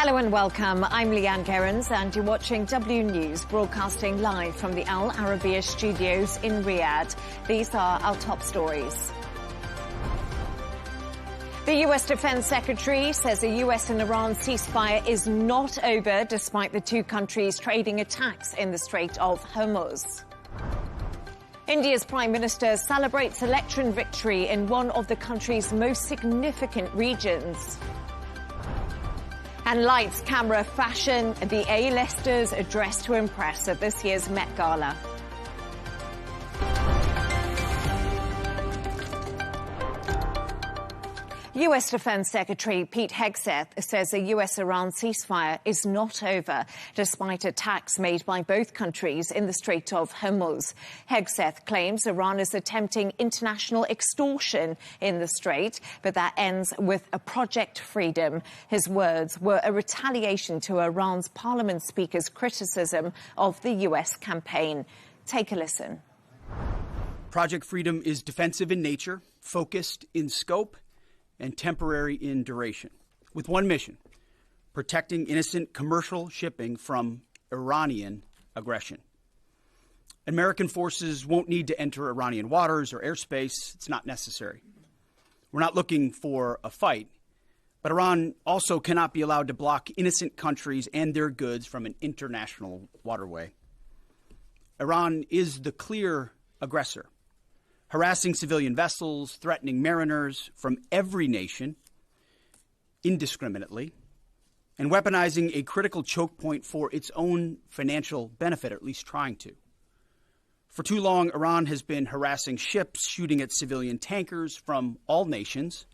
Hello and welcome. I'm Leigh Ann Gerrans and you're watching W News, broadcasting live from the Al Arabiya studios in Riyadh. These are our top stories. The US Defense Secretary says the US and Iran ceasefire is not over despite the two countries trading attacks in the Strait of Hormuz. India's Prime Minister celebrates election victory in one of the country's most significant regions. And lights, camera, fashion, the A-listers are dressed to impress at this year's Met Gala. US Defense Secretary Pete Hegseth says the US-Iran ceasefire is not over, despite attacks made by both countries in the Strait of Hormuz. Hegseth claims Iran is attempting international extortion in the strait, but that ends with a Project Freedom. His words were a retaliation to Iran's parliament speaker's criticism of the US campaign. Take a listen. Project Freedom is defensive in nature, focused in scope, and temporary in duration, with one mission: protecting innocent commercial shipping from Iranian aggression. American forces won't need to enter Iranian waters or airspace. It's not necessary. We're not looking for a fight, but Iran also cannot be allowed to block innocent countries and their goods from an international waterway. Iran is the clear aggressor, harassing civilian vessels, threatening mariners from every nation indiscriminately, and weaponizing a critical choke point for its own financial benefit, or at least trying to. For too long, Iran has been harassing ships, shooting at civilian tankers from all nations,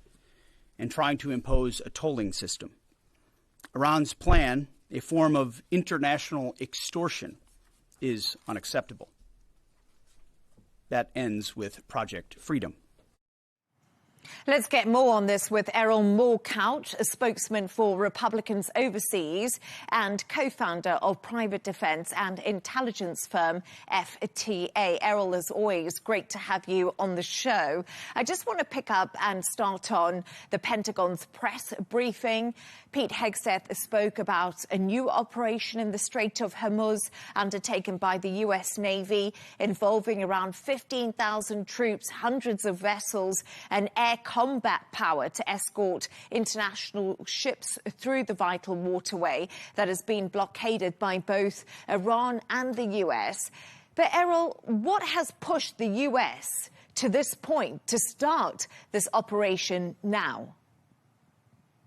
and trying to impose a tolling system. Iran's plan, a form of international extortion, is unacceptable. That ends with Project Freedom. Let's get more on this with Errol Moore-Couch, a spokesman for Republicans overseas and co-founder of private defense and intelligence firm FTA. Errol, as always, great to have you on the show. I just want to pick up and start on the Pentagon's press briefing. Pete Hegseth spoke about a new operation in the Strait of Hormuz undertaken by the US Navy, involving around 15,000 troops, hundreds of vessels, and air combat power to escort international ships through the vital waterway that has been blockaded by both Iran and the US. But Errol, what has pushed the US to this point to start this operation now?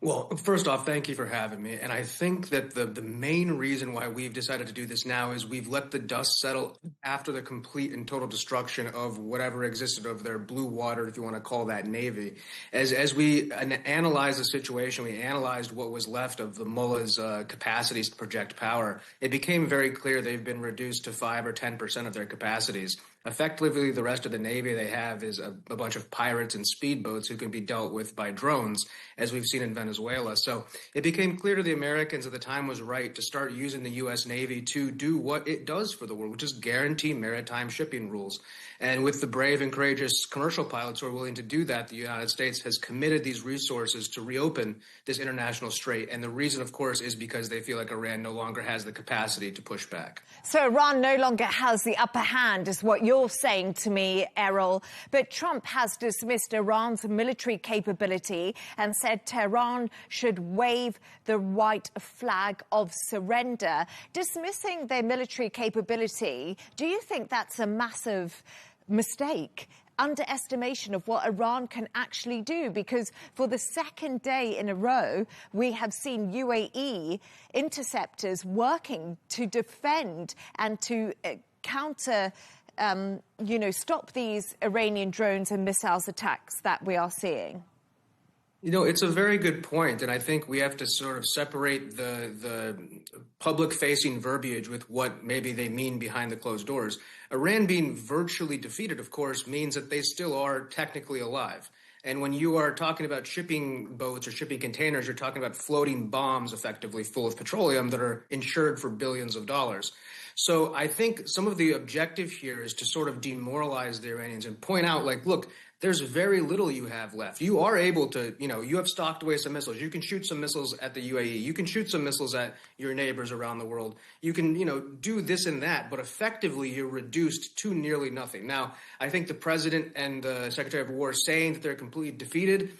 Well, first off, thank you for having me. And I think that the main reason why we've decided to do this now is we've let the dust settle after the complete and total destruction of whatever existed of their blue water, if you want to call that, Navy. As we analyzed the situation, we analyzed what was left of the mullah's capacities to project power. It became very clear they've been reduced to 5 or 10% of their capacities. Effectively, the rest of the Navy they have is a bunch of pirates and speedboats who can be dealt with by drones, as we've seen in Venezuela. So it became clear to the Americans that the time was right to start using the U.S. Navy to do what it does for the world, which is guarantee maritime shipping rules. And with the brave and courageous commercial pilots who are willing to do that, the United States has committed these resources to reopen this international strait. And the reason, of course, is because they feel like Iran no longer has the capacity to push back. So Iran no longer has the upper hand, is what you're saying to me, Errol. But Trump has dismissed Iran's military capability and said Tehran should wave the white flag of surrender. Dismissing their military capability, do you think that's a massive mistake? Underestimation of what Iran can actually do, because for the second day in a row, we have seen UAE interceptors working to defend and to counter, stop these Iranian drones and missiles attacks that we are seeing. You know, it's a very good point, and I think we have to sort of separate the public-facing verbiage with what maybe they mean behind the closed doors. Iran being virtually defeated, of course, means that they still are technically alive. And when you are talking about shipping boats or shipping containers, you're talking about floating bombs effectively full of petroleum that are insured for billions of dollars. So I think some of the objective here is to sort of demoralize the Iranians and point out, like, look, there's very little you have left. You are able to, you have stocked away some missiles. You can shoot some missiles at the UAE. You can shoot some missiles at your neighbors around the world. You can, do this and that, but effectively you're reduced to nearly nothing. Now, I think the president and the Secretary of War saying that they're completely defeated,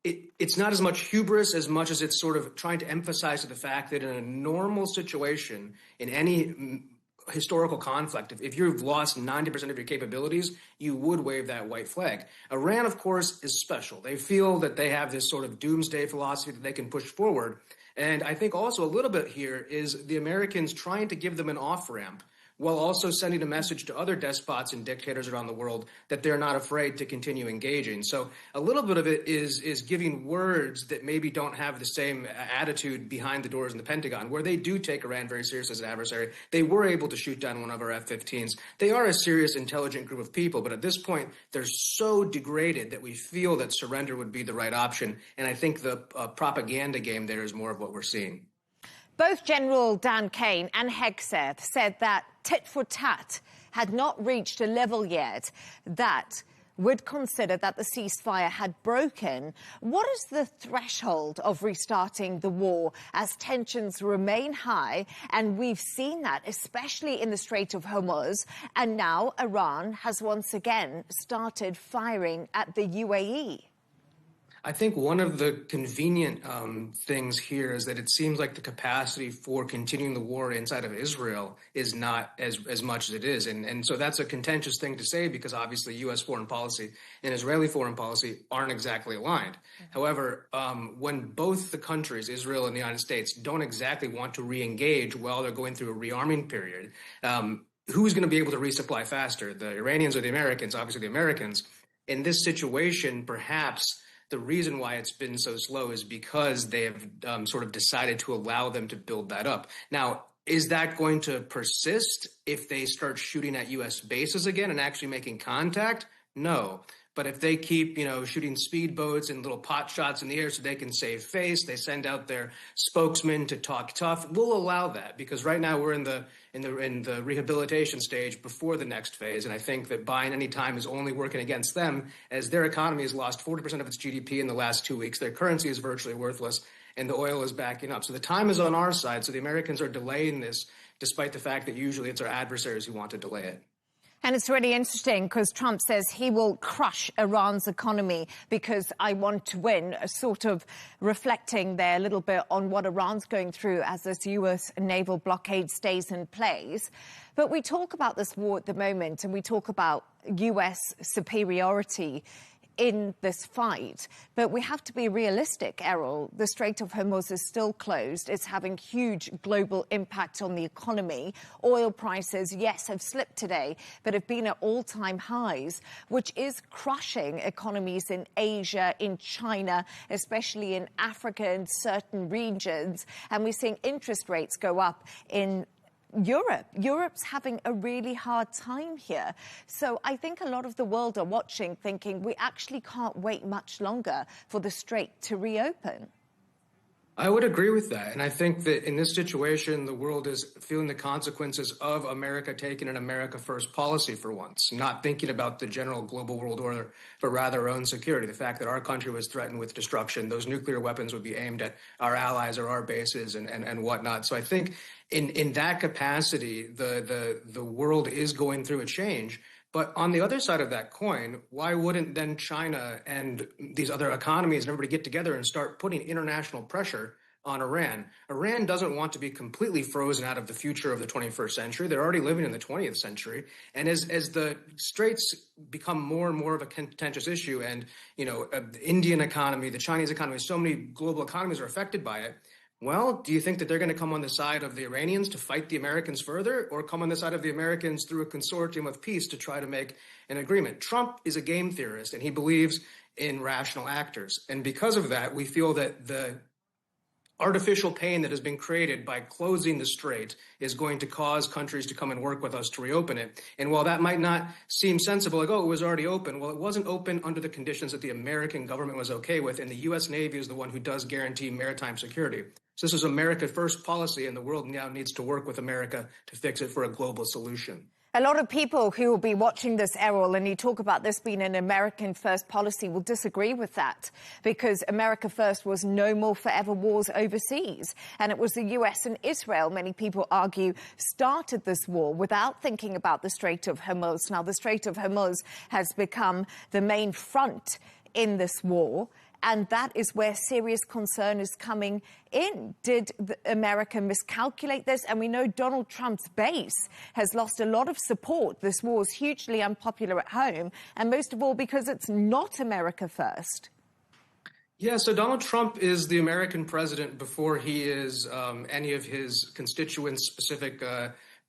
it's not as much hubris as much as it's sort of trying to emphasize the fact that in a normal situation, in any historical conflict, if you've lost 90% of your capabilities, you would wave that white flag. Iran, of course, is special. They feel that they have this sort of doomsday philosophy that they can push forward. And I think also a little bit here is the Americans trying to give them an off-ramp while also sending a message to other despots and dictators around the world that they're not afraid to continue engaging. So a little bit of it is giving words that maybe don't have the same attitude behind the doors in the Pentagon, where they do take Iran very seriously as an adversary. They were able to shoot down one of our F-15s. They are a serious, intelligent group of people, but at this point, they're so degraded that we feel that surrender would be the right option. And I think the propaganda game there is more of what we're seeing. Both General Dan Kane and Hegseth said that tit for tat had not reached a level yet that would consider that the ceasefire had broken. What is the threshold of restarting the war as tensions remain high? And we've seen that, especially in the Strait of Hormuz. And now Iran has once again started firing at the UAE. I think one of the convenient things here is that it seems like the capacity for continuing the war inside of Israel is not as much as it is. And so that's a contentious thing to say because obviously U.S. foreign policy and Israeli foreign policy aren't exactly aligned. However, when both the countries, Israel and the United States, don't exactly want to re-engage while they're going through a rearming period, who's going to be able to resupply faster, the Iranians or the Americans? Obviously the Americans. In this situation, perhaps the reason why it's been so slow is because they have sort of decided to allow them to build that up. Now, is that going to persist if they start shooting at U.S. bases again and actually making contact? No. But if they keep, shooting speedboats and little pot shots in the air so they can save face, they send out their spokesman to talk tough, we'll allow that because right now we're in the rehabilitation stage before the next phase. And I think that buying any time is only working against them as their economy has lost 40% of its GDP in the last 2 weeks. Their currency is virtually worthless and the oil is backing up. So the time is on our side. So the Americans are delaying this despite the fact that usually it's our adversaries who want to delay it. And it's really interesting because Trump says he will crush Iran's economy because I want to win, sort of reflecting there a little bit on what Iran's going through as this U.S. naval blockade stays in place. But we talk about this war at the moment and we talk about U.S. superiority in this fight. But we have to be realistic, Errol. The Strait of Hormuz is still closed. It's having huge global impact on the economy. Oil prices, yes, have slipped today, but have been at all-time highs, which is crushing economies in Asia, in China, especially in Africa and certain regions. And we're seeing interest rates go up in Europe. Europe's having a really hard time here. So I think a lot of the world are watching, thinking we actually can't wait much longer for the strait to reopen. I would agree with that. And I think that in this situation, the world is feeling the consequences of America taking an America first policy for once, not thinking about the general global world order, but rather our own security. The fact that our country was threatened with destruction, those nuclear weapons would be aimed at our allies or our bases and whatnot. So I think in that capacity, the world is going through a change. But on the other side of that coin, why wouldn't then China and these other economies and everybody get together and start putting international pressure on Iran? Iran doesn't want to be completely frozen out of the future of the 21st century. They're already living in the 20th century. And as the straits become more and more of a contentious issue and, the Indian economy, the Chinese economy, so many global economies are affected by it. Well, do you think that they're going to come on the side of the Iranians to fight the Americans further or come on the side of the Americans through a consortium of peace to try to make an agreement? Trump is a game theorist and he believes in rational actors. And because of that, we feel that the artificial pain that has been created by closing the strait is going to cause countries to come and work with us to reopen it. And while that might not seem sensible, like, oh, it was already open. Well, it wasn't open under the conditions that the American government was okay with. And the U.S. Navy is the one who does guarantee maritime security. So this is America first policy, and the world now needs to work with America to fix it for a global solution. A lot of people who will be watching this, Errol, and you talk about this being an American first policy, will disagree with that, because America first was no more forever wars overseas. And it was the US and Israel, many people argue, started this war without thinking about the Strait of Hormuz. Now, the Strait of Hormuz has become the main front in this war. And that is where serious concern is coming in. Did America miscalculate this? And we know Donald Trump's base has lost a lot of support. This war is hugely unpopular at home, and most of all because it's not America first. Yeah, so Donald Trump is the American president before he is any of his constituents' specific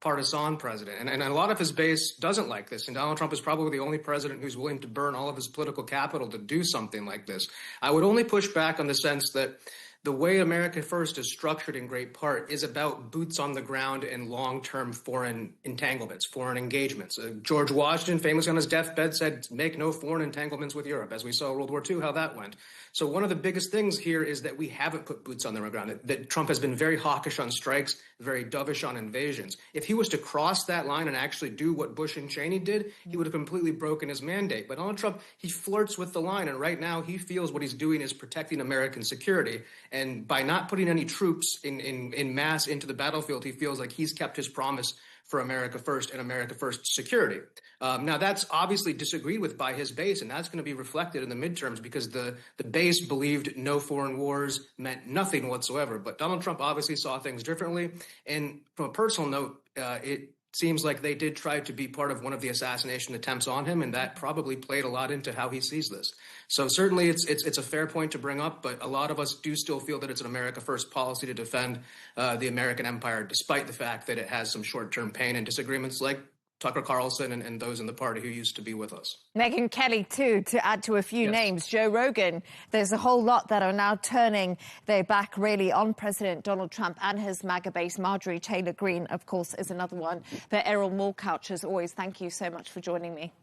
partisan president. And a lot of his base doesn't like this. And Donald Trump is probably the only president who's willing to burn all of his political capital to do something like this. I would only push back on the sense that the way America First is structured in great part is about boots on the ground and long-term foreign entanglements, foreign engagements. George Washington, famously on his deathbed, said, make no foreign entanglements with Europe, as we saw in World War II, how that went. So one of the biggest things here is that we haven't put boots on the ground, that Trump has been very hawkish on strikes, very dovish on invasions. If he was to cross that line and actually do what Bush and Cheney did, he would have completely broken his mandate. But Donald Trump, he flirts with the line, and right now he feels what he's doing is protecting American security. And by not putting any troops in mass into the battlefield, he feels like he's kept his promise for America First and America First security. Now, that's obviously disagreed with by his base, and that's going to be reflected in the midterms because the base believed no foreign wars meant nothing whatsoever. But Donald Trump obviously saw things differently. And from a personal note, it seems like they did try to be part of one of the assassination attempts on him, and that probably played a lot into how he sees this. So certainly it's a fair point to bring up, but a lot of us do still feel that it's an America First policy to defend the American empire, despite the fact that it has some short-term pain and disagreements like Tucker Carlson and those in the party who used to be with us. Megyn Kelly, too, to add to a few names. Joe Rogan. There's a whole lot that are now turning their back, really, on President Donald Trump and his MAGA base. Marjorie Taylor Greene, of course, is another one. But Errol Moorcouch, as always, thank you so much for joining me.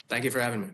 Thank you for having me.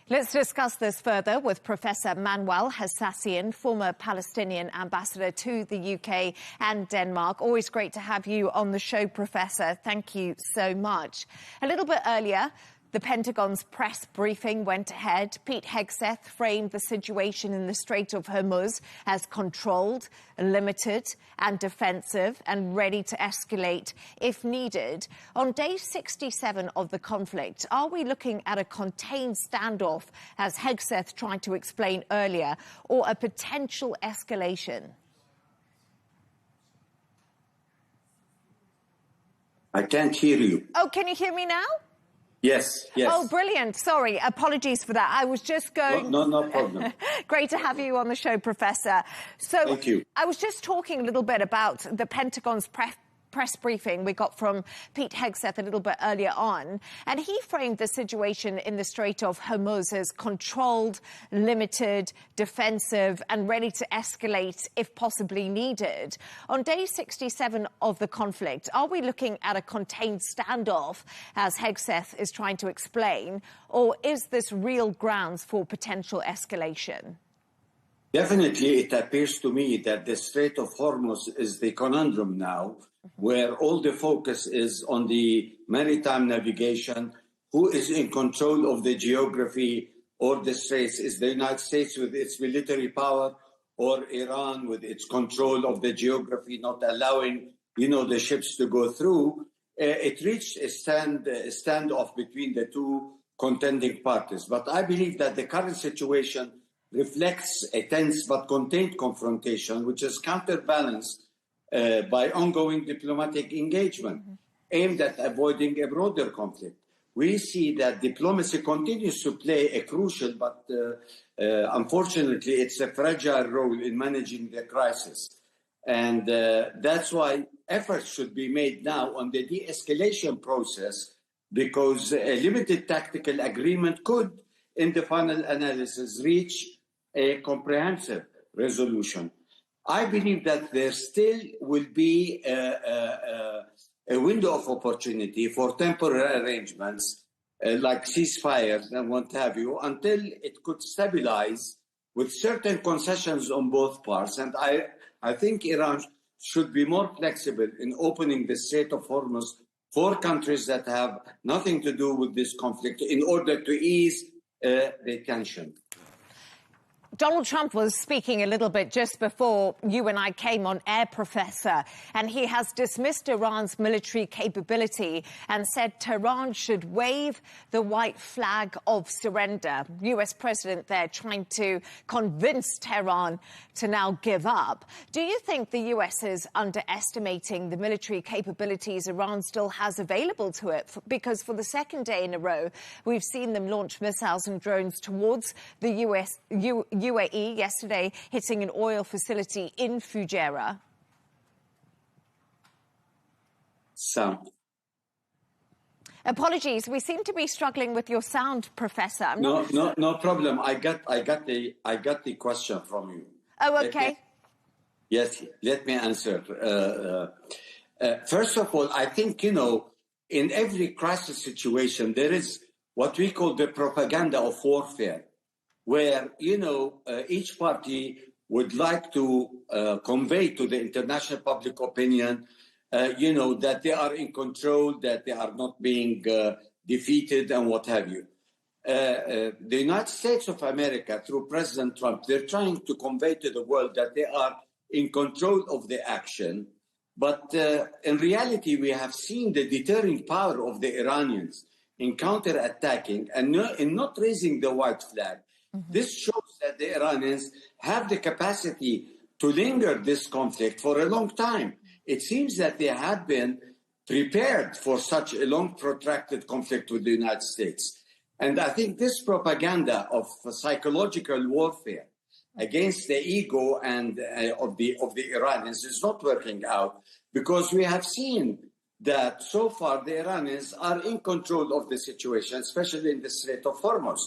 Let's discuss this further with Professor Manuel Hassassian, former Palestinian ambassador to the UK and Denmark. Always great to have you on the show, Professor. Thank you so much. A little bit earlier, the Pentagon's press briefing went ahead. Pete Hegseth framed the situation in the Strait of Hormuz as controlled, limited and defensive and ready to escalate if needed. On day 67 of the conflict, are we looking at a contained standoff, as Hegseth tried to explain earlier, or a potential escalation? I can't hear you. Oh, can you hear me now? Yes, yes. Oh, brilliant. Sorry. Apologies for that. I was just going... No problem. Great to have you on the show, Professor. So thank you. I was just talking a little bit about the Pentagon's press briefing we got from Pete Hegseth a little bit earlier on, and he framed the situation in the Strait of Hormuz as controlled, limited, defensive and ready to escalate if possibly needed. On day 67 of the conflict, are we looking at a contained standoff, as Hegseth is trying to explain, or is this real grounds for potential escalation? Definitely, it appears to me that the Strait of Hormuz is the conundrum now, where all the focus is on the maritime navigation. Who is in control of the geography or the straits? Is the United States with its military power, or Iran with its control of the geography, not allowing, the ships to go through? It reached a standoff between the two contending parties. But I believe that the current situation reflects a tense but contained confrontation, which is counterbalanced by ongoing diplomatic engagement aimed at avoiding a broader conflict. We see that diplomacy continues to play a crucial, but unfortunately, it's a fragile role in managing the crisis. And that's why efforts should be made now on the de-escalation process, because a limited tactical agreement could, in the final analysis, reach a comprehensive resolution. I believe that there still will be a window of opportunity for temporary arrangements like ceasefires and what have you, until it could stabilize with certain concessions on both parts. And I think Iran should be more flexible in opening the Strait of Hormuz 4 countries that have nothing to do with this conflict in order to ease the tension. Donald Trump was speaking a little bit just before you and I came on air, Professor, and he has dismissed Iran's military capability and said Tehran should wave the white flag of surrender. US President there trying to convince Tehran to now give up. Do you think the US is underestimating the military capabilities Iran still has available to it? Because for the second day in a row, we've seen them launch missiles and drones towards the UAE yesterday, hitting an oil facility in Fujairah. Apologies, we seem to be struggling with your sound, Professor. No problem. I got the question from you. Oh, okay. Let me answer. First of all, I think, in every crisis situation, there is what we call the propaganda of warfare, where, each party would like to convey to the international public opinion, that they are in control, that they are not being defeated and what have you. The United States of America, through President Trump, they're trying to convey to the world that they are in control of the action. But in reality, we have seen the deterring power of the Iranians in counterattacking and in not raising the white flag. Mm-hmm. This shows that the Iranians have the capacity to linger this conflict for a long time. It seems that they have been prepared for such a long, protracted conflict with the United States. And I think this propaganda of psychological warfare against the ego and of the Iranians is not working out, because we have seen that so far the Iranians are in control of the situation, especially in the Strait of Hormuz.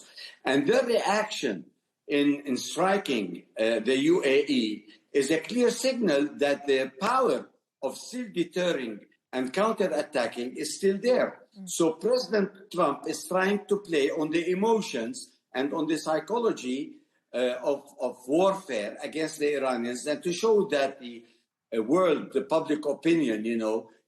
And their reaction in striking the UAE is a clear signal that their power of still deterring and counterattacking is still there. So President Trump is trying to play on the emotions and on the psychology of warfare against the Iranians, and to show that the world, the public opinion,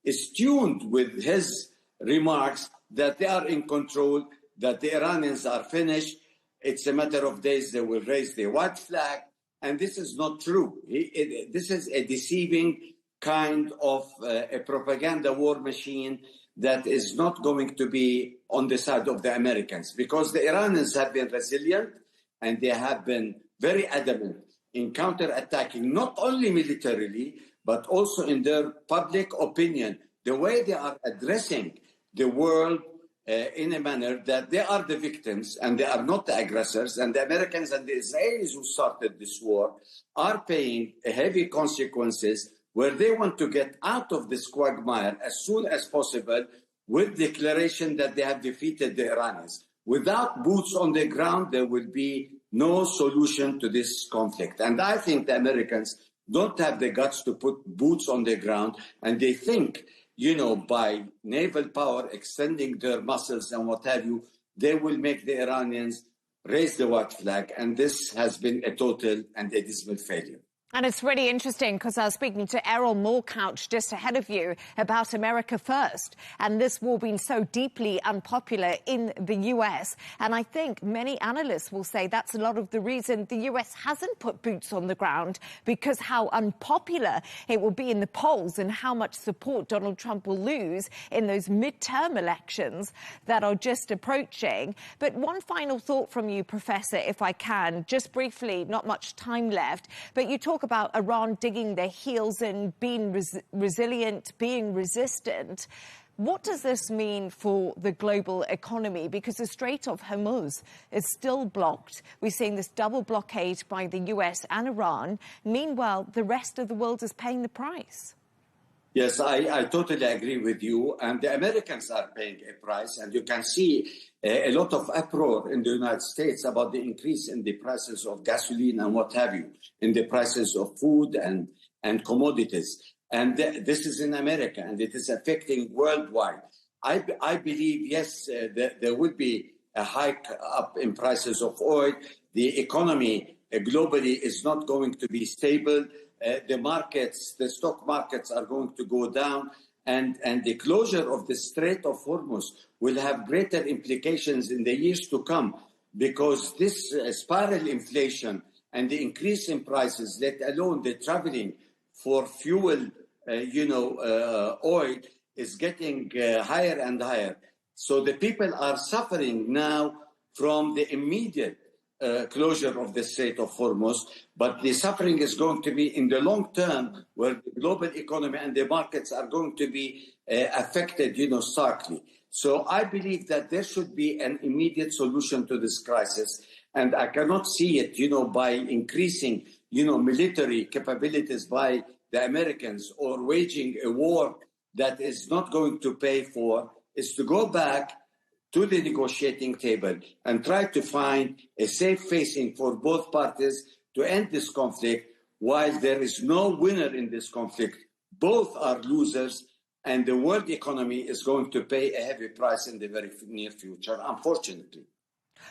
is tuned with his remarks that they are in control, that the Iranians are finished. It's a matter of days they will raise the white flag. And this is not true. This is a deceiving kind of a propaganda war machine that is not going to be on the side of the Americans, because the Iranians have been resilient and they have been very adamant in counterattacking, not only militarily, but also in their public opinion, the way they are addressing the world in a manner that they are the victims and they are not the aggressors. And the Americans and the Israelis who started this war are paying heavy consequences, where they want to get out of this quagmire as soon as possible with declaration that they have defeated the Iranians. Without boots on the ground, there will be no solution to this conflict. And I think the Americans don't have the guts to put boots on the ground, and they think, by naval power, extending their muscles and what have you, they will make the Iranians raise the white flag. And this has been a total and a dismal failure. And it's really interesting, because I was speaking to Errol Moorcouch just ahead of you about America First, and this war being so deeply unpopular in the US. And I think many analysts will say that's a lot of the reason the US hasn't put boots on the ground, because how unpopular it will be in the polls and how much support Donald Trump will lose in those midterm elections that are just approaching. But one final thought from you, Professor, if I can, just briefly, not much time left, but you talk about Iran digging their heels in, being resilient, being resistant. What does this mean for the global economy? Because the Strait of Hormuz is still blocked. We're seeing this double blockade by the US and Iran. Meanwhile, the rest of the world is paying the price. Yes, I totally agree with you. And the Americans are paying a price. And you can see a lot of uproar in the United States about the increase in the prices of gasoline and what have you, in the prices of food and commodities. And this is in America, and it is affecting worldwide. I believe, yes, there will be a hike up in prices of oil. The economy globally is not going to be stable. The markets, the stock markets are going to go down. and the closure of the Strait of Hormuz will have greater implications in the years to come, because this spiral inflation and the increase in prices, let alone the traveling for fuel, oil, is getting higher and higher. So the people are suffering now from the immediate closure of the Strait of Hormuz, but the suffering is going to be in the long term, where the global economy and the markets are going to be affected, starkly. So I believe that there should be an immediate solution to this crisis, and I cannot see it, by increasing, military capabilities by the Americans or waging a war that is not going to pay for, is to go back to the negotiating table and try to find a safe facing for both parties to end this conflict. While there is no winner in this conflict, both are losers, and the world economy is going to pay a heavy price in the very near future, unfortunately.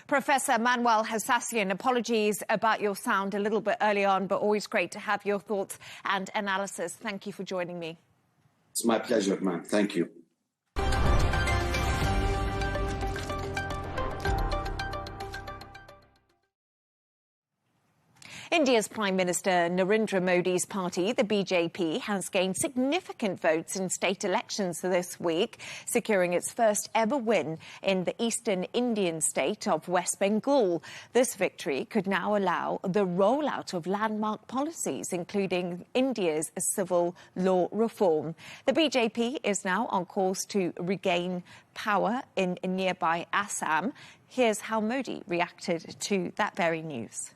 Professor Manuel Hassassian, apologies about your sound a little bit early on, but always great to have your thoughts and analysis. Thank you for joining me. It's my pleasure, ma'am. Thank you. India's Prime Minister Narendra Modi's party, the BJP, has gained significant votes in state elections this week, securing its first ever win in the eastern Indian state of West Bengal. This victory could now allow the rollout of landmark policies, including India's civil law reform. The BJP is now on course to regain power in nearby Assam. Here's how Modi reacted to that very news.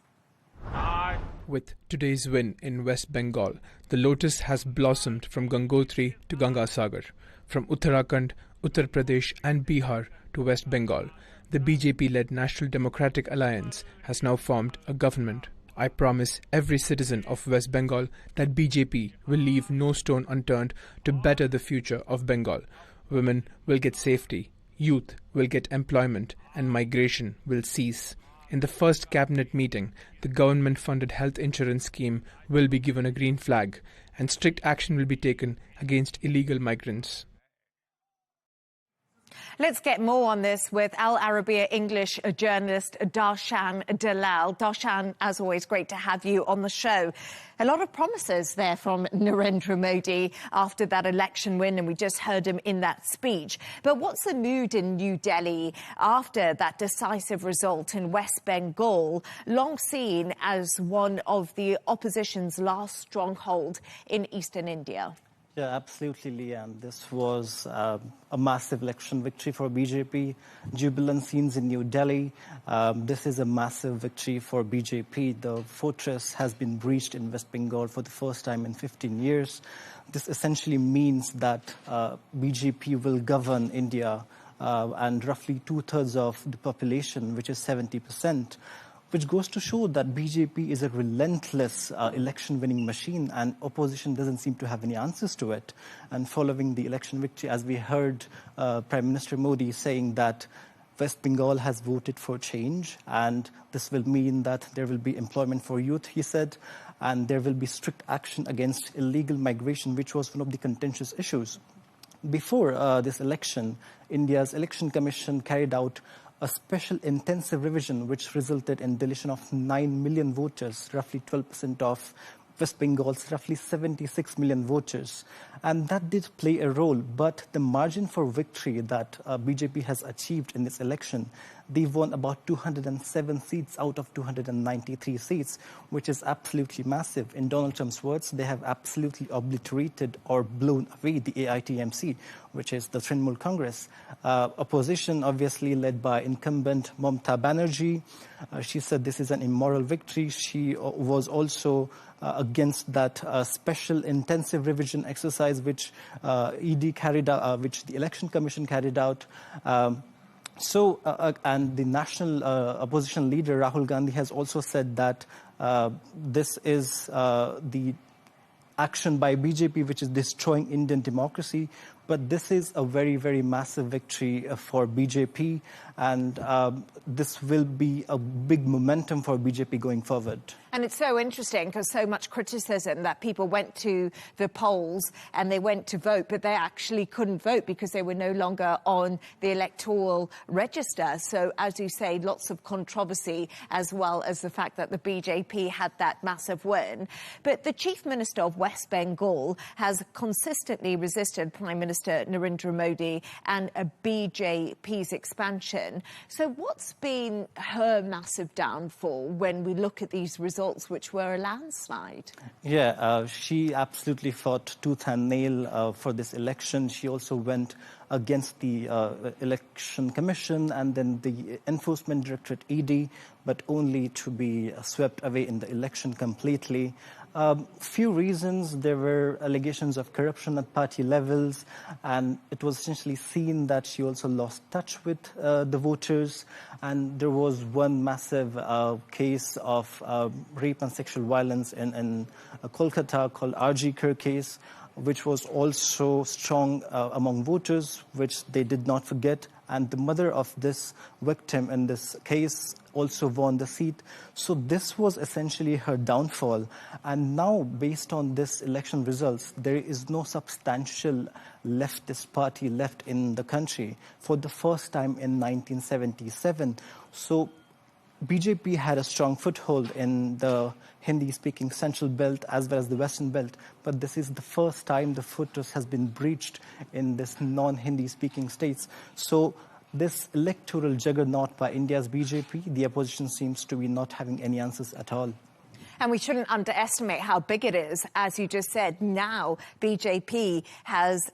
With today's win in West Bengal, the lotus has blossomed from Gangotri to Gangasagar, from Uttarakhand, Uttar Pradesh and Bihar to West Bengal. The BJP-led National Democratic Alliance has now formed a government. I promise every citizen of West Bengal that BJP will leave no stone unturned to better the future of Bengal. Women will get safety, youth will get employment, and migration will cease. In the first cabinet meeting, the government-funded health insurance scheme will be given a green flag, and strict action will be taken against illegal migrants. Let's get more on this with Arabiya English journalist Darshan Dalal. Darshan, as always, great to have you on the show. A lot of promises there from Narendra Modi after that election win, and we just heard him in that speech. But what's the mood in New Delhi after that decisive result in West Bengal, long seen as one of the opposition's last stronghold in eastern India? Yeah, absolutely, Leigh Ann. This was a massive election victory for BJP. Jubilant scenes in New Delhi. This is a massive victory for BJP. The fortress has been breached in West Bengal for the first time in 15 years. This essentially means that BJP will govern India and roughly two-thirds of the population, which is 70%. Which goes to show that BJP is a relentless election-winning machine, and opposition doesn't seem to have any answers to it. And following the election victory, as we heard Prime Minister Modi saying that West Bengal has voted for change, and this will mean that there will be employment for youth, he said, and there will be strict action against illegal migration, which was one of the contentious issues. Before this election, India's Election Commission carried out a special intensive revision which resulted in deletion of 9 million voters, roughly 12% of West Bengal's roughly 76 million voters. And that did play a role, but the margin for victory that BJP has achieved in this election, they won about 207 seats out of 293 seats, which is absolutely massive. In Donald Trump's words, they have absolutely obliterated or blown away the AITMC, which is the Trinamool Congress. Opposition, obviously led by incumbent Mamata Banerjee. She said this is an immoral victory. She was also against that special intensive revision exercise which ED carried out, which the Election Commission carried out. And the national opposition leader Rahul Gandhi has also said that this is the action by BJP which is destroying Indian democracy. But this is a very, very massive victory for BJP, and this will be a big momentum for BJP going forward. And it's so interesting because so much criticism that people went to the polls and they went to vote, but they actually couldn't vote because they were no longer on the electoral register. So, as you say, lots of controversy, as well as the fact that the BJP had that massive win. But the Chief Minister of West Bengal has consistently resisted Prime Minister Narendra Modi and BJP's expansion. So what's been her massive downfall when we look at these results, which were a landslide? Yeah, she absolutely fought tooth and nail for this election. She also went against the Election Commission and then the Enforcement Directorate, ED, but only to be swept away in the election completely. Few reasons. There were allegations of corruption at party levels, and it was essentially seen that she also lost touch with the voters. And there was one massive case of rape and sexual violence in Kolkata called RG Kar case, which was also strong among voters, which they did not forget. And the mother of this victim in this case also won the seat. So this was essentially her downfall. And now, based on this election results, there is no substantial leftist party left in the country for the first time in 1977. So BJP had a strong foothold in the Hindi-speaking Central Belt as well as the Western Belt, but this is the first time the fortress has been breached in this non-Hindi-speaking states. So this electoral juggernaut by India's BJP, the opposition seems to be not having any answers at all. And we shouldn't underestimate how big it is. As you just said, now BJP has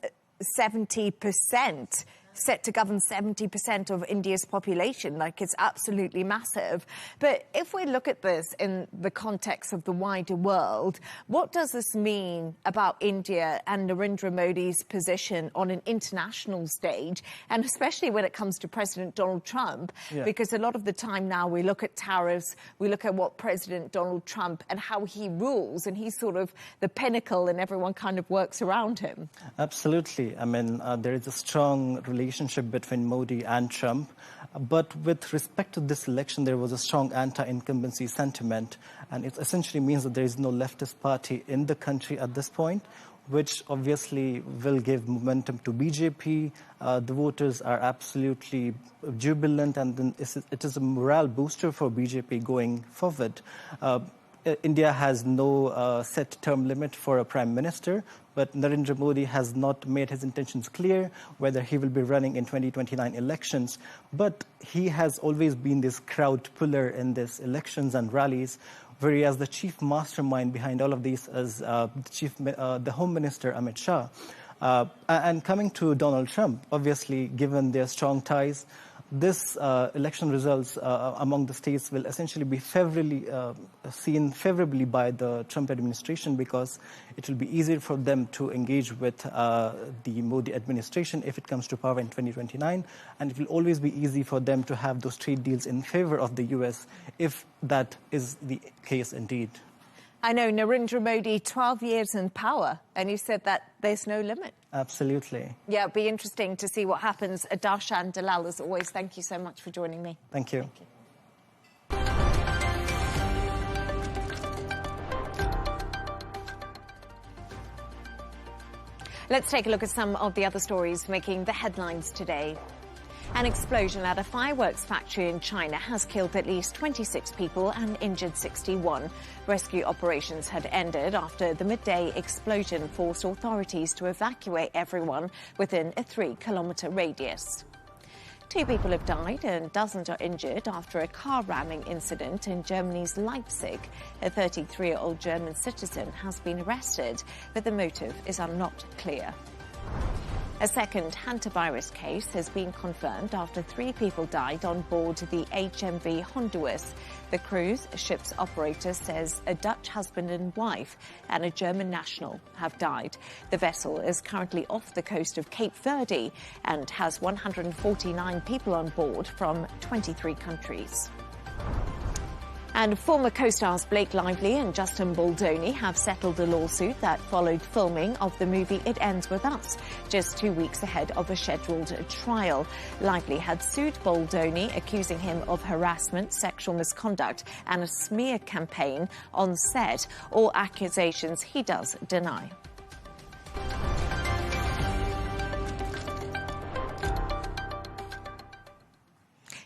70%. Set to govern 70% of India's population. Like, it's absolutely massive. But if we look at this in the context of the wider world, what does this mean about India and Narendra Modi's position on an international stage, and especially when it comes to President Donald Trump? Yeah. Because a lot of the time now we look at tariffs, we look at what President Donald Trump and how he rules, and he's sort of the pinnacle and everyone kind of works around him. Absolutely. I mean, there is a strong relationship between Modi and Trump. But with respect to this election, there was a strong anti-incumbency sentiment. And it essentially means that there is no leftist party in the country at this point, which obviously will give momentum to BJP. The voters are absolutely jubilant, and then it is a morale booster for BJP going forward. India has no set term limit for a prime minister, but Narendra Modi has not made his intentions clear whether he will be running in 2029 elections. But he has always been this crowd puller in these elections and rallies, whereas the chief mastermind behind all of these is the Home Minister, Amit Shah. And coming to Donald Trump, obviously, given their strong ties, this election results among the states will essentially be seen favorably by the Trump administration, because it will be easier for them to engage with the Modi administration if it comes to power in 2029. And it will always be easy for them to have those trade deals in favor of the US if that is the case indeed. I know Narendra Modi, 12 years in power, and you said that there's no limit. Absolutely. Yeah, it'll be interesting to see what happens. Darshan Dalal, as always, thank you so much for joining me. Thank you. Thank you. Let's take a look at some of the other stories making the headlines today. An explosion at a fireworks factory in China has killed at least 26 people and injured 61. Rescue operations had ended after the midday explosion forced authorities to evacuate everyone within a 3-kilometre radius. 2 people have died and dozens are injured after a car ramming incident in Germany's Leipzig. A 33-year-old German citizen has been arrested, but the motive is not clear. A second hantavirus case has been confirmed after 3 people died on board the HMV Honduras. The cruise ship's operator says a Dutch husband and wife and a German national have died. The vessel is currently off the coast of Cape Verde and has 149 people on board from 23 countries. And former co-stars Blake Lively and Justin Baldoni have settled a lawsuit that followed filming of the movie It Ends With Us, just 2 weeks ahead of a scheduled trial. Lively had sued Baldoni, accusing him of harassment, sexual misconduct and a smear campaign on set, all accusations he does deny.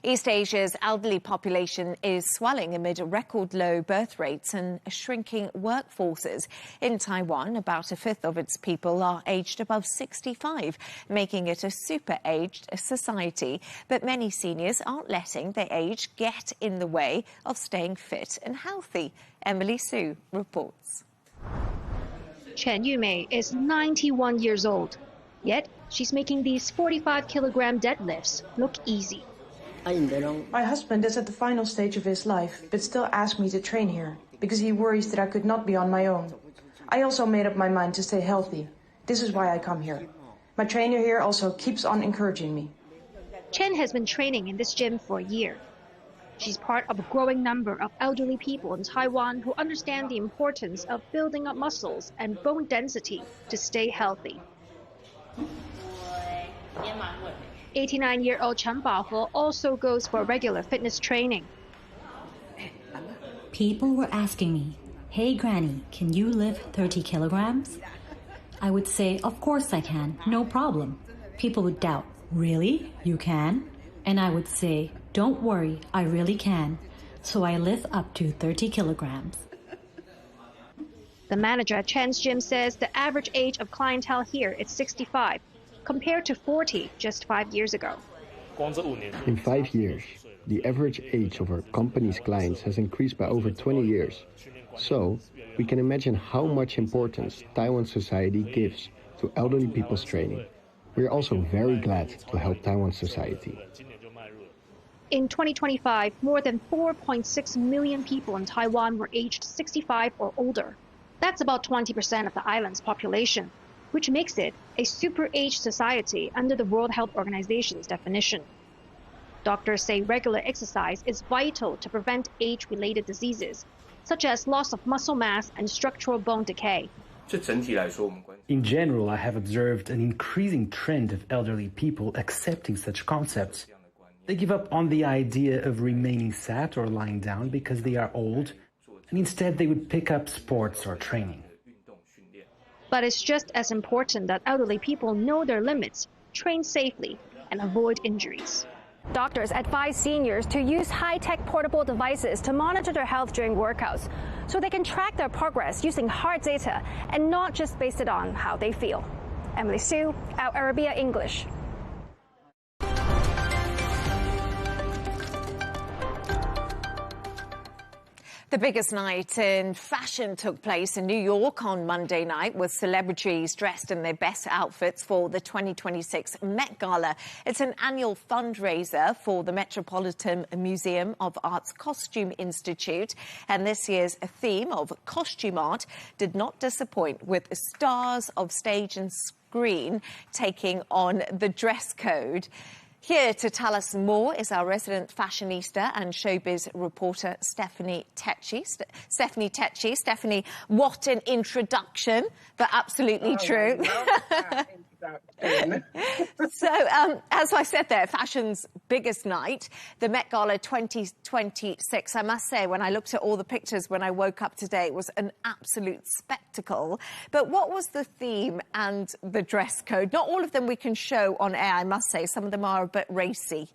East Asia's elderly population is swelling amid record low birth rates and shrinking workforces. In Taiwan, about a fifth of its people are aged above 65, making it a super-aged society. But many seniors aren't letting their age get in the way of staying fit and healthy. Emily Sue reports. Chen Yumei is 91 years old, yet she's making these 45-kilogram deadlifts look easy. My husband is at the final stage of his life, but still asked me to train here, because he worries that I could not be on my own. I also made up my mind to stay healthy. This is why I come here. My trainer here also keeps on encouraging me. Chen has been training in this gym for a year. She's part of a growing number of elderly people in Taiwan who understand the importance of building up muscles and bone density to stay healthy. 89-year-old Chen Baohe also goes for regular fitness training. People were asking me, "Hey Granny, can you lift 30 kilograms?" I would say, "Of course I can, no problem." People would doubt, "Really? You can?" And I would say, "Don't worry, I really can." So I lift up to 30 kilograms. The manager at Chen's gym says the average age of clientele here is 65. Compared to 40 just 5 years ago. In 5 years, the average age of our company's clients has increased by over 20 years. So, we can imagine how much importance Taiwan society gives to elderly people's training. We are also very glad to help Taiwan society. In 2025, more than 4.6 million people in Taiwan were aged 65 or older. That's about 20% of the island's population, which makes it a super-aged society under the World Health Organization's definition. Doctors say regular exercise is vital to prevent age-related diseases, such as loss of muscle mass and structural bone decay. In general, I have observed an increasing trend of elderly people accepting such concepts. They give up on the idea of remaining sat or lying down because they are old, and instead they would pick up sports or training. But it's just as important that elderly people know their limits, train safely, and avoid injuries. Doctors advise seniors to use high-tech portable devices to monitor their health during workouts, so they can track their progress using hard data and not just base it on how they feel. Emily Sue, Arabiya English. The biggest night in fashion took place in New York on Monday night, with celebrities dressed in their best outfits for the 2026 Met Gala. It's an annual fundraiser for the Metropolitan Museum of Art's Costume Institute, and this year's theme of costume art did not disappoint, with stars of stage and screen taking on the dress code. Here to tell us more is our resident fashionista and showbiz reporter, Stephanie Tetchy. Stephanie, what an introduction, but absolutely true. So, as I said there, fashion's biggest night, the Met Gala 2026. I must say, when I looked at all the pictures when I woke up today, it was an absolute spectacle. But what was the theme and the dress code? Not all of them we can show on air, I must say. Some of them are a bit racy.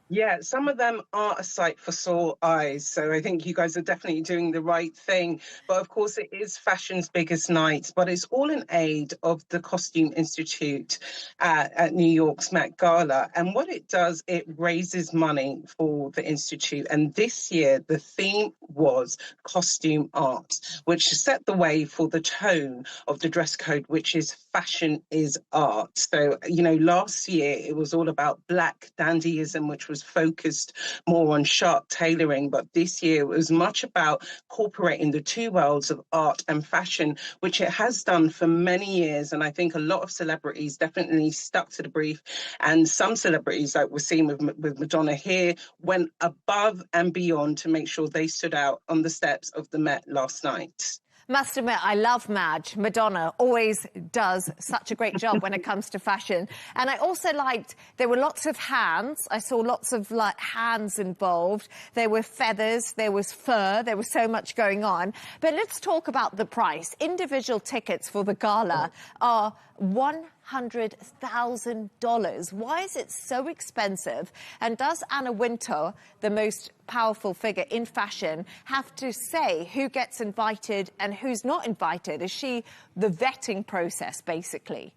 Yeah, some of them are a sight for sore eyes. So I think you guys are definitely doing the right thing. But of course, it is fashion's biggest night. But it's all in aid of the Costume Institute at New York's Met Gala. And what it does, it raises money for the Institute. And this year, the theme was costume art, which set the way for the tone of the dress code, which is fashion is art. So, you know, last year it was all about black dandyism, which was focused more on sharp tailoring. But this year it was much about incorporating the two worlds of art and fashion, which it has done for many years. And I think a lot of celebrities definitely stuck to the brief. And some celebrities, like we're seeing with Madonna here, went above and beyond to make sure they stood out on the steps of the Met last night. Must admit, I love Madge. Madonna always does such a great job when it comes to fashion. And I also liked, there were lots of hands. I saw lots of hands involved. There were feathers, there was fur, there was so much going on. But let's talk about the price. Individual tickets for the gala are $100,000. Why is it so expensive? And does Anna Wintour, the most powerful figure in fashion, have to say who gets invited and who's not invited? Is she the vetting process, basically?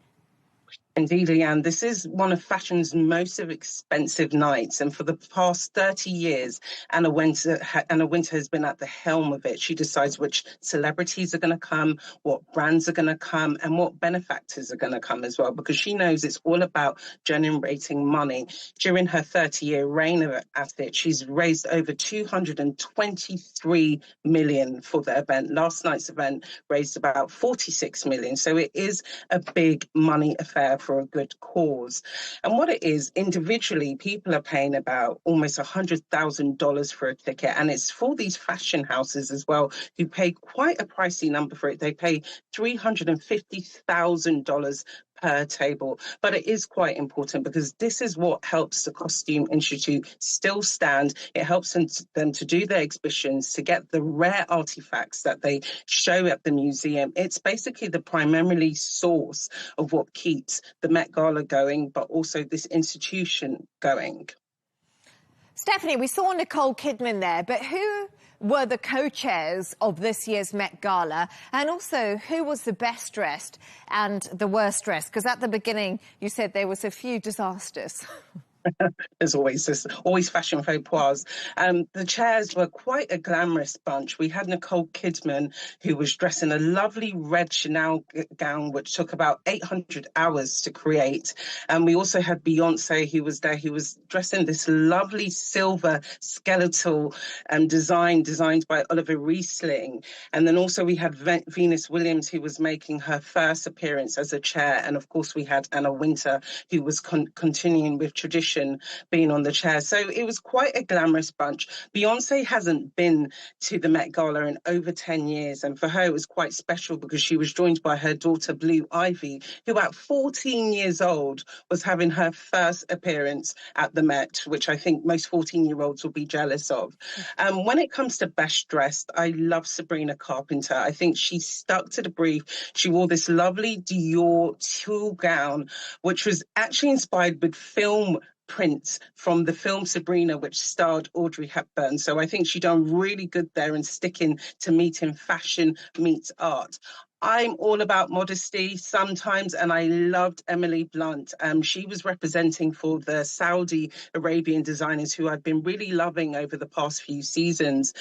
Indeed, Leigh Ann, this is one of fashion's most expensive nights. And for the past 30 years, Anna Wintour has been at the helm of it. She decides which celebrities are going to come, what brands are going to come, and what benefactors are going to come as well, because she knows it's all about generating money. During her 30-year reign at it, she's raised over $223 million for the event. Last night's event raised about $46 million. So it is a big money affair for a good cause. And what it is, individually, people are paying about almost $100,000 for a ticket. And it's for these fashion houses as well, who pay quite a pricey number for it. They pay $350,000 per table. But it is quite important because this is what helps the Costume Institute still stand. It helps them to do their exhibitions, to get the rare artifacts that they show at the museum. It's basically the primarily source of what keeps the Met Gala going, but also this institution going. Stephanie, we saw Nicole Kidman there, but who were the co-chairs of this year's Met Gala? And also, who was the best dressed and the worst dressed? Because at the beginning, you said there was a few disasters. There's always fashion faux pas. The chairs were quite a glamorous bunch. We had Nicole Kidman, who was dressed in a lovely red Chanel gown, which took about 800 hours to create. And we also had Beyonce, who was there. He was dressed in this lovely silver skeletal design designed by Oliver Riesling. And then also we had Venus Williams, who was making her first appearance as a chair. And of course, we had Anna Wintour, who was continuing with tradition, being on the chair. So it was quite a glamorous bunch. Beyonce hasn't been to the Met Gala in over 10 years. And for her, it was quite special because she was joined by her daughter, Blue Ivy, who at 14 years old was having her first appearance at the Met, which I think most 14-year-olds will be jealous of. When it comes to best dressed, I love Sabrina Carpenter. I think she stuck to the brief. She wore this lovely Dior tulle gown, which was actually inspired with film prints from the film Sabrina, which starred Audrey Hepburn. So I think she done really good there in sticking to meeting fashion meets art. I'm all about modesty sometimes, and I loved Emily Blunt. She was representing for the Saudi Arabian designers who I've been really loving over the past few seasons.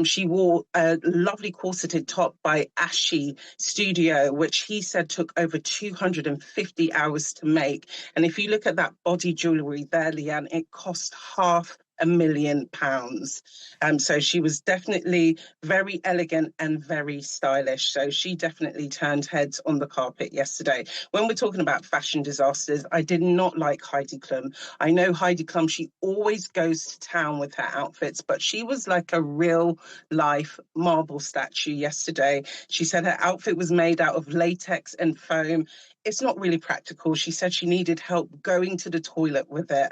She wore a lovely corseted top by Ashi Studio, which he said took over 250 hours to make. And if you look at that body jewellery there, Leigh Ann, it cost £500,000. So she was definitely very elegant and very stylish. So she definitely turned heads on the carpet yesterday. When we're talking about fashion disasters, I did not like Heidi Klum. I know Heidi Klum, she always goes to town with her outfits, but she was like a real life marble statue yesterday. She said her outfit was made out of latex and foam. It's not really practical. She said she needed help going to the toilet with it.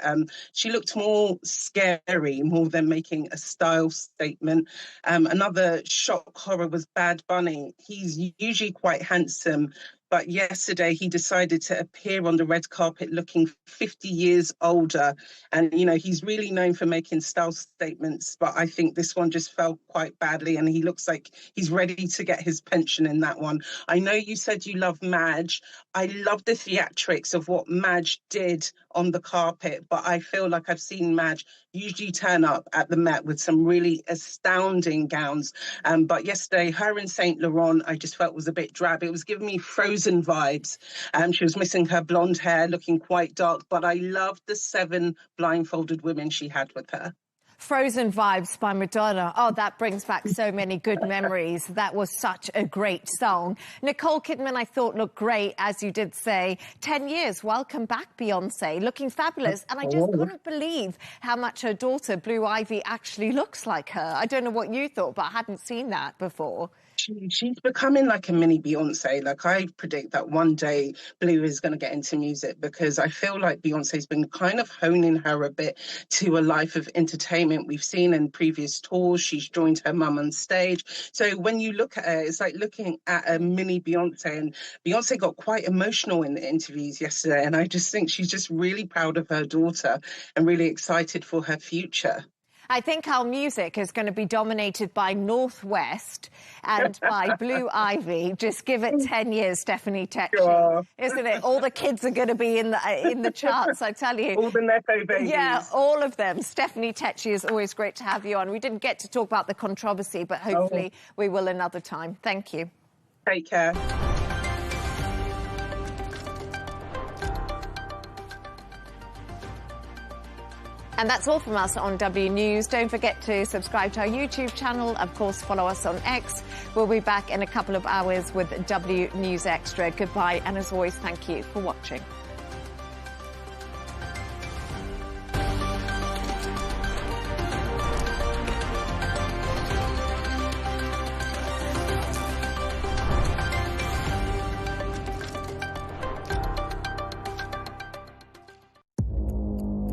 She looked more scary, more than making a style statement. Another shock horror was Bad Bunny. He's usually quite handsome, but yesterday he decided to appear on the red carpet looking 50 years older. And, you know, he's really known for making style statements, but I think this one just fell quite badly and he looks like he's ready to get his pension in that one. I know you said you love Madge. I love the theatrics of what Madge did on the carpet, but I feel like I've seen Madge usually turn up at the Met with some really astounding gowns. But yesterday, her in Saint Laurent, I just felt was a bit drab. It was giving me Frozen vibes. She was missing her blonde hair, looking quite dark, but I loved the 7 blindfolded women she had with her. Frozen Vibes by Madonna. Oh, that brings back so many good memories. That was such a great song. Nicole Kidman, I thought, looked great, as you did say. 10 years. Welcome back, Beyonce. Looking fabulous. And I just couldn't believe how much her daughter, Blue Ivy, actually looks like her. I don't know what you thought, but I hadn't seen that before. She's becoming like a mini Beyonce. Like, I predict that one day Blue is going to get into music, because I feel like Beyonce's been kind of honing her a bit to a life of entertainment. We've seen in previous tours, she's joined her mum on stage. So when you look at her, it's like looking at a mini Beyonce. And Beyonce got quite emotional in the interviews yesterday. And I just think she's just really proud of her daughter and really excited for her future. I think our music is going to be dominated by Northwest and by Blue Ivy. Just give it 10 years, Stephanie Tetchy, sure. Isn't it? All the kids are going to be in the charts, I tell you. All the Nepo babies. Yeah, all of them. Stephanie Tetchy, is always great to have you on. We didn't get to talk about the controversy, but hopefully we will another time. Thank you. Take care. And that's all from us on W News. Don't forget to subscribe to our YouTube channel. Of course, follow us on X. We'll be back in a couple of hours with W News Extra. Goodbye. And as always, thank you for watching.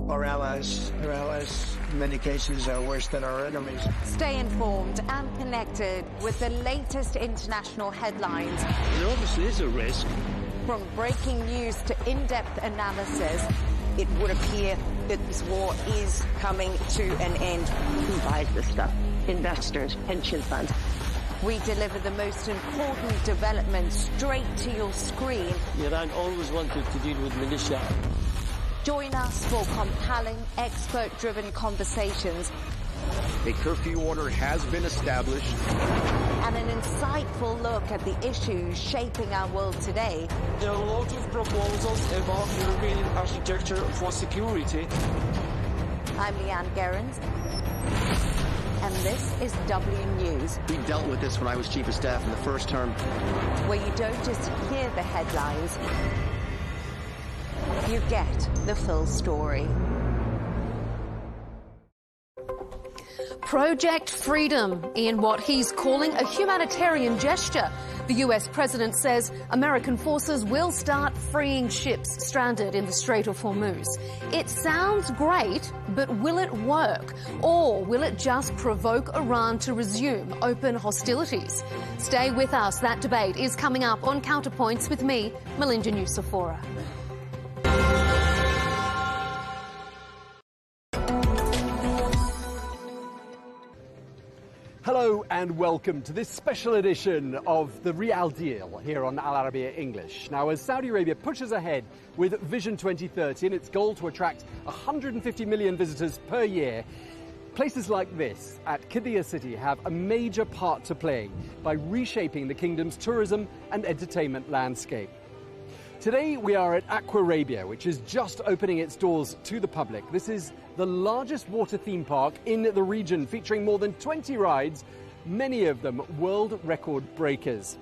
Our allies, in many cases, are worse than our enemies. Stay informed and connected with the latest international headlines. There obviously is a risk. From breaking news to in-depth analysis, it would appear that this war is coming to an end. Who buys this stuff? Investors, pension funds. We deliver the most important developments straight to your screen. Iran always wanted to deal with militia. Join us for compelling, expert-driven conversations. A curfew order has been established. And an insightful look at the issues shaping our world today. There are a lot of proposals about European architecture for security. I'm Leigh Ann Gerrans, and this is W News. We dealt with this when I was Chief of Staff in the first term. Where you don't just hear the headlines, you get the full story. Project Freedom in what he's calling a humanitarian gesture. The US president says American forces will start freeing ships stranded in the Strait of Hormuz. It sounds great, but will it work? Or will it just provoke Iran to resume open hostilities? Stay with us. That debate is coming up on Counterpoints with me, Melinda Nucifora. Hello and welcome to this special edition of The Real Deal here on Arabiya English. Now, as Saudi Arabia pushes ahead with Vision 2030 and its goal to attract 150 million visitors per year, places like this at Qiddiya City have a major part to play by reshaping the kingdom's tourism and entertainment landscape. Today we are at Aquarabia, which is just opening its doors to the public. This is the largest water theme park in the region, featuring more than 20 rides, many of them world record breakers.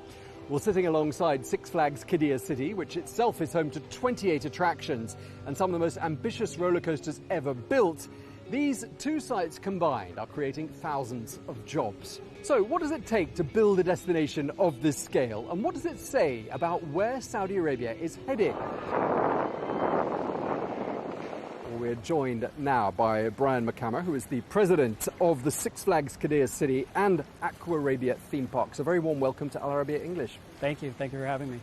Well, sitting alongside Six Flags Qiddiya City, which itself is home to 28 attractions and some of the most ambitious roller coasters ever built, these two sites combined are creating thousands of jobs. So what does it take to build a destination of this scale? And what does it say about where Saudi Arabia is headed? Well, we're joined now by Brian McCammer, who is the president of the Six Flags Qiddiya City and Aquarabia theme parks. A very warm welcome to Arabiya English. Thank you. Thank you for having me.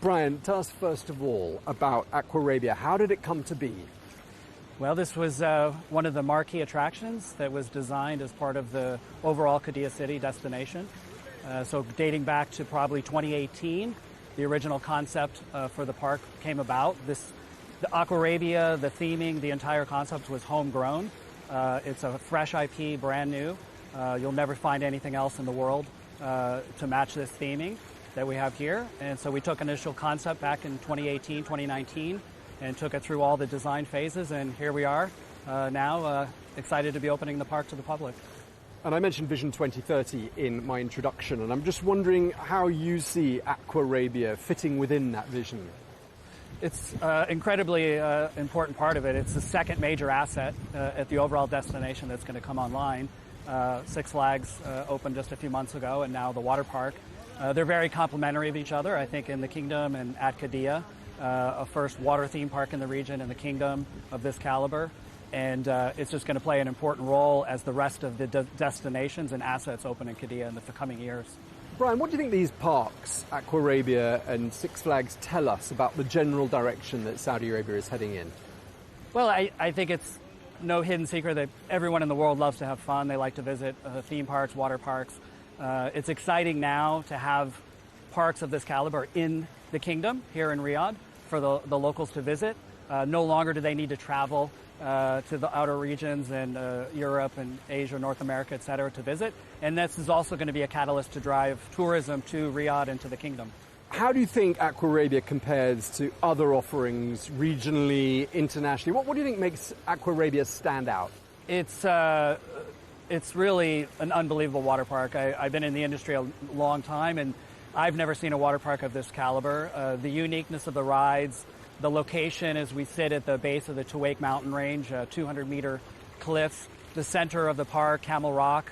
Brian, tell us first of all about Aquarabia. How did it come to be? Well, this was one of the marquee attractions that was designed as part of the overall Qiddiya City destination. So dating back to probably 2018, the original concept for the park came about. This The Aquarabia, the theming, the entire concept was homegrown. It's a fresh IP, brand new. You'll never find anything else in the world to match this theming that we have here. And so we took initial concept back in 2018, 2019, and took it through all the design phases, and here we are now, excited to be opening the park to the public. And I mentioned Vision 2030 in my introduction, and I'm just wondering how you see Aquarabia fitting within that vision. It's incredibly important part of it. It's the second major asset at the overall destination that's going to come online. Six Flags opened just a few months ago, and now the water park. They're very complementary of each other, I think, in the kingdom and at Qiddiya, a first water theme park in the region in the kingdom of this caliber. And it's just going to play an important role as the rest of the destinations and assets open in Qiddiya in the coming years. Brian, what do you think these parks, Aquarabia and Six Flags, tell us about the general direction that Saudi Arabia is heading in? Well, I think it's no hidden secret that everyone in the world loves to have fun. They like to visit theme parks, water parks. It's exciting now to have parks of this caliber in the kingdom here in Riyadh for the locals to visit. No longer do they need to travel to the outer regions and Europe and Asia, North America, et cetera, to visit. And this is also going to be a catalyst to drive tourism to Riyadh and to the kingdom. How do you think Aquarabia compares to other offerings regionally, internationally? What do you think makes Aquarabia stand out? It's really an unbelievable water park. I've been in the industry a long time, and I've never seen a water park of this caliber. The uniqueness of the rides, the location as we sit at the base of the Tuwaiq mountain range, 200-meter cliffs, the center of the park, Camel Rock,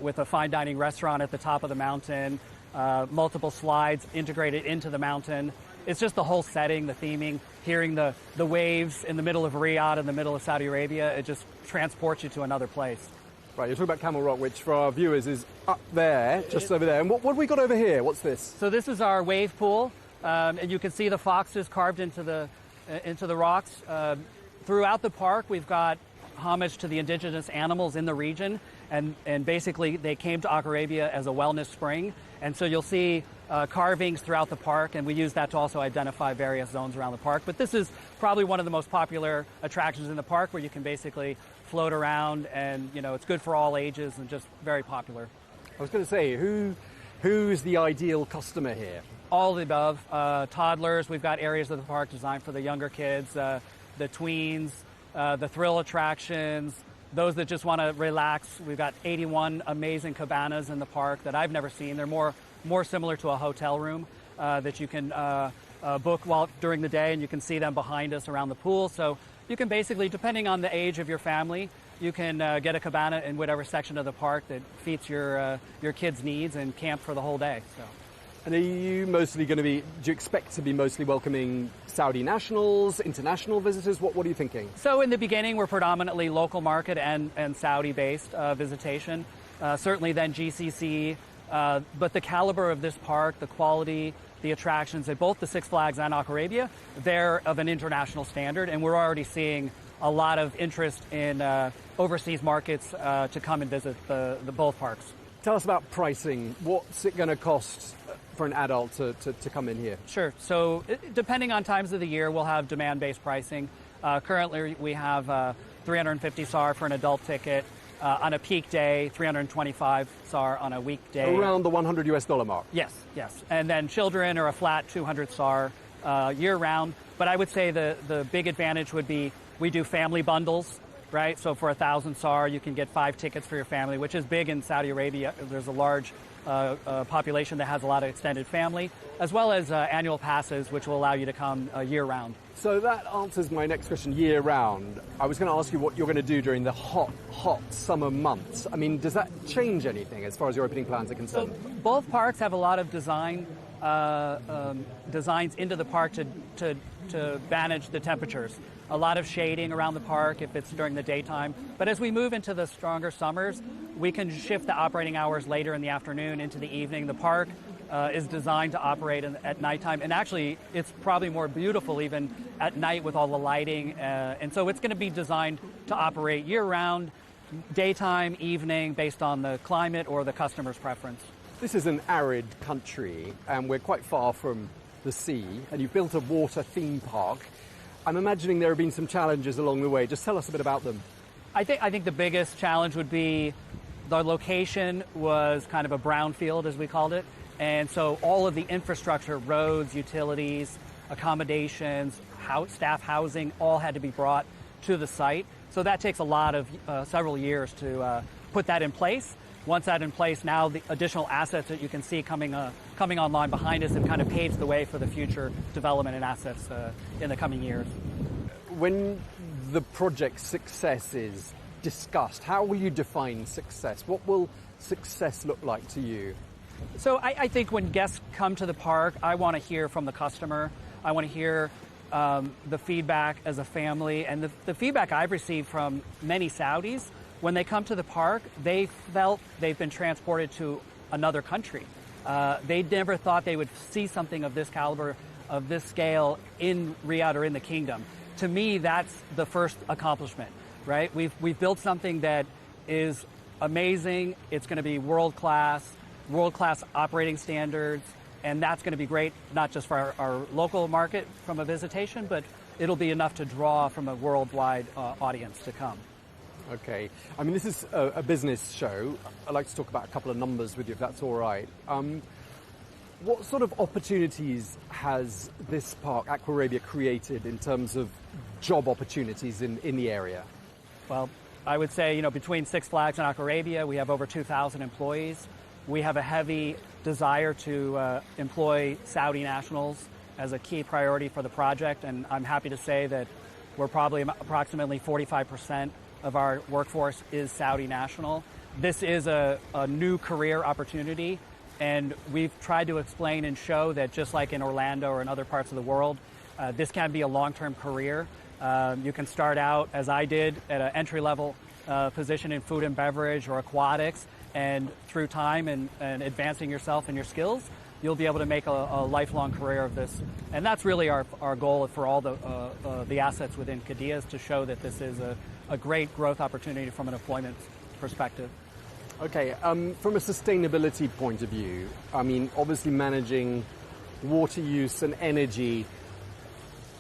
with a fine dining restaurant at the top of the mountain, multiple slides integrated into the mountain. It's just the whole setting, the theming, hearing the waves in the middle of Riyadh, in the middle of Saudi Arabia. It just transports you to another place. Right, you're talking about Camel Rock, which for our viewers is up there, just over there. And what have we got over here? What's this? So this is our wave pool. And you can see the foxes carved into the rocks. Throughout the park, we've got homage to the indigenous animals in the region, and basically they came to Aquarabia as a wellness spring. And so you'll see carvings throughout the park, and we use that to also identify various zones around the park. But this is probably one of the most popular attractions in the park, where you can basically float around, and it's good for all ages and just very popular. I was going to say, who's the ideal customer here? All of the above. Toddlers, we've got areas of the park designed for the younger kids, the tweens, the thrill attractions, those that just want to relax. We've got 81 amazing cabanas in the park that I've never seen. They're more similar to a hotel room that you can book during the day, and you can see them behind us around the pool. So you can basically, depending on the age of your family, you can get a cabana in whatever section of the park that fits your kids' needs and camp for the whole day. So. And are you mostly going to be, do you expect to be mostly welcoming Saudi nationals, international visitors? What are you thinking? So in the beginning, we're predominantly local market and Saudi-based visitation. Certainly then GCC, but the caliber of this park, the quality, the attractions at both the Six Flags and Aquarabia, they're of an international standard, and we're already seeing a lot of interest in overseas markets to come and visit the both parks. Tell us about pricing. What's it going to cost for an adult to come in here? Sure. So depending on times of the year, we'll have demand-based pricing. Currently, we have 350 SAR for an adult ticket. On a peak day, 325 SAR on a weekday. Around the $100 US mark? Yes. And then children are a flat 200 SAR year-round. But I would say the big advantage would be we do family bundles, right? So for 1,000 SAR, you can get 5 tickets for your family, which is big in Saudi Arabia. There's a large population that has a lot of extended family, as well as annual passes, which will allow you to come year-round. So that answers my next question, year-round. I was going to ask you what you're going to do during the hot summer months. I mean, does that change anything as far as your opening plans are concerned? So both parks have a lot of designs into the park to manage the temperatures. A lot of shading around the park if it's during the daytime. But as we move into the stronger summers, we can shift the operating hours later in the afternoon into the evening. The park is designed to operate at nighttime, and actually it's probably more beautiful even at night with all the lighting. And so it's going to be designed to operate year-round, daytime, evening, based on the climate or the customer's preference. This is an arid country, and we're quite far from the sea, and you've built a water theme park. I'm imagining there have been some challenges along the way. Just tell us a bit about them. I think the biggest challenge would be the location was kind of a brownfield, as we called it. And so all of the infrastructure, roads, utilities, accommodations, staff housing, all had to be brought to the site. So that takes a lot of several years to put that in place. Once that's in place, now the additional assets that you can see coming online behind us have kind of paved the way for the future development and assets in the coming years. When the project's success is discussed, how will you define success? What will success look like to you? So I think when guests come to the park, I want to hear from the customer. I want to hear the feedback as a family. And the feedback I've received from many Saudis, when they come to the park, they felt they've been transported to another country. They never thought they would see something of this caliber, of this scale in Riyadh or in the kingdom. To me, that's the first accomplishment, right? We've built something that is amazing. It's going to be world-class operating standards, and that's going to be great, not just for our local market from a visitation, but it'll be enough to draw from a worldwide audience to come. Okay. I mean, this is a business show. I'd like to talk about a couple of numbers with you, if that's all right. What sort of opportunities has this park, Aquarabia, created in terms of job opportunities in the area? Well, I would say, between Six Flags and Aquarabia, we have over 2,000 employees. We have a heavy desire to employ Saudi nationals as a key priority for the project, and I'm happy to say that we're probably approximately 45% of our workforce is Saudi national. This is a new career opportunity, and we've tried to explain and show that just like in Orlando or in other parts of the world, this can be a long-term career. You can start out, as I did, at an entry-level position in food and beverage or aquatics, and through time and advancing yourself and your skills, you'll be able to make a lifelong career of this. And that's really our goal for all the assets within Qiddiya, is to show that this is a great growth opportunity from an employment perspective. Okay, from a sustainability point of view, I mean, obviously managing water use and energy,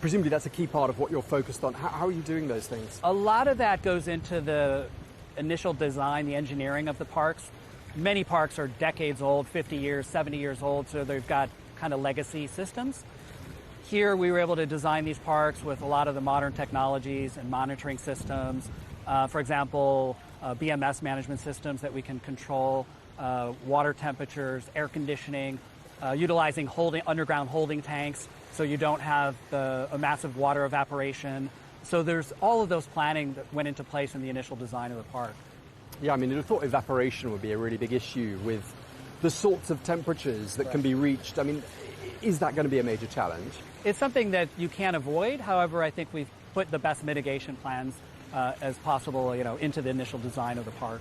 presumably that's a key part of what you're focused on. How are you doing those things? A lot of that goes into the initial design, the engineering of the parks. Many parks are decades old, 50 years, 70 years old, so they've got kind of legacy systems. Here we were able to design these parks with a lot of the modern technologies and monitoring systems. For example, BMS management systems that we can control, water temperatures, air conditioning, utilizing underground holding tanks so you don't have a massive water evaporation. So there's all of those planning that went into place in the initial design of the park. Yeah, I mean, I thought evaporation would be a really big issue with the sorts of temperatures that can be reached. I mean, is that going to be a major challenge? It's something that you can't avoid. However, I think we've put the best mitigation plans as possible, into the initial design of the park.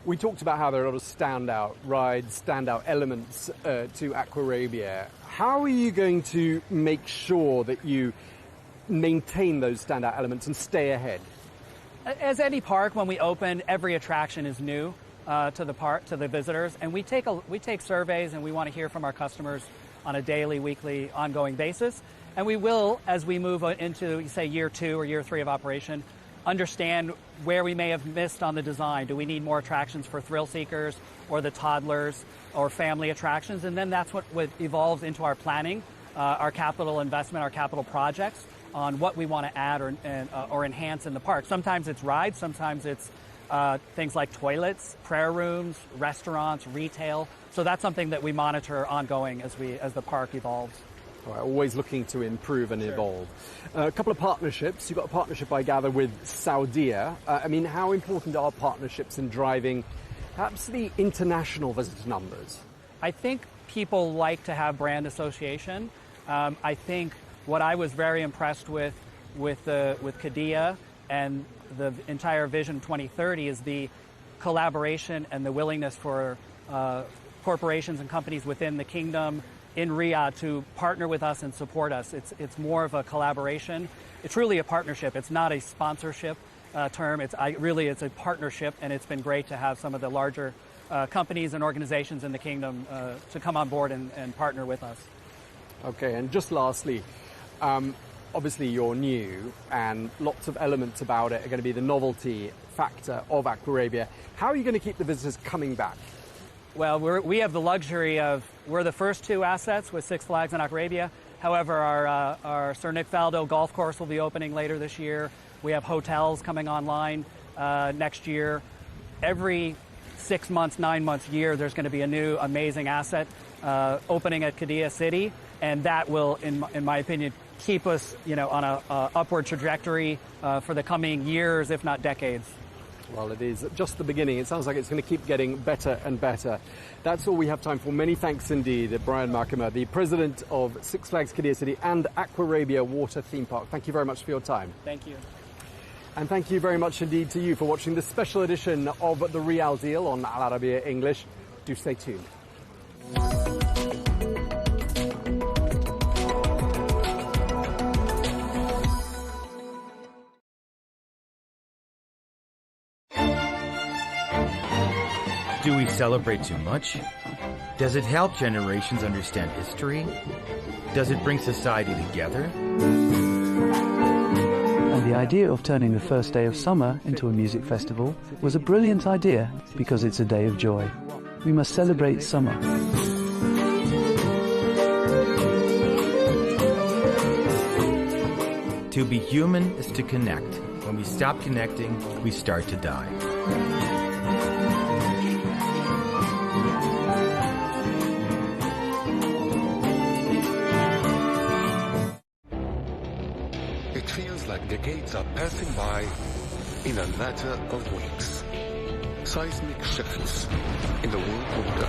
We talked about how there are a lot of standout rides, standout elements to Aquarabia. How are you going to make sure that you maintain those standout elements and stay ahead? As any park, when we open, every attraction is new to the park, to the visitors, and we take surveys, and we want to hear from our customers on a daily, weekly, ongoing basis. And we will, as we move into, say, year 2 or year 3 of operation, understand where we may have missed on the design. Do we need more attractions for thrill seekers or the toddlers or family attractions? And then that's what evolves into our planning, our capital investment, our capital projects, on what we want to add or enhance in the park. Sometimes it's rides, sometimes it's things like toilets, prayer rooms, restaurants, retail. So that's something that we monitor ongoing as the park evolves. All right, always looking to improve and evolve. A couple of partnerships. You've got a partnership, I gather, with Saudia. I mean, how important are partnerships in driving perhaps the international visitor numbers? I think people like to have brand association. I think what I was very impressed with Qiddiya and the entire Vision 2030 is the collaboration and the willingness for corporations and companies within the kingdom in Riyadh to partner with us and support us. It's more of a collaboration. It's really a partnership. It's not a sponsorship term. It's a partnership, and it's been great to have some of the larger companies and organizations in the kingdom to come on board and partner with us. Okay, and just lastly, obviously you're new, and lots of elements about it are going to be the novelty factor of Aquarabia. How are you going to keep the visitors coming back? Well, we have the luxury of, we're the first two assets with Six Flags and Aquarabia. However, our Sir Nick Faldo golf course will be opening later this year. We have hotels coming online next year. Every 6 months, 9 months, year, there's going to be a new amazing asset opening at Qiddiya City, and that will, in my opinion, keep us, on a upward trajectory for the coming years, if not decades. Well, it is just the beginning. It sounds like it's going to keep getting better and better. That's all we have time for. Many thanks indeed, Brian Markham, the president of Six Flags Qiddiya City and Aquarabia Water Theme Park. Thank you very much for your time. Thank you. And thank you very much indeed to you for watching this special edition of The Real Deal on Al Arabiya English. Do stay tuned. Do we celebrate too much? Does it help generations understand history? Does it bring society together? And the idea of turning the first day of summer into a music festival was a brilliant idea because it's a day of joy. We must celebrate summer. To be human is to connect. When we stop connecting, we start to die. It feels like decades are passing by in a matter of weeks. Seismic shifts in the world order.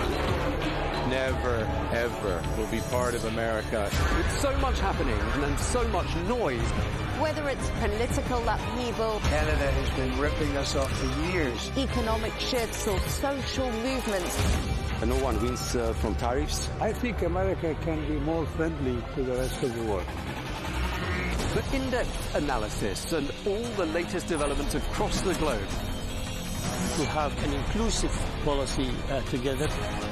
Never, ever will be part of America. With so much happening and so much noise. Whether it's political upheaval, Canada has been ripping us off for years. economic shifts or social movements, And no one wins from tariffs. I think America can be more friendly to the rest of the world. The in-depth analysis and all the latest developments across the globe. To have an inclusive policy together.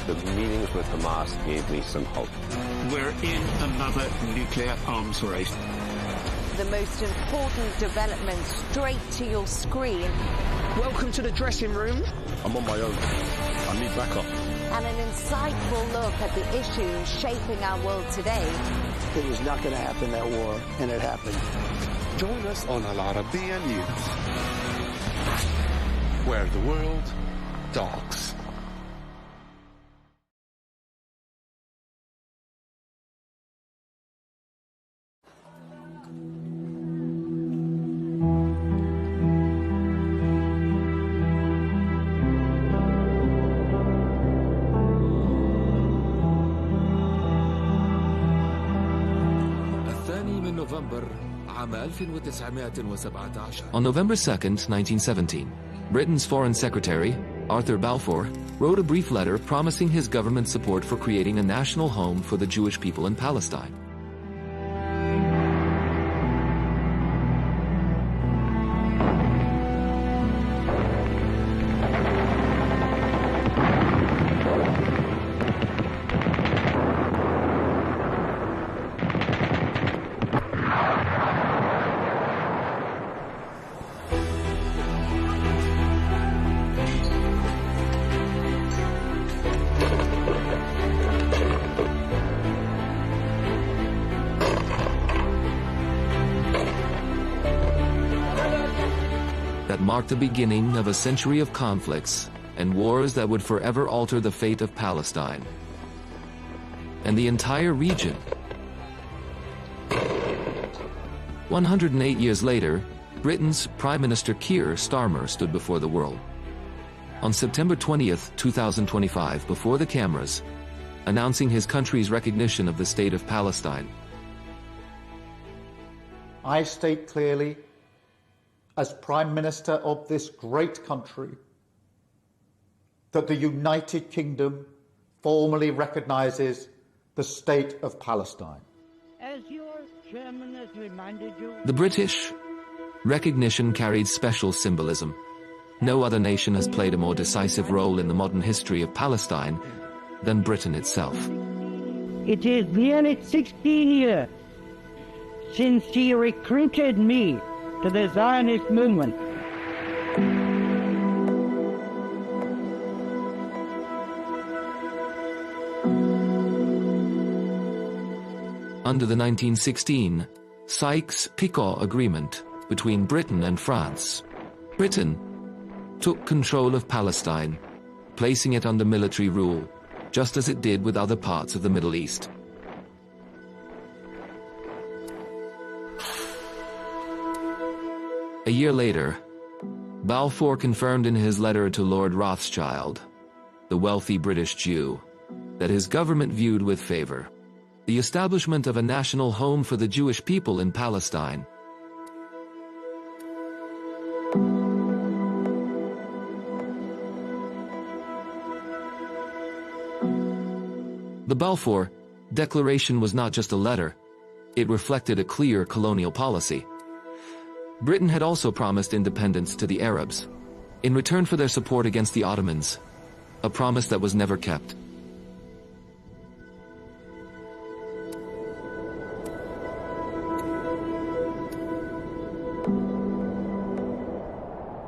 The meetings with Hamas gave me some hope. We're in another nuclear arms race. the most important development straight to your screen. Welcome to the dressing room. I'm on my own. I need backup. And an insightful look at the issues shaping our world today. It was not going to happen, that war, and it happened. Join us on Al Arabiya News, where the world talks. On November 2nd, 1917, Britain's Foreign Secretary, Arthur Balfour, wrote a brief letter promising his government's support for creating a national home for the Jewish people in Palestine. Marked the beginning of a century of conflicts and wars that would forever alter the fate of Palestine and the entire region. 108 years later, Britain's Prime Minister Keir Starmer stood before the world. On September 20th, 2025, before the cameras, announcing his country's recognition of the state of Palestine. I state clearly, as Prime Minister of this great country, that the United Kingdom formally recognises the state of Palestine. As your chairman has reminded you, The British recognition carried special symbolism. No other nation has played a more decisive role in the modern history of Palestine than Britain itself. it is nearly 16 years since he recruited me to the Zionist movement. Under the 1916 Sykes-Picot Agreement between Britain and France, Britain took control of Palestine, placing it under military rule, just as it did with other parts of the Middle East. A year later, Balfour confirmed in his letter to Lord Rothschild, the wealthy British Jew, that his government viewed with favor the establishment of a national home for the Jewish people in Palestine. The Balfour Declaration was not just a letter, it reflected a clear colonial policy. Britain had also promised independence to the Arabs, in return for their support against the Ottomans, a promise that was never kept.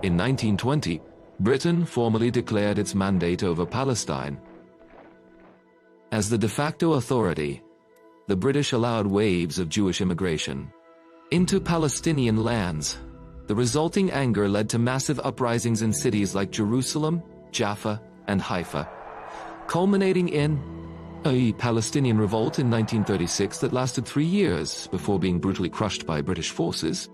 In 1920, Britain formally declared its mandate over Palestine. As the de facto authority, the British allowed waves of Jewish immigration into Palestinian lands. The resulting anger led to massive uprisings in cities like Jerusalem, Jaffa, and Haifa, culminating in a Palestinian revolt in 1936 that lasted 3 years before being brutally crushed by British forces.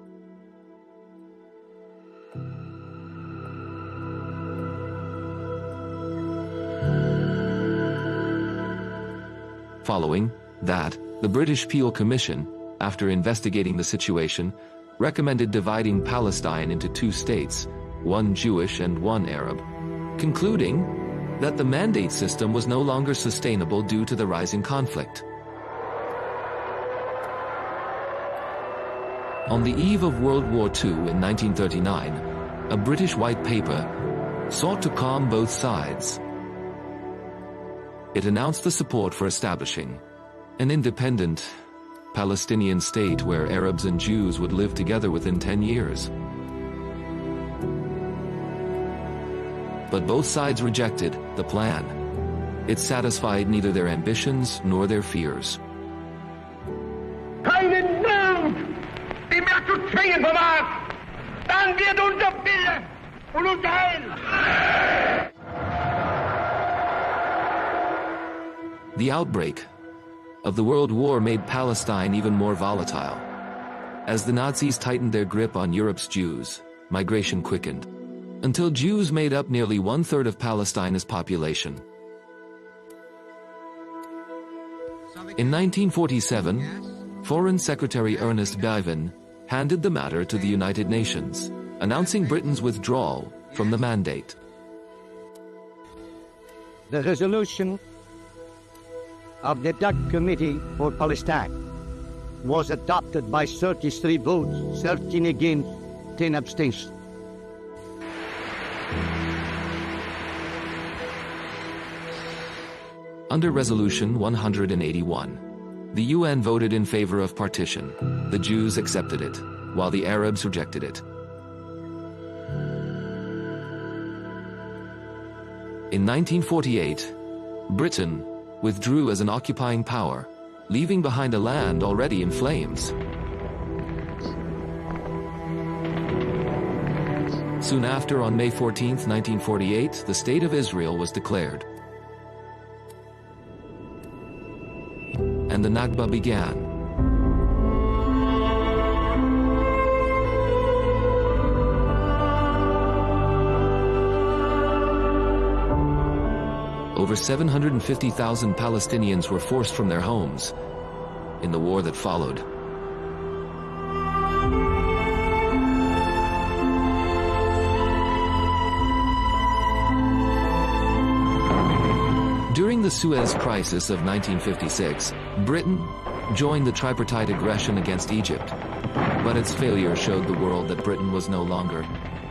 Following that, the British Peel Commission, after investigating the situation, recommended dividing Palestine into 2 states, one Jewish and one Arab, concluding that the mandate system was no longer sustainable due to the rising conflict. On the eve of World War II in 1939, a British white paper sought to calm both sides. It announced the support for establishing an independent Palestinian state where Arabs and Jews would live together within 10 years. But both sides rejected the plan. It satisfied neither their ambitions nor their fears. Keinen Mut, die mehr zu zwingen vermag, dann wird unser Wille und unser Heil. The outbreak of the World War made Palestine even more volatile. As the Nazis tightened their grip on Europe's Jews, migration quickened, until Jews made up nearly 1/3 of Palestine's population. In 1947, Foreign Secretary Ernest Bevin handed the matter to the United Nations, announcing Britain's withdrawal from the mandate. The resolution of the DUC Committee for Palestine was adopted by 33 votes, 13 against, 10 abstentions. Under Resolution 181, the UN voted in favor of partition. The Jews accepted it, while the Arabs rejected it. In 1948, Britain withdrew as an occupying power, leaving behind a land already in flames. Soon after, on May 14, 1948, the State of Israel was declared. And the Nakba began. Over 750,000 Palestinians were forced from their homes in the war that followed. During the Suez Crisis of 1956, Britain joined the tripartite aggression against Egypt, but its failure showed the world that Britain was no longer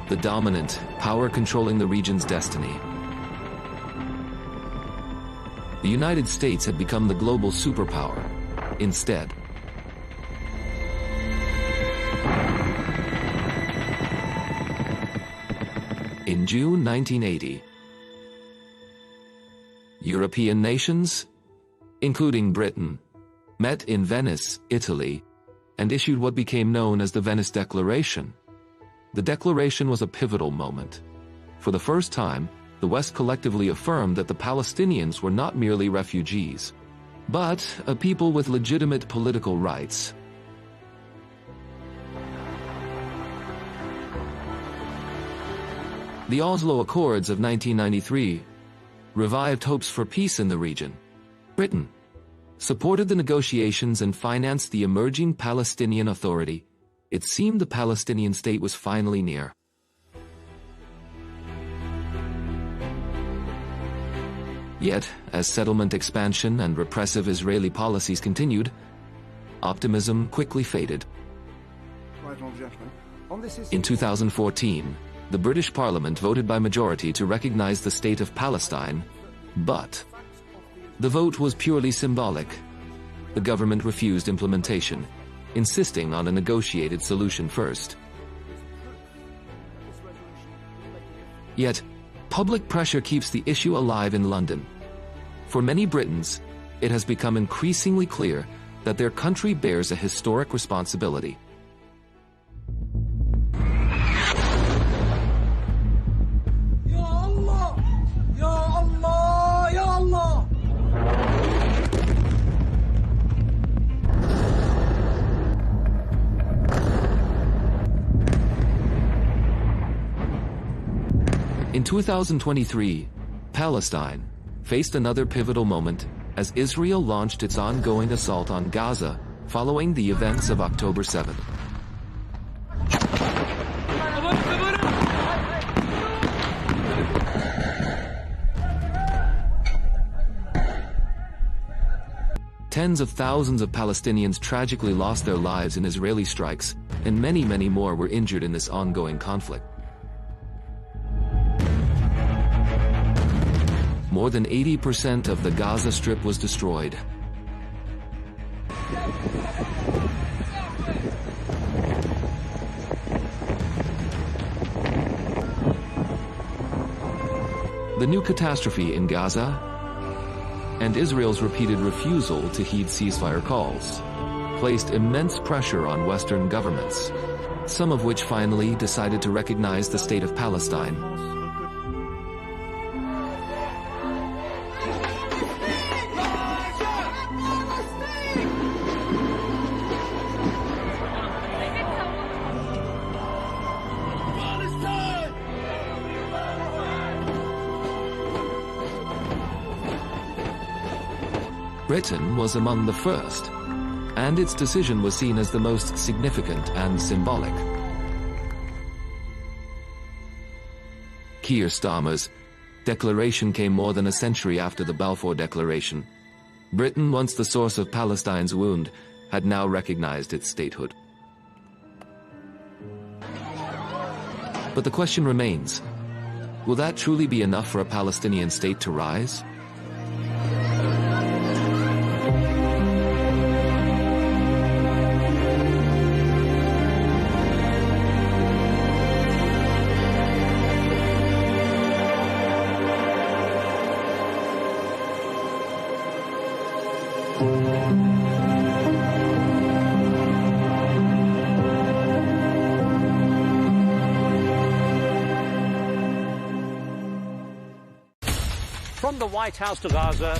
the dominant power controlling the region's destiny. The United States had become the global superpower instead. In June 1980, European nations, including Britain, met in Venice, Italy, and issued what became known as the Venice Declaration. The declaration was a pivotal moment. For the first time, the West collectively affirmed that the Palestinians were not merely refugees, but a people with legitimate political rights. The Oslo Accords of 1993 revived hopes for peace in the region. Britain supported the negotiations and financed the emerging Palestinian Authority. It seemed the Palestinian state was finally near. Yet, as settlement expansion and repressive Israeli policies continued, optimism quickly faded. In 2014, the British Parliament voted by majority to recognize the state of Palestine, but the vote was purely symbolic. The government refused implementation, insisting on a negotiated solution first. Yet, public pressure keeps the issue alive in London. For many Britons, it has become increasingly clear that their country bears a historic responsibility. In 2023, Palestine faced another pivotal moment as Israel launched its ongoing assault on Gaza following the events of October 7th. Tens of thousands of Palestinians tragically lost their lives in Israeli strikes, and many, many more were injured in this ongoing conflict. More than 80% of the Gaza Strip was destroyed. The new catastrophe in Gaza and Israel's repeated refusal to heed ceasefire calls placed immense pressure on Western governments, some of which finally decided to recognize the state of Palestine. Britain was among the first, and its decision was seen as the most significant and symbolic. Keir Starmer's declaration came more than a century after the Balfour Declaration. Britain, once the source of Palestine's wound, had now recognized its statehood. But the question remains, will that truly be enough for a Palestinian state to rise? From the White House to Gaza,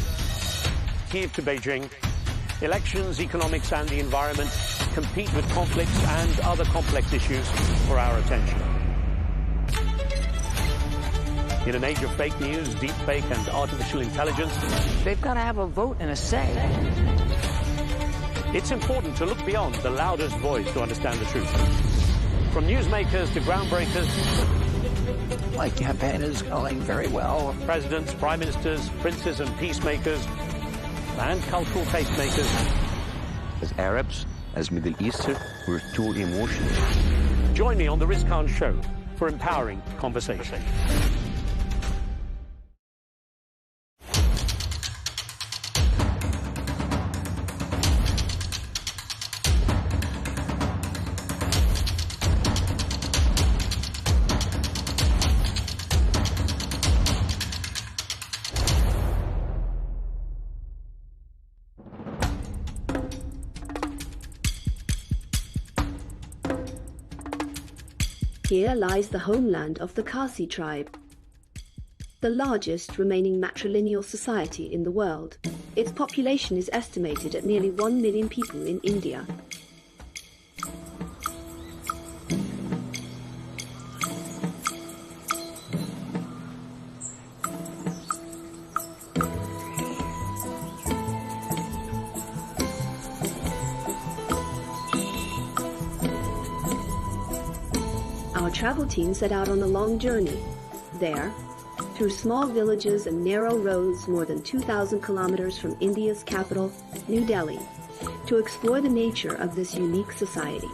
Kiev to Beijing, elections, economics and the environment compete with conflicts and other complex issues for our attention. In an age of fake news, deepfake and artificial intelligence, they've got to have a vote and a say. It's important to look beyond the loudest voice to understand the truth. From newsmakers to groundbreakers, my campaign is going very well. Presidents, prime ministers, princes and peacemakers, and cultural tastemakers. As Arabs, as Middle Eastern, we're too emotional. Join me on the Riz Khan Show for empowering conversation. Here lies the homeland of the Khasi tribe, the largest remaining matrilineal society in the world. Its population is estimated at nearly 1 million people in India. Our travel team set out on a long journey. There, through small villages and narrow roads more than 2,000 kilometers from India's capital, New Delhi, to explore the nature of this unique society.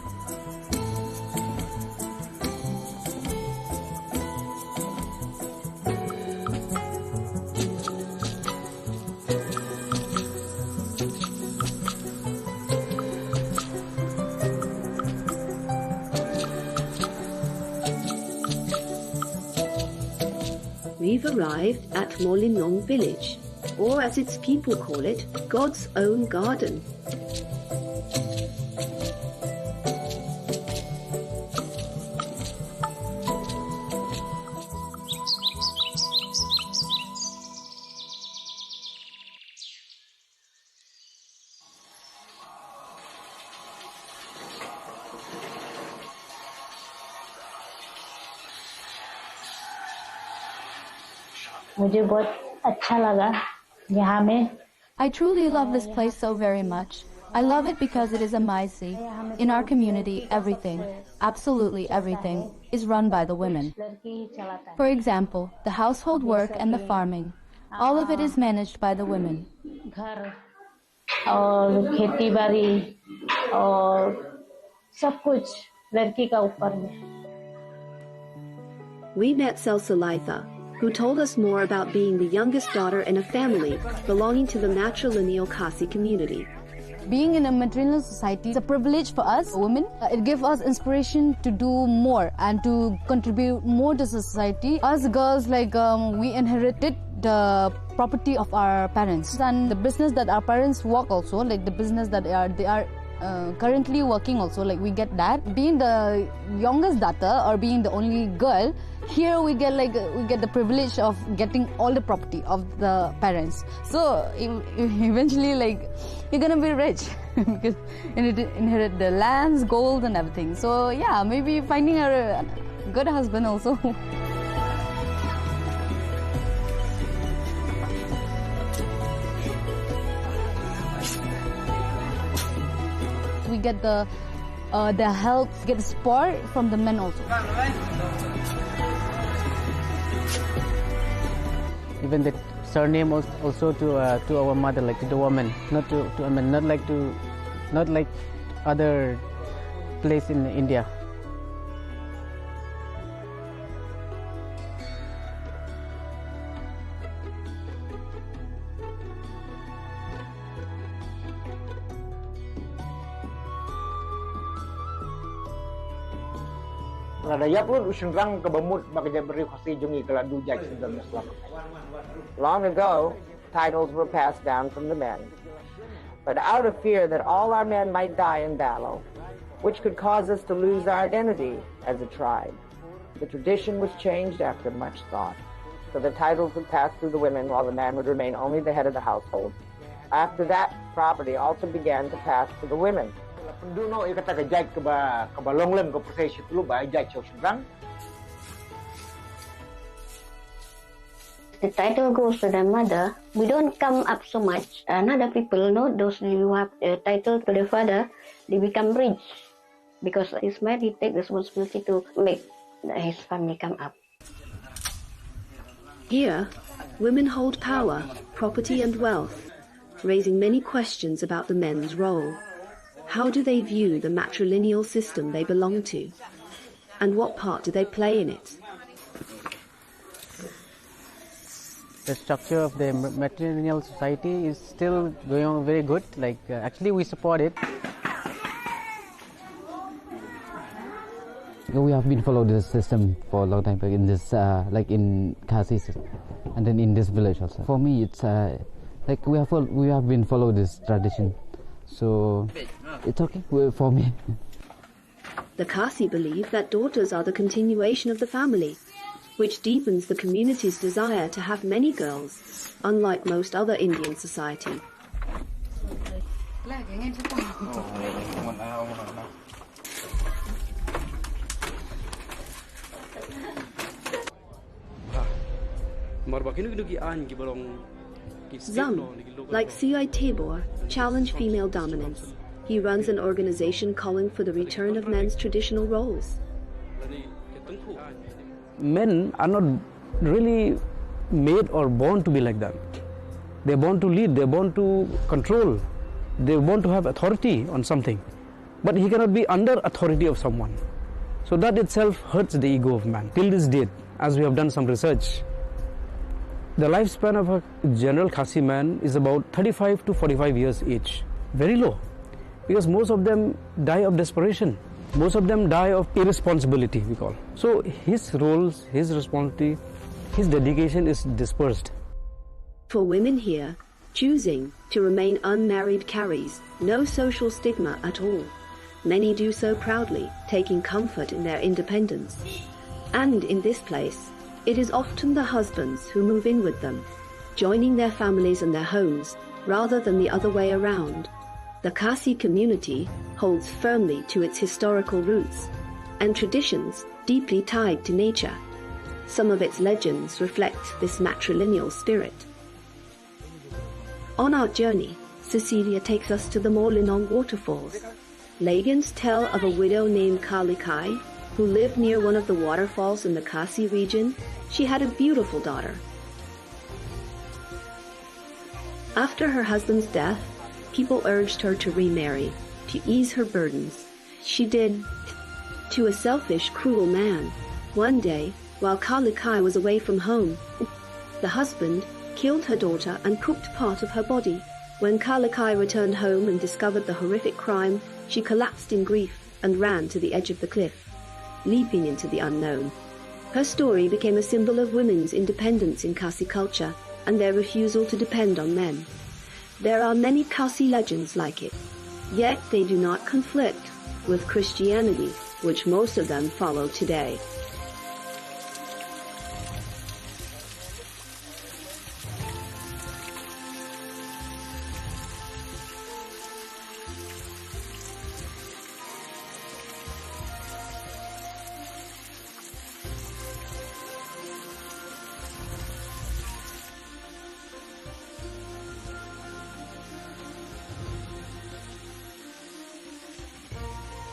We've arrived at Matrilineal village, or as its people call it, God's own garden. I truly love this place so very much. I love it because it is a Maisi. In our community, everything, absolutely everything, is run by the women. For example, the household work and the farming, all of it is managed by the women. We met Salsalaitha, who told us more about being the youngest daughter in a family belonging to the matrilineal Khasi community. Being in a matrilineal society is a privilege for us women. It gives us inspiration to do more and to contribute more to society. Us girls, we inherited the property of our parents and the business that our parents work also, like the business that they are currently working also, like we get that. Being the youngest daughter or being the only girl, here we get the privilege of getting all the property of the parents. So eventually you're gonna be rich because you need to inherit the lands, gold and everything. So yeah, maybe finding a good husband also. We get the help, get the support from the men also. Even the surname also to our mother, like to the woman, not like other place in India. Long ago, titles were passed down from the men. But out of fear that all our men might die in battle, which could cause us to lose our identity as a tribe, the tradition was changed after much thought. So the titles would pass through the women while the man would remain only the head of the household. After that, property also began to pass to the women. The title goes to the mother. We don't come up so much. Other people know those who have the title to the father, they become rich. Because his man, he takes responsibility to make his family come up. Here, women hold power, property and wealth, raising many questions about the men's role. How do they view the matrilineal system they belong to? And what part do they play in it? The structure of the matrilineal society is still going on very good. Actually, we support it. We have been following this system for a long time, in this, in Khasi, and then in this village also. For me, it's we have been following this tradition, so it's okay for me. The Kasi believe that daughters are the continuation of the family, which deepens the community's desire to have many girls, unlike most other Indian society. Zam, like C.I. Tabor, challenge female dominance. He runs an organization calling for the return of men's traditional roles. Men are not really made or born to be like that. They're born to lead, they're born to control, they're born to have authority on something. But he cannot be under authority of someone. So that itself hurts the ego of man. Till this date, as we have done some research, the lifespan of a general Khasi man is about 35 to 45 years age. Very low. Because most of them die of desperation. Most of them die of irresponsibility, we call. So his roles, his responsibility, his dedication is dispersed. For women here, choosing to remain unmarried carries no social stigma at all. Many do so proudly, taking comfort in their independence. And in this place, it is often the husbands who move in with them, joining their families and their homes, rather than the other way around. The Kasi community holds firmly to its historical roots and traditions deeply tied to nature. Some of its legends reflect this matrilineal spirit. On our journey, Cecilia takes us to the Matrilineal waterfalls. Legends tell of a widow named Kalikai who lived near one of the waterfalls in the Kasi region. She had a beautiful daughter. After her husband's death, people urged her to remarry, to ease her burdens. She did, to a selfish, cruel man. One day, while Kalikai was away from home, the husband killed her daughter and cooked part of her body. When Kalikai returned home and discovered the horrific crime, she collapsed in grief and ran to the edge of the cliff, leaping into the unknown. Her story became a symbol of women's independence in Kasi culture and their refusal to depend on men. There are many Kasi legends like it, yet they do not conflict with Christianity, which most of them follow today.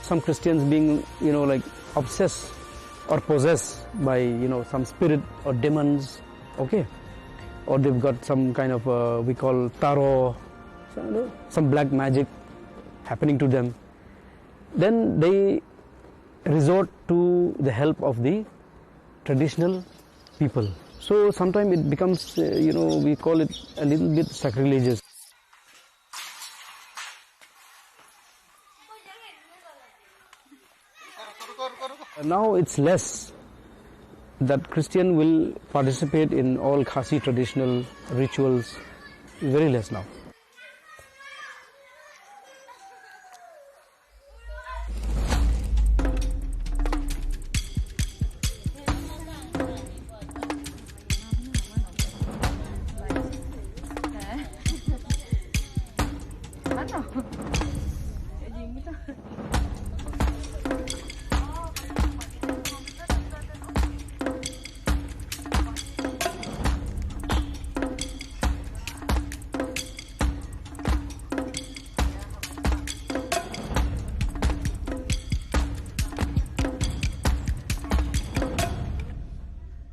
Some Christians being, like obsessed or possessed by, some spirit or demons, okay? Or they've got some kind of, we call tarot, some black magic happening to them. Then they resort to the help of the traditional people. So sometimes it becomes, we call it a little bit sacrilegious. Now it's less that Christian will participate in all Khasi traditional rituals, very less now.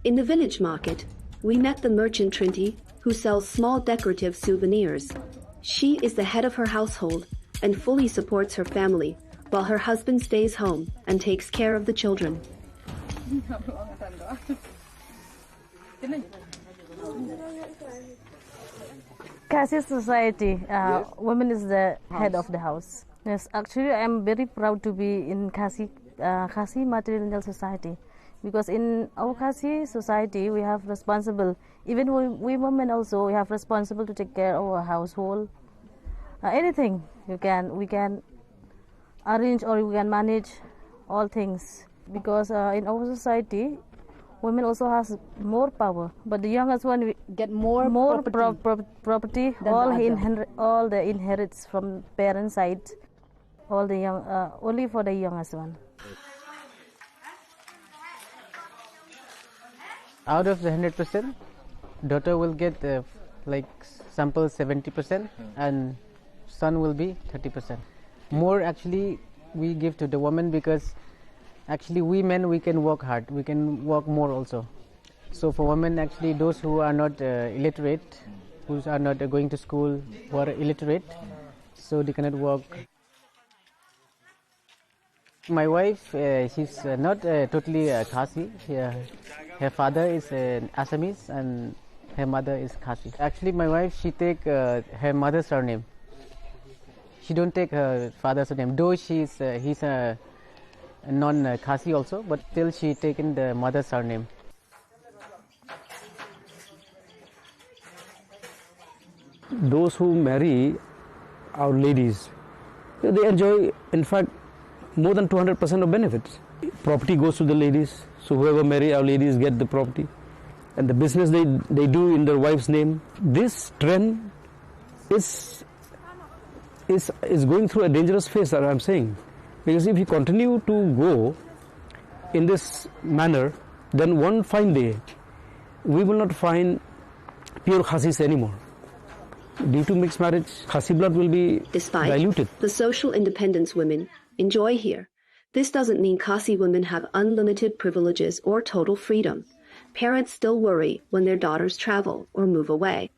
In the village market, we met the merchant Trinity, who sells small decorative souvenirs. She is the head of her household and fully supports her family, while her husband stays home and takes care of the children. Kasi society, women is the head of the house. Yes, actually I am very proud to be in Kasi Matrilineal society. Because in our Kasi society, we have responsible, even we women also, we have responsible to take care of our household. Anything we can arrange or we can manage all things, because in our society, women also has more power, but the youngest one get more property. All the inherits from parents' side. All the young, only for the youngest one. Out of the 100%, daughter will get like sample 70%, and son will be 30%. More actually we give to the woman, because actually we men, we can work hard, we can work more also. So for women, actually those who are not illiterate, who are not going to school, who are illiterate, so they cannot work. My wife, she's not totally Khasi. Her father is Assamese and her mother is Khasi. Actually, my wife, she take her mother's surname. She don't take her father's surname, though he's a non-Khasi also, but still she taken the mother's surname. Those who marry our ladies, they enjoy, in fact, more than 200% of benefits. Property goes to the ladies, so whoever marry our ladies get the property. And the business they do in their wife's name. This trend is going through a dangerous phase, that I'm saying. Because if you continue to go in this manner, then one fine day, we will not find pure Khasis anymore. Due to mixed marriage, Khasi blood will be diluted. The social independence women enjoy here, this doesn't mean Khasi women have unlimited privileges or total freedom. Parents still worry when their daughters travel or move away.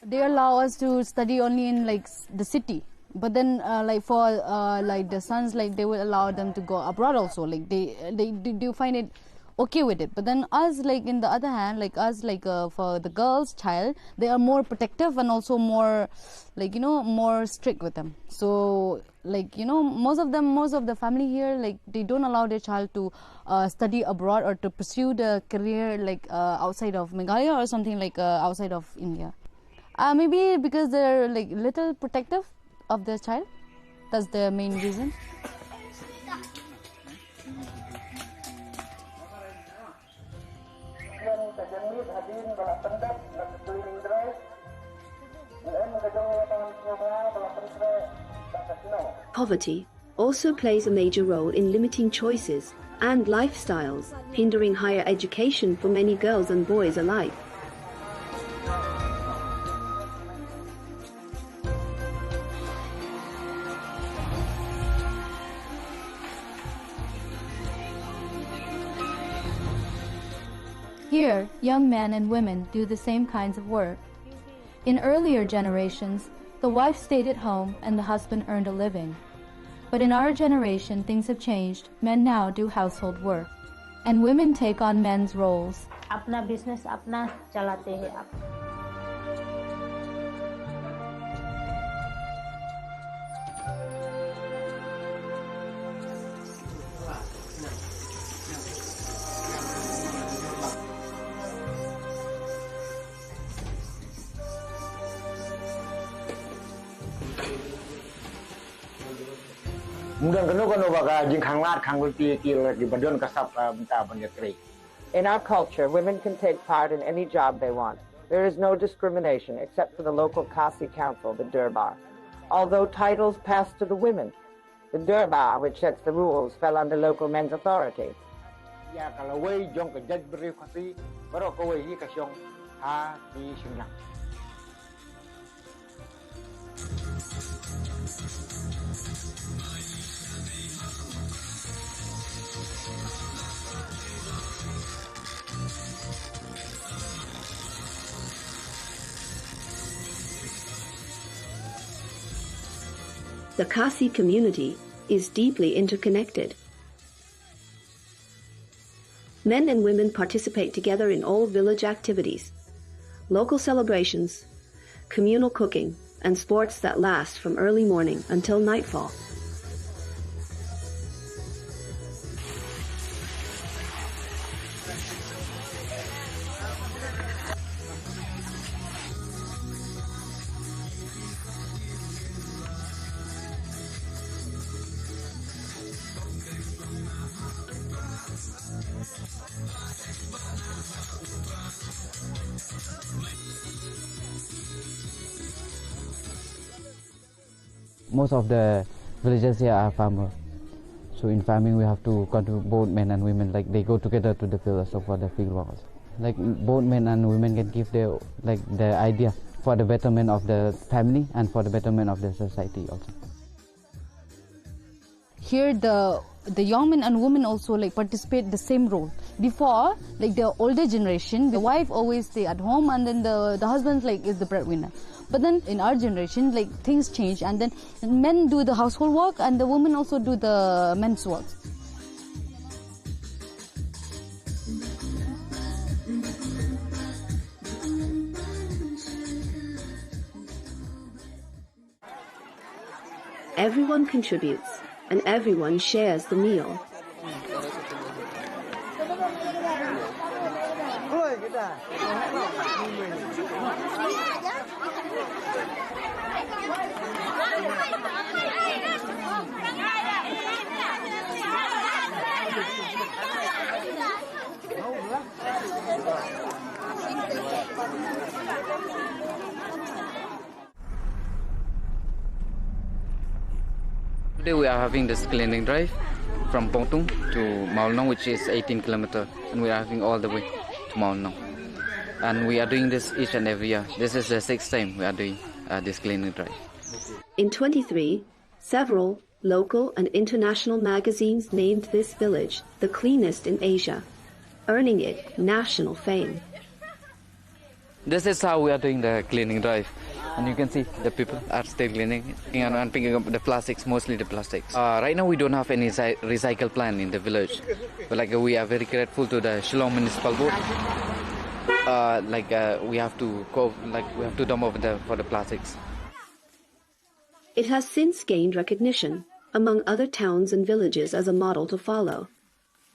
They allow us to study only in like the city, but then like for like the sons, like they will allow them to go abroad also. Like they do find it okay with it, but then us, like in the other hand, like us, like for the girl's child, they are more protective and also more like, you know, more strict with them. So like, you know, most of the family here, like they don't allow their child to study abroad or to pursue the career like outside of Meghalaya or something like outside of India. Maybe because they're like little protective of their child. That's the main reason. Poverty also plays a major role in limiting choices and lifestyles, hindering higher education for many girls and boys alike. Here, young men and women do the same kinds of work. In earlier generations, the wife stayed at home and the husband earned a living. But in our generation, things have changed. Men now do household work, and women take on men's roles. अपना business अपना चलाते हैं आप. In our culture, women can take part in any job they want. There is no discrimination except for the local Khasi council, the Durbar. Although titles passed to the women, the Durbar, which sets the rules, fell under local men's authority. The Khasi community is deeply interconnected. Men and women participate together in all village activities, local celebrations, communal cooking, and sports that last from early morning until nightfall. most of the villagers here are farmers. So in farming we have to contribute both men and women, like they go together to the field also for the field work. Like both men and women can give their idea for the betterment of the family and for the betterment of the society also. Here the young men and women also like participate the same role. Before, like the older generation, the wife always stay at home and then the husband like is the breadwinner. But then in our generation, like things change and then men do the household work and the women also do the men's work. Everyone contributes and everyone shares the meal. Today we are having this cleaning drive from Pongtung to Maolnong, which is 18 kilometers, and we are having all the way to Maolnong. And we are doing this each and every year. This is the 6th time we are doing this cleaning drive. In 23, several local and international magazines named this village the cleanest in Asia, earning it national fame. This is how we are doing the cleaning drive. And you can see the people are still cleaning and picking up the plastics, mostly the plastics. Right now we don't have any recycle plant in the village. But we are very grateful to the Shillong Municipal Board. We have to dump off for the plastics. It has since gained recognition among other towns and villages as a model to follow.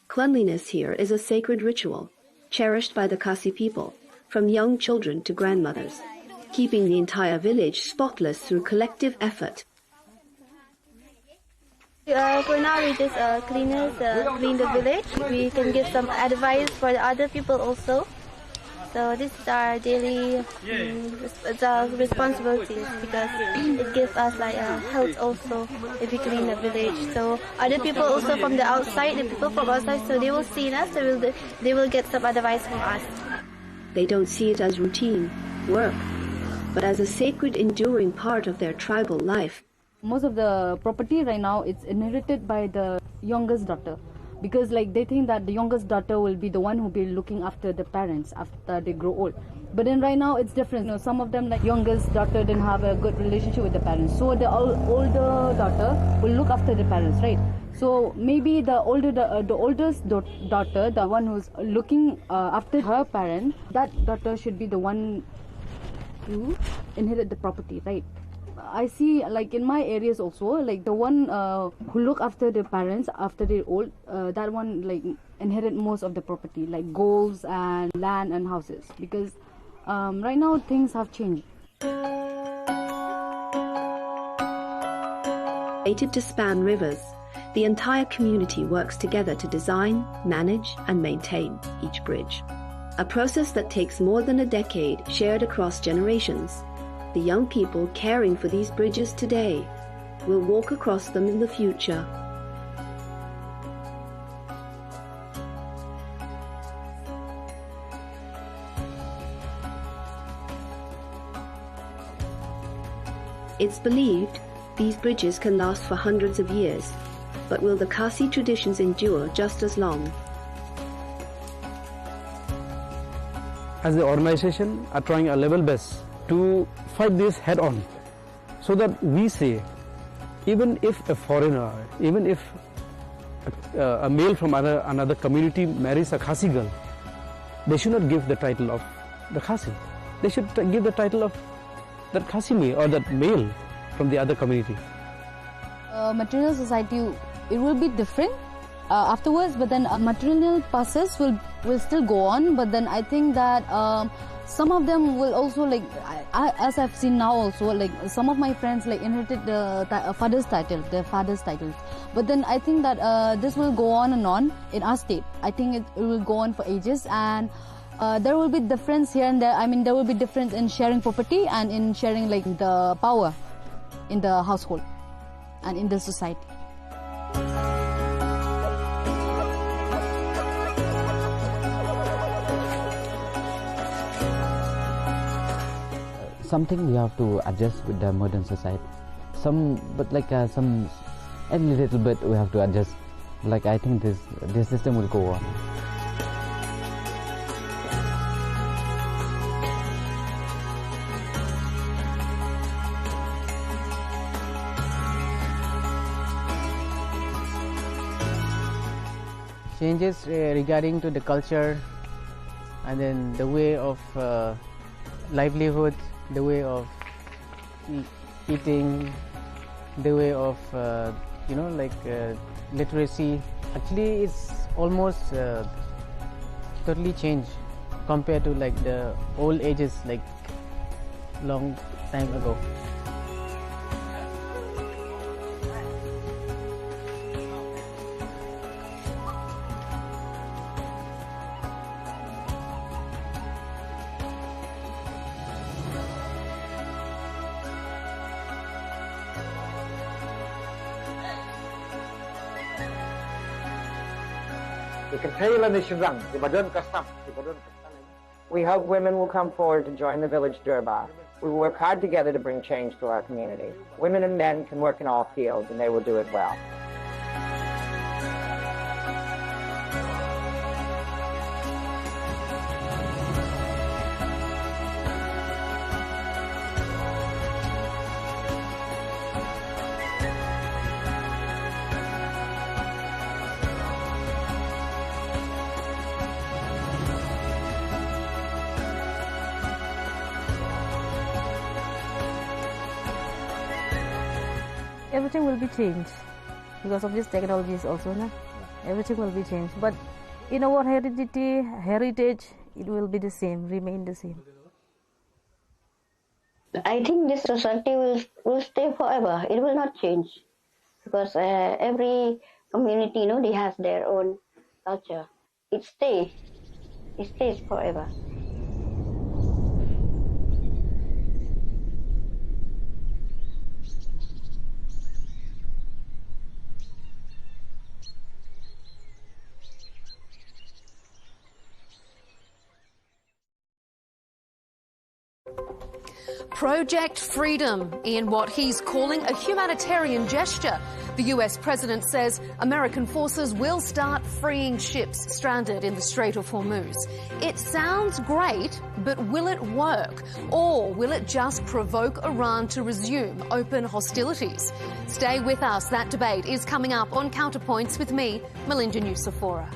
Cleanliness here is a sacred ritual, cherished by the Khasi people, from young children to grandmothers, keeping the entire village spotless through collective effort. For now, we just clean the village. We can give some advice for the other people also. So this is our daily responsibilities because it gives us health also if we clean the village. So other people also from the outside, the people from outside, so they will see us, so they will get some advice from us. They don't see it as routine work, but as a sacred, enduring part of their tribal life. Most of the property right now, it's inherited by the youngest daughter. Because they think that the youngest daughter will be the one who will be looking after the parents after they grow old. But then right now it's different. Some of them, youngest daughter didn't have a good relationship with the parents. So the older daughter will look after the parents, right? So maybe the oldest daughter, the one who's looking after her parent, that daughter should be the one to inherit the property, right? I see in my areas also, the one who look after their parents after they're old, that one inherit most of the property, like golds and land and houses, because right now things have changed. Created to span rivers, the entire community works together to design, manage and maintain each bridge. A process that takes more than a decade, shared across generations. The young people caring for these bridges today will walk across them in the future. It's believed these bridges can last for hundreds of years, but will the Khasi traditions endure just as long? As the organization are trying our level best to fight this head on, so that we say, even if a foreigner, even if a male from another community marries a Khasi girl, they should not give the title of the Khasi. They should give the title of that Khasi male or that male from the other community. Matrilineal society, it will be different afterwards, but then matrilineal process will still go on. But then I think that some of them will also as I've seen now also, some of my friends inherited the father's title, their father's titles. But then I think that this will go on and on in our state. I think it will go on for ages, and there will be difference here and there. I mean, there will be difference in sharing property and in sharing the power in the household. and in the society. Something we have to adjust with the modern society. A little bit we have to adjust. Like I think this system will go on. Changes regarding to the culture, and then the way of livelihood, the way of eating, the way of literacy. Actually, it's almost totally changed compared to like the old ages, like long time ago. We hope women will come forward to join the village Durbar. We will work hard together to bring change to our community. Women and men can work in all fields, and they will do it well. Everything will be changed because of this technologies also, no? Everything will be changed. But in our heritage, it will be the same, remain the same. I think this society will stay forever. It will not change because every community, they have their own culture. It stays forever. Project Freedom in what he's calling a humanitarian gesture. The US president says American forces will start freeing ships stranded in the Strait of Hormuz. It sounds great, but will it work? Or will it just provoke Iran to resume open hostilities? Stay with us. That debate is coming up on Counterpoints with me, Melinda Nucifora.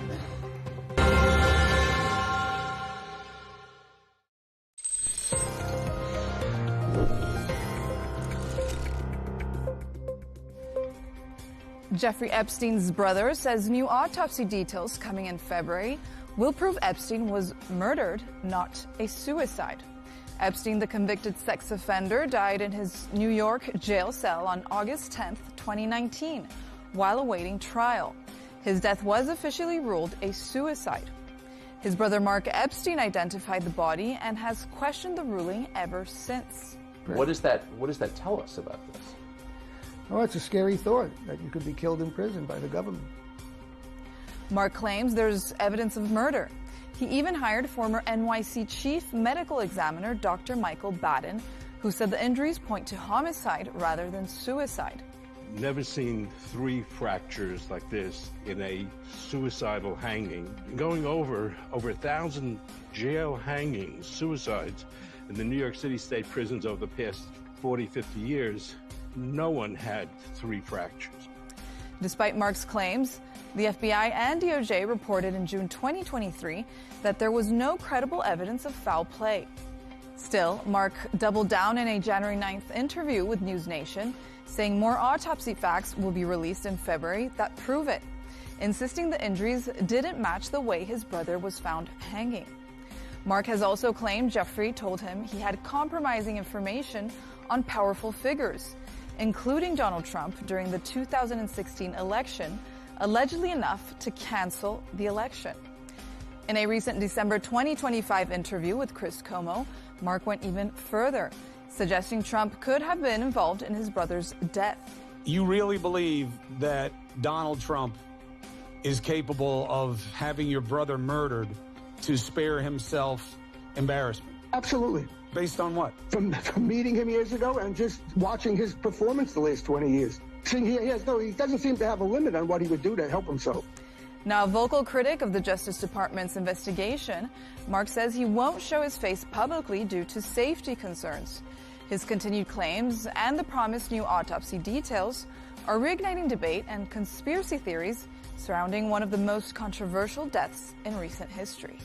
Jeffrey Epstein's brother says new autopsy details coming in February will prove Epstein was murdered, not a suicide. Epstein, the convicted sex offender, died in his New York jail cell on August 10, 2019, while awaiting trial. His death was officially ruled a suicide. His brother Mark Epstein identified the body and has questioned the ruling ever since. What does that tell us about this? Oh, it's a scary thought that you could be killed in prison by the government. Mark claims there's evidence of murder. He even hired former NYC chief medical examiner Dr. Michael Baden, who said the injuries point to homicide rather than suicide. Never seen 3 fractures like this in a suicidal hanging. Going over 1,000 jail hangings, suicides, in the New York City state prisons over the past 40, 50 years, no one had 3 fractures. Despite Mark's claims, the FBI and DOJ reported in June 2023 that there was no credible evidence of foul play. Still, Mark doubled down in a January 9th interview with News Nation, saying more autopsy facts will be released in February that prove it, insisting the injuries didn't match the way his brother was found hanging. Mark has also claimed Jeffrey told him he had compromising information on powerful figures, including Donald Trump during the 2016 election, allegedly enough to cancel the election. In a recent December 2025 interview with Chris Como, Mark went even further, suggesting Trump could have been involved in his brother's death. You really believe that Donald Trump is capable of having your brother murdered to spare himself embarrassment? Absolutely. Based on what? From meeting him years ago and just watching his performance the last 20 years. Seeing he doesn't seem to have a limit on what he would do to help himself. Now, a vocal critic of the Justice Department's investigation, Mark says he won't show his face publicly due to safety concerns. His continued claims and the promised new autopsy details are reigniting debate and conspiracy theories surrounding one of the most controversial deaths in recent history.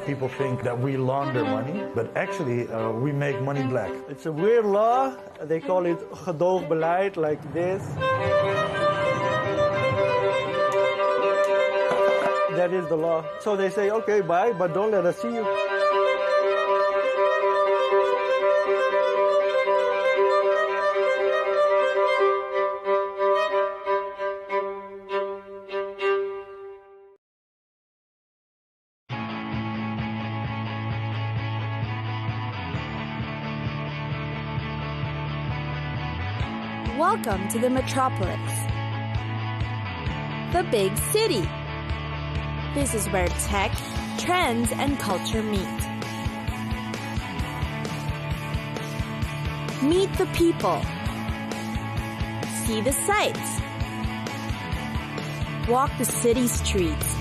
People think that we launder money, but actually we make money black. It's a weird law. They call it gedoogbeleid, like this. That is the law. So they say, okay, bye, but don't let us see you. Welcome to the metropolis, the big city. This is where tech, trends, and culture meet. Meet the people. See the sights. Walk the city streets.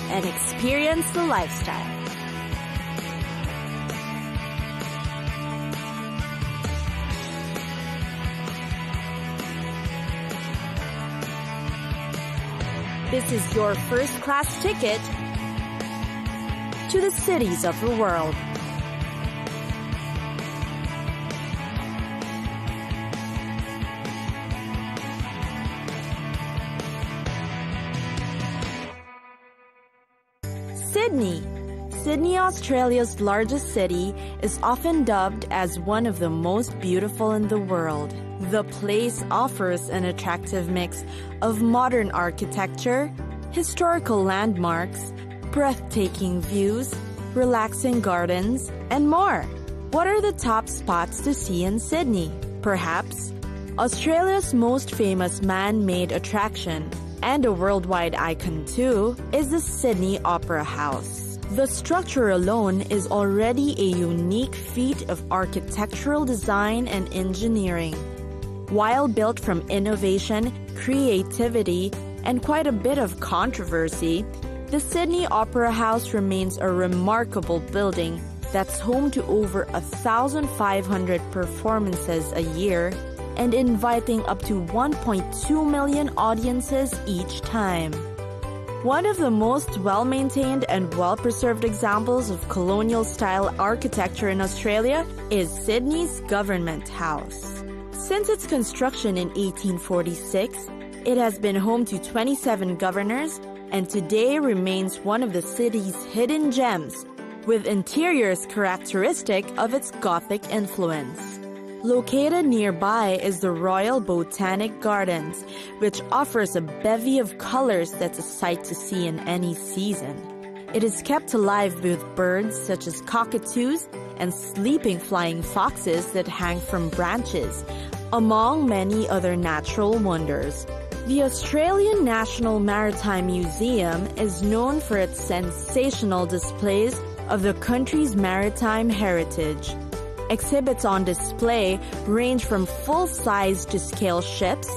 And experience the lifestyle. This is your first-class ticket to the cities of the world. Sydney. Sydney, Australia's largest city, is often dubbed as one of the most beautiful in the world. The place offers an attractive mix of modern architecture, historical landmarks, breathtaking views, relaxing gardens, and more. What are the top spots to see in Sydney? Perhaps Australia's most famous man-made attraction, and a worldwide icon too, is the Sydney Opera House. The structure alone is already a unique feat of architectural design and engineering. While built from innovation, creativity, and quite a bit of controversy, the Sydney Opera House remains a remarkable building that's home to over 1,500 performances a year and inviting up to 1.2 million audiences each time. One of the most well-maintained and well-preserved examples of colonial-style architecture in Australia is Sydney's Government House. Since its construction in 1846, it has been home to 27 governors and today remains one of the city's hidden gems, with interiors characteristic of its Gothic influence. Located nearby is the Royal Botanic Gardens, which offers a bevy of colors that's a sight to see in any season. It is kept alive with birds such as cockatoos and sleeping flying foxes that hang from branches, among many other natural wonders. The Australian National Maritime Museum is known for its sensational displays of the country's maritime heritage. Exhibits on display range from full-size to scale ships,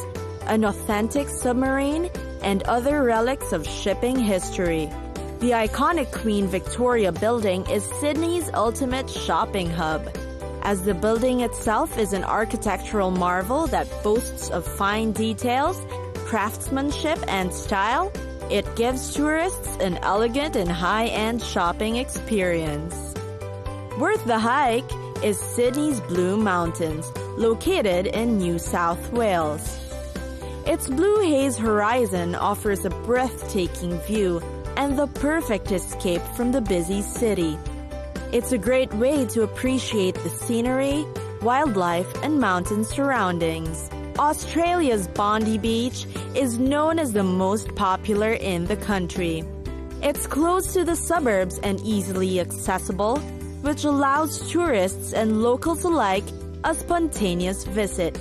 an authentic submarine, and other relics of shipping history. The iconic Queen Victoria building is Sydney's ultimate shopping hub. As the building itself is an architectural marvel that boasts of fine details, craftsmanship, and style, it gives tourists an elegant and high-end shopping experience. Worth the hike is Sydney's Blue Mountains, located in New South Wales. Its blue haze horizon offers a breathtaking view and the perfect escape from the busy city. It's a great way to appreciate the scenery, wildlife, and mountain surroundings. Australia's Bondi Beach is known as the most popular in the country. It's close to the suburbs and easily accessible, which allows tourists and locals alike a spontaneous visit.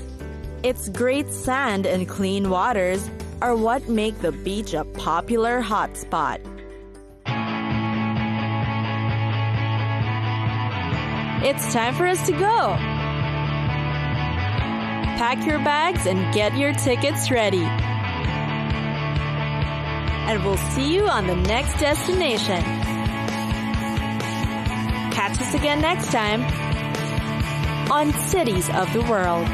Its great sand and clean waters are what make the beach a popular hotspot. It's time for us to go. Pack your bags and get your tickets ready. And we'll see you on the next destination. Catch us again next time on Cities of the World.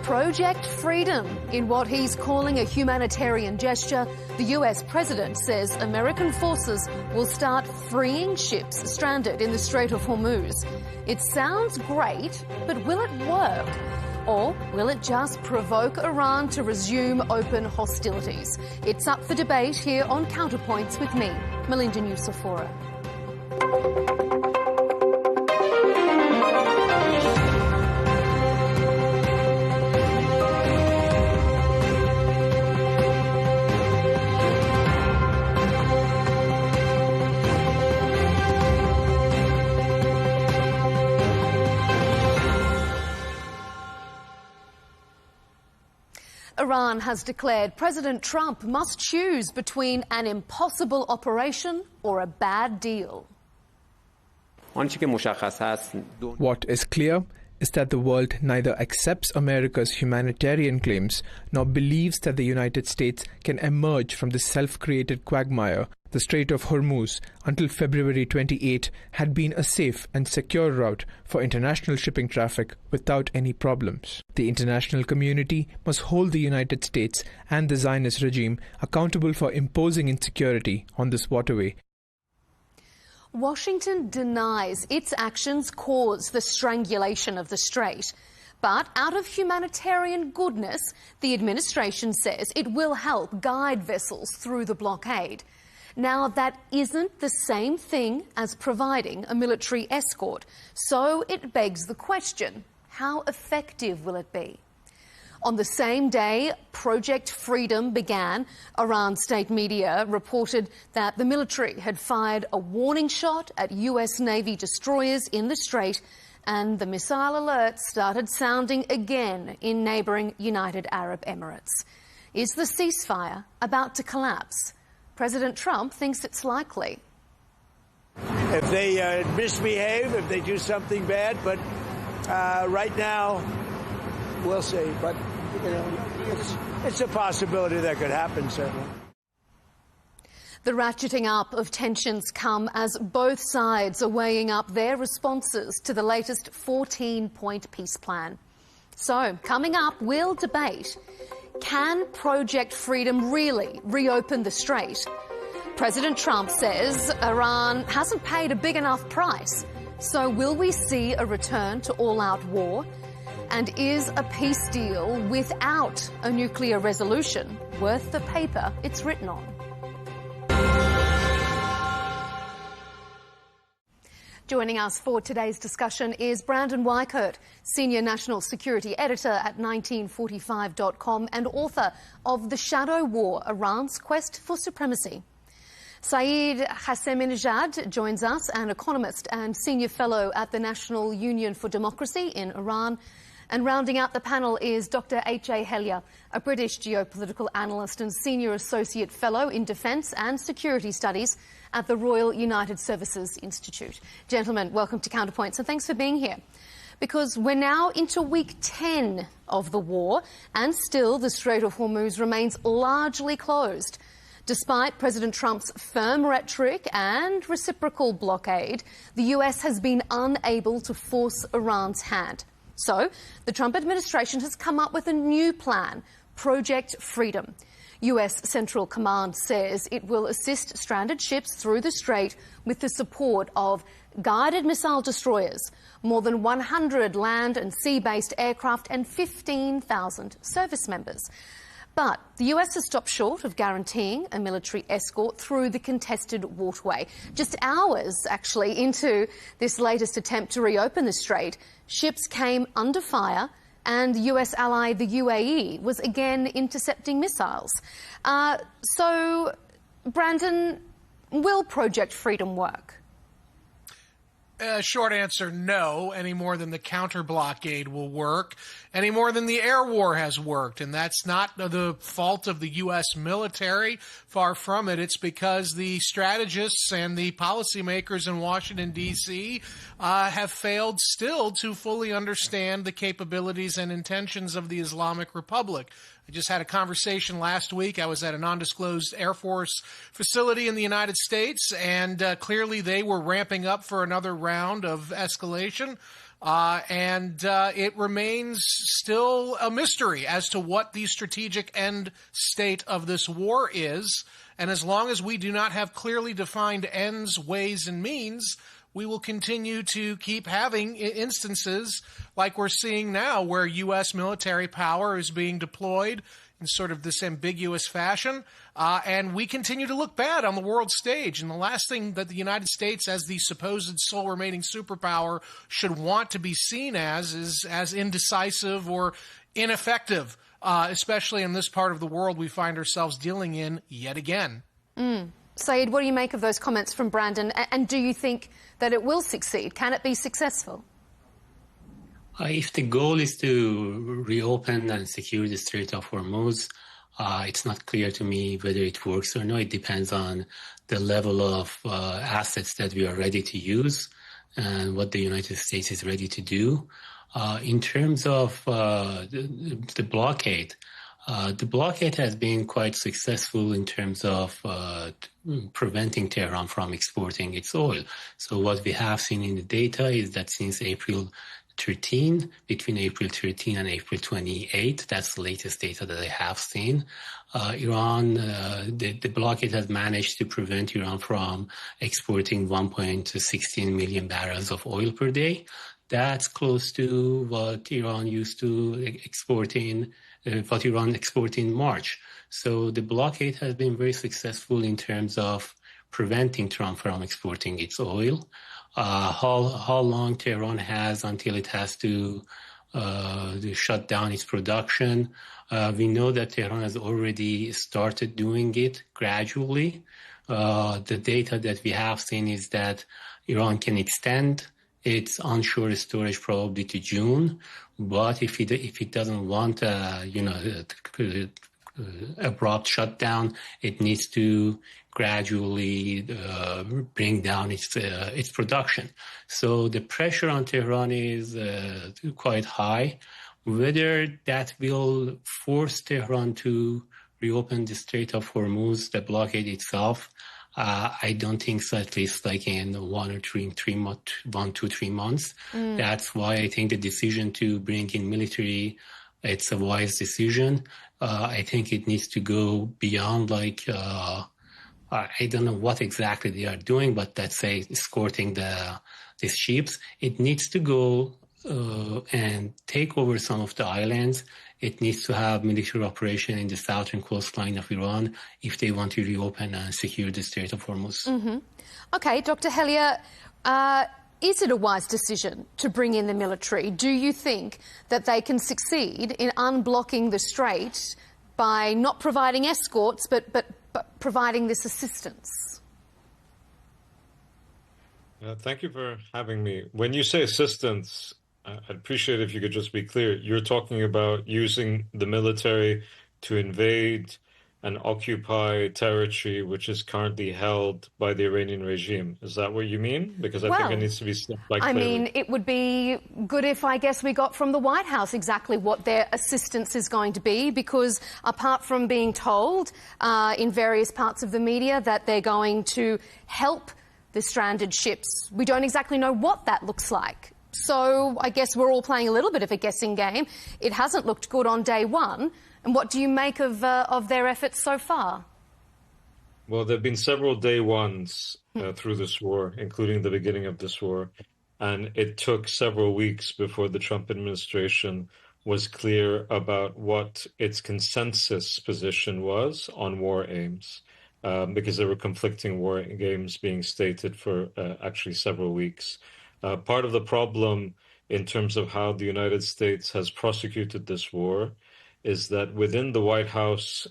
Project Freedom. In what he's calling a humanitarian gesture, the US president says American forces will start freeing ships stranded in the Strait of Hormuz. It sounds great, but will it work? Or will it just provoke Iran to resume open hostilities? It's up for debate here on Counterpoints with me, Melinda Nucifora. Iran has declared President Trump must choose between an impossible operation or a bad deal. What is clear is that the world neither accepts America's humanitarian claims nor believes that the United States can emerge from the self-created quagmire. The Strait of Hormuz, until February 28, had been a safe and secure route for international shipping traffic without any problems. The international community must hold the United States and the Zionist regime accountable for imposing insecurity on this waterway. Washington denies its actions caused the strangulation of the strait. But out of humanitarian goodness, the administration says it will help guide vessels through the blockade. Now, that isn't the same thing as providing a military escort, so it begs the question, how effective will it be? On the same day Project Freedom began, Iran state media reported that the military had fired a warning shot at US Navy destroyers in the strait, and the missile alerts started sounding again in neighbouring United Arab Emirates. Is the ceasefire about to collapse? President Trump thinks it's likely. If they misbehave, if they do something bad, but right now, we'll see. But, you know, it's a possibility that could happen, certainly. The ratcheting up of tensions come as both sides are weighing up their responses to the latest 14-point peace plan. So, coming up, we'll debate, can Project Freedom really reopen the strait? President Trump says Iran hasn't paid a big enough price. So will we see a return to all-out war? And is a peace deal without a nuclear resolution worth the paper it's written on? Joining us for today's discussion is Brandon Weichert, Senior National Security Editor at 1945.com and author of The Shadow War, Iran's Quest for Supremacy. Saeed Hassaminejad joins us, an economist and senior fellow at the National Union for Democracy in Iran. And rounding out the panel is Dr. H.A. Helium, a British geopolitical analyst and Senior Associate Fellow in Defence and Security Studies at the Royal United Services Institute. Gentlemen, welcome to Counterpoints and thanks for being here. Because we're now into week 10 of the war and still the Strait of Hormuz remains largely closed. Despite President Trump's firm rhetoric and reciprocal blockade, the US has been unable to force Iran's hand. So, the Trump administration has come up with a new plan, Project Freedom. US Central Command says it will assist stranded ships through the strait with the support of guided missile destroyers, more than 100 land and sea-based aircraft and 15,000 service members. But the US has stopped short of guaranteeing a military escort through the contested waterway. Just hours, actually, into this latest attempt to reopen the strait, ships came under fire and the US ally, the UAE, was again intercepting missiles. So, Brandon, will Project Freedom work? Short answer, no, any more than the counter-blockade will work, any more than the air war has worked. And that's not the fault of the U.S. military. Far from it. It's because the strategists and the policymakers in Washington, D.C. Have failed still to fully understand the capabilities and intentions of the Islamic Republic. I just had a conversation last week. I was at an undisclosed Air Force facility in the United States, and clearly they were ramping up for another round of escalation. And it remains still a mystery as to what the strategic end state of this war is. And as long as we do not have clearly defined ends, ways, and means, we will continue to keep having instances like we're seeing now where U.S. military power is being deployed in sort of this ambiguous fashion, and we continue to look bad on the world stage. And the last thing that the United States, as the supposed sole remaining superpower, should want to be seen as is as indecisive or ineffective, especially in this part of the world we find ourselves dealing in yet again. Saeed, what do you make of those comments from Brandon? And do you think that it will succeed? Can it be successful? If the goal is to reopen and secure the Strait of Hormuz, it's not clear to me whether it works or not. It depends on the level of assets that we are ready to use and what the United States is ready to do. In terms of the blockade has been quite successful in terms of preventing Tehran from exporting its oil. So what we have seen in the data is that since April 13, between April 13 and April 28, that's the latest data that I have seen, Iran, the blockade has managed to prevent Iran from exporting 1.16 million barrels of oil per day. That's close to what Iran used to export in March. So the blockade has been very successful in terms of preventing Trump from exporting its oil. How long Tehran has until it has to shut down its production. We know that Tehran has already started doing it gradually. The data that we have seen is that Iran can extend its onshore storage probably to June, but if it doesn't want abrupt shutdown, it needs to gradually bring down its production. So the pressure on Tehran is quite high. Whether that will force Tehran to reopen the Strait of Hormuz, the blockade itself, I don't think so, at least like in 1 to 3 months. That's why I think the decision to bring in military, it's a wise decision. I think it needs to go beyond I don't know what exactly they are doing, but let's say escorting these ships. It needs to go and take over some of the islands. It needs to have military operation in the southern coastline of Iran if they want to reopen and secure the Strait of Hormuz. Okay, Dr. Helium, is it a wise decision to bring in the military? Do you think that they can succeed in unblocking the strait by not providing escorts but providing this assistance? Thank you for having me. When you say assistance, I'd appreciate if you could just be clear. You're talking about using the military to invade and occupy territory which is currently held by the Iranian regime. Is that what you mean? Because I think it needs to be said quite clearly. I mean, it would be good if, I guess, we got from the White House exactly what their assistance is going to be, because apart from being told in various parts of the media that they're going to help the stranded ships, we don't exactly know what that looks like. So I guess we're all playing a little bit of a guessing game. It hasn't looked good on day one. And what do you make of their efforts so far? Well, there have been several day ones through this war, including the beginning of this war. And it took several weeks before the Trump administration was clear about what its consensus position was on war aims, because there were conflicting war aims being stated for actually several weeks. Part of the problem in terms of how the United States has prosecuted this war is that within the White House,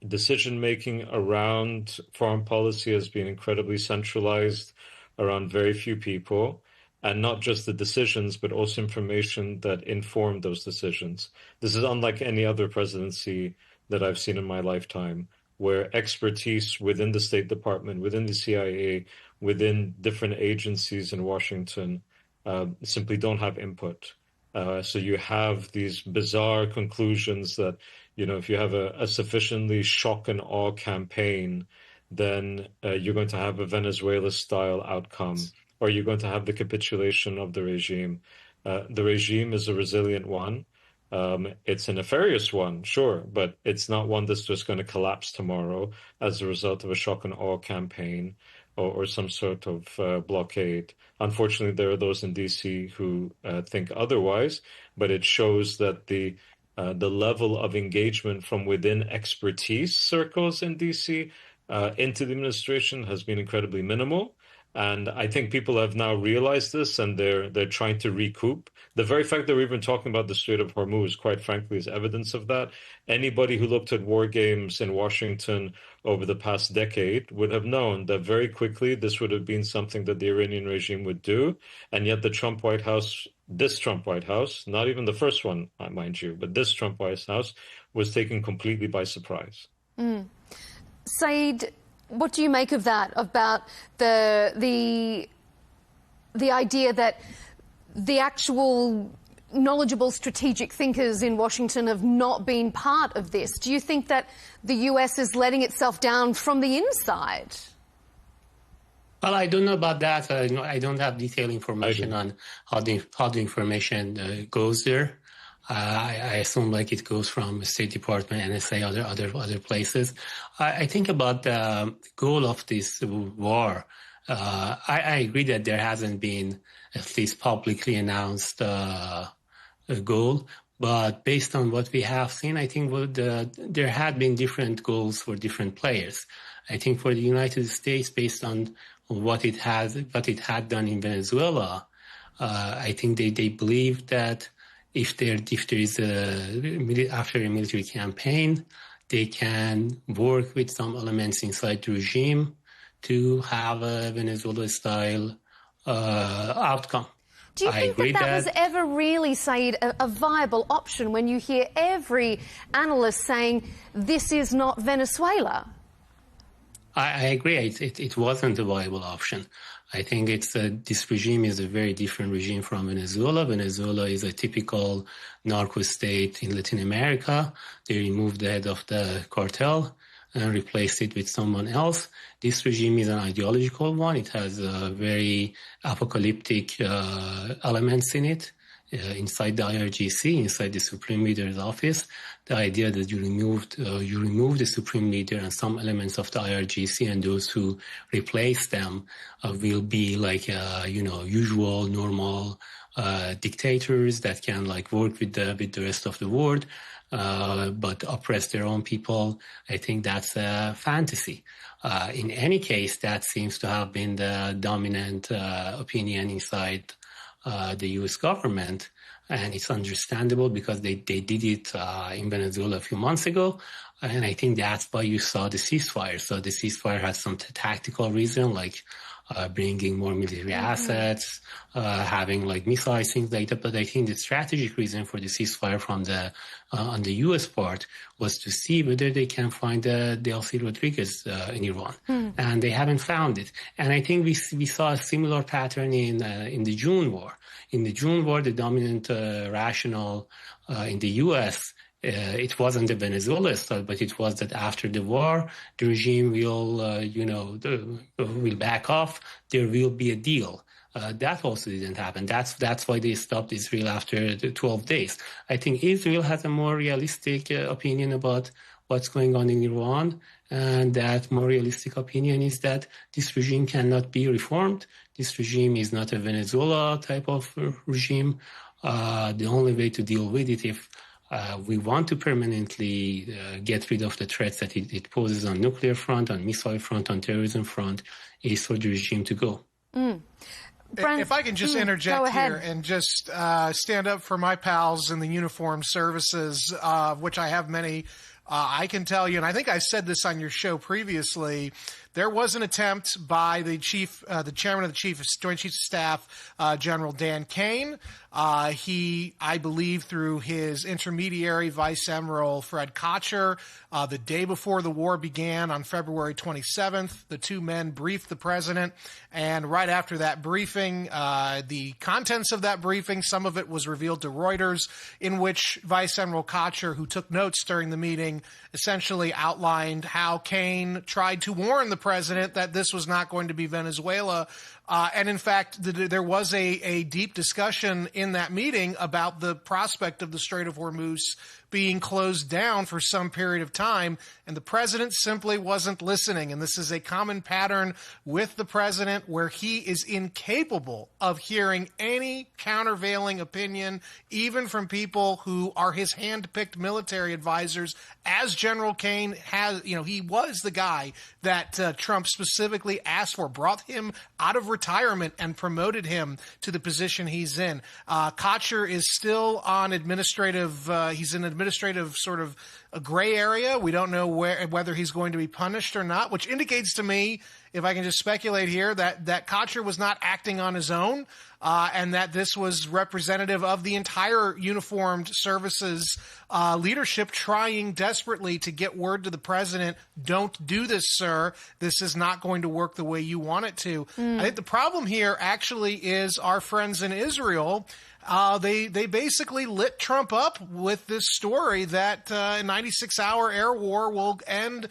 decision-making around foreign policy has been incredibly centralized around very few people, and not just the decisions, but also information that inform those decisions. This is unlike any other presidency that I've seen in my lifetime, where expertise within the State Department, within the CIA, within different agencies in Washington simply don't have input. So you have these bizarre conclusions that, you know, if you have a sufficiently shock and awe campaign, then you're going to have a Venezuela-style outcome, or you're going to have the capitulation of the regime. The regime is a resilient one. It's a nefarious one, sure, but it's not one that's just going to collapse tomorrow as a result of a shock and awe campaign or some sort of blockade. Unfortunately, there are those in DC who think otherwise, but it shows that the level of engagement from within expertise circles in DC into the administration has been incredibly minimal. And I think people have now realized this, and they're trying to recoup. The very fact that we're even talking about the Strait of Hormuz, quite frankly, is evidence of that. Anybody who looked at war games in Washington over the past decade would have known that very quickly this would have been something that the Iranian regime would do. And yet the Trump White House, this Trump White House, not even the first one, mind you, but this Trump White House was taken completely by surprise. Saeed, what do you make of that, about the idea that the actual knowledgeable strategic thinkers in Washington have not been part of this? Do you think that the US is letting itself down from the inside? Well, I don't know about that. I don't have detailed information on how the information goes there. I assume like it goes from State Department, NSA, other places. I think about the goal of this war. I agree that there hasn't been at least publicly announced a goal, but based on what we have seen, I think there had been different goals for different players. I think for the United States, based on what it had done in Venezuela, I think they believe that if there is after a military campaign, they can work with some elements inside the regime to have a Venezuela-style outcome. Do you think that was ever really, Saeed, a viable option when you hear every analyst saying this is not Venezuela? I agree. It wasn't a viable option. I think this regime is a very different regime from Venezuela. Venezuela is a typical narco state in Latin America. They removed the head of the cartel and replaced it with someone else. This regime is an ideological one. It has very apocalyptic elements in it. Inside the IRGC, inside the Supreme Leader's office, the idea that you remove the Supreme Leader and some elements of the IRGC, and those who replace them will be like usual, normal dictators that can like work with the rest of the world, but oppress their own people. I think that's a fantasy. In any case, that seems to have been the dominant opinion inside the U.S. government, and it's understandable because they did it in Venezuela a few months ago, and I think that's why you saw the ceasefire. So the ceasefire had some tactical reason, like bringing more military assets, having like missiles, things like that. But I think the strategic reason for the ceasefire from the on the U.S. part was to see whether they can find Delcy Rodriguez in Iran, and they haven't found it. And I think we saw a similar pattern in the June war. In the June war, the dominant rationale in the U.S. It wasn't the Venezuela style, but it was that after the war, the regime will, will back off. There will be a deal. That also didn't happen. That's why they stopped Israel after the 12 days. I think Israel has a more realistic opinion about what's going on in Iran, and that more realistic opinion is that this regime cannot be reformed. This regime is not a Venezuela type of regime. The only way to deal with it, if we want to permanently get rid of the threats that it poses on nuclear front, on missile front, on terrorism front, is for the regime to go. If I can just interject here and just stand up for my pals in the uniformed services, which I have many, I can tell you, and I think I said this on your show previously, there was an attempt by the chairman of the Joint Chiefs of Staff, General Dan Kane. He, I believe, through his intermediary, Vice Admiral Fred Kocher, the day before the war began on February 27th, the two men briefed the president. And right after that briefing, the contents of that briefing, some of it was revealed to Reuters, in which Vice Admiral Kocher, who took notes during the meeting, essentially outlined how Kane tried to warn the president that this was not going to be Venezuela. And in fact, there was a deep discussion in that meeting about the prospect of the Strait of Hormuz being closed down for some period of time, and the president simply wasn't listening. And this is a common pattern with the president, where he is incapable of hearing any countervailing opinion, even from people who are his hand-picked military advisors, as General Kane has. He was the guy that Trump specifically asked for, brought him out of retirement and promoted him to the position he's in. Kocher is still on administrative, he's in administrative sort of a gray area. We don't know whether he's going to be punished or not, which indicates to me, if I can just speculate here, that Kocher was not acting on his own, and that this was representative of the entire uniformed services leadership trying desperately to get word to the president, don't do this, sir. This is not going to work the way you want it to. I think the problem here actually is our friends in Israel. They basically lit Trump up with this story that a 96-hour air war will end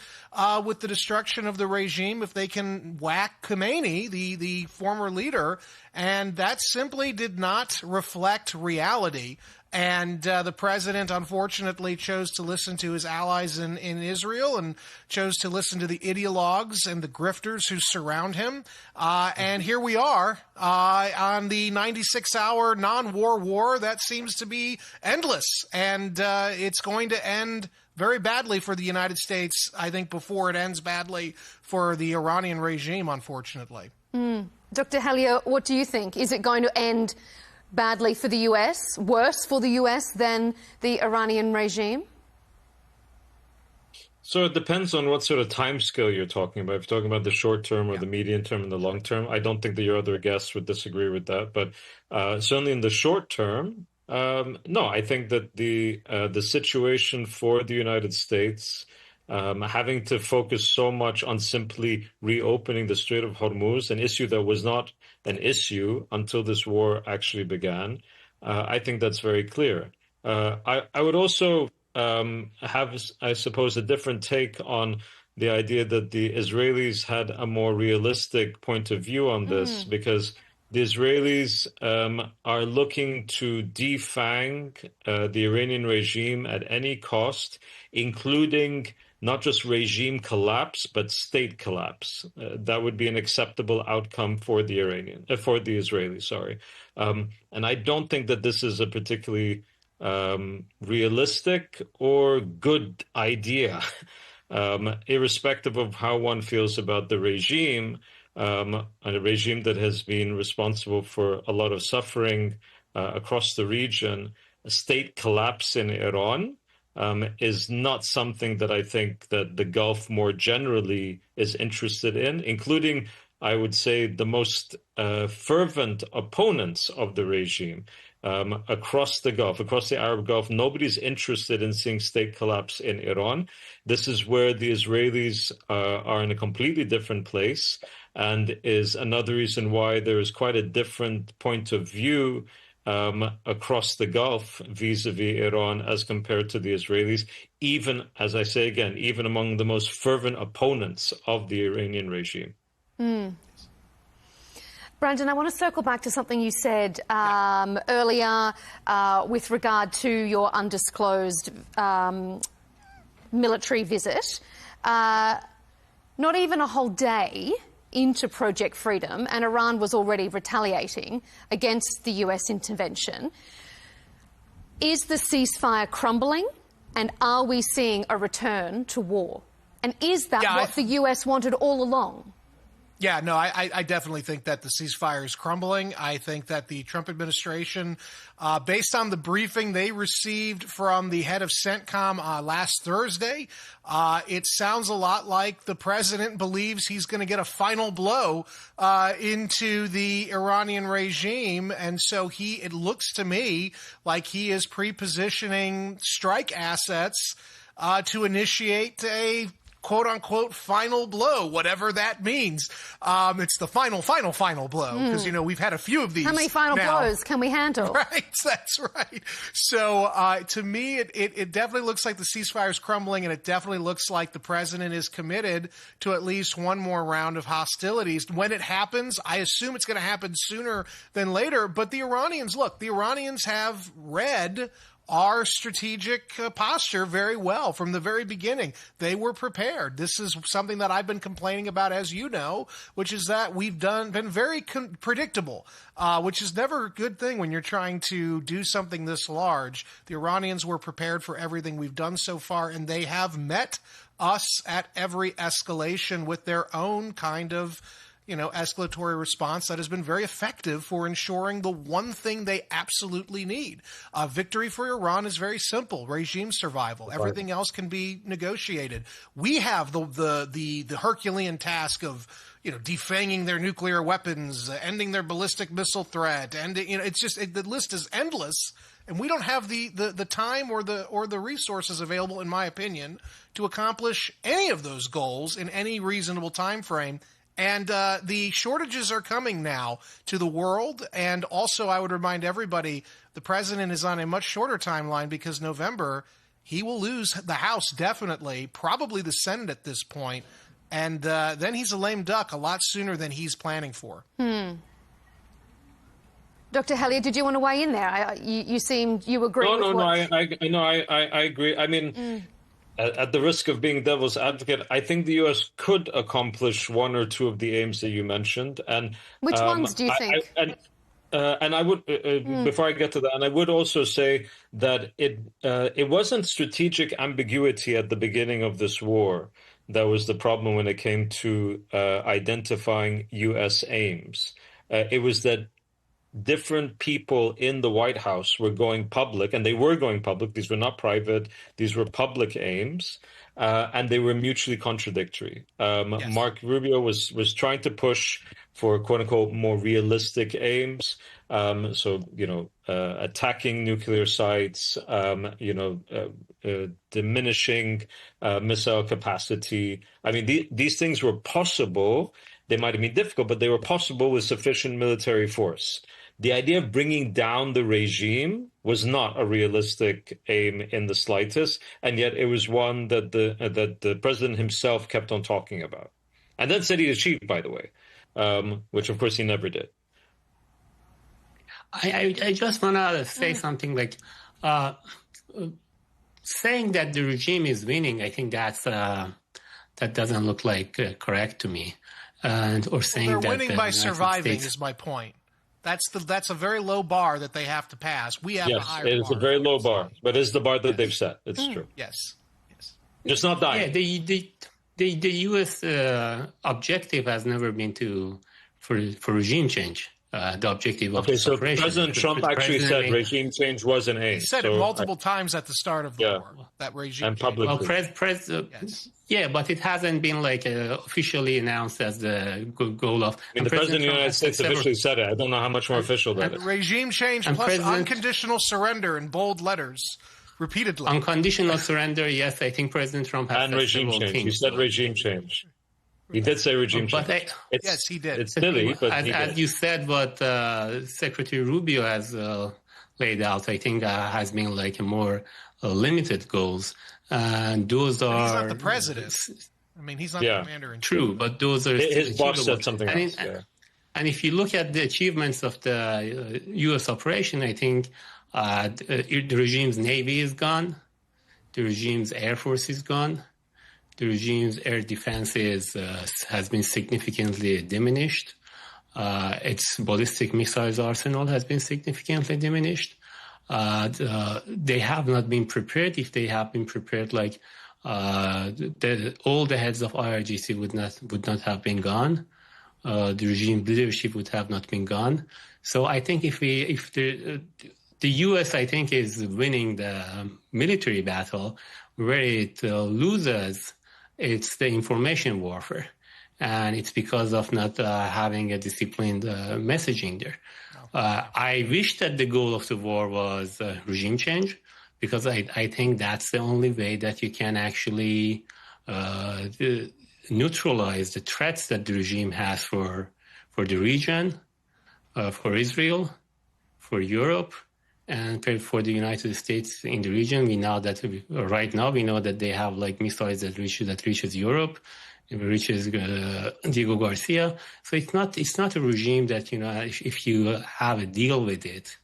with the destruction of the regime if they can whack Khomeini, the former leader, and that simply did not reflect reality. And the president, unfortunately, chose to listen to his allies in Israel and chose to listen to the ideologues and the grifters who surround him. And here we are on the 96-hour non-war war that seems to be endless. And it's going to end very badly for the United States, I think, before it ends badly for the Iranian regime, unfortunately. Dr. Halia, what do you think? Is it going to end badly for the US, worse for the US than the Iranian regime? So it depends on what sort of time scale you're talking about. If you're talking about the short term or the medium term and the long term, I don't think that your other guests would disagree with that. But certainly in the short term, no, I think that the situation for the United States, having to focus so much on simply reopening the Strait of Hormuz, an issue that was not an issue until this war actually began, I think that's very clear. I would also have, I suppose, a different take on the idea that the Israelis had a more realistic point of view on this, because the Israelis are looking to defang the Iranian regime at any cost, including not just regime collapse, but state collapse. That would be an acceptable outcome for the Israelis. And I don't think that this is a particularly realistic or good idea, irrespective of how one feels about the regime, and a regime that has been responsible for a lot of suffering across the region. A state collapse in Iran is not something that I think that the Gulf more generally is interested in, including I would say, the most fervent opponents of the regime across the Gulf, across the Arab Gulf. Nobody's interested in seeing state collapse in Iran. This is where the Israelis are in a completely different place, and is another reason why there is quite a different point of view across the Gulf vis-a-vis Iran as compared to the Israelis, even, as I say again, even among the most fervent opponents of the Iranian regime. Brandon, I want to circle back to something you said earlier with regard to your undisclosed military visit. Not even a whole day into Project Freedom, and Iran was already retaliating against the US intervention. Is the ceasefire crumbling, and are we seeing a return to war? And is that what the US wanted all along? Yeah, no, I definitely think that the ceasefire is crumbling. I think that the Trump administration, based on the briefing they received from the head of CENTCOM last Thursday, it sounds a lot like the president believes he's going to get a final blow into the Iranian regime. And so it looks to me like he is pre-positioning strike assets to initiate a quote-unquote final blow, whatever that means. It's the final blow, because, we've had a few of these. How many final blows can we handle? Right, that's right. So to me, it definitely looks like the ceasefire is crumbling, and it definitely looks like the president is committed to at least one more round of hostilities. When it happens, I assume it's going to happen sooner than later, but the Iranians have read our strategic posture very well from the very beginning. They were prepared. This is something that I've been complaining about, as you know, which is that we've been very predictable, which is never a good thing when you're trying to do something this large. The Iranians were prepared for everything we've done so far, and they have met us at every escalation with their own kind of escalatory response that has been very effective for ensuring the one thing they absolutely need. Victory for Iran is very simple: regime survival. Everything else can be negotiated. We have the Herculean task of defanging their nuclear weapons, ending their ballistic missile threat, and it's just the list is endless. And we don't have the time or the resources available, in my opinion, to accomplish any of those goals in any reasonable time frame. And the shortages are coming now to the world. And also, I would remind everybody, the president is on a much shorter timeline, because November, he will lose the House, definitely, probably the Senate at this point. And then he's a lame duck a lot sooner than he's planning for. Dr. Helium, did you want to weigh in there? You agree with what... I agree. I mean... At the risk of being devil's advocate, I think the U.S. could accomplish one or two of the aims that you mentioned. And which ones do you think? And I would, before I get to that, and I would also say that it wasn't strategic ambiguity at the beginning of this war that was the problem when it came to identifying U.S. aims. It was that different people in the White House were going public, and they were going public. These were not private. These were public aims, and they were mutually contradictory. Yes. Mark Rubio was trying to push for quote unquote more realistic aims. Attacking nuclear sites, diminishing missile capacity. I mean, these things were possible. They might have been difficult, but they were possible with sufficient military force. The idea of bringing down the regime was not a realistic aim in the slightest, and yet it was one that the president himself kept on talking about, and then said he achieved, by the way, which of course he never did. I just want to say something like saying that the regime is winning. I think that doesn't look like correct to me. Or saying they're that winning by surviving is my point. That's a very low bar that they have to pass. We have a higher bar. Yes, it is a very low bar, but it's the bar that they've set. It's true. Yes. Just not dying. Yeah, the U.S. objective has never been for regime change. the objective of Okay, the so operation. President Trump actually said regime change was an aim. He said it multiple times at the start of the war, that regime and change. publicly. Yeah, but it hasn't been like officially announced as the goal of. I mean, the President of the United States officially said it. I don't know how much more official that is. Regime change plus unconditional surrender in bold letters. Repeatedly. Unconditional surrender, yes, I think President Trump has and regime change. He said regime change. He did say regime change. Yes, he did. It's silly, but as you said, what Secretary Rubio has laid out, I think has been like a more limited goals, and those are. He's not the president. I mean, he's not the commander in chief. True, but those are his boss said something else. And if you look at the achievements of the U.S. operation, I think the regime's Navy is gone, the regime's Air Force is gone, the regime's air defense has been significantly diminished. Its ballistic missiles arsenal has been significantly diminished. They have not been prepared. If they have been prepared, like all the heads of IRGC would not have been gone. The regime leadership would have not been gone. So I think if the U.S. I think is winning the military battle, where it loses, it's the information warfare, and it's because of not having a disciplined messaging there. I wish that the goal of the war was regime change, because I think that's the only way that you can actually neutralize the threats that the regime has for the region, for Israel, for Europe, and for the United States in the region. We know that right now we know that they have like missiles that reaches Europe, it reaches Diego Garcia. So it's not a regime that, you know, if you have a deal with it,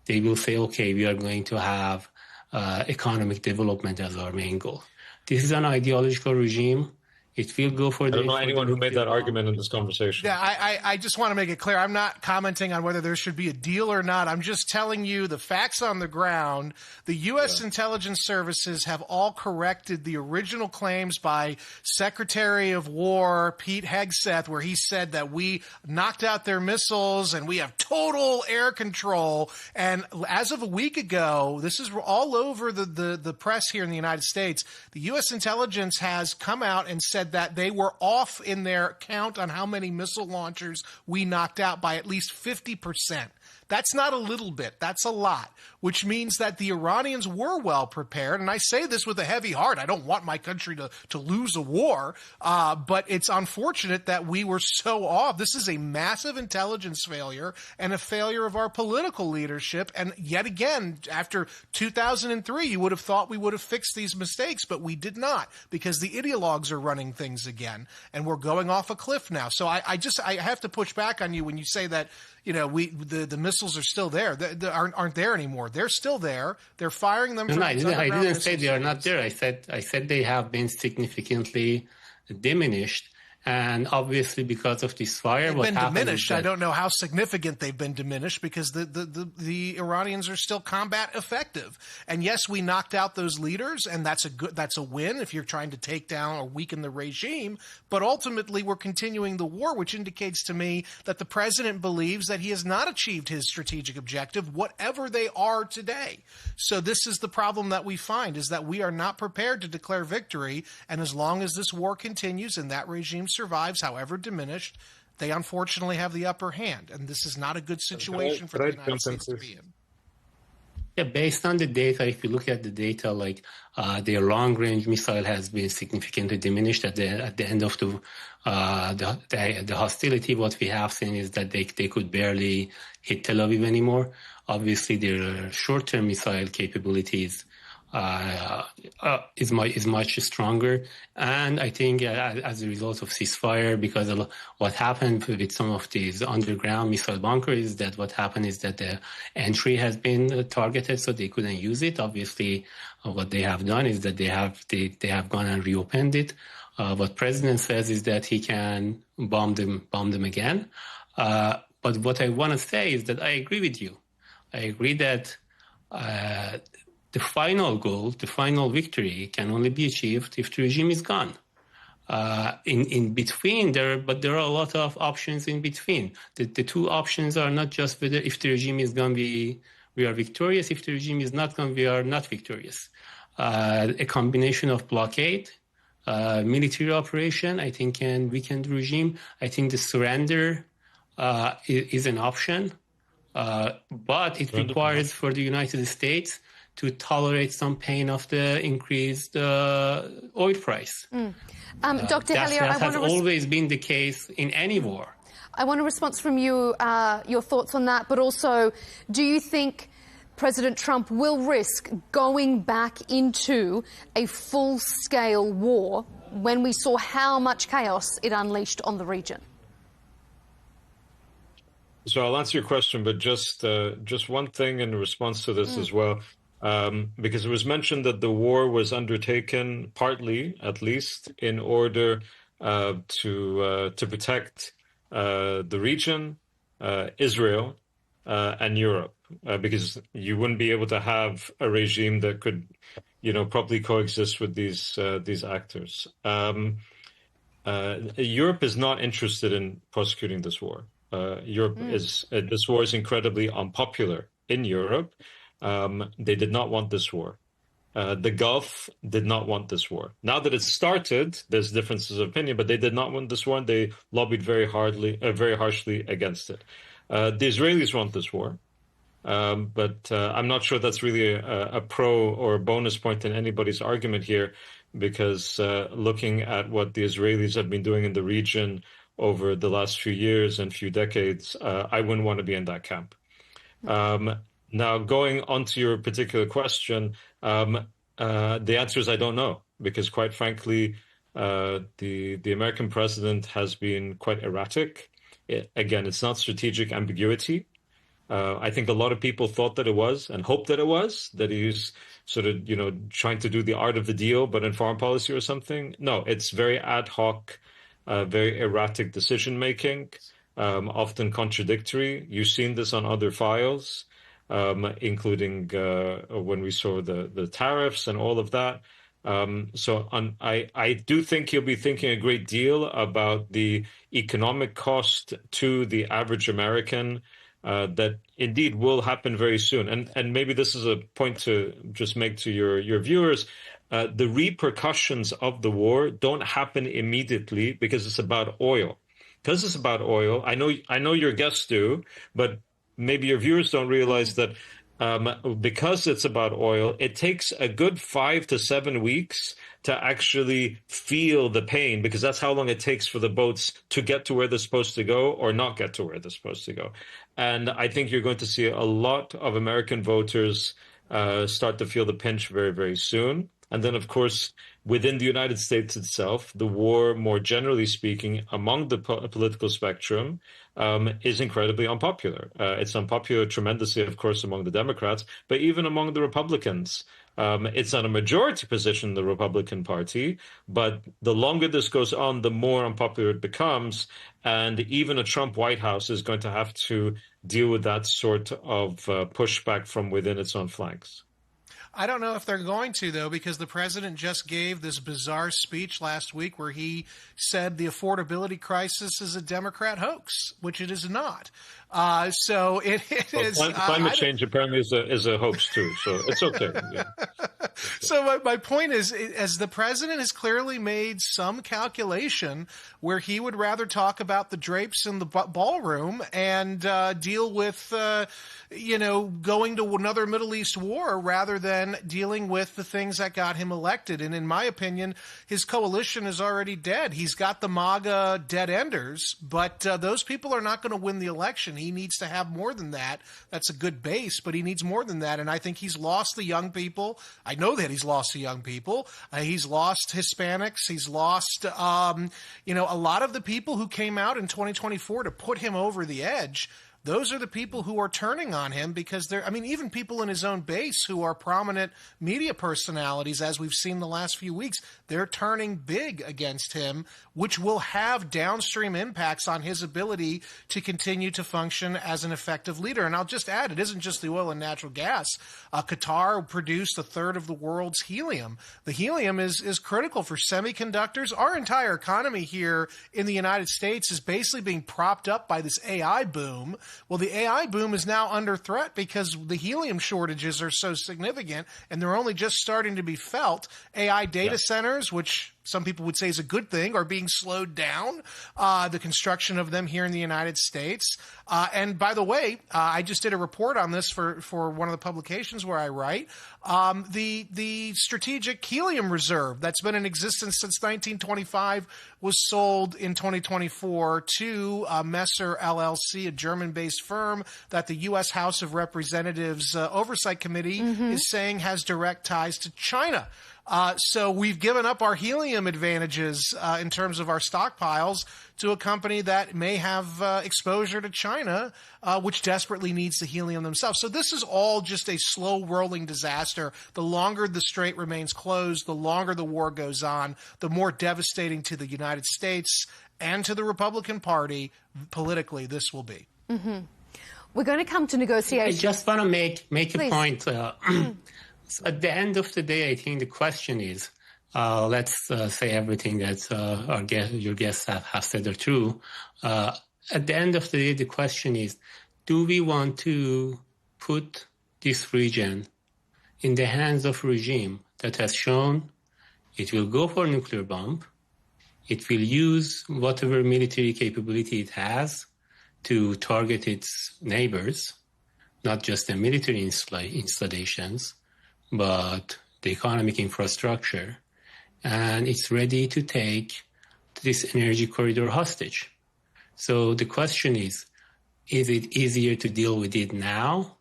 they will say, okay, we are going to have economic development as our main goal. This is an ideological regime. It will go for I don't know anyone who made that argument in this conversation. Yeah, I just want to make it clear. I'm not commenting on whether there should be a deal or not. I'm just telling you the facts on the ground. The U.S. intelligence services have all corrected the original claims by Secretary of War Pete Hegseth, where he said that we knocked out their missiles and we have total air control. And as of a week ago, this is all over the press here in the United States, the U.S. intelligence has come out and said that they were off in their count on how many missile launchers we knocked out by at least 50%. That's not a little bit. That's a lot, which means that the Iranians were well prepared. And I say this with a heavy heart. I don't want my country to lose a war, but it's unfortunate that we were so off. This is a massive intelligence failure and a failure of our political leadership. And yet again, after 2003, you would have thought we would have fixed these mistakes, but we did not, because the ideologues are running things again, and we're going off a cliff now. So I have to push back on you when you say that, you know, the missiles are still there. They aren't there anymore. They're still there. They're firing them. No, I didn't say they are not there. I said they have been significantly diminished. And obviously, because of this fire, they've been diminished. I don't know how significant they've been diminished, because the Iranians are still combat effective. And yes, we knocked out those leaders, and that's a win if you're trying to take down or weaken the regime. But ultimately, we're continuing the war, which indicates to me that the president believes that he has not achieved his strategic objective, whatever they are today. So this is the problem that we find, is that we are not prepared to declare victory. And as long as this war continues and that regime survives, however diminished, they unfortunately have the upper hand, and this is not a good situation for the United States to be in. Yeah, based on the data, if you look at the data, like their long-range missile has been significantly diminished at the end of the hostility. What we have seen is that they could barely hit Tel Aviv anymore. Obviously, their short-term missile capabilities is much stronger, and I think as a result of ceasefire, because of what happened with some of these underground missile bunkers, is that what happened is that the entry has been targeted, so they couldn't use it. Obviously, what they have done is that they have gone and reopened it. What President says is that he can bomb them again. But what I want to say is that I agree with you. I agree that the final goal, the final victory, can only be achieved if the regime is gone. in between there, but there are a lot of options in between. The two options are not just whether if the regime is going to be, we are victorious. If the regime is not going, we are not victorious. A combination of blockade, military operation, I think, can weaken the regime. I think the surrender is an option, but it requires for the United States to tolerate some pain of the increased oil price. Dr. Helium, that has always been the case in any war. I want a response from you, your thoughts on that, but also, do you think President Trump will risk going back into a full-scale war when we saw how much chaos it unleashed on the region? So I'll answer your question, but just one thing in response to this as well, because it was mentioned that the war was undertaken partly, at least, in order to protect the region, Israel, and Europe, because you wouldn't be able to have a regime that could, properly coexist with these actors. Europe is not interested in prosecuting this war. This war is incredibly unpopular in Europe. They did not want this war. The Gulf did not want this war. Now that it's started, there's differences of opinion, but they did not want this war, and they lobbied very harshly against it. The Israelis want this war, but I'm not sure that's really a pro or a bonus point in anybody's argument here, because looking at what the Israelis have been doing in the region over the last few years and few decades, I wouldn't want to be in that camp. Now, going on to your particular question, the answer is I don't know, because quite frankly, the American president has been quite erratic. Again, it's not strategic ambiguity. I think a lot of people thought that it was and hoped that it was, that he was sort of, trying to do the art of the deal, but in foreign policy or something. No, it's very ad hoc, very erratic decision-making, often contradictory. You've seen this on other files, including when we saw the tariffs and all of that. I do think he'll be thinking a great deal about the economic cost to the average American that indeed will happen very soon. And maybe this is a point to just make to your viewers. The repercussions of the war don't happen immediately because it's about oil. Because it's about oil, I know your guests do, but maybe your viewers don't realize that because it's about oil, it takes a good 5 to 7 weeks to actually feel the pain, because that's how long it takes for the boats to get to where they're supposed to go or not get to where they're supposed to go. And I think you're going to see a lot of American voters start to feel the pinch very, very soon. And then, of course, within the United States itself, the war, more generally speaking, among the political spectrum, is incredibly unpopular. It's unpopular tremendously, of course, among the Democrats, but even among the Republicans. It's not a majority position in the Republican Party, but the longer this goes on, the more unpopular it becomes. And even a Trump White House is going to have to deal with that sort of pushback from within its own flanks. I don't know if they're going to, though, because the president just gave this bizarre speech last week where he said the affordability crisis is a Democrat hoax, which it is not. So it is. Climate change apparently is a hoax, too. So it's okay. Yeah. So my point is, as the president has clearly made some calculation where he would rather talk about the drapes in the ballroom and deal with, going to another Middle East war rather than dealing with the things that got him elected. And in my opinion, his coalition is already dead. He's got the MAGA dead enders, but those people are not going to win the election. He needs to have more than that. That's a good base, but he needs more than that. And I think he's lost the young people. I know that he's lost the young people. He's lost Hispanics. He's lost, a lot of the people who came out in 2024 to put him over the edge those are the people who are turning on him because they're, I mean, even people in his own base who are prominent media personalities, as we've seen the last few weeks, they're turning big against him, which will have downstream impacts on his ability to continue to function as an effective leader. And I'll just add, it isn't just the oil and natural gas. Qatar produced a third of the world's helium. The helium is critical for semiconductors. Our entire economy here in the United States is basically being propped up by this AI boom. Well, the AI boom is now under threat because the helium shortages are so significant, and they're only just starting to be felt. AI data centers, which some people would say is a good thing, are being slowed down, the construction of them here in the United States. And by the way, I just did a report on this for one of the publications where I write. The strategic helium reserve that's been in existence since 1925 was sold in 2024 to Messer LLC, a German-based firm that the U.S. House of Representatives Oversight Committee is saying has direct ties to China. So we've given up our helium advantages in terms of our stockpiles to a company that may have exposure to China, which desperately needs the helium themselves. So this is all just a slow-rolling disaster. The longer the strait remains closed, the longer the war goes on, the more devastating to the United States and to the Republican Party politically this will be. We're going to come to negotiations. I just want to make a point. So at the end of the day, I think the question is, let's say everything that your guests have said are true. At the end of the day, the question is, do we want to put this region in the hands of a regime that has shown it will go for a nuclear bomb, it will use whatever military capability it has to target its neighbors, not just the military installations, but the economic infrastructure, and it's ready to take this energy corridor hostage. So the question is it easier to deal with it now,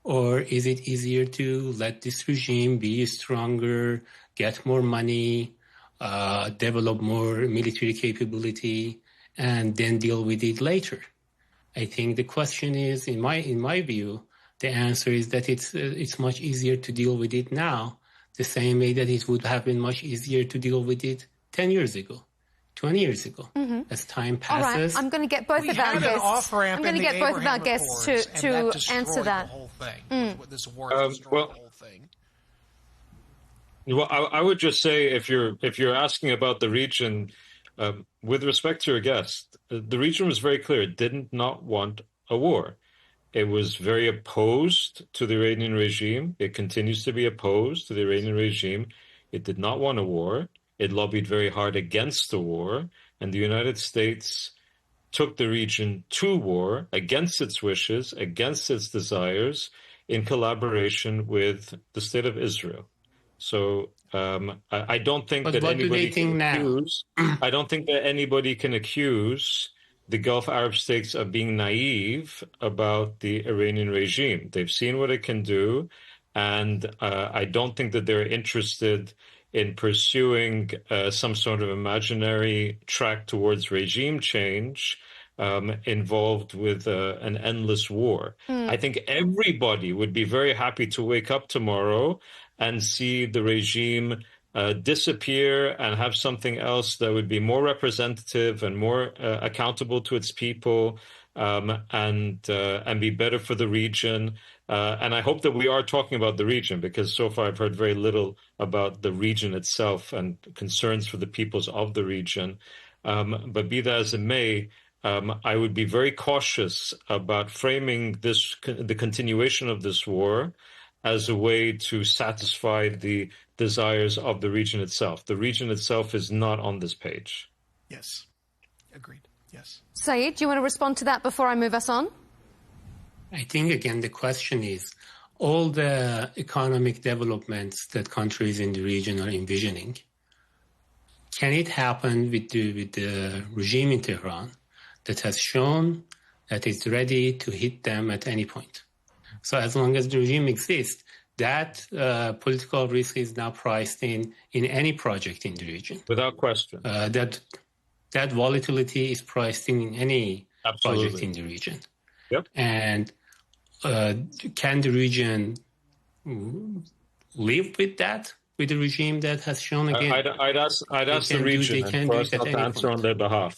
or is it easier to let this regime be stronger, get more money, develop more military capability, and then deal with it later? I think the question is, in my view, the answer is that it's much easier to deal with it now, the same way that it would have been much easier to deal with it 10 years ago, 20 years ago. As time passes. All right, I'm going to get both of our guests. I'm going to get both of our guests to answer that. The whole thing. This war destroyed well, the whole thing. Well, I would just say if you're asking about the region, with respect to your guest, the region was very clear. It did not want a war. It was very opposed to the Iranian regime. It continues to be opposed to the Iranian regime. It did not want a war. It lobbied very hard against the war. And the United States took the region to war against its wishes, against its desires, in collaboration with the State of Israel. So I don't think that anybody can accuse. I don't think that anybody can accuse the Gulf Arab states of being naive about the Iranian regime. They've seen what it can do, and I don't think that they're interested in pursuing some sort of imaginary track towards regime change involved with an endless war. I think everybody would be very happy to wake up tomorrow and see the regime disappear and have something else that would be more representative and more accountable to its people, and be better for the region. And I hope that we are talking about the region, because so far I've heard very little about the region itself and concerns for the peoples of the region. But be that as it may, I would be very cautious about framing the continuation of this war as a way to satisfy the desires of the region itself. The region itself is not on this page. Yes. Agreed. Yes. Saeed, do you want to respond to that before I move us on? I think, again, the question is, all the economic developments that countries in the region are envisioning, can it happen with the regime in Tehran that has shown that it's ready to hit them at any point? So as long as the regime exists, that political risk is now priced in any project in the region. Without question. That volatility is priced in any project in the region. Yep. And can the region live with that, with the regime that has shown again? I'd ask the region for us not to answer on their behalf.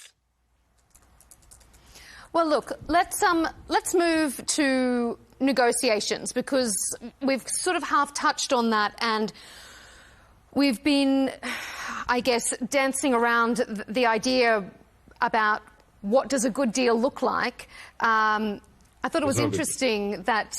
Well, look, let's move to negotiations, because we've sort of half touched on that, and we've been, I guess, dancing around the idea about what does a good deal look like. I thought it was interesting that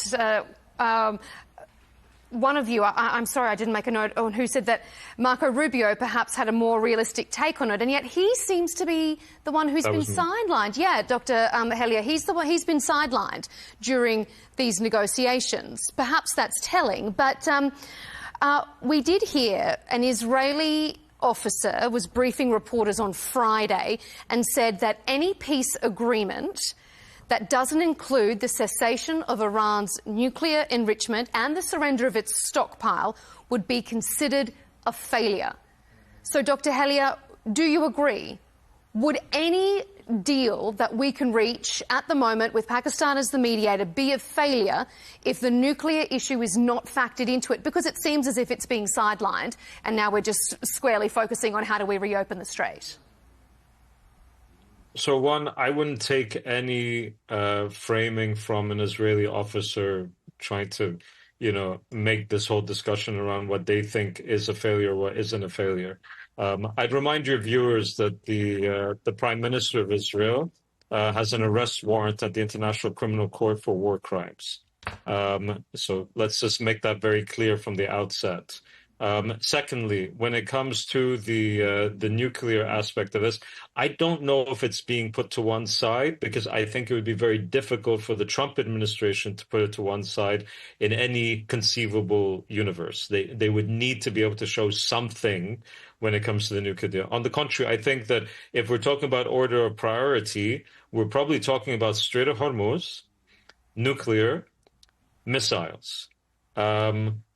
one of you, I'm sorry I didn't make a note on who said that Marco Rubio perhaps had a more realistic take on it, and yet he seems to be the one who's been sidelined. Yeah, Dr. Helium, he's been sidelined during these negotiations. Perhaps that's telling, but we did hear an Israeli officer was briefing reporters on Friday and said that any peace agreement that doesn't include the cessation of Iran's nuclear enrichment and the surrender of its stockpile would be considered a failure. So, Dr. Helium, do you agree? Would any deal that we can reach at the moment with Pakistan as the mediator be a failure if the nuclear issue is not factored into it? Because it seems as if it's being sidelined and now we're just squarely focusing on how do we reopen the strait. So, one, I wouldn't take any framing from an Israeli officer trying to, make this whole discussion around what they think is a failure or what isn't a failure. I'd remind your viewers that the Prime Minister of Israel has an arrest warrant at the International Criminal Court for war crimes. So let's just make that very clear from the outset. Secondly, when it comes to the nuclear aspect of this, I don't know if it's being put to one side, because I think it would be very difficult for the Trump administration to put it to one side in any conceivable universe. They would need to be able to show something when it comes to the nuclear deal. On the contrary, I think that if we're talking about order of priority, we're probably talking about Strait of Hormuz, nuclear, missiles,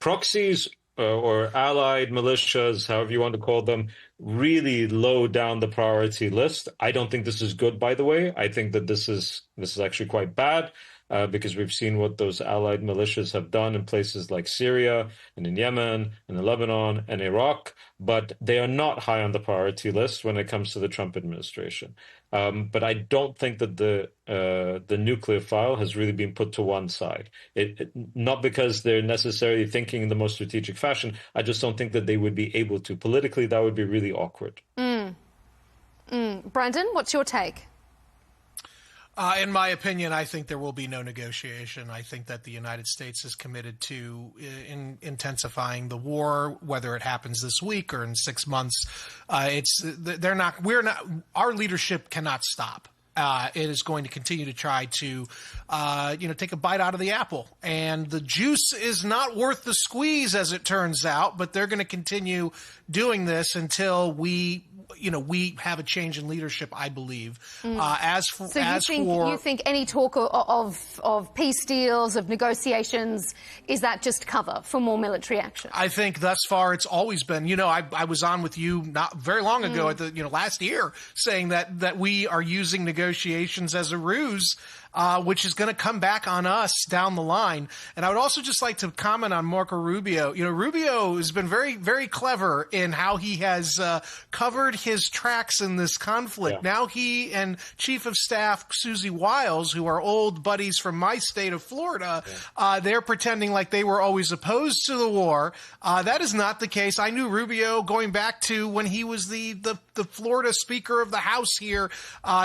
proxies, or allied militias, however you want to call them, really low down the priority list. I don't think this is good, by the way. I think that this is actually quite bad, because we've seen what those allied militias have done in places like Syria and in Yemen and in Lebanon and Iraq, but they are not high on the priority list when it comes to the Trump administration. But I don't think that the nuclear file has really been put to one side. Not because they're necessarily thinking in the most strategic fashion. I just don't think that they would be able to. Politically, that would be really awkward. Brandon, what's your take? In my opinion, I think there will be no negotiation. I think that the United States is committed to intensifying the war, whether it happens this week or in 6 months. Our leadership cannot stop. It is going to continue to try to, take a bite out of the apple. And the juice is not worth the squeeze, as it turns out, but they're going to continue doing this until we have a change in leadership, I believe. You think any talk of peace deals, of negotiations, is that just cover for more military action? I think thus far it's always been. I was on with you not very long ago at the last year saying that we are using negotiations as a ruse. Which is going to come back on us down the line. And I would also just like to comment on Marco Rubio. Rubio has been very, very clever in how he has covered his tracks in this conflict. Yeah. Now he and Chief of Staff Susie Wiles, who are old buddies from my state of Florida, they're pretending like they were always opposed to the war. That is not the case. I knew Rubio going back to when he was the Florida Speaker of the House here.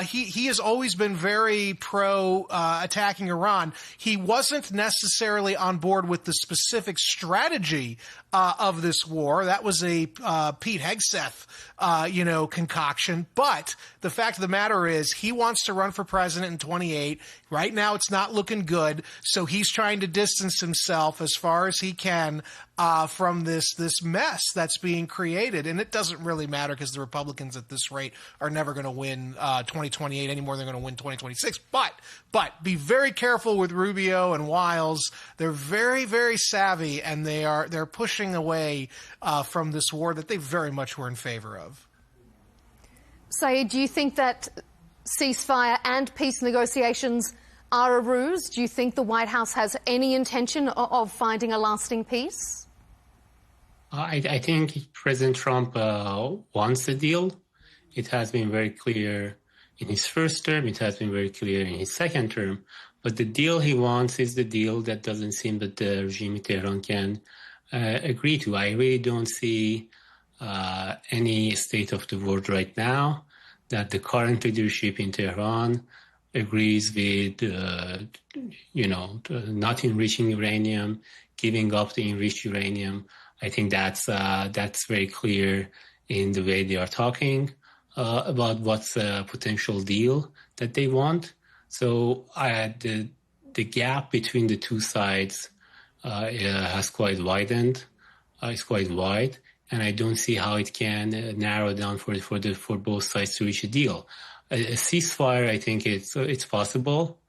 He has always been very pro attacking Iran. He wasn't necessarily on board with the specific strategy of this war. That was a Pete Hegseth, concoction. But the fact of the matter is he wants to run for president in 2028. Right now it's not looking good. So he's trying to distance himself as far as he can from this mess that's being created. And it doesn't really matter because the Republicans at this rate are never going to win 2028 any more than they're going to win 2026. But be very careful with Rubio and Wiles. They're very, very savvy, and they're pushing away from this war that they very much were in favor of. Sayed, do you think that ceasefire and peace negotiations are a ruse? Do you think the White House has any intention of finding a lasting peace? I think President Trump wants a deal. It has been very clear in his first term. It has been very clear in his second term. But the deal he wants is the deal that doesn't seem that the regime in Tehran can agree to. I really don't see any state of the world right now that the current leadership in Tehran agrees with, not enriching uranium, giving up the enriched uranium. I think that's very clear in the way they are talking about what's a potential deal that they want. So the gap between the two sides has quite widened. It's quite wide, and I don't see how it can narrow down for both sides to reach a deal. A ceasefire, I think it's possible,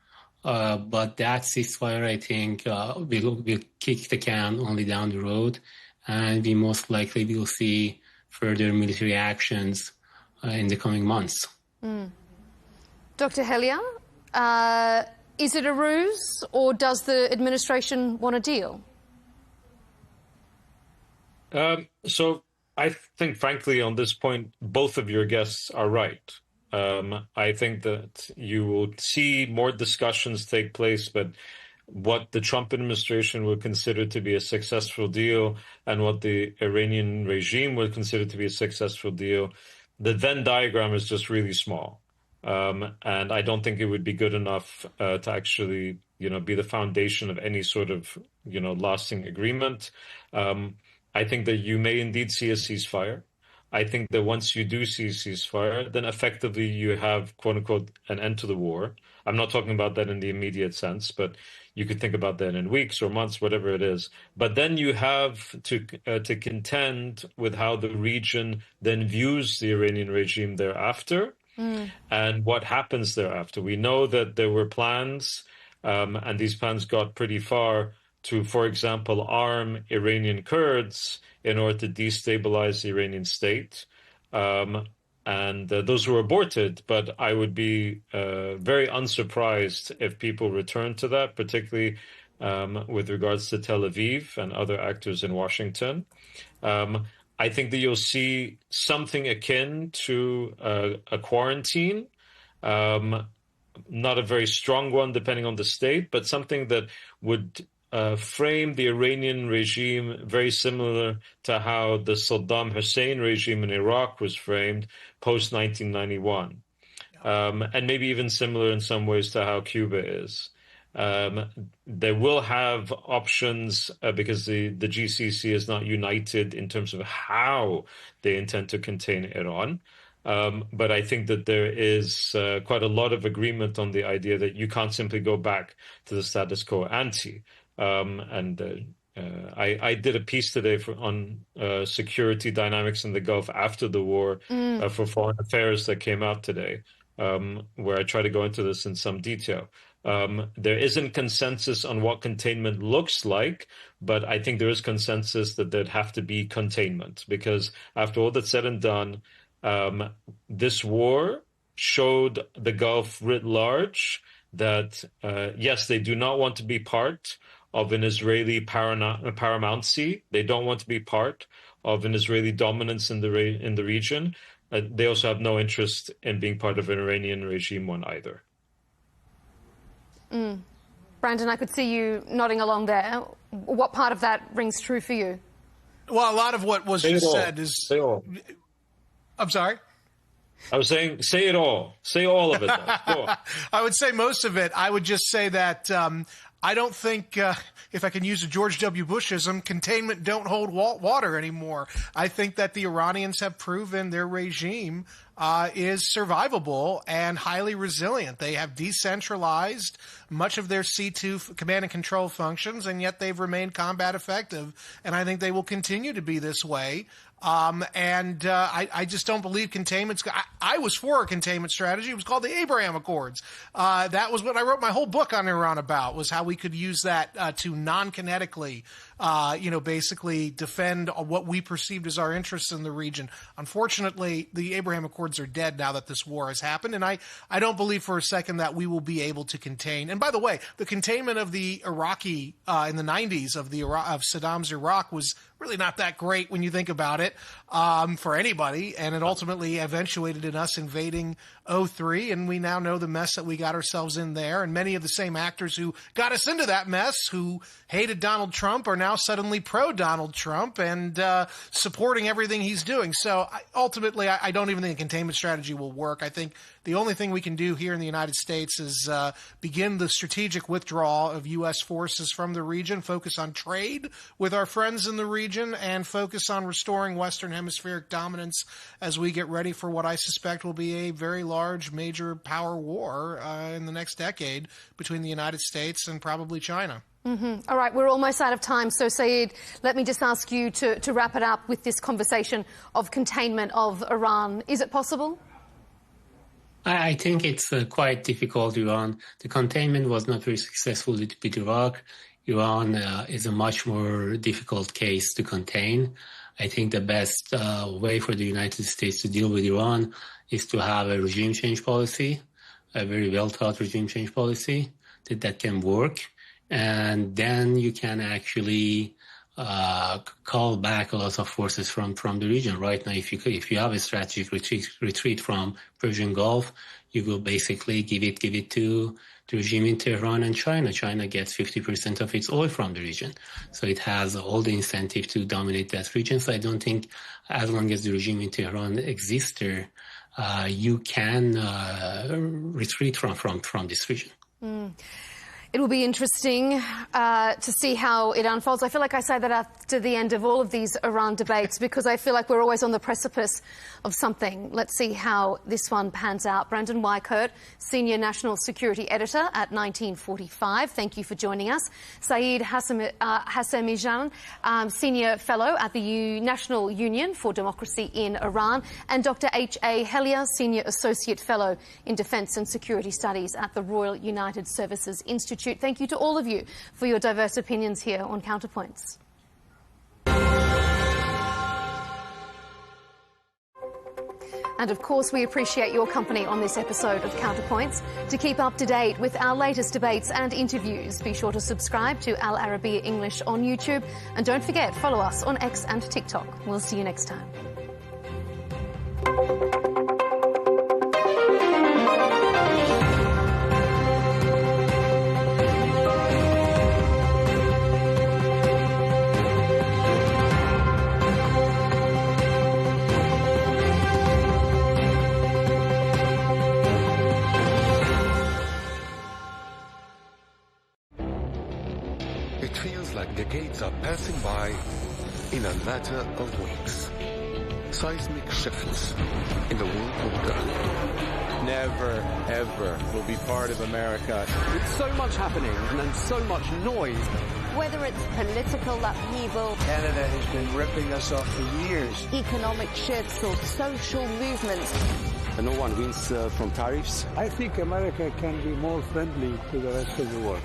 but that ceasefire, I think, will kick the can only down the road, and we most likely will see further military actions in the coming months. Dr. Helium, is it a ruse, or does the administration want a deal? So I think, frankly, on this point, both of your guests are right. I think that you will see more discussions take place, but what the Trump administration would consider to be a successful deal and what the Iranian regime would consider to be a successful deal, the Venn diagram is just really small. And I don't think it would be good enough to actually, be the foundation of any sort of, lasting agreement. I think that you may indeed see a ceasefire. I think that once you do see a ceasefire, then effectively you have, quote unquote, an end to the war. I'm not talking about that in the immediate sense, but you could think about that in weeks or months, whatever it is. But then you have to contend with how the region then views the Iranian regime thereafter and what happens thereafter. We know that there were plans, and these plans got pretty far, to, for example, arm Iranian Kurds in order to destabilize the Iranian state. And those were aborted, but I would be very unsurprised if people return to that, particularly with regards to Tel Aviv and other actors in Washington. I think that you'll see something akin to a quarantine, not a very strong one depending on the state, but something that would frame the Iranian regime very similar to how the Saddam Hussein regime in Iraq was framed post-1991, and maybe even similar in some ways to how Cuba is. They will have options because the GCC is not united in terms of how they intend to contain Iran. But I think that there is quite a lot of agreement on the idea that you can't simply go back to the status quo ante. I did a piece today on security dynamics in the Gulf after the war for Foreign Affairs that came out today, where I try to go into this in some detail. There isn't consensus on what containment looks like, but I think there is consensus that there'd have to be containment, because after all that's said and done, this war showed the Gulf writ large that, yes, they do not want to be part of an Israeli paramountcy. They don't want to be part of an Israeli dominance in the region. They also have no interest in being part of an Iranian regime one either. Brandon, I could see you nodding along there. What part of that rings true for you? Well, a lot of what was just said is... Say all. I'm sorry? I was saying, say it all. Say all of it. Go on. I would say most of it. I would just say that I don't think, if I can use a George W. Bushism, containment don't hold water anymore. I think that the Iranians have proven their regime is survivable and highly resilient. They have decentralized much of their C2 command and control functions, and yet they've remained combat effective. And I think they will continue to be this way. I just don't believe containment's... I was for a containment strategy. It was called the Abraham Accords. That was what I wrote my whole book on Iran about, was how we could use that to non-kinetically basically defend what we perceived as our interests in the region. Unfortunately, the Abraham Accords are dead now that this war has happened, and I don't believe for a second that we will be able to contain. And by the way, the containment of the Iraqi in the 90s of Saddam's Iraq was really not that great when you think about it for anybody, and it ultimately eventuated in us invading 2003, and we now know the mess that we got ourselves in there, and many of the same actors who got us into that mess, who hated Donald Trump, are now suddenly pro-Donald Trump and supporting everything he's doing. So ultimately, I don't even think a containment strategy will work. I think the only thing we can do here in the United States is begin the strategic withdrawal of U.S. forces from the region, focus on trade with our friends in the region, and focus on restoring Western hemispheric dominance as we get ready for what I suspect will be a very large major power war in the next decade between the United States and probably China. All right, we're almost out of time. So, Saeed, let me just ask you to wrap it up with this conversation of containment of Iran. Is it possible? I think it's quite difficult, Iran. The containment was not very successful with Iraq. Iran is a much more difficult case to contain. I think the best way for the United States to deal with Iran is to have a regime change policy, a very well-thought regime change policy that can work. And then you can actually call back a lot of forces from the region. Right now, if you have a strategic retreat from Persian Gulf, you will basically give it to the regime in Tehran and China. China gets 50% of its oil from the region. So it has all the incentive to dominate that region. So I don't think as long as the regime in Tehran exists there, you can retreat from this region. It will be interesting to see how it unfolds. I feel like I say that after the end of all of these Iran debates because I feel like we're always on the precipice of something. Let's see how this one pans out. Brandon Weichert, Senior National Security Editor at 1945. Thank you for joining us. Saeed Hashemijan, Senior Fellow at the National Union for Democracy in Iran. And Dr. H.A. Helia, Senior Associate Fellow in Defence and Security Studies at the Royal United Services Institute. Thank you to all of you for your diverse opinions here on Counterpoints. And of course, we appreciate your company on this episode of Counterpoints. To keep up to date with our latest debates and interviews, be sure to subscribe to Al Arabiya English on YouTube. And don't forget, follow us on X and TikTok. We'll see you next time. Decades are passing by in a matter of weeks. Seismic shifts in the world order. Never, ever will be part of America. With so much happening and so much noise. Whether it's political upheaval, Canada has been ripping us off for years. Economic shifts or social movements. And no one wins from tariffs. I think America can be more friendly to the rest of the world.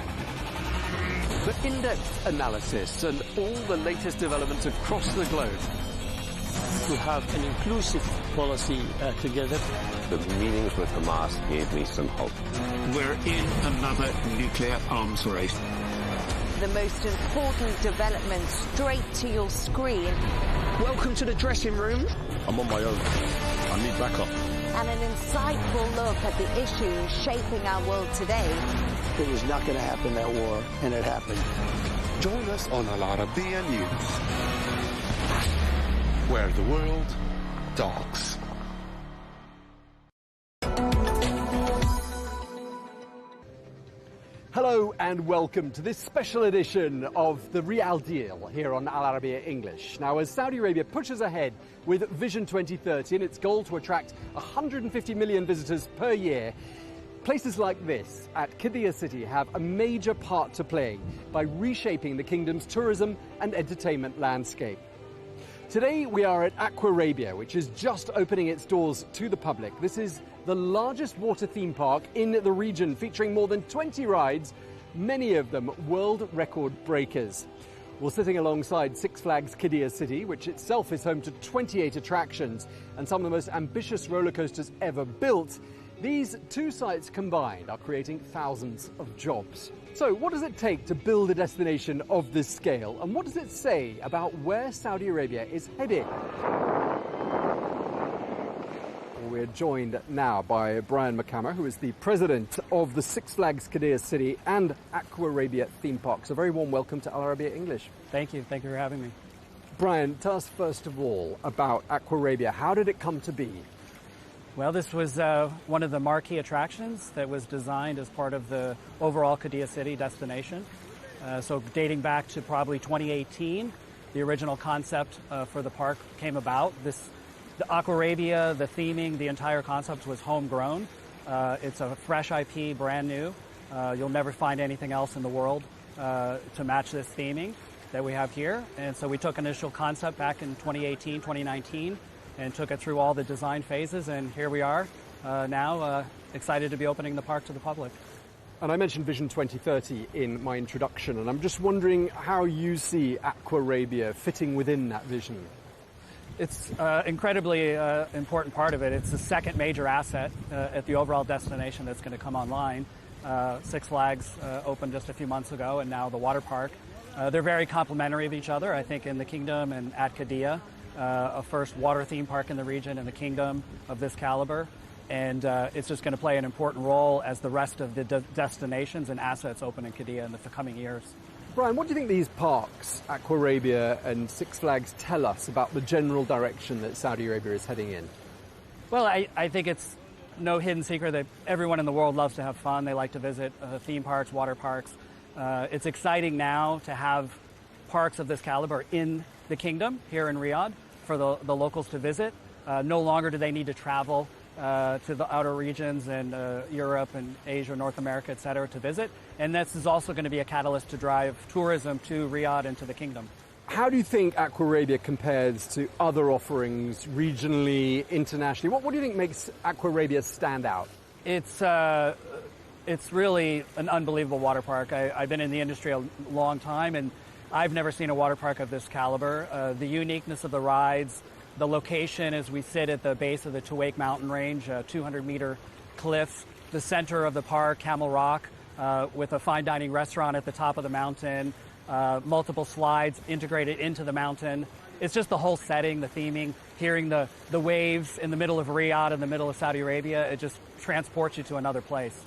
The in-depth analysis and all the latest developments across the globe. To have an inclusive policy together. The meetings with Hamas gave me some hope. We're in another nuclear arms race. The most important development straight to your screen. Welcome to the dressing room. I'm on my own. I need backup. And an insightful look at the issues shaping our world today. It was not going to happen, that war, and it happened. Join us on Al Arabiya News, where the world talks. Hello and welcome to this special edition of The Real Deal here on Al Arabiya English. Now, as Saudi Arabia pushes ahead with Vision 2030 and its goal to attract 150 million visitors per year, places like this at Qiddiya City have a major part to play by reshaping the kingdom's tourism and entertainment landscape. Today we are at Aquarabia, which is just opening its doors to the public. This is the largest water theme park in the region, featuring more than 20 rides, many of them world record breakers. Well, sitting alongside Six Flags Qiddiya City, which itself is home to 28 attractions and some of the most ambitious roller coasters ever built, these two sites combined are creating thousands of jobs. So what does it take to build a destination of this scale, and what does it say about where Saudi Arabia is heading? We're joined now by Brian McCammer, who is the president of the Six Flags Qiddiya City and Aquarabia theme parks. A very warm welcome to Arabiya English. Thank you. Thank you for having me. Brian, tell us first of all about Aquarabia. How did it come to be? Well, this was one of the marquee attractions that was designed as part of the overall Qiddiya City destination. So dating back to probably 2018, the original concept for the park came about. The Aquarabia, the theming, the entire concept was homegrown. It's a fresh IP, brand new. You'll never find anything else in the world to match this theming that we have here. And so we took initial concept back in 2018, 2019, and took it through all the design phases, and here we are now, excited to be opening the park to the public. And I mentioned Vision 2030 in my introduction, and I'm just wondering how you see Aquarabia fitting within that vision. It's incredibly important part of it. It's the second major asset at the overall destination that's going to come online. Six Flags opened just a few months ago, and now the water park. They're very complementary of each other, I think, in the kingdom and at Qiddiya. A first water theme park in the region in the kingdom of this caliber, and it's just going to play an important role as the rest of the destinations and assets open in Qiddiya in the coming years. Brian, what do you think these parks, Aquarabia and Six Flags, tell us about the general direction that Saudi Arabia is heading in? Well, I think it's no hidden secret that everyone in the world loves to have fun. They like to visit theme parks, water parks. It's exciting now to have parks of this caliber in the kingdom here in Riyadh for the locals to visit. No longer do they need to travel to the outer regions and Europe and Asia, North America, et cetera, to visit. And this is also going to be a catalyst to drive tourism to Riyadh and to the kingdom. How do you think Aquarabia compares to other offerings regionally, internationally? What do you think makes Aquarabia stand out? It's really an unbelievable water park. I've been in the industry a long time, and I've never seen a water park of this caliber. The uniqueness of the rides, the location as we sit at the base of the Tuwaiq mountain range, 200-meter cliff, the center of the park, Camel Rock, with a fine dining restaurant at the top of the mountain, multiple slides integrated into the mountain. It's just the whole setting, the theming, hearing the waves in the middle of Riyadh, in the middle of Saudi Arabia. It just transports you to another place.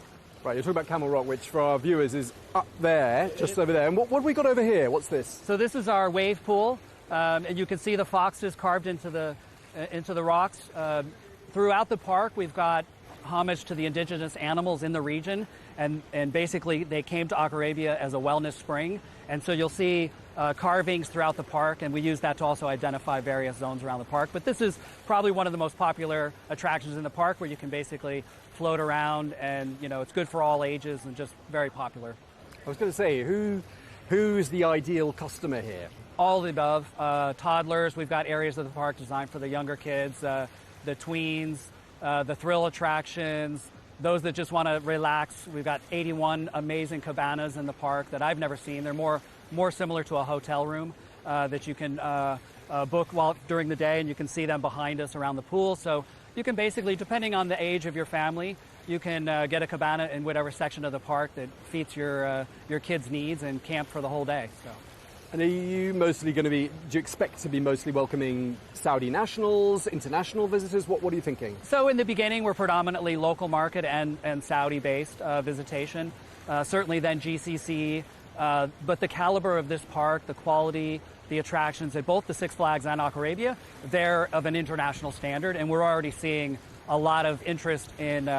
Right, you're talking about Camel Rock, which for our viewers is up there, just over there. And what have we got over here? What's this? So this is our wave pool, and you can see the foxes carved into the rocks. Throughout the park, we've got homage to the indigenous animals in the region, and basically they came to Aquarabia as a wellness spring. And so you'll see carvings throughout the park, and we use that to also identify various zones around the park. But this is probably one of the most popular attractions in the park, where you can basically float around, and it's good for all ages and just very popular. I was going to say, who's the ideal customer here? All of the above. Toddlers, we've got areas of the park designed for the younger kids, the tweens, the thrill attractions, those that just want to relax. We've got 81 amazing cabanas in the park that I've never seen. They're more similar to a hotel room that you can book during the day, and you can see them behind us around the pool. So you can basically, depending on the age of your family, you can get a cabana in whatever section of the park that fits your kids' needs and camp for the whole day. So. And are you mostly going to be, do you expect to be mostly welcoming Saudi nationals, international visitors? What are you thinking? So in the beginning, we're predominantly local market and Saudi-based visitation. Certainly then GCC, but the caliber of this park, the quality, the attractions at both the Six Flags and Aquarabia, they're of an international standard, and we're already seeing a lot of interest in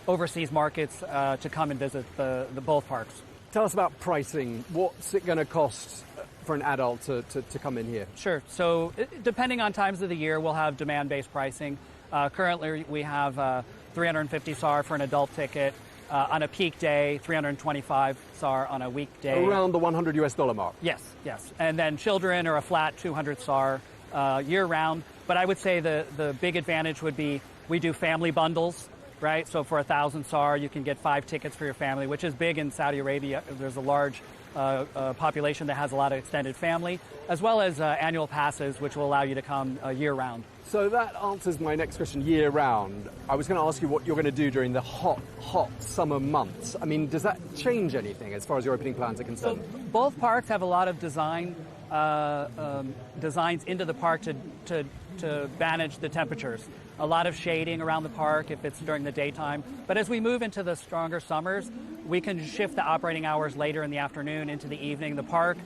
overseas markets to come and visit the both parks. Tell us about pricing. What's it going to cost for an adult to come in here? Sure. So depending on times of the year, we'll have demand-based pricing. Currently, we have 350 SAR for an adult ticket. On a peak day, 325 SAR on a weekday. Around the $100 US mark? Yes, yes. And then children are a flat 200 SAR year-round. But I would say the big advantage would be we do family bundles right? So for 1,000 SAR, you can get 5 tickets for your family, which is big in Saudi Arabia. There's a large population that has a lot of extended family, as well as annual passes, which will allow you to come year-round. So that answers my next question, year-round. I was going to ask you what you're going to do during the hot summer months. I mean, does that change anything as far as your opening plans are concerned? So both parks have a lot of designs into the park to manage the temperatures. A lot of shading around the park if it's during the daytime. But as we move into the stronger summers, we can shift the operating hours later in the afternoon into the evening. The park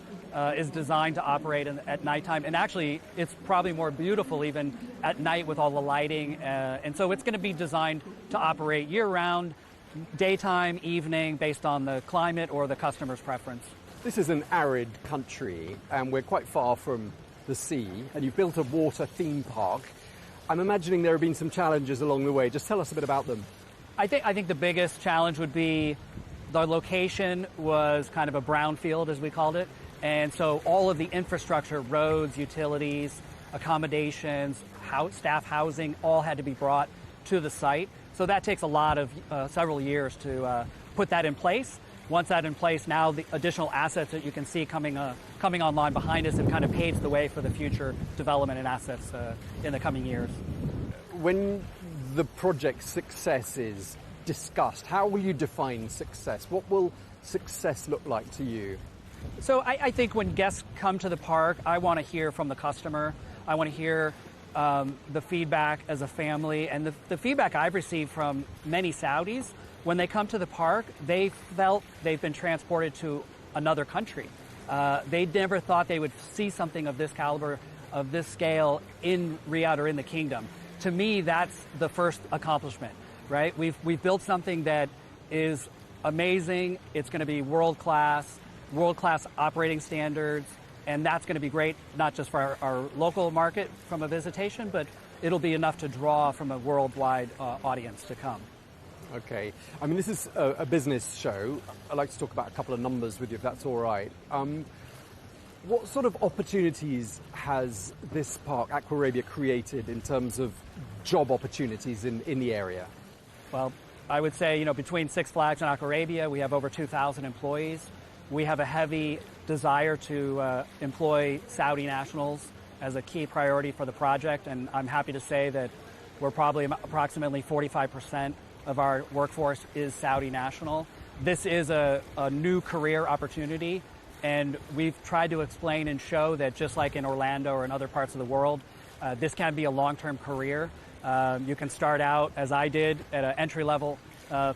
is designed to operate at nighttime, and actually it's probably more beautiful even at night with all the lighting. And so it's going to be designed to operate year-round, daytime, evening, based on the climate or the customer's preference. This is an arid country, and we're quite far from the sea, and you've built a water theme park. I'm imagining there have been some challenges along the way. Just tell us a bit about them. I think the biggest challenge would be the location was kind of a brownfield, as we called it. And so all of the infrastructure, roads, utilities, accommodations, staff housing, all had to be brought to the site. So that takes a lot of several years to put that in place. Once that's in place, now the additional assets that you can see coming online behind us have kind of paved the way for the future development and assets in the coming years. When the project's success is discussed, how will you define success? What will success look like to you? So I think when guests come to the park, I want to hear from the customer. I want to hear the feedback as a family. And the feedback I've received from many Saudis, when they come to the park, they felt they've been transported to another country. They never thought they would see something of this caliber, of this scale in Riyadh or in the kingdom. To me, that's the first accomplishment, right? We've built something that is amazing. It's going to be world-class operating standards, and that's going to be great, not just for our local market from a visitation, but it'll be enough to draw from a worldwide audience to come. Okay. I mean, this is a business show. I'd like to talk about a couple of numbers with you, if that's all right. What sort of opportunities has this park, Aquarabia, created in terms of job opportunities in the area? Well, I would say, between Six Flags and Aquarabia, we have over 2,000 employees. We have a heavy desire to employ Saudi nationals as a key priority for the project, and I'm happy to say that we're probably approximately 45% of our workforce is Saudi national. This is a new career opportunity, and we've tried to explain and show that just like in Orlando or in other parts of the world, this can be a long-term career. You can start out, as I did, at an entry-level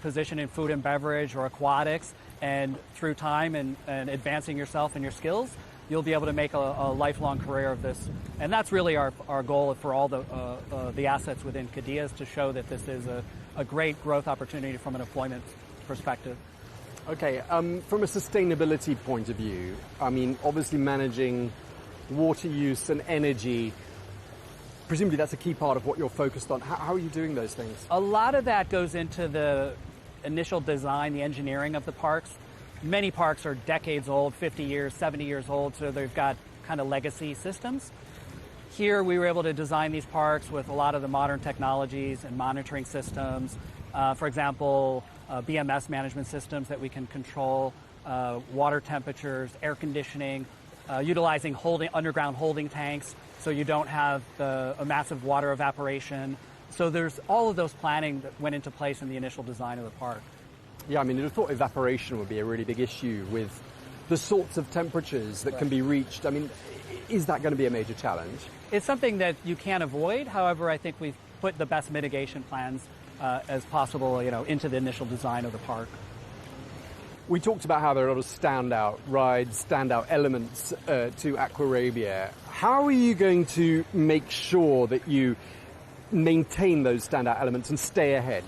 position in food and beverage or aquatics, and through time and advancing yourself and your skills, you'll be able to make a lifelong career of this. And that's really our goal for all the assets within Qiddiya, is to show that this is a great growth opportunity from an employment perspective. Okay, from a sustainability point of view, I mean, obviously managing water use and energy, presumably that's a key part of what you're focused on. How are you doing those things? A lot of that goes into the initial design, the engineering of the parks. Many parks are decades old, 50 years, 70 years old, so they've got kind of legacy systems. Here we were able to design these parks with a lot of the modern technologies and monitoring systems. For example, BMS management systems that we can control, water temperatures, air conditioning, utilizing underground holding tanks so you don't have a massive water evaporation. So there's all of those planning that went into place in the initial design of the park. Yeah, I mean, I thought evaporation would be a really big issue with the sorts of temperatures that can be reached. I mean, is that going to be a major challenge? It's something that you can't avoid. However, I think we've put the best mitigation plans as possible, into the initial design of the park. We talked about how there are a lot of standout rides, standout elements to Aquarabia. How are you going to make sure that you maintain those standout elements and stay ahead?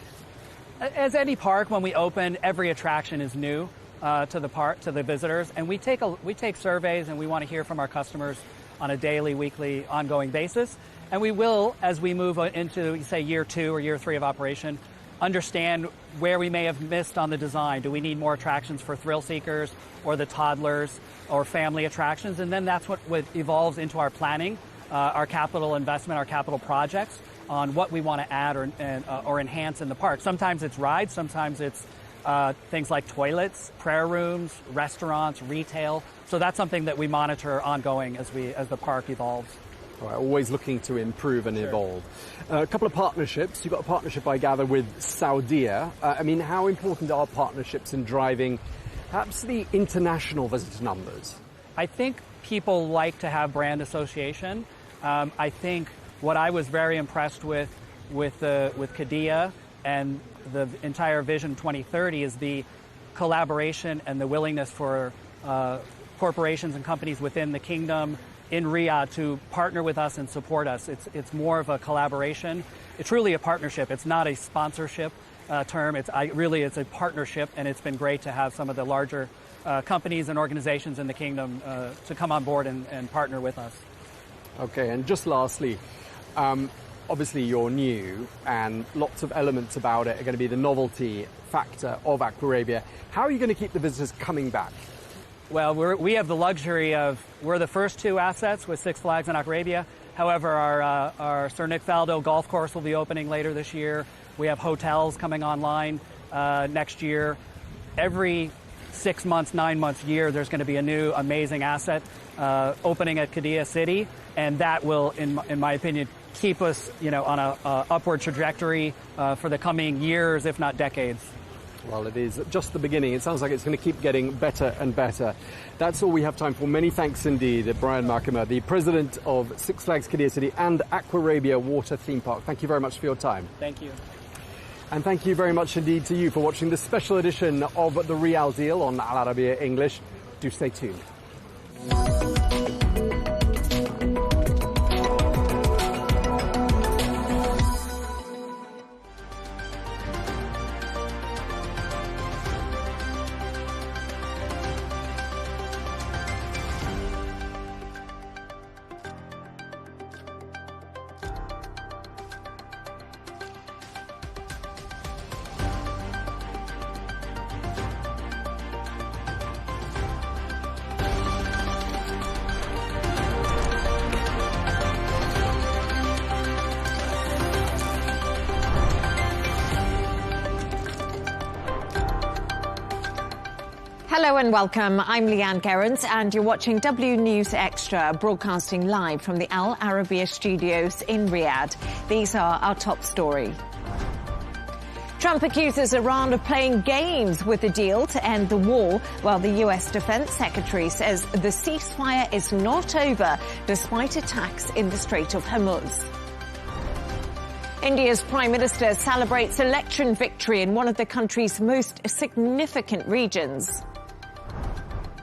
As any park, when we open, every attraction is new to the visitors, and we take surveys, and we want to hear from our customers on a daily, weekly, ongoing basis. And we will, as we move into, say, year 2 or year 3 of operation, understand where we may have missed on the design. Do we need more attractions for thrill seekers or the toddlers or family attractions? And then that's what evolves into our planning, our capital investment, our capital projects. on what we want to add or enhance in the park. Sometimes it's rides, sometimes it's things like toilets, prayer rooms, restaurants, retail. So that's something that we monitor ongoing as the park evolves. All right, always looking to improve and evolve. A couple of partnerships. You've got a partnership, I gather, with Saudiya. I mean, how important are partnerships in driving perhaps the international visitor numbers? I think people like to have brand association. I think what I was very impressed with Qiddiya and the entire Vision 2030 is the collaboration and the willingness for corporations and companies within the kingdom in Riyadh to partner with us and support us. It's more of a collaboration. It's really a partnership. It's not a sponsorship term. It's a partnership, and it's been great to have some of the larger companies and organizations in the kingdom to come on board and partner with us. Okay, and just lastly, obviously you're new and lots of elements about it are going to be the novelty factor of Aquarabia. How are you going to keep the visitors coming back? Well, we have the luxury of, we're the first two assets with Six Flags and Aquarabia. However, our Sir Nick Faldo golf course will be opening later this year. We have hotels coming online next year. Every 6 months, 9 months, year, there's going to be a new amazing asset opening at Qiddiya City, and that will, in my opinion, keep us, on a upward trajectory for the coming years, if not decades. Well, it is just the beginning. It sounds like it's going to keep getting better and better. That's all we have time for. Many thanks indeed, Brian Markimer, the president of Six Flags Qiddiya City and Aquarabia Water Theme Park. Thank you very much for your time. Thank you. And thank you very much indeed to you for watching this special edition of The Real Deal on Al Arabiya English. Do stay tuned. Hello and welcome. I'm Leigh Ann Gerrans and you're watching W News Extra, broadcasting live from the Al Arabiya studios in Riyadh. These are our top story. Trump accuses Iran of playing games with the deal to end the war, while the US Defense Secretary says the ceasefire is not over despite attacks in the Strait of Hormuz. India's Prime Minister celebrates election victory in one of the country's most significant regions.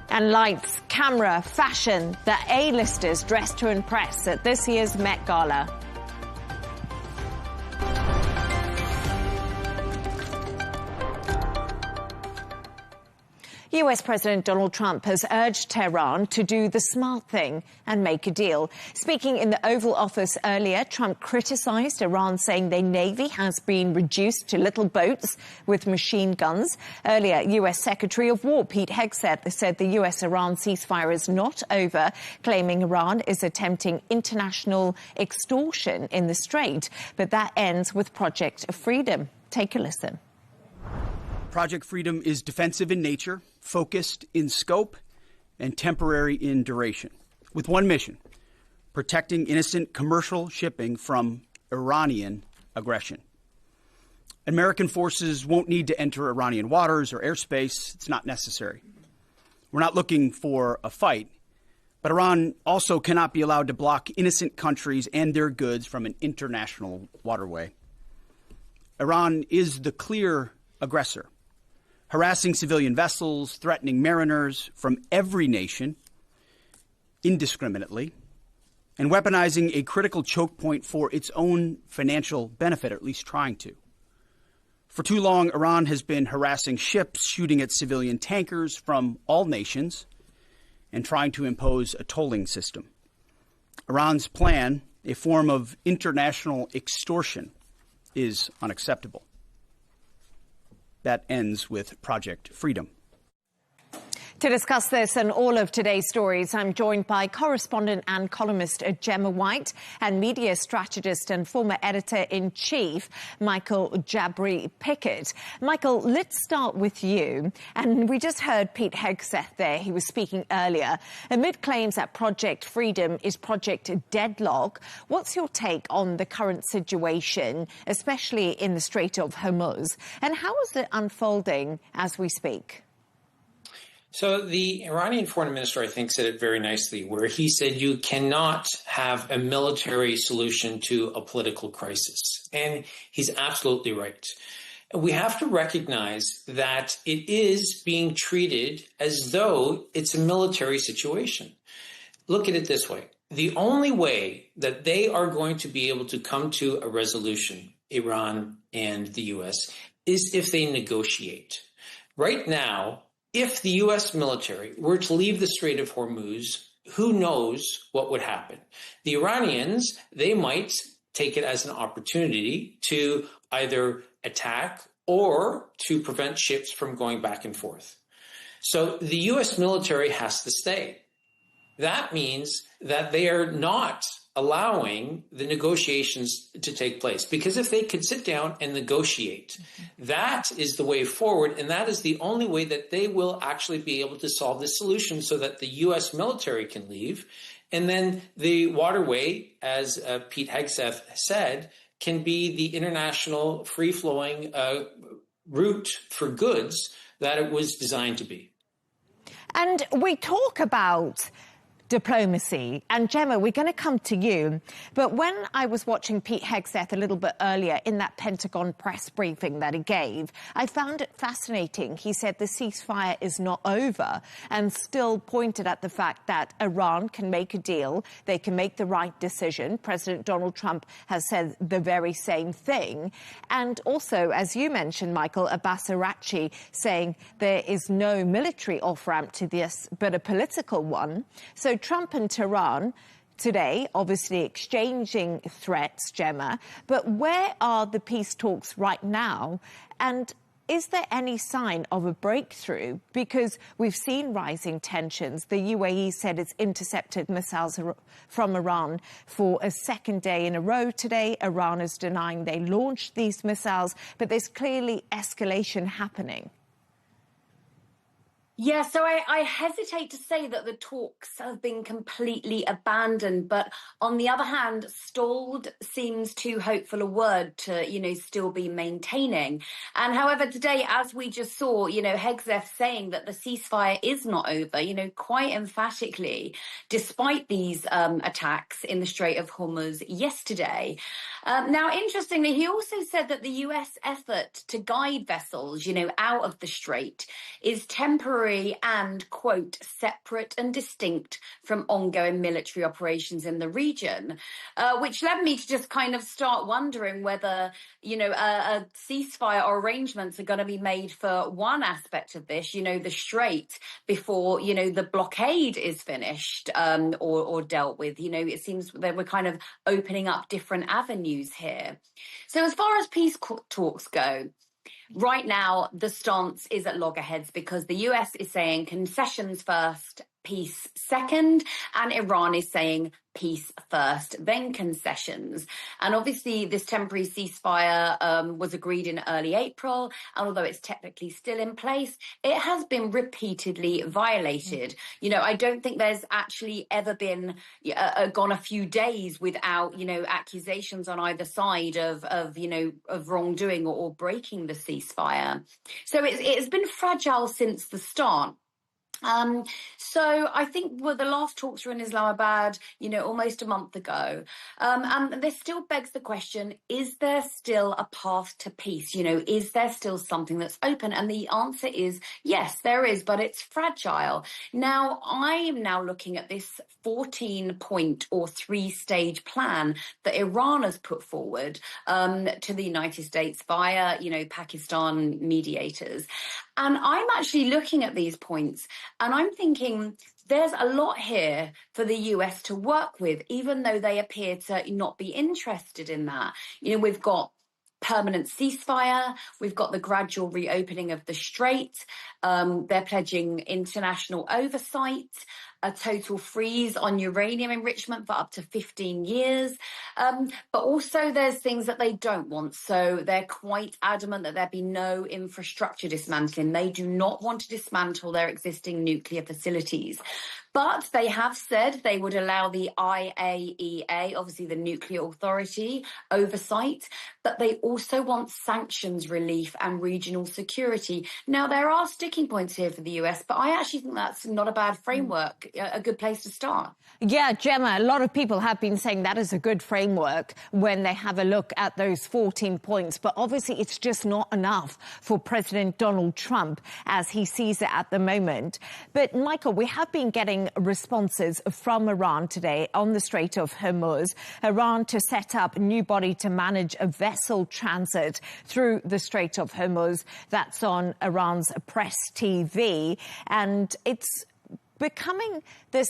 And lights, camera, fashion, the A-listers dressed to impress at this year's Met Gala. US President Donald Trump has urged Tehran to do the smart thing and make a deal. Speaking in the Oval Office earlier, Trump criticized Iran, saying their navy has been reduced to little boats with machine guns. Earlier, US Secretary of War Pete Hegseth said the US-Iran ceasefire is not over, claiming Iran is attempting international extortion in the Strait. But that ends with Project Freedom. Take a listen. Project Freedom is defensive in nature, focused in scope, and temporary in duration, with one mission: protecting innocent commercial shipping from Iranian aggression. American forces won't need to enter Iranian waters or airspace. It's not necessary. We're not looking for a fight, but Iran also cannot be allowed to block innocent countries and their goods from an international waterway. Iran is the clear aggressor, harassing civilian vessels, threatening mariners from every nation indiscriminately, and weaponizing a critical choke point for its own financial benefit, or at least trying to. For too long, Iran has been harassing ships, shooting at civilian tankers from all nations, and trying to impose a tolling system. Iran's plan, a form of international extortion, is unacceptable. That ends with Project Freedom. To discuss this and all of today's stories, I'm joined by correspondent and columnist Gemma White and media strategist and former editor-in-chief Michael Jabri Pickett. Michael, let's start with you. And we just heard Pete Hegseth there. He was speaking earlier. Amid claims that Project Freedom is Project Deadlock, what's your take on the current situation, especially in the Strait of Hormuz? And how is it unfolding as we speak? So the Iranian foreign minister, I think, said it very nicely, where he said you cannot have a military solution to a political crisis. And he's absolutely right. We have to recognize that it is being treated as though it's a military situation. Look at it this way. The only way that they are going to be able to come to a resolution, Iran and the U.S., is if they negotiate. Right now, if the U.S. military were to leave the Strait of Hormuz, who knows what would happen? The Iranians, they might take it as an opportunity to either attack or to prevent ships from going back and forth. So the U.S. military has to stay. That means that they are not allowing the negotiations to take place. Because if they could sit down and negotiate, that is the way forward. And that is the only way that they will actually be able to solve this solution so that the U.S. military can leave. And then the waterway, as Pete Hegseth said, can be the international free-flowing route for goods that it was designed to be. And we talk about diplomacy. And Gemma, we're going to come to you. But when I was watching Pete Hegseth a little bit earlier in that Pentagon press briefing that he gave, I found it fascinating. He said the ceasefire is not over and still pointed at the fact that Iran can make a deal. They can make the right decision. President Donald Trump has said the very same thing. And also, as you mentioned, Michael, Abbas Araghchi saying there is no military off-ramp to this, but a political one. So Trump and Tehran today, obviously exchanging threats, Gemma, but where are the peace talks right now? And is there any sign of a breakthrough? Because we've seen rising tensions. The UAE said it's intercepted missiles from Iran for a second day in a row today. Iran is denying they launched these missiles, but there's clearly escalation happening. Yeah, so I hesitate to say that the talks have been completely abandoned, but on the other hand, stalled seems too hopeful a word to, still be maintaining. And however, today, as we just saw, Hegseth saying that the ceasefire is not over, quite emphatically, despite these attacks in the Strait of Hormuz yesterday. Now, interestingly, he also said that the US effort to guide vessels, out of the strait is temporary and, quote, separate and distinct from ongoing military operations in the region, which led me to just kind of start wondering whether, a ceasefire or arrangements are going to be made for one aspect of this, the strait, before, the blockade is finished or dealt with. It seems that we're kind of opening up different avenues here. So as far as peace talks go, right now, the stance is at loggerheads because the US is saying concessions first, peace second, and Iran is saying peace first, then concessions. And obviously, this temporary ceasefire was agreed in early April, and although it's technically still in place, it has been repeatedly violated. I don't think there's actually ever been gone a few days without, accusations on either side of wrongdoing or breaking the ceasefire. So it's been fragile since the start. So I think the last talks were in Islamabad, almost a month ago. And this still begs the question, is there still a path to peace? Is there still something that's open? And the answer is yes, there is, but it's fragile. Now, I am now looking at this 14-point or 3-stage plan that Iran has put forward to the United States via, Pakistan mediators. And I'm actually looking at these points and I'm thinking there's a lot here for the US to work with, even though they appear to not be interested in that. We've got permanent ceasefire. We've got the gradual reopening of the strait. They're pledging international oversight, a total freeze on uranium enrichment for up to 15 years. But also there's things that they don't want. So they're quite adamant that there be no infrastructure dismantling. They do not want to dismantle their existing nuclear facilities. But they have said they would allow the IAEA, obviously the nuclear authority, oversight, but they also want sanctions relief and regional security. Now, there are sticking points here for the US, but I actually think that's not a bad framework, a good place to start. Yeah, Gemma, a lot of people have been saying that is a good framework when they have a look at those 14 points. But obviously, it's just not enough for President Donald Trump as he sees it at the moment. But, Michael, we have been getting responses from Iran today on the Strait of Hormuz. Iran to set up a new body to manage a vessel transit through the Strait of Hormuz. That's on Iran's press TV. And it's becoming this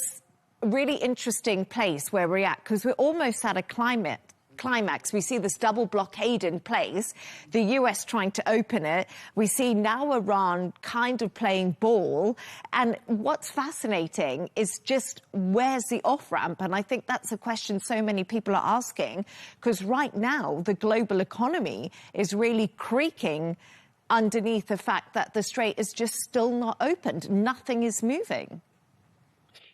really interesting place where we're at, because we're almost at a climax. We see this double blockade in place, the US trying to open it. We see now Iran kind of playing ball. And what's fascinating is just where's the off-ramp? And I think that's a question so many people are asking, because right now the global economy is really creaking underneath the fact that the strait is just still not opened. Nothing is moving.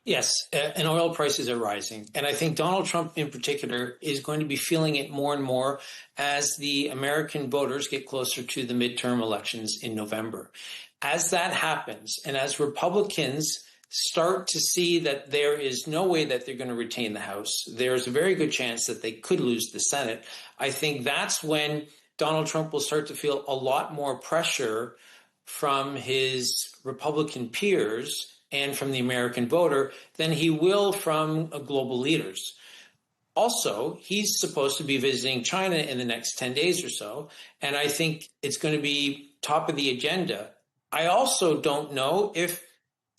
Yes, and oil prices are rising. And I think Donald Trump in particular is going to be feeling it more and more as the American voters get closer to the midterm elections in November. As that happens, and as Republicans start to see that there is no way that they're going to retain the House, there's a very good chance that they could lose the Senate, I think that's when Donald Trump will start to feel a lot more pressure from his Republican peers and from the American voter than he will from global leaders. Also, he's supposed to be visiting China in the next 10 days or so, and I think it's going to be top of the agenda. I also don't know if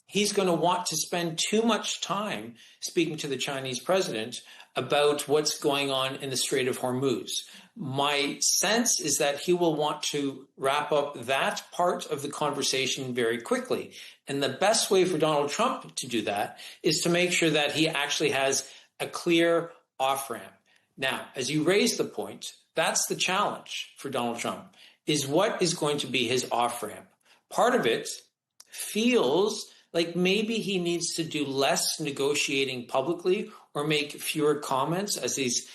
he's going to want to spend too much time speaking to the Chinese president about what's going on in the Strait of Hormuz. My sense is that he will want to wrap up that part of the conversation very quickly. And the best way for Donald Trump to do that is to make sure that he actually has a clear off-ramp. Now, as you raise the point, that's the challenge for Donald Trump, is what is going to be his off-ramp. Part of it feels like maybe he needs to do less negotiating publicly or make fewer comments as he's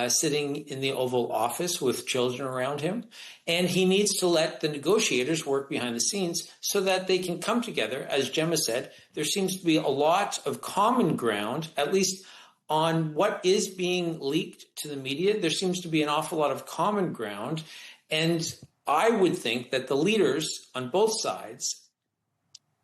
sitting in the Oval Office with children around him. And he needs to let the negotiators work behind the scenes so that they can come together. As Gemma said, there seems to be a lot of common ground, at least on what is being leaked to the media. There seems to be an awful lot of common ground. And I would think that the leaders on both sides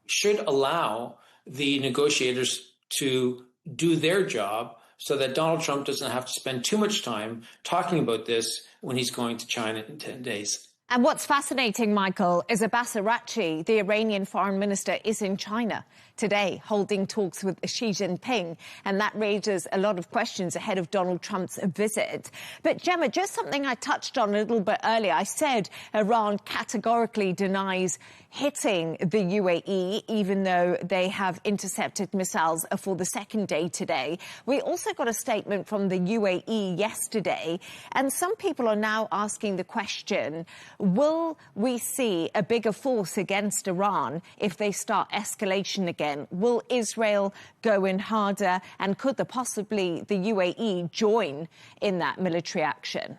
should allow the negotiators to do their job so that Donald Trump doesn't have to spend too much time talking about this when he's going to China in 10 days. And what's fascinating, Michael, is Abbas Araghchi, the Iranian foreign minister, is in China today holding talks with Xi Jinping. And that raises a lot of questions ahead of Donald Trump's visit. But Gemma, just something I touched on a little bit earlier. I said Iran categorically denies hitting the UAE, even though they have intercepted missiles for the second day today. We also got a statement from the UAE yesterday, and some people are now asking the question, will we see a bigger force against Iran if they start escalation again? Will Israel go in harder, and could possibly the UAE join in that military action?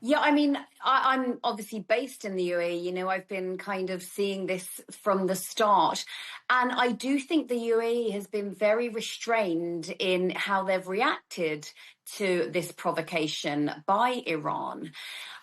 Yeah, I mean, I'm obviously based in the UAE. You know, I've been kind of seeing this from the start. And I do think the UAE has been very restrained in how they've reacted to this provocation by Iran.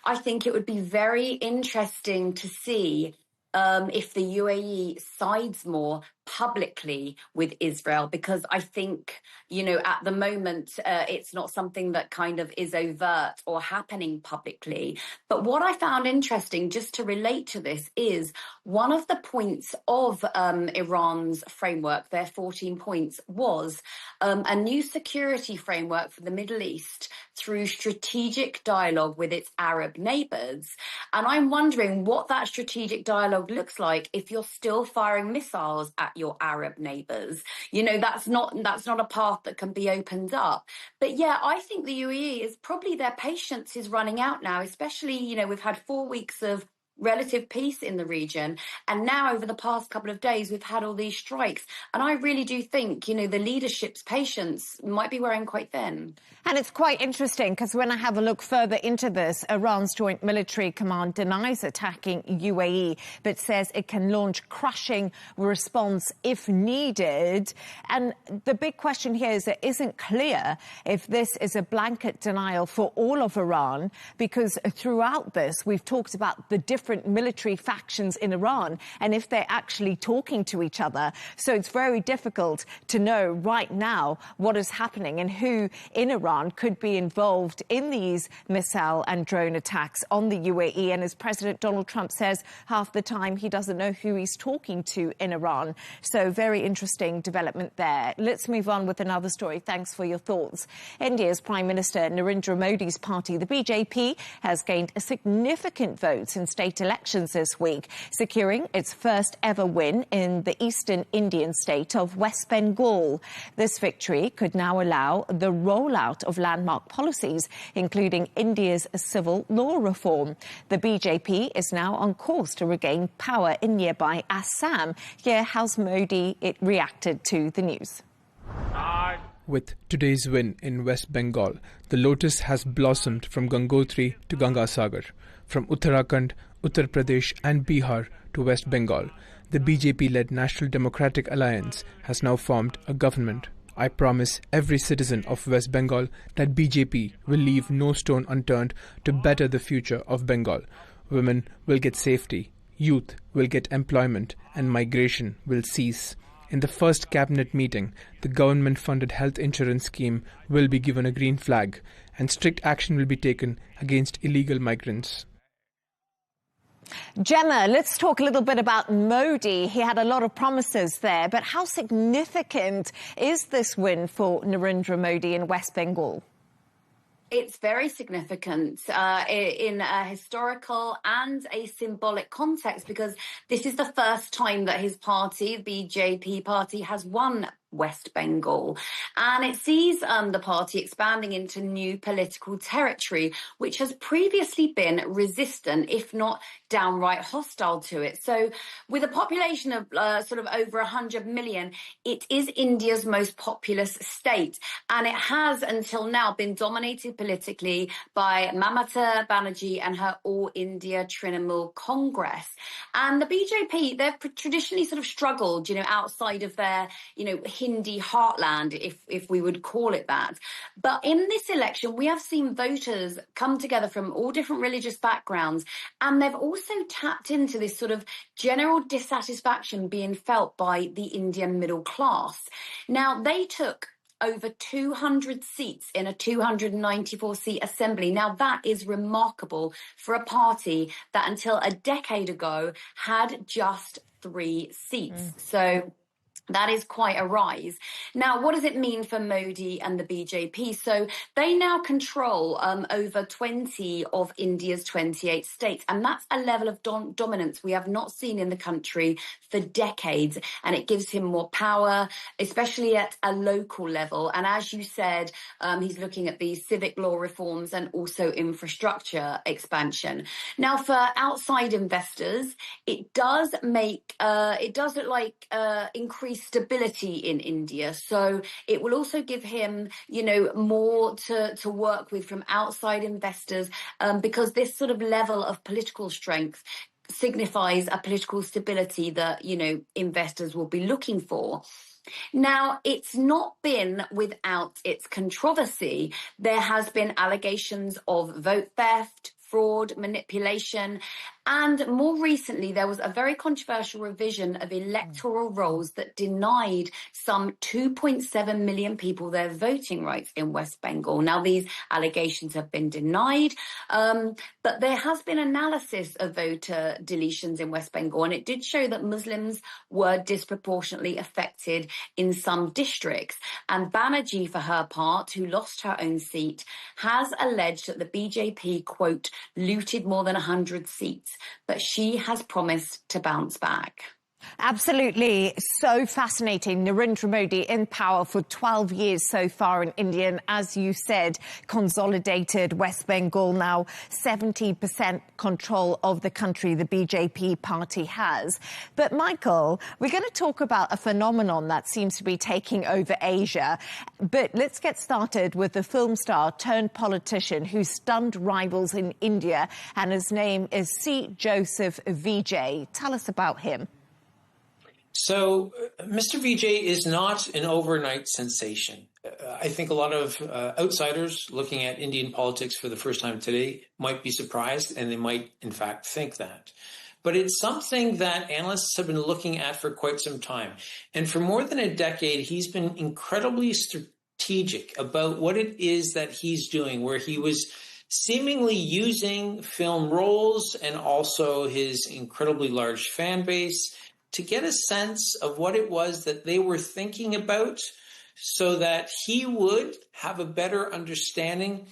I think it would be very interesting to see if the UAE sides more publicly with Israel, because I think, at the moment, it's not something that kind of is overt or happening publicly. But what I found interesting, just to relate to this, is one of the points of Iran's framework, their 14 points, was a new security framework for the Middle East through strategic dialogue with its Arab neighbours. And I'm wondering what that strategic dialogue looks like if you're still firing missiles at your Arab neighbours. That's not a path that can be opened up. But yeah, I think the UAE is probably, their patience is running out now, especially, we've had 4 weeks of relative peace in the region, and now over the past couple of days we've had all these strikes, and I really do think the leadership's patience might be wearing quite thin. And it's quite interesting because when I have a look further into this, Iran's Joint Military Command denies attacking UAE but says it can launch crushing response if needed. And the big question here is it isn't clear if this is a blanket denial for all of Iran, because throughout this we've talked about the different military factions in Iran and if they're actually talking to each other. So it's very difficult to know right now what is happening and who in Iran could be involved in these missile and drone attacks on the UAE. And as President Donald Trump says, half the time he doesn't know who he's talking to in Iran. So very interesting development there. Let's move on with another story. Thanks for your thoughts. India's Prime Minister Narendra Modi's party, the BJP, has gained a significant votes in state elections this week, securing its first ever win in the eastern Indian state of West Bengal. This victory could now allow the rollout of landmark policies, including India's civil law reform. The BJP is now on course to regain power in nearby Assam. Here, how Modi reacted to the news. With today's win in West Bengal, the lotus has blossomed from Gangotri to Gangasagar, from Uttarakhand, Uttar Pradesh and Bihar to West Bengal. The BJP-led National Democratic Alliance has now formed a government. I promise every citizen of West Bengal that BJP will leave no stone unturned to better the future of Bengal. Women will get safety, youth will get employment, and migration will cease. In the first cabinet meeting, the government-funded health insurance scheme will be given a green flag, and strict action will be taken against illegal migrants. Gemma, let's talk a little bit about Modi. He had a lot of promises there, but how significant is this win for Narendra Modi in West Bengal? It's very significant in a historical and a symbolic context, because this is the first time that his party, the BJP party, has won West Bengal. And it sees the party expanding into new political territory, which has previously been resistant, if not downright hostile to it. So with a population of sort of over 100 million, it is India's most populous state. And it has until now been dominated politically by Mamata Banerjee and her All India Trinamool Congress. And the BJP, they've traditionally sort of struggled, outside of their, Hindi heartland, if we would call it that. But in this election, we have seen voters come together from all different religious backgrounds, and they've also tapped into this sort of general dissatisfaction being felt by the Indian middle class. Now, they took over 200 seats in a 294-seat assembly. Now, that is remarkable for a party that until a decade ago had just 3 seats. So that is quite a rise. Now, what does it mean for Modi and the BJP? So they now control over 20 of India's 28 states, and that's a level of dominance we have not seen in the country for decades, and it gives him more power, especially at a local level. And as you said, he's looking at these civic law reforms and also infrastructure expansion. Now, for outside investors, it does look like increase stability in India. So it will also give him, more to work with from outside investors, because this sort of level of political strength signifies a political stability that, investors will be looking for. Now, it's not been without its controversy. There has been allegations of vote theft, fraud, manipulation. And more recently, there was a very controversial revision of electoral rolls that denied some 2.7 million people their voting rights in West Bengal. Now, these allegations have been denied, but there has been analysis of voter deletions in West Bengal, and it did show that Muslims were disproportionately affected in some districts. And Banerjee, for her part, who lost her own seat, has alleged that the BJP, quote, looted more than 100 seats, but she has promised to bounce back. Absolutely. So fascinating. Narendra Modi in power for 12 years so far in India. And as you said, consolidated West Bengal, now 70% control of the country the BJP party has. But Michael, we're going to talk about a phenomenon that seems to be taking over Asia. But let's get started with the film star turned politician who stunned rivals in India. And his name is C. Joseph Vijay. Tell us about him. So Mr. Vijay is not an overnight sensation. I think a lot of outsiders looking at Indian politics for the first time today might be surprised, and they might, in fact, think that. But it's something that analysts have been looking at for quite some time. And for more than a decade, he's been incredibly strategic about what it is that he's doing, where he was seemingly using film roles and also his incredibly large fan base to get a sense of what it was that they were thinking about so that he would have a better understanding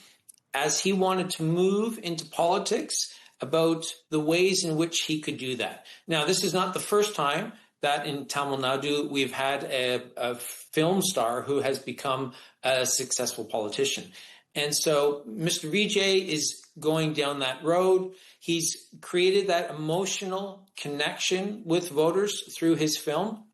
as he wanted to move into politics about the ways in which he could do that. Now, this is not the first time that in Tamil Nadu we've had a film star who has become a successful politician. And so Mr. Vijay is going down that road. He's created that emotional connection with voters through his film.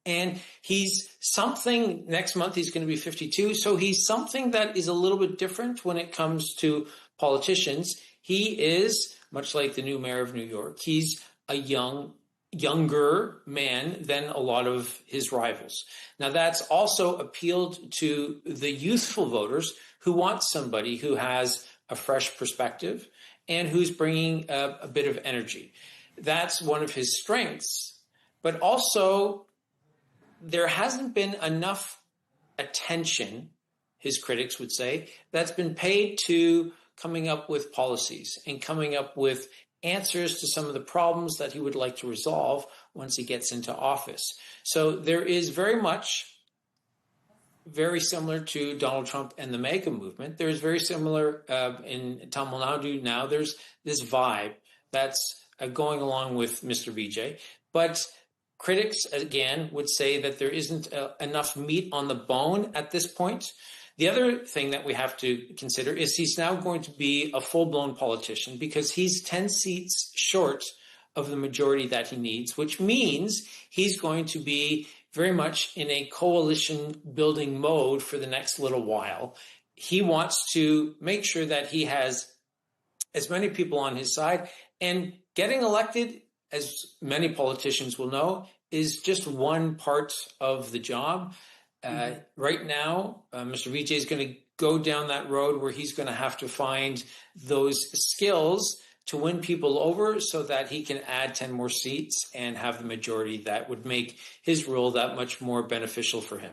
And he's something, next month he's going to be 52, so he's something that is a little bit different when it comes to politicians. He is, much like the new mayor of New York, he's a younger man than a lot of his rivals. Now, that's also appealed to the youthful voters who want somebody who has a fresh perspective and who's bringing a bit of energy. That's one of his strengths. But also, there hasn't been enough attention, his critics would say, that's been paid to coming up with policies and coming up with answers to some of the problems that he would like to resolve once he gets into office. So there is very similar to Donald Trump and the MAGA movement. There's very similar in Tamil Nadu now. There's this vibe that's going along with Mr. Vijay. But critics, again, would say that there isn't enough meat on the bone at this point. The other thing that we have to consider is he's now going to be a full-blown politician because he's 10 seats short of the majority that he needs, which means he's going to be very much in a coalition building mode for the next little while. He wants to make sure that he has as many people on his side, and getting elected, as many politicians will know, is just one part of the job. Right now, Mr. Vijay is going to go down that road where he's going to have to find those skills to win people over so that he can add 10 more seats and have the majority that would make his rule that much more beneficial for him.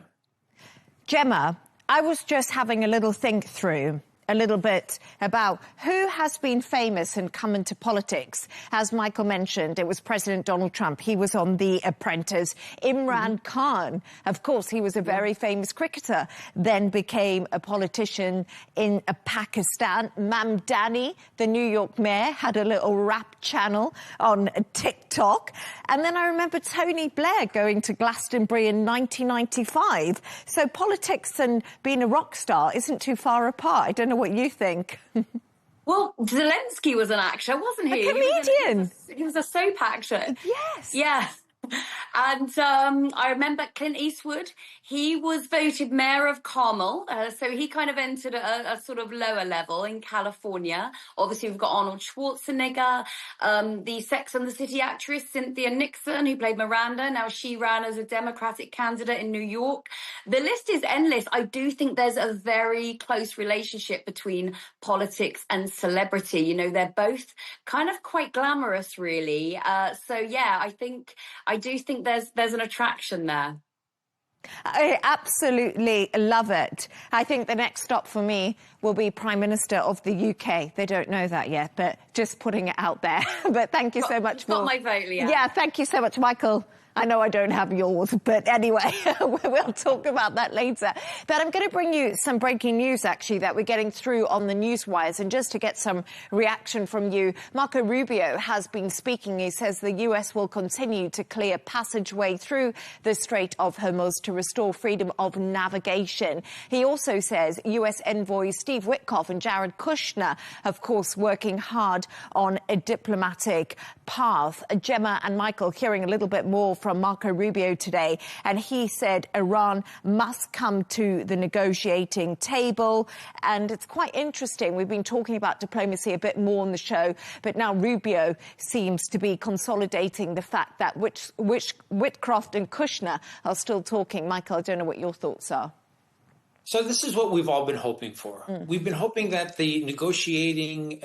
Gemma, I was just having a little think through a little bit about who has been famous and come into politics. As Michael mentioned, it was President Donald Trump. He was on The Apprentice. Imran Khan, of course, he was a very famous cricketer, then became a politician in Pakistan. Mamdani, the New York mayor, had a little rap channel on TikTok. And then I remember Tony Blair going to Glastonbury in 1995. So politics and being a rock star isn't too far apart. I don't know what you think. Well, Zelensky was an actor, wasn't he? A comedian. He was a soap actor. Yes. Yes. And I remember Clint Eastwood, he was voted mayor of Carmel. So he kind of entered a sort of lower level in California. Obviously, we've got Arnold Schwarzenegger, the Sex and the City actress, Cynthia Nixon, who played Miranda. Now she ran as a Democratic candidate in New York. The list is endless. I do think there's a very close relationship between politics and celebrity. You know, they're both kind of quite glamorous, really. So, yeah, I do think there's an attraction there. I absolutely love it. I think the next stop for me will be Prime Minister of the UK. They don't know that yet, but just putting it out there. But thank you so much for... Got my vote, Leigh Ann. Yeah, thank you so much, Michael. I know I don't have yours, but anyway, we'll talk about that later. But I'm going to bring you some breaking news, actually, that we're getting through on the news wires. And just to get some reaction from you, Marco Rubio has been speaking. He says the US will continue to clear passageway through the Strait of Hormuz to restore freedom of navigation. He also says US envoys Steve Witkoff and Jared Kushner, of course, working hard on a diplomatic path. Gemma and Michael hearing a little bit more from Marco Rubio today, and he said Iran must come to the negotiating table. And it's quite interesting. We've been talking about diplomacy a bit more on the show, but now Rubio seems to be consolidating the fact that Witkoff and Kushner are still talking. Michael, I don't know what your thoughts are. So this is what we've all been hoping for. We've been hoping that the negotiations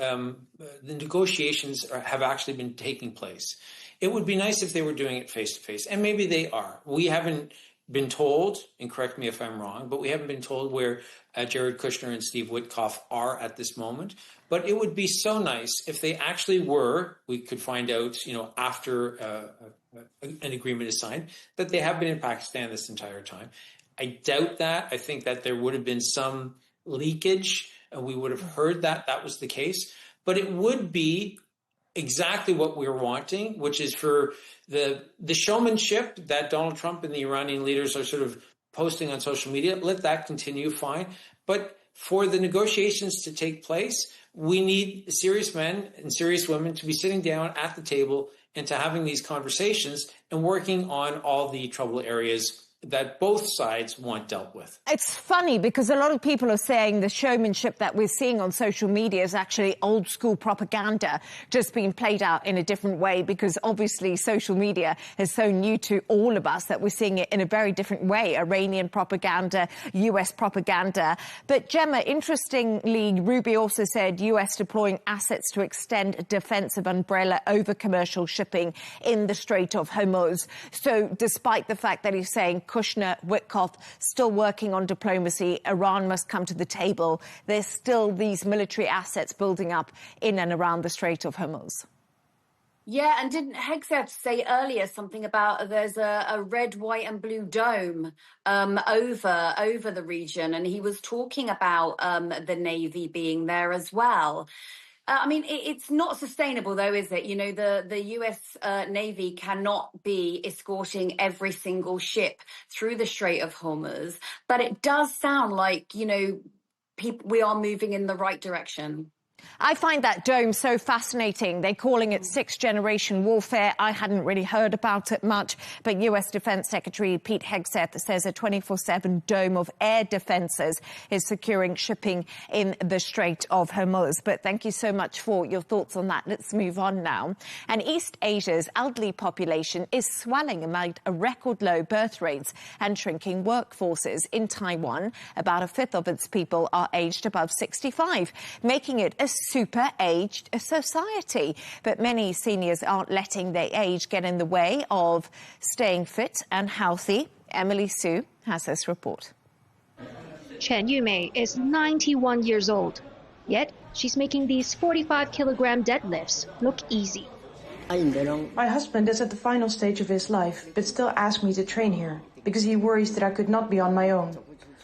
have actually been taking place. It would be nice if they were doing it face to face, and maybe they are. We haven't been told, and correct me if I'm wrong, but we haven't been told where Jared Kushner and Steve Witkoff are at this moment. But it would be so nice if they actually were. We could find out, after an agreement is signed, that they have been in Pakistan this entire time. I doubt that. I think that there would have been some leakage, and we would have heard that that was the case. But it would be exactly what we're wanting, which is for the showmanship that Donald Trump and the Iranian leaders are sort of posting on social media. Let that continue, fine. But for the negotiations to take place, we need serious men and serious women to be sitting down at the table and to having these conversations and working on all the trouble areas that both sides want dealt with. It's funny because a lot of people are saying the showmanship that we're seeing on social media is actually old school propaganda just being played out in a different way, because obviously social media is so new to all of us that we're seeing it in a very different way. Iranian propaganda, US propaganda. But Gemma, interestingly, Rubio also said US deploying assets to extend a defensive umbrella over commercial shipping in the Strait of Hormuz. So despite the fact that he's saying Kushner, Witkoff, still working on diplomacy, Iran must come to the table, there's still these military assets building up in and around the Strait of Hormuz. Yeah, and didn't Hegseth say earlier something about there's a red, white and blue dome over the region, and he was talking about the Navy being there as well. I mean, it's not sustainable, though, is it? You know, the US Navy cannot be escorting every single ship through the Strait of Hormuz. But it does sound like, we are moving in the right direction. I find that dome so fascinating. They're calling it sixth-generation warfare. I hadn't really heard about it much, but US Defense Secretary Pete Hegseth says a 24/7 dome of air defenses is securing shipping in the Strait of Hormuz. But thank you so much for your thoughts on that. Let's move on now. And East Asia's elderly population is swelling amid a record low birth rates and shrinking workforces. In Taiwan, about a fifth of its people are aged above 65, making it a super-aged society. But many seniors aren't letting their age get in the way of staying fit and healthy. Emily Su has this report. Chen Yumei is 91 years old, yet she's making these 45-kilogram deadlifts look easy. My husband is at the final stage of his life, but still asks me to train here, because he worries that I could not be on my own.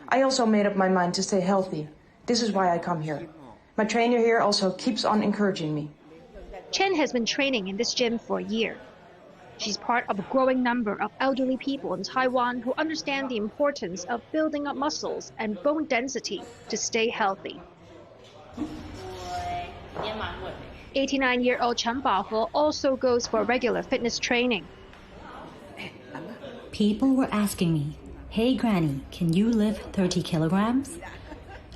I also made up my mind to stay healthy. This is why I come here. My trainer here also keeps on encouraging me. Chen has been training in this gym for a year. She's part of a growing number of elderly people in Taiwan who understand the importance of building up muscles and bone density to stay healthy. 89-year-old Chen Baohe also goes for regular fitness training. People were asking me, "Hey Granny, can you lift 30 kilograms?"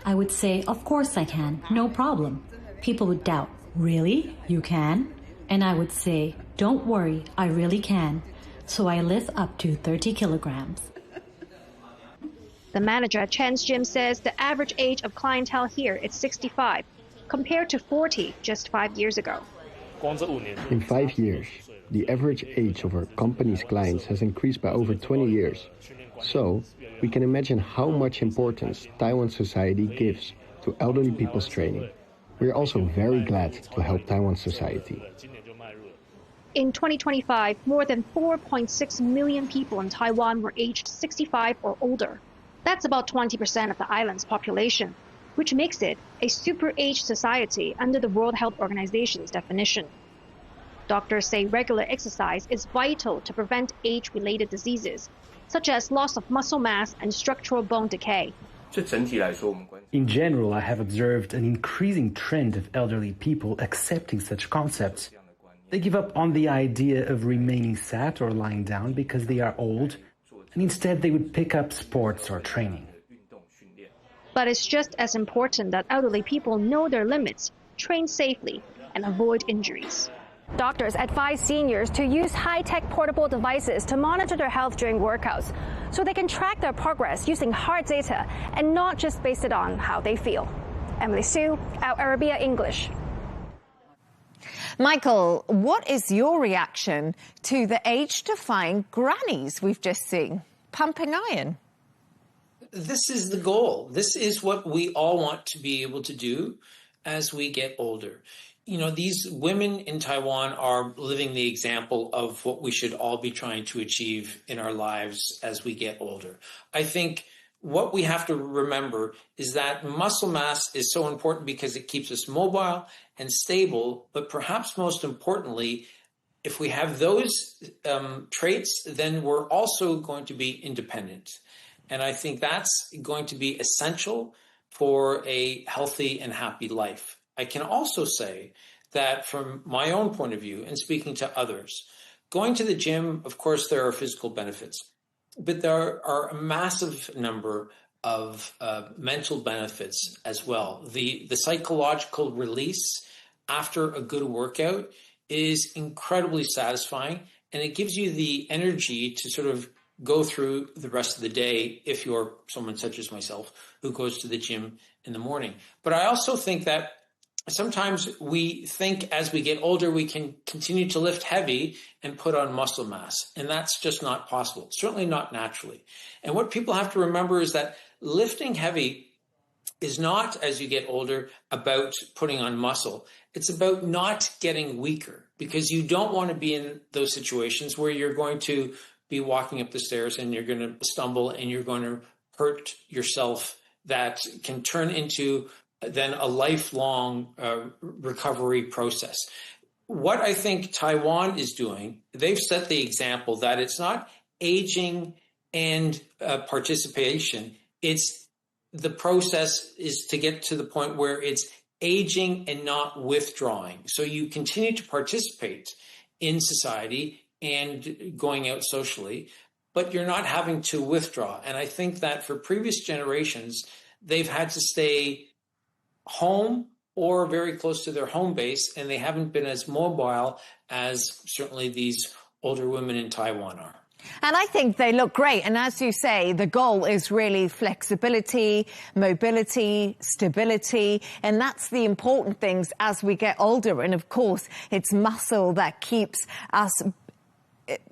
I would say, "Of course I can, no problem." People would doubt, "Really? You can?" And I would say, "Don't worry, I really can." So I lift up to 30 kilograms. The manager at Chan's gym says the average age of clientele here is 65, compared to 40 just 5 years ago. In 5 years, the average age of our company's clients has increased by over 20 years. So, we can imagine how much importance Taiwan society gives to elderly people's training. We are also very glad to help Taiwan society. In 2025, more than 4.6 million people in Taiwan were aged 65 or older. That's about 20% of the island's population, which makes it a super-aged society under the World Health Organization's definition. Doctors say regular exercise is vital to prevent age-related diseases, such as loss of muscle mass and structural bone decay. In general, I have observed an increasing trend of elderly people accepting such concepts. They give up on the idea of remaining sat or lying down because they are old, and instead they would pick up sports or training. But it's just as important that elderly people know their limits, train safely, and avoid injuries. Doctors advise seniors to use high-tech portable devices to monitor their health during workouts so they can track their progress using hard data and not just base it on how they feel. Emily Sue, Arabiya English. Michael, what is your reaction to the age-defying grannies we've just seen? Pumping iron. This is the goal. This is what we all want to be able to do as we get older. You know, these women in Taiwan are living the example of what we should all be trying to achieve in our lives as we get older. I think what we have to remember is that muscle mass is so important because it keeps us mobile and stable, but perhaps most importantly, if we have those traits, then we're also going to be independent. And I think that's going to be essential for a healthy and happy life. I can also say that from my own point of view and speaking to others, going to the gym, of course, there are physical benefits, but there are a massive number of mental benefits as well. The psychological release after a good workout is incredibly satisfying, and it gives you the energy to sort of go through the rest of the day if you're someone such as myself who goes to the gym in the morning. But I also think that sometimes we think as we get older, we can continue to lift heavy and put on muscle mass. And that's just not possible, certainly not naturally. And what people have to remember is that lifting heavy is not, as you get older, about putting on muscle. It's about not getting weaker, because you don't want to be in those situations where you're going to be walking up the stairs and you're going to stumble and you're going to hurt yourself. That can turn into then a lifelong recovery process. What I think Taiwan is doing, they've set the example that it's not aging and participation. It's the process is to get to the point where it's aging and not withdrawing. So you continue to participate in society and going out socially, but you're not having to withdraw. And I think that for previous generations, they've had to stay home or very close to their home base, and they haven't been as mobile as certainly these older women in Taiwan are. And I think they look great. And as you say, the goal is really flexibility, mobility, stability. And that's the important things as we get older. And of course, it's muscle that keeps us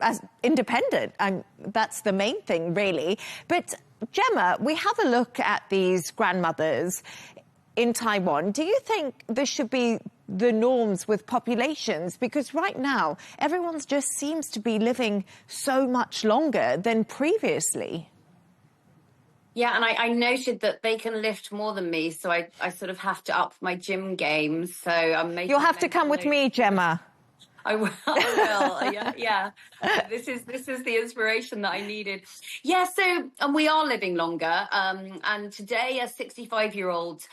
as independent. And that's the main thing, really. But Gemma, we have a look at these grandmothers in Taiwan. Do you think this should be the norms with populations? Because right now, everyone just seems to be living so much longer than previously. Yeah, and I noted that they can lift more than me, so I sort of have to up my gym game. So I'm making. You'll have to come with me, Gemma. I will. Yeah. This is the inspiration that I needed. Yeah. So, and we are living longer. And today, a 65-year-old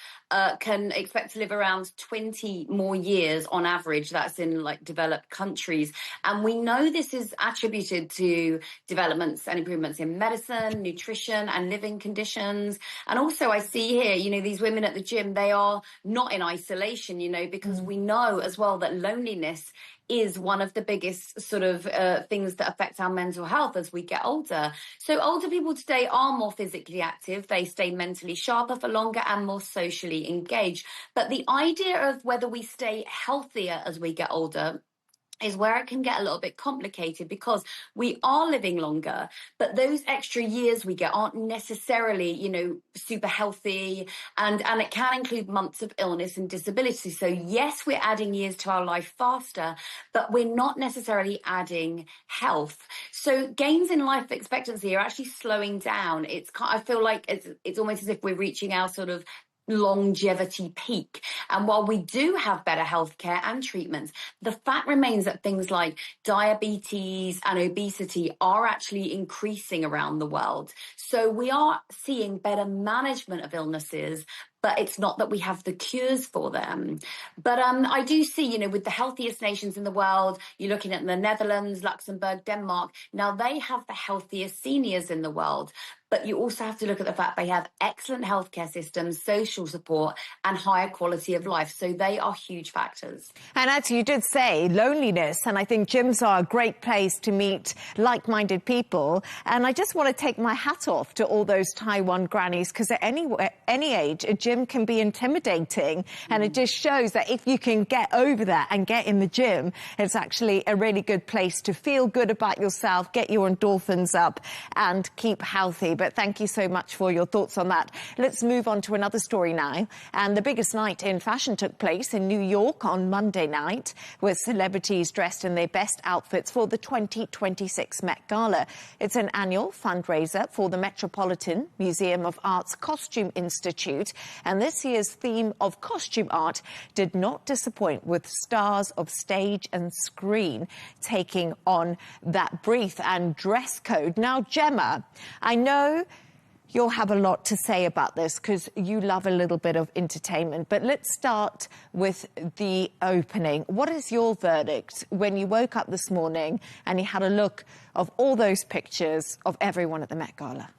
can expect to live around 20 more years on average. That's in like developed countries. And we know this is attributed to developments and improvements in medicine, nutrition, and living conditions. And also, I see here, you know, these women at the gym, they are not in isolation, you know, because we know as well that loneliness is one of the biggest sort of things that affect our mental health as we get older. So older people today are more physically active. They stay mentally sharper for longer and more socially engaged. But the idea of whether we stay healthier as we get older is where it can get a little bit complicated, because we are living longer, but those extra years we get aren't necessarily, you know, super healthy, and it can include months of illness and disability. So yes, we're adding years to our life faster, but we're not necessarily adding health. So gains in life expectancy are actually slowing down. I feel like it's almost as if we're reaching our sort of longevity peak. And while we do have better healthcare and treatments, the fact remains that things like diabetes and obesity are actually increasing around the world. So we are seeing better management of illnesses, but it's not that we have the cures for them. But I do see, you know, with the healthiest nations in the world, you're looking at the Netherlands, Luxembourg, Denmark. Now they have the healthiest seniors in the world. But you also have to look at the fact they have excellent healthcare systems, social support, and higher quality of life. So they are huge factors. And as you did say, loneliness. And I think gyms are a great place to meet like-minded people. And I just want to take my hat off to all those Taiwan grannies, because at any age, a gym can be intimidating. And it just shows that if you can get over that and get in the gym, it's actually a really good place to feel good about yourself, get your endorphins up, and keep healthy. But thank you so much for your thoughts on that. Let's move on to another story now. And the biggest night in fashion took place in New York on Monday night, with celebrities dressed in their best outfits for the 2026 Met Gala. It's an annual fundraiser for the Metropolitan Museum of Art's Costume Institute. And this year's theme of costume art did not disappoint, with stars of stage and screen taking on that brief and dress code. Now, Gemma, I know you'll have a lot to say about this because you love a little bit of entertainment. But let's start with the opening. What is your verdict when you woke up this morning and you had a look of all those pictures of everyone at the Met Gala?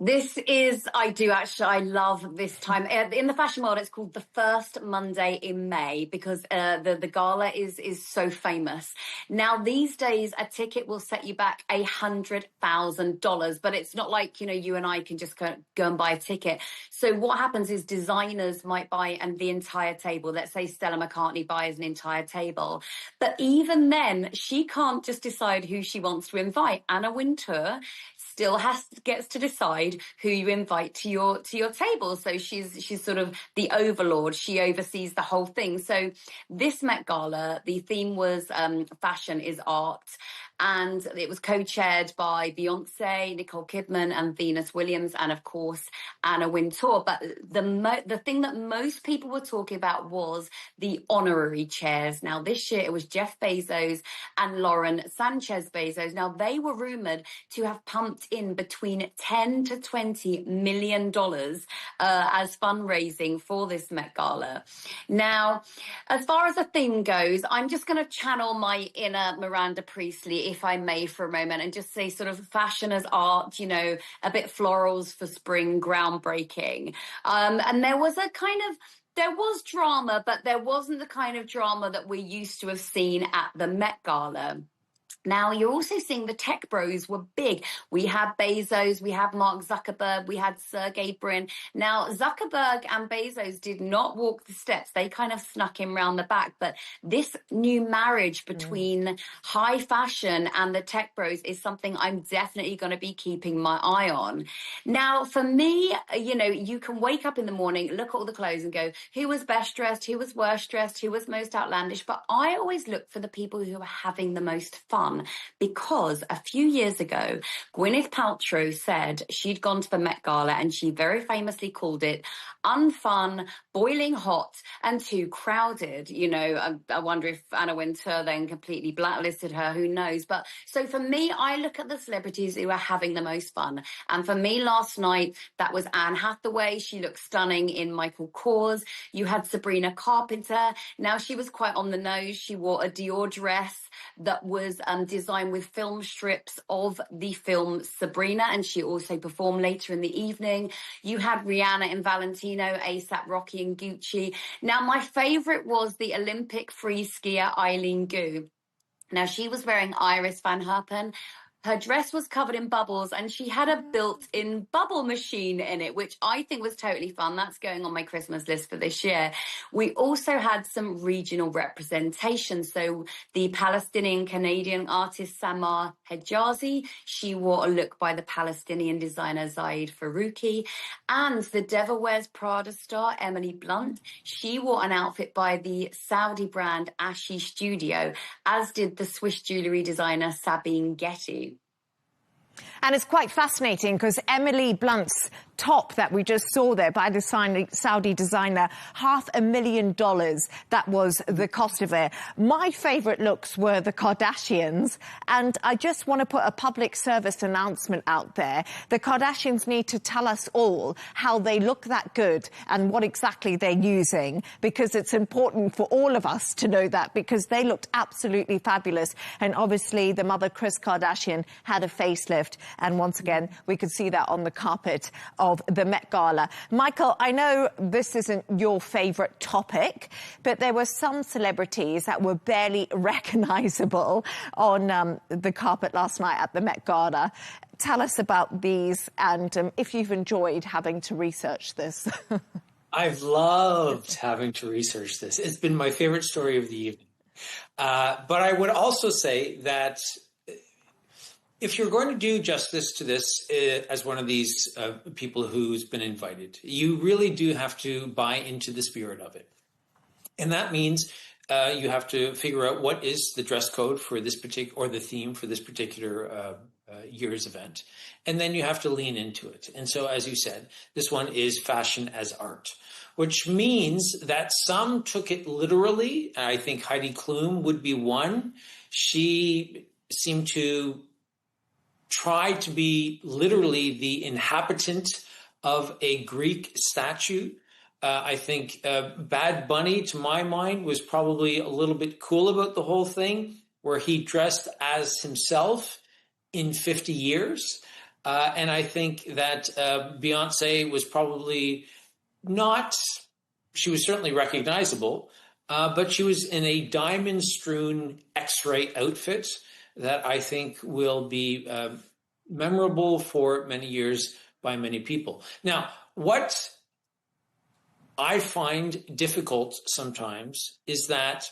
I love this time. In the fashion world, it's called the first Monday in May, because the gala is so famous. Now, these days, a ticket will set you back $100,000, but it's not like, you know, you and I can just go and buy a ticket. So what happens is designers might buy the entire table. Let's say Stella McCartney buys an entire table. But even then, she can't just decide who she wants to invite. Anna Wintour still gets to decide who you invite to your table. So she's sort of the overlord. She oversees the whole thing. So this Met Gala, the theme was fashion is art. And it was co-chaired by Beyonce, Nicole Kidman, and Venus Williams, and of course Anna Wintour. But the thing that most people were talking about was the honorary chairs. Now this year it was Jeff Bezos and Lauren Sanchez Bezos. Now they were rumored to have pumped in between $10 to $20 million as fundraising for this Met Gala. Now, as far as the theme goes, I'm just going to channel my inner Miranda Priestley, if I may, for a moment, and just say sort of fashion as art, you know, a bit florals for spring, groundbreaking. And there was drama, but there wasn't the kind of drama that we're used to have seen at the Met Gala. Now, you're also seeing the tech bros were big. We had Bezos, we had Mark Zuckerberg, we had Sergey Brin. Now, Zuckerberg and Bezos did not walk the steps. They kind of snuck in round the back. But this new marriage between high fashion and the tech bros is something I'm definitely going to be keeping my eye on. Now, for me, you know, you can wake up in the morning, look at all the clothes and go, who was best dressed, who was worst dressed, who was most outlandish? But I always look for the people who are having the most fun. fun because a few years ago, Gwyneth Paltrow said she'd gone to the Met Gala and she very famously called it unfun, boiling hot, and too crowded. You know, I wonder if Anna Wintour then completely blacklisted her, who knows? But so for me, I look at the celebrities who are having the most fun. And for me last night, that was Anne Hathaway. She looked stunning in Michael Kors. You had Sabrina Carpenter. Now, she was quite on the nose. She wore a Dior dress that was designed with film strips of the film Sabrina, and she also performed later in the evening. You had Rihanna and Valentino, A$AP Rocky and Gucci. Now, my favourite was the Olympic free skier Eileen Gu. Now, she was wearing Iris van Herpen. Her dress was covered in bubbles and she had a built-in bubble machine in it, which I think was totally fun. That's going on my Christmas list for this year. We also had some regional representation. So the Palestinian-Canadian artist Samar Hejazi, she wore a look by the Palestinian designer Zaid Farouki. And the Devil Wears Prada star Emily Blunt, she wore an outfit by the Saudi brand Ashi Studio, as did the Swiss jewellery designer Sabine Getty. And it's quite fascinating because Emily Blunt's top that we just saw there by the Saudi designer, $500,000, that was the cost of it. My favourite looks were the Kardashians, and I just want to put a public service announcement out there. The Kardashians need to tell us all how they look that good and what exactly they're using, because it's important for all of us to know that, because they looked absolutely fabulous. And obviously the mother, Kris Kardashian, had a facelift, and once again we could see that on the carpet of the Met Gala. Michael, I know this isn't your favourite topic, but there were some celebrities that were barely recognisable on the carpet last night at the Met Gala. Tell us about these, and if you've enjoyed having to research this. I've loved having to research this. It's been my favourite story of the evening. But I would also say that if you're going to do justice to this as one of these people who's been invited, you really do have to buy into the spirit of it. And that means you have to figure out what is the dress code for this particular, or the theme for this particular year's event. And then you have to lean into it. And so, as you said, this one is fashion as art, which means that some took it literally. I think Heidi Klum would be one. She seemed to try to be literally the inhabitant of a Greek statue. I think Bad Bunny, to my mind, was probably a little bit cool about the whole thing, where he dressed as himself in 50 years. And I think that Beyonce was probably not, she was certainly recognizable, but she was in a diamond-strewn X-ray outfit that I think will be memorable for many years by many people. Now, what I find difficult sometimes is that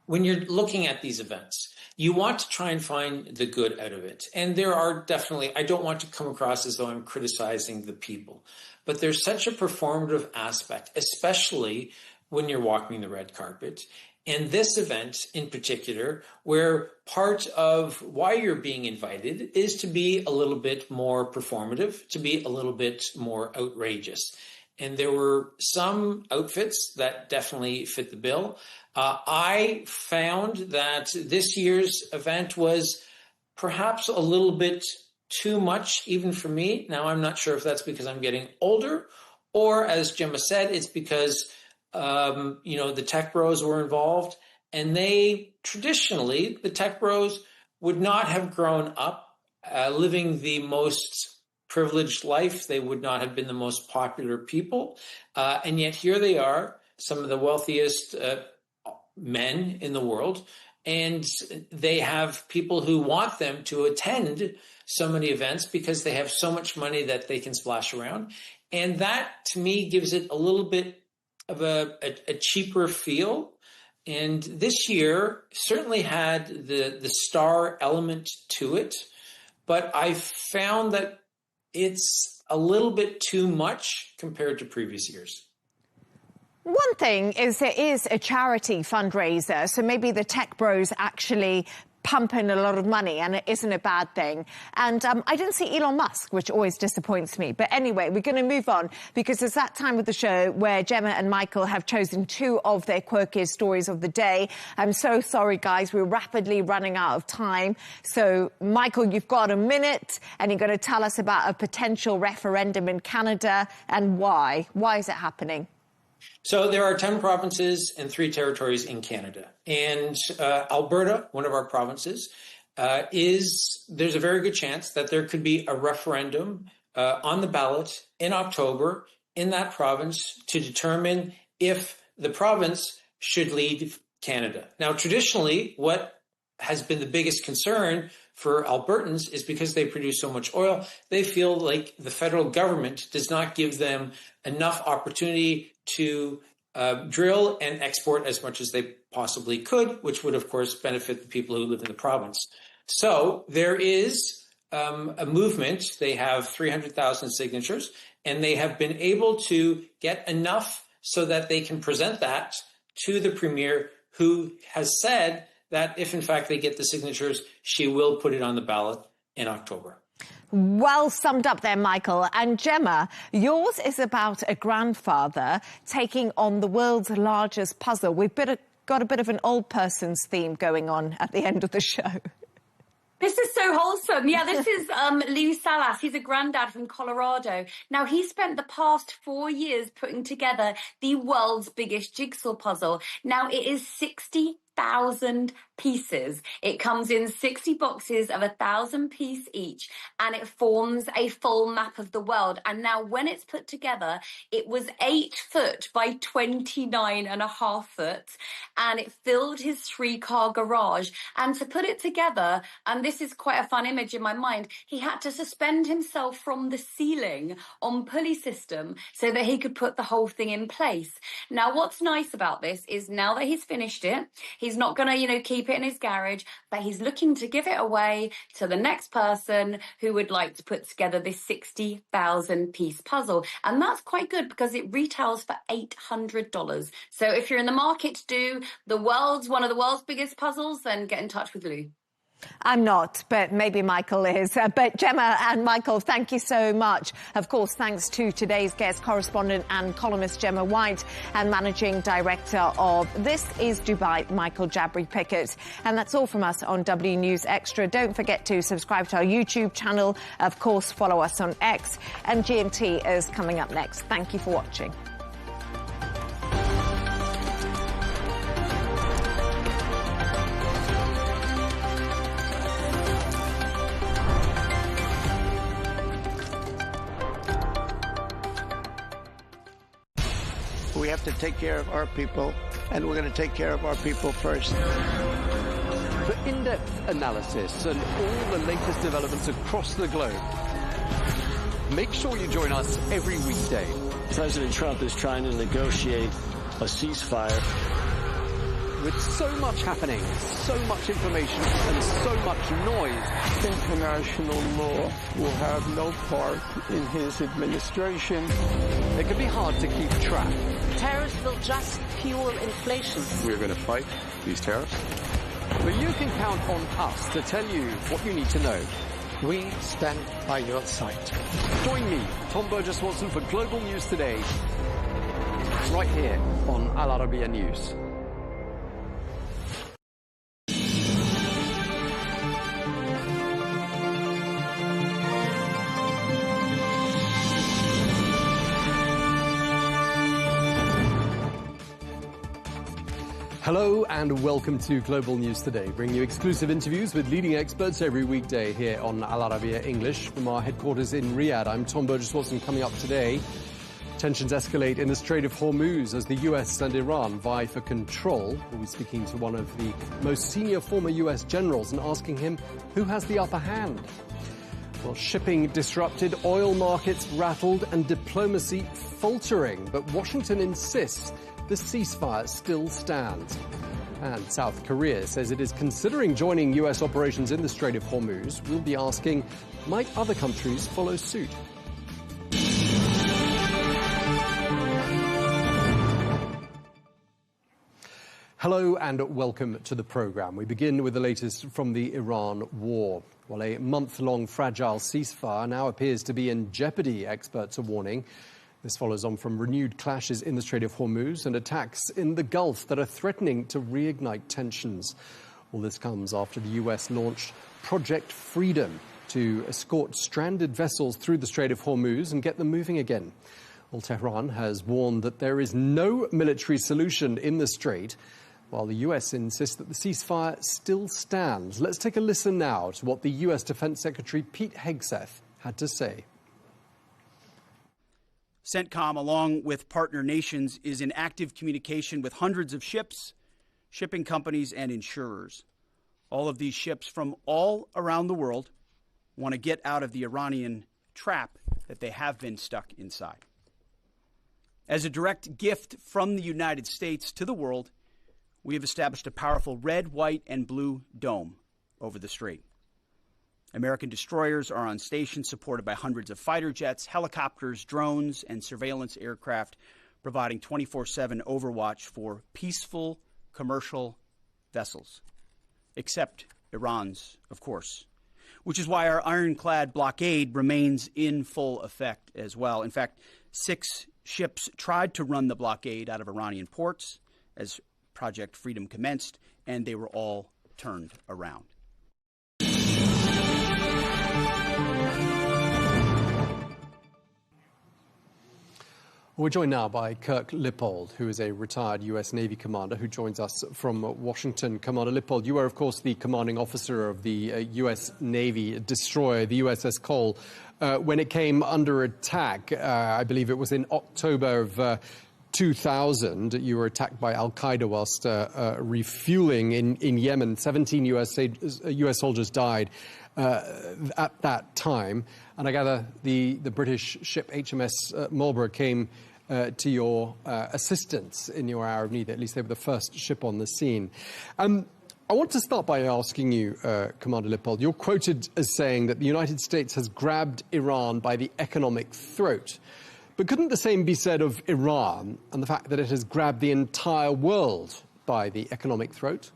when you're looking at these events, you want to try and find the good out of it. And there are definitely, I don't want to come across as though I'm criticizing the people, but there's such a performative aspect, especially when you're walking the red carpet. And this event in particular, where part of why you're being invited is to be a little bit more performative, to be a little bit more outrageous. And there were some outfits that definitely fit the bill. I found that this year's event was perhaps a little bit too much, even for me. Now, I'm not sure if that's because I'm getting older, or as Gemma said, it's because the tech bros were involved, and they traditionally, the tech bros would not have grown up living the most privileged life. They would not have been the most popular people. And yet here they are, some of the wealthiest men in the world. And they have people who want them to attend so many events because they have so much money that they can splash around. And that, to me, gives it a little bit of a cheaper feel. And this year certainly had the star element to it, but I found that it's a little bit too much compared to previous years. One thing is there is a charity fundraiser, so maybe the tech bros actually pump in a lot of money, and it isn't a bad thing. And I didn't see Elon Musk, which always disappoints me. But anyway, we're going to move on, because it's that time of the show where Gemma and Michael have chosen two of their quirkiest stories of the day. I'm so sorry, guys. We're rapidly running out of time. So, Michael, you've got a minute, and you're going to tell us about a potential referendum in Canada and why. Why is it happening? So there are 10 provinces and 3 territories in Canada. And Alberta, one of our provinces, there's a very good chance that there could be a referendum on the ballot in October in that province to determine if the province should leave Canada. Now, traditionally, what has been the biggest concern for Albertans is because they produce so much oil, they feel like the federal government does not give them enough opportunity to drill and export as much as they possibly could, which would, of course, benefit the people who live in the province. So there is a movement. They have 300,000 signatures, and they have been able to get enough so that they can present that to the premier, who has said that if, in fact, they get the signatures, she will put it on the ballot in October. Well summed up there, Michael. And Gemma, yours is about a grandfather taking on the world's largest puzzle. We've got a bit of an old person's theme going on at the end of the show. This is so wholesome. Yeah, this is Lou Salas. He's a granddad from Colorado. Now, he spent the past 4 years putting together the world's biggest jigsaw puzzle. Now, it is 60,000 pieces. It comes in 60 boxes of 1,000 piece each, and it forms a full map of the world. And now when it's put together, it was 8 foot by 29.5 foot, and it filled his 3-car garage. And to put it together, and this is quite a fun image in my mind, he had to suspend himself from the ceiling on pulley system so that he could put the whole thing in place. Now, what's nice about this is now that he's finished it, he's not going to, keep it in his garage, but he's looking to give it away to the next person who would like to put together this 60,000 piece puzzle. And that's quite good because it retails for $800. So if you're in the market to do one of the world's biggest puzzles, then get in touch with Lou. I'm not, but maybe Michael is. But Gemma and Michael, thank you so much. Of course, thanks to today's guest, correspondent and columnist Gemma White, and managing director of This is Dubai, Michael Jabri-Pickett. And that's all from us on W News Extra. Don't forget to subscribe to our YouTube channel. Of course, follow us on X. And GMT is coming up next. Thank you for watching. We have to take care of our people, and we're going to take care of our people first. For in-depth analysis and all the latest developments across the globe, make sure you join us every weekday. President Trump is trying to negotiate a ceasefire. With so much happening, so much information, and so much noise, International law will have no part in his administration. It can be hard to keep track. Tariffs will just fuel inflation. We're going to fight these tariffs. But you can count on us to tell you what you need to know. We stand by your side. Join me, Tom Burges Watson, for Global News Today, right here on Al Arabiya News. Hello and welcome to Global News Today, bringing you exclusive interviews with leading experts every weekday here on Al Arabiya English from our headquarters in Riyadh. I'm Tom Burges Watson. Coming up today, tensions escalate in the Strait of Hormuz as the US and Iran vie for control. We'll be speaking to one of the most senior former US generals and asking him who has the upper hand. Well, shipping disrupted, oil markets rattled and diplomacy faltering, but Washington insists the ceasefire still stands. And South Korea says it is considering joining US operations in the Strait of Hormuz. We'll be asking, might other countries follow suit? Hello and welcome to the programme. We begin with the latest from the Iran war. Well, a month-long fragile ceasefire now appears to be in jeopardy, experts are warning. This follows on from renewed clashes in the Strait of Hormuz and attacks in the Gulf that are threatening to reignite tensions. All this comes after the US launched Project Freedom to escort stranded vessels through the Strait of Hormuz and get them moving again. Well, Tehran has warned that there is no military solution in the strait, while the US insists that the ceasefire still stands. Let's take a listen now to what the US Defense Secretary Pete Hegseth had to say. CENTCOM, along with partner nations, is in active communication with hundreds of ships, shipping companies, and insurers. All of these ships from all around the world want to get out of the Iranian trap that they have been stuck inside. As a direct gift from the United States to the world, we have established a powerful red, white, and blue dome over the strait. American destroyers are on station, supported by hundreds of fighter jets, helicopters, drones, and surveillance aircraft, providing 24/7 overwatch for peaceful commercial vessels, except Iran's, of course, which is why our ironclad blockade remains in full effect as well. In fact, 6 ships tried to run the blockade out of Iranian ports as Project Freedom commenced, and they were all turned around. We're joined now by Kirk Lipold, who is a retired US Navy commander who joins us from Washington. Commander Lipold, you are, of course, the commanding officer of the US Navy destroyer, the USS Cole, when it came under attack. I believe it was in October of 2000. You were attacked by al-Qaeda whilst refueling in Yemen. 17 US soldiers died at that time. And I gather the British ship HMS Marlborough came to your assistance in your hour of need. At least they were the first ship on the scene. I want to start by asking you, Commander Lipold, you're quoted as saying that the United States has grabbed Iran by the economic throat. But couldn't the same be said of Iran and the fact that it has grabbed the entire world by the economic throat?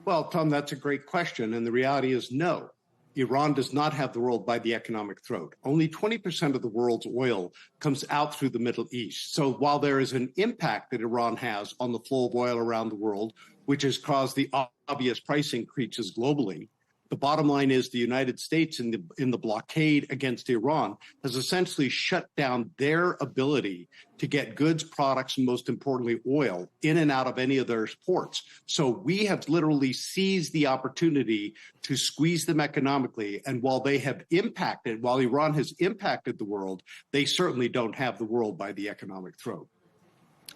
Well, Tom, that's a great question. And the reality is no. Iran does not have the world by the economic throat. Only 20% of the world's oil comes out through the Middle East. So while there is an impact that Iran has on the flow of oil around the world, which has caused the obvious price increases globally, the bottom line is the United States in the blockade against Iran has essentially shut down their ability to get goods, products, and most importantly, oil in and out of any of their ports. So we have literally seized the opportunity to squeeze them economically. And while Iran has impacted the world, they certainly don't have the world by the economic throat.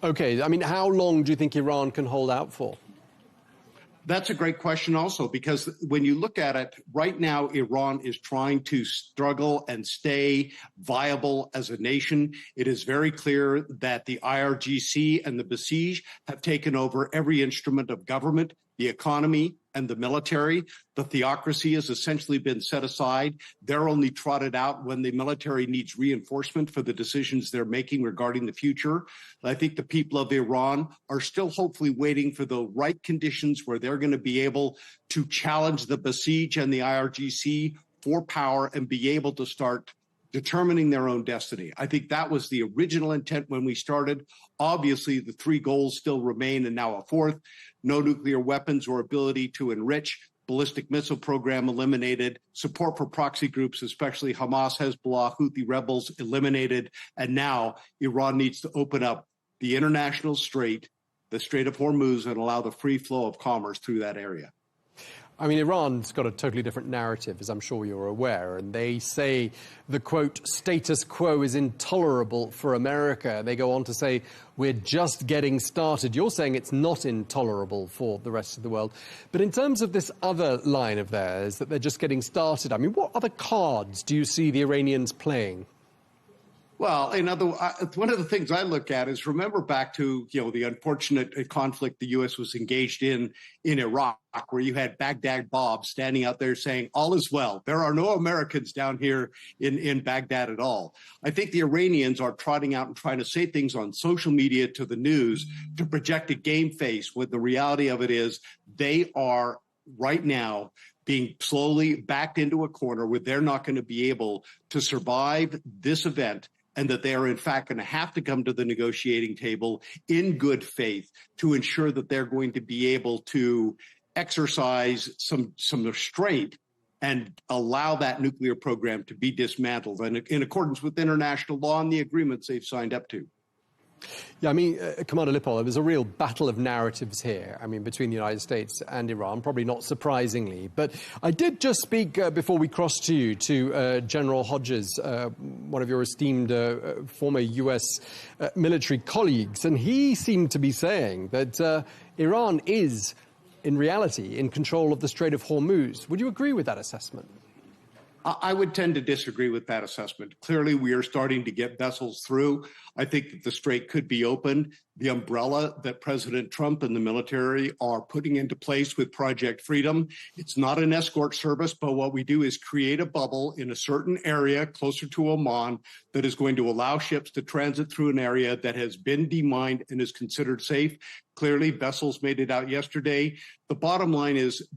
Okay. I mean, how long do you think Iran can hold out for? That's a great question also, because when you look at it, right now, Iran is trying to struggle and stay viable as a nation. It is very clear that the IRGC and the Basij have taken over every instrument of government, the economy, and the military. The theocracy has essentially been set aside. They're only trotted out when the military needs reinforcement for the decisions they're making regarding the future. I think the people of Iran are still hopefully waiting for the right conditions where they're going to be able to challenge the Basij and the IRGC for power and be able to start determining their own destiny. I think that was the original intent when we started. Obviously, the 3 goals still remain, and now a 4th. No nuclear weapons or ability to enrich, ballistic missile program eliminated, support for proxy groups, especially Hamas, Hezbollah, Houthi rebels eliminated, and now Iran needs to open up the international strait, the Strait of Hormuz, and allow the free flow of commerce through that area. I mean, Iran's got a totally different narrative, as I'm sure you're aware, and they say the, quote, status quo is intolerable for America. They go on to say, we're just getting started. You're saying it's not intolerable for the rest of the world. But in terms of this other line of theirs, that they're just getting started, I mean, what other cards do you see the Iranians playing? Well, one of the things I look at is remember back to the unfortunate conflict the U.S. was engaged in Iraq, where you had Baghdad Bob standing out there saying all is well. There are no Americans down here in Baghdad at all. I think the Iranians are trotting out and trying to say things on social media to the news to project a game face, when the reality of it is they are right now being slowly backed into a corner where they're not going to be able to survive this event, and that they are, in fact, going to have to come to the negotiating table in good faith to ensure that they're going to be able to exercise some restraint and allow that nuclear program to be dismantled in accordance with international law and the agreements they've signed up to. Yeah, I mean, Commander Lipold, there was a real battle of narratives here, between the United States and Iran, probably not surprisingly. But I did just speak, before we crossed to you, to General Hodges, one of your esteemed former U.S. Military colleagues, and he seemed to be saying that Iran is, in reality, in control of the Strait of Hormuz. Would you agree with that assessment? I would tend to disagree with that assessment. Clearly, we are starting to get vessels through. I think that the strait could be opened. The umbrella that President Trump and the military are putting into place with Project Freedom, it's not an escort service, but what we do is create a bubble in a certain area closer to Oman that is going to allow ships to transit through an area that has been demined and is considered safe. Clearly, vessels made it out yesterday. The bottom line is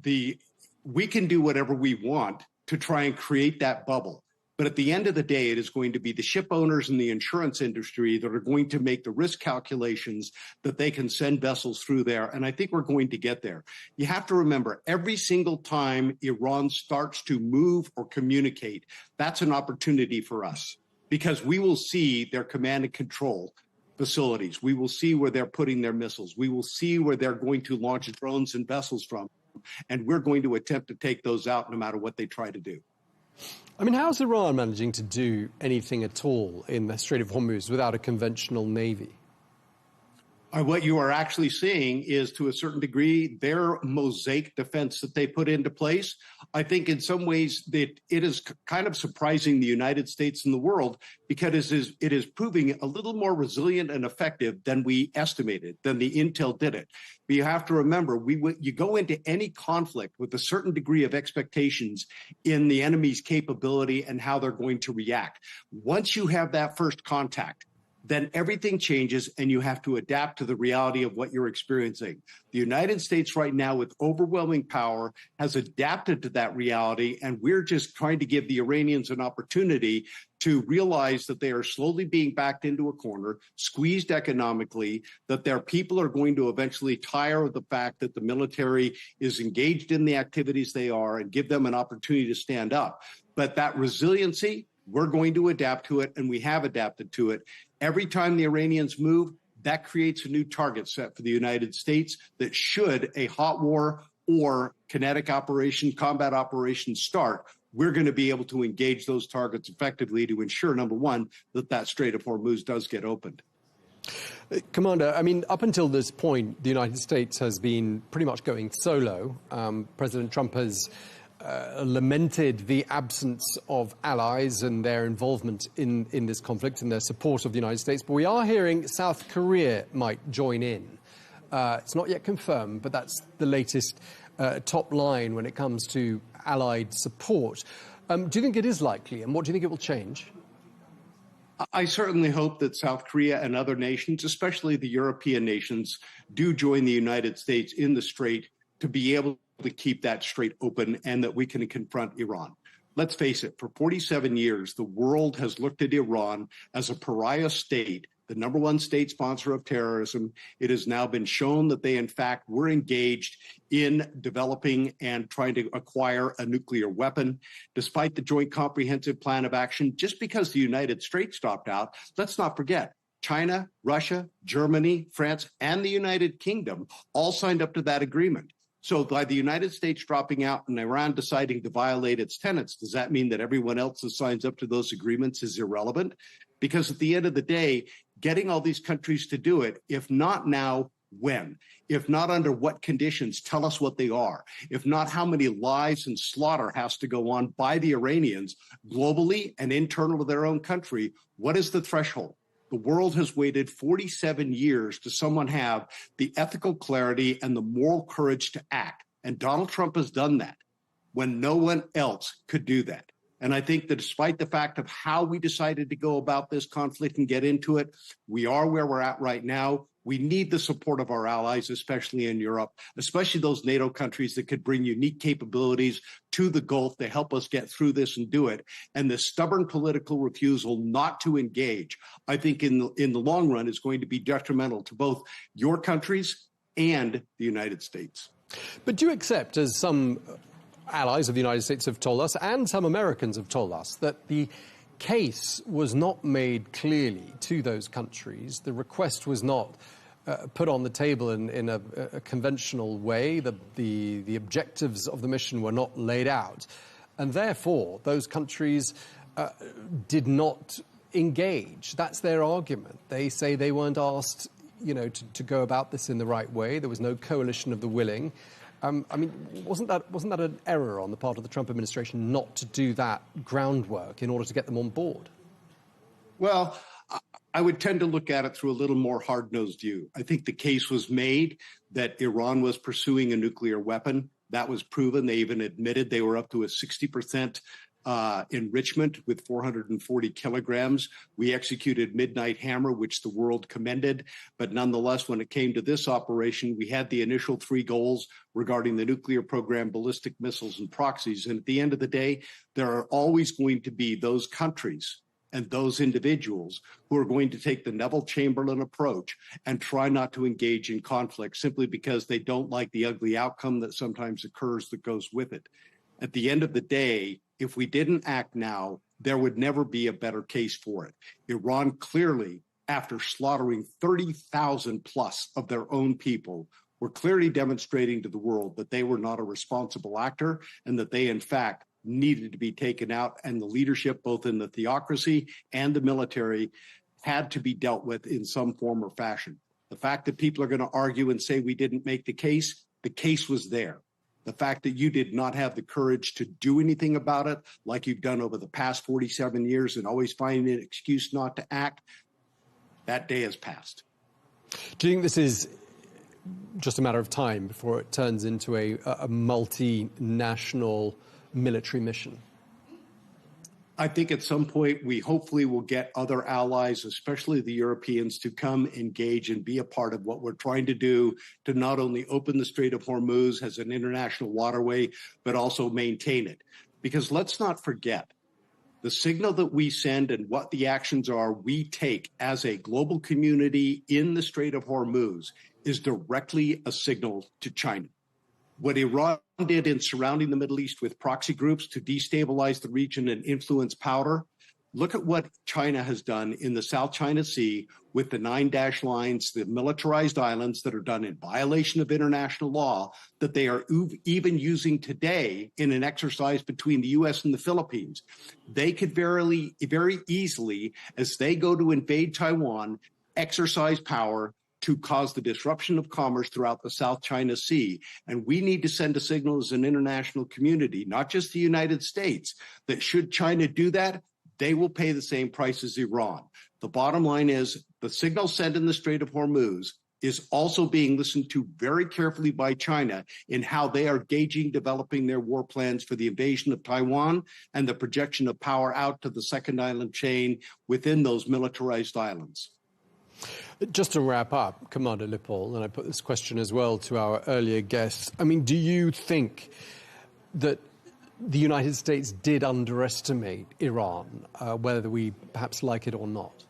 we can do whatever we want to try and create that bubble. But at the end of the day, it is going to be the ship owners and the insurance industry that are going to make the risk calculations that they can send vessels through there. And I think we're going to get there. You have to remember, every single time Iran starts to move or communicate, that's an opportunity for us, because we will see their command and control facilities. We will see where they're putting their missiles. We will see where they're going to launch drones and vessels from. And we're going to attempt to take those out no matter what they try to do. How's Iran managing to do anything at all in the Strait of Hormuz without a conventional navy? What you are actually seeing is, to a certain degree, their mosaic defense that they put into place. I think in some ways that it is kind of surprising the United States and the world, because it is proving a little more resilient and effective than we estimated, than the intel did it. But you have to remember, you go into any conflict with a certain degree of expectations in the enemy's capability and how they're going to react. Once you have that first contact, then everything changes and you have to adapt to the reality of what you're experiencing. The United States right now, with overwhelming power, has adapted to that reality, and we're just trying to give the Iranians an opportunity to realize that they are slowly being backed into a corner, squeezed economically, that their people are going to eventually tire of the fact that the military is engaged in the activities they are, and give them an opportunity to stand up. But that resiliency, we're going to adapt to it, and we have adapted to it. Every time the Iranians move, that creates a new target set for the United States that, should a hot war or kinetic operation, combat operation start, we're going to be able to engage those targets effectively to ensure, number one, that Strait of Hormuz does get opened. Commander, up until this point, the United States has been pretty much going solo. President Trump has lamented the absence of allies and their involvement in this conflict and their support of the United States. But we are hearing South Korea might join in. It's not yet confirmed, but that's the latest top line when it comes to allied support. Do you think it is likely, and what do you think it will change? I certainly hope that South Korea and other nations, especially the European nations, do join the United States in the Strait to be able to keep that strait open, and that we can confront Iran. Let's face it, for 47 years, the world has looked at Iran as a pariah state, the number one state sponsor of terrorism. It has now been shown that they, in fact, were engaged in developing and trying to acquire a nuclear weapon. Despite the Joint Comprehensive Plan of Action, just because the United States dropped out, let's not forget, China, Russia, Germany, France, and the United Kingdom all signed up to that agreement. So by the United States dropping out and Iran deciding to violate its tenets, does that mean that everyone else that signs up to those agreements is irrelevant? Because at the end of the day, getting all these countries to do it, if not now, when? If not, under what conditions? Tell us what they are. If not, how many lives and slaughter has to go on by the Iranians globally and internal to their own country? What is the threshold? The world has waited 47 years to someone have the ethical clarity and the moral courage to act. And Donald Trump has done that when no one else could do that. And I think that despite the fact of how we decided to go about this conflict and get into it, we are where we're at right now. We need the support of our allies, especially in Europe, especially those NATO countries that could bring unique capabilities to the Gulf to help us get through this and do it. And the stubborn political refusal not to engage, I think in the long run is going to be detrimental to both your countries and the United States. But do you accept, as some allies of the United States have told us, and some Americans have told us, that the case was not made clearly to those countries? The request was not put on the table in a conventional way. The objectives of the mission were not laid out. And therefore, those countries did not engage. That's their argument. They say they weren't asked, to go about this in the right way. There was no coalition of the willing. I mean, wasn't that an error on the part of the Trump administration not to do that groundwork in order to get them on board? Well, I would tend to look at it through a little more hard-nosed view. I think the case was made that Iran was pursuing a nuclear weapon. That was proven. They even admitted they were up to a 60% enrichment with 440 kilograms. We executed Midnight Hammer, which the world commended. But nonetheless, when it came to this operation, we had the initial 3 goals regarding the nuclear program, ballistic missiles, and proxies. And at the end of the day, there are always going to be those countries and those individuals who are going to take the Neville Chamberlain approach and try not to engage in conflict simply because they don't like the ugly outcome that sometimes occurs that goes with it. At the end of the day, if we didn't act now, there would never be a better case for it. Iran clearly, after slaughtering 30,000 plus of their own people, were clearly demonstrating to the world that they were not a responsible actor and that they, in fact, needed to be taken out. And the leadership, both in the theocracy and the military, had to be dealt with in some form or fashion. The fact that people are going to argue and say we didn't make the case was there. The fact that you did not have the courage to do anything about it, like you've done over the past 47 years and always finding an excuse not to act, that day has passed. Do you think this is just a matter of time before it turns into a multinational military mission? I think at some point we hopefully will get other allies, especially the Europeans, to come engage and be a part of what we're trying to do to not only open the Strait of Hormuz as an international waterway, but also maintain it. Because let's not forget, the signal that we send and what the actions are we take as a global community in the Strait of Hormuz is directly a signal to China. What Iran did in surrounding the Middle East with proxy groups to destabilize the region and influence power, look at what China has done in the South China Sea with the 9 dash lines, the militarized islands that are done in violation of international law that they are even using today in an exercise between the U.S. and the Philippines. They could very easily, as they go to invade Taiwan, exercise power to cause the disruption of commerce throughout the South China Sea. And we need to send a signal as an international community, not just the United States, that should China do that, they will pay the same price as Iran. The bottom line is the signal sent in the Strait of Hormuz is also being listened to very carefully by China in how they are gauging, developing their war plans for the invasion of Taiwan and the projection of power out to the second island chain within those militarized islands. Just to wrap up, Cmdr Lipold, and I put this question as well to our earlier guests, I mean, do you think that the United States did underestimate Iran, whether we perhaps like it or not?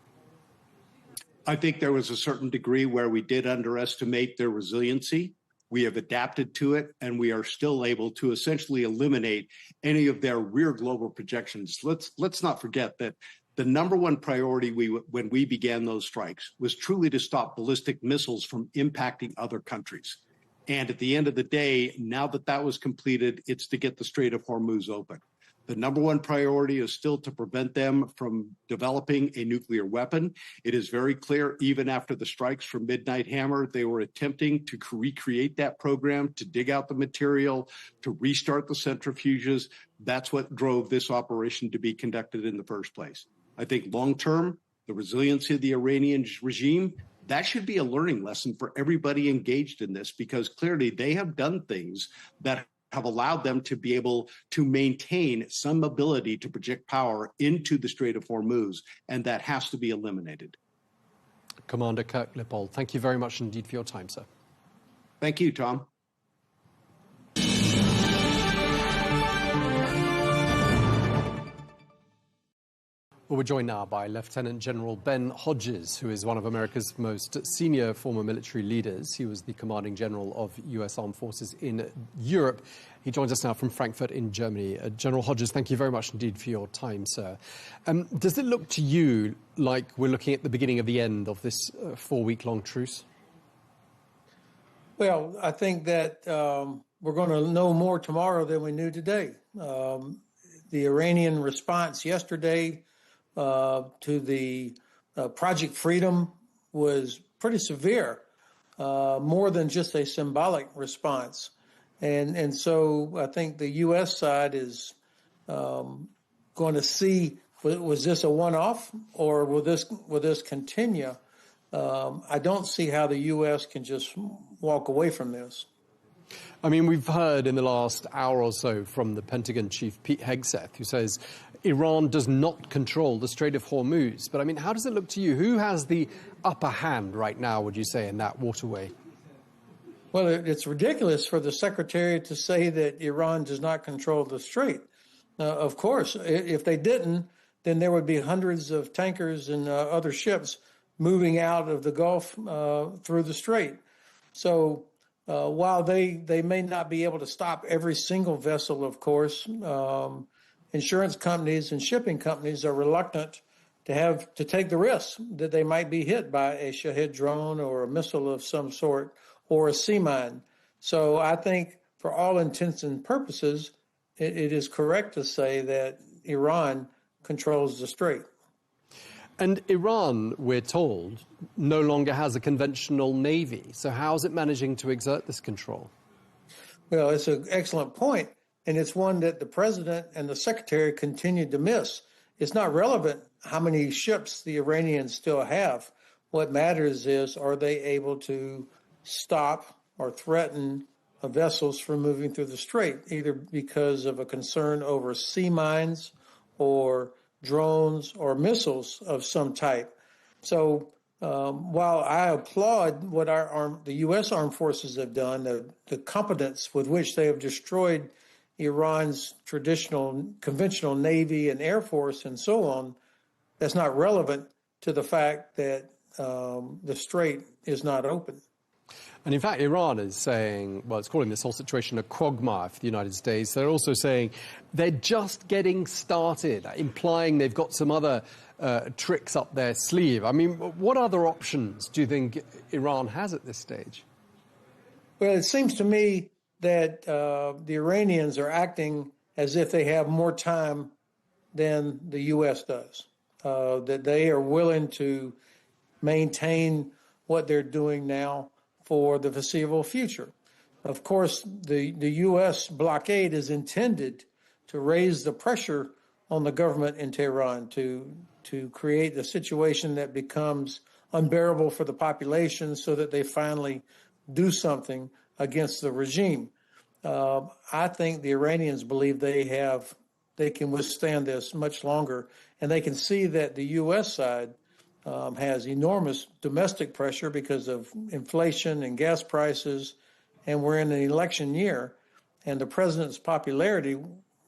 I think there was a certain degree where we did underestimate their resiliency. We have adapted to it, and we are still able to essentially eliminate any of their rear global projections. Let's not forget that the number one priority when we began those strikes was truly to stop ballistic missiles from impacting other countries. And at the end of the day, now that that was completed, it's to get the Strait of Hormuz open. The number one priority is still to prevent them from developing a nuclear weapon. It is very clear, even after the strikes from Midnight Hammer, they were attempting to recreate that program, to dig out the material, to restart the centrifuges. That's what drove this operation to be conducted in the first place. I think long-term, the resiliency of the Iranian regime, that should be a learning lesson for everybody engaged in this, because clearly they have done things that have allowed them to be able to maintain some ability to project power into the Strait of Hormuz, and that has to be eliminated. Commander Cmdr Lipold, thank you very much indeed for your time, sir. Thank you, Tom. Well, we're joined now by Lieutenant General Ben Hodges, who is one of America's most senior former military leaders. He was the commanding general of U.S. Armed Forces in Europe. He joins us now from Frankfurt in Germany. General Hodges, thank you very much indeed for your time, sir. Does it look to you like we're looking at the beginning of the end of this 4-week-long truce? Well, I think that we're going to know more tomorrow than we knew today. The Iranian response yesterday to the Project Freedom was pretty severe, more than just a symbolic response. And so I think the U.S. side is going to see, was this a one-off or will this continue? I don't see how the U.S. can just walk away from this. I mean, we've heard in the last hour or so from the Pentagon chief, Pete Hegseth, who says Iran does not control the Strait of Hormuz. But, I mean, how does it look to you? Who has the upper hand right now, would you say, in that waterway? Well, it's ridiculous for the secretary to say that Iran does not control the strait. Of course, if they didn't, then there would be hundreds of tankers and other ships moving out of the Gulf through the strait. So while they may not be able to stop every single vessel, of course, insurance companies and shipping companies are reluctant to take the risk that they might be hit by a Shahed drone or a missile of some sort or a sea mine. So I think for all intents and purposes, it is correct to say that Iran controls the strait. And Iran, we're told, no longer has a conventional navy. So how is it managing to exert this control? Well, it's an excellent point, and it's one that the president and the secretary continued to miss. It's not relevant how many ships the Iranians still have. What matters is, are they able to stop or threaten vessels from moving through the strait, either because of a concern over sea mines or drones or missiles of some type. So while I applaud what the U.S. armed forces have done, the competence with which they have destroyed Iran's traditional conventional Navy and Air Force and so on, that's not relevant to the fact that the strait is not open. And in fact, Iran is saying, well, it's calling this whole situation a quagmire for the United States. They're also saying they're just getting started, implying they've got some other tricks up their sleeve. I mean, what other options do you think Iran has at this stage? Well, it seems to me that the Iranians are acting as if they have more time than the U.S. does, that they are willing to maintain what they're doing now for the foreseeable future. Of course, the U.S. blockade is intended to raise the pressure on the government in Tehran to create a situation that becomes unbearable for the population so that they finally do something against the regime. I think the Iranians believe they can withstand this much longer, and they can see that the U.S. side has enormous domestic pressure because of inflation and gas prices, and we're in an election year, and the president's popularity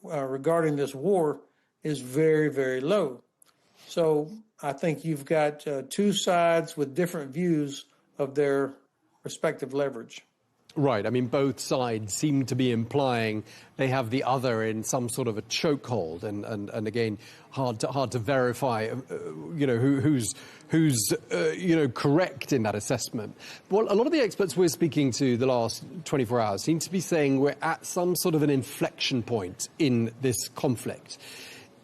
regarding this war is very, very low. So I think you've got two sides with different views of their respective leverage. Right. I mean, both sides seem to be implying they have the other in some sort of a chokehold, and again, hard to verify, who's correct in that assessment. Well, a lot of the experts we're speaking to the last 24 hours seem to be saying we're at some sort of an inflection point in this conflict.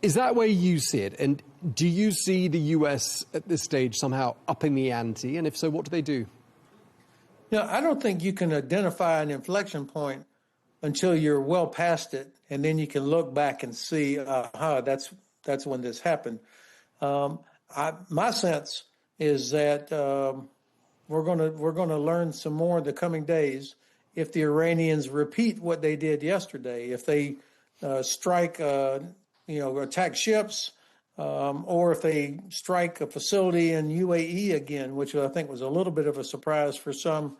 Is that where you see it? And do you see the US at this stage somehow upping the ante? And if so, what do they do? Yeah, I don't think you can identify an inflection point until you're well past it, and then you can look back and see, that's when this happened. My sense is that we're going to learn some more in the coming days if the Iranians repeat what they did yesterday. If they strike, attack ships, or if they strike a facility in UAE again, which I think was a little bit of a surprise for some,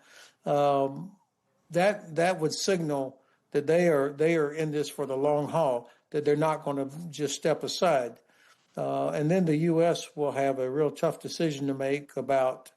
that would signal that they are in this for the long haul, that they're not going to just step aside. And then the U.S. will have a real tough decision to make about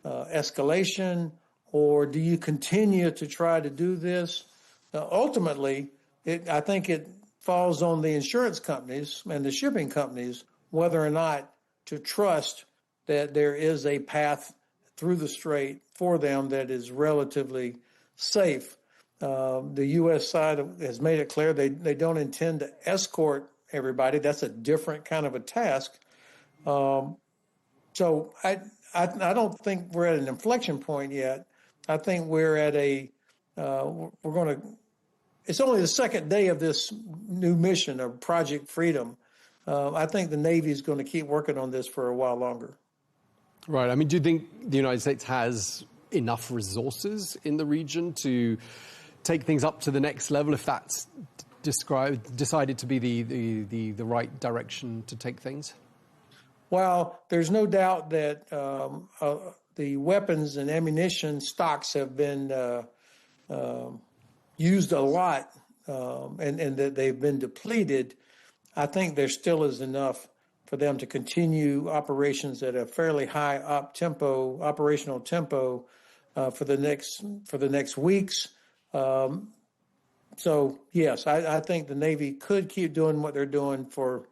escalation, or do you continue to try to do this? Ultimately, I think it falls on the insurance companies and the shipping companies whether or not to trust that there is a path through the strait for them that is relatively safe. The U.S. side has made it clear they don't intend to escort everybody. That's a different kind of a task. So I don't think we're at an inflection point yet. I think we're at it's only the second day of this new mission of Project Freedom. I think the Navy is going to keep working on this for a while longer. Right. I mean, do you think the United States has enough resources in the region to take things up to the next level if that's decided to be the right direction to take things? Well, there's no doubt that the weapons and ammunition stocks have been used a lot and that they've been depleted. I think there still is enough for them to continue operations at a fairly high operational tempo for the next weeks. So yes, I think the Navy could keep doing what they're doing for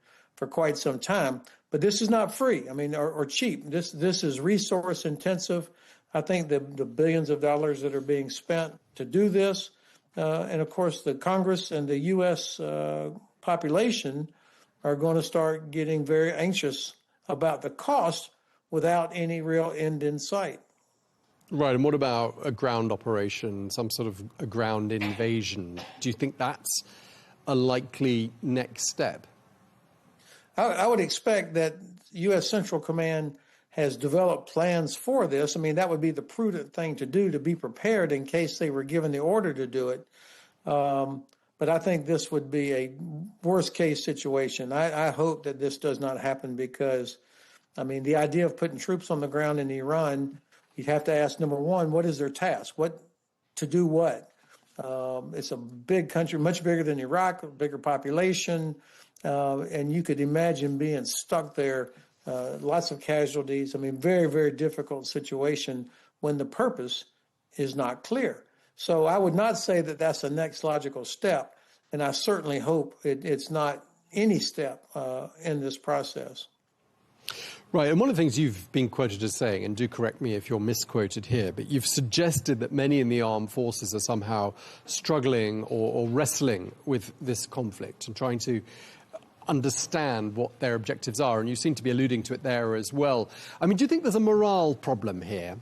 quite some time. But this is not free. I mean, or cheap. This is resource intensive. I think the billions of dollars that are being spent to do this, and of course the Congress and the U.S. population are going to start getting very anxious about the cost without any real end in sight. Right, and what about a ground operation, some sort of a ground invasion? Do you think that's a likely next step? I would expect that U.S. Central Command has developed plans for this. I mean, that would be the prudent thing to do, to be prepared in case they were given the order to do it. But I think this would be a worst-case situation. I hope that this does not happen because, I mean, the idea of putting troops on the ground in Iran, you'd have to ask, number one, what is their task? To do what? It's a big country, much bigger than Iraq, a bigger population, and you could imagine being stuck there, lots of casualties. I mean, very, very difficult situation when the purpose is not clear. So I would not say that that's the next logical step, and I certainly hope it's not any step in this process. Right, and one of the things you've been quoted as saying, and do correct me if you're misquoted here, but you've suggested that many in the armed forces are somehow struggling or wrestling with this conflict and trying to understand what their objectives are, and you seem to be alluding to it there as well. I mean, do you think there's a morale problem here?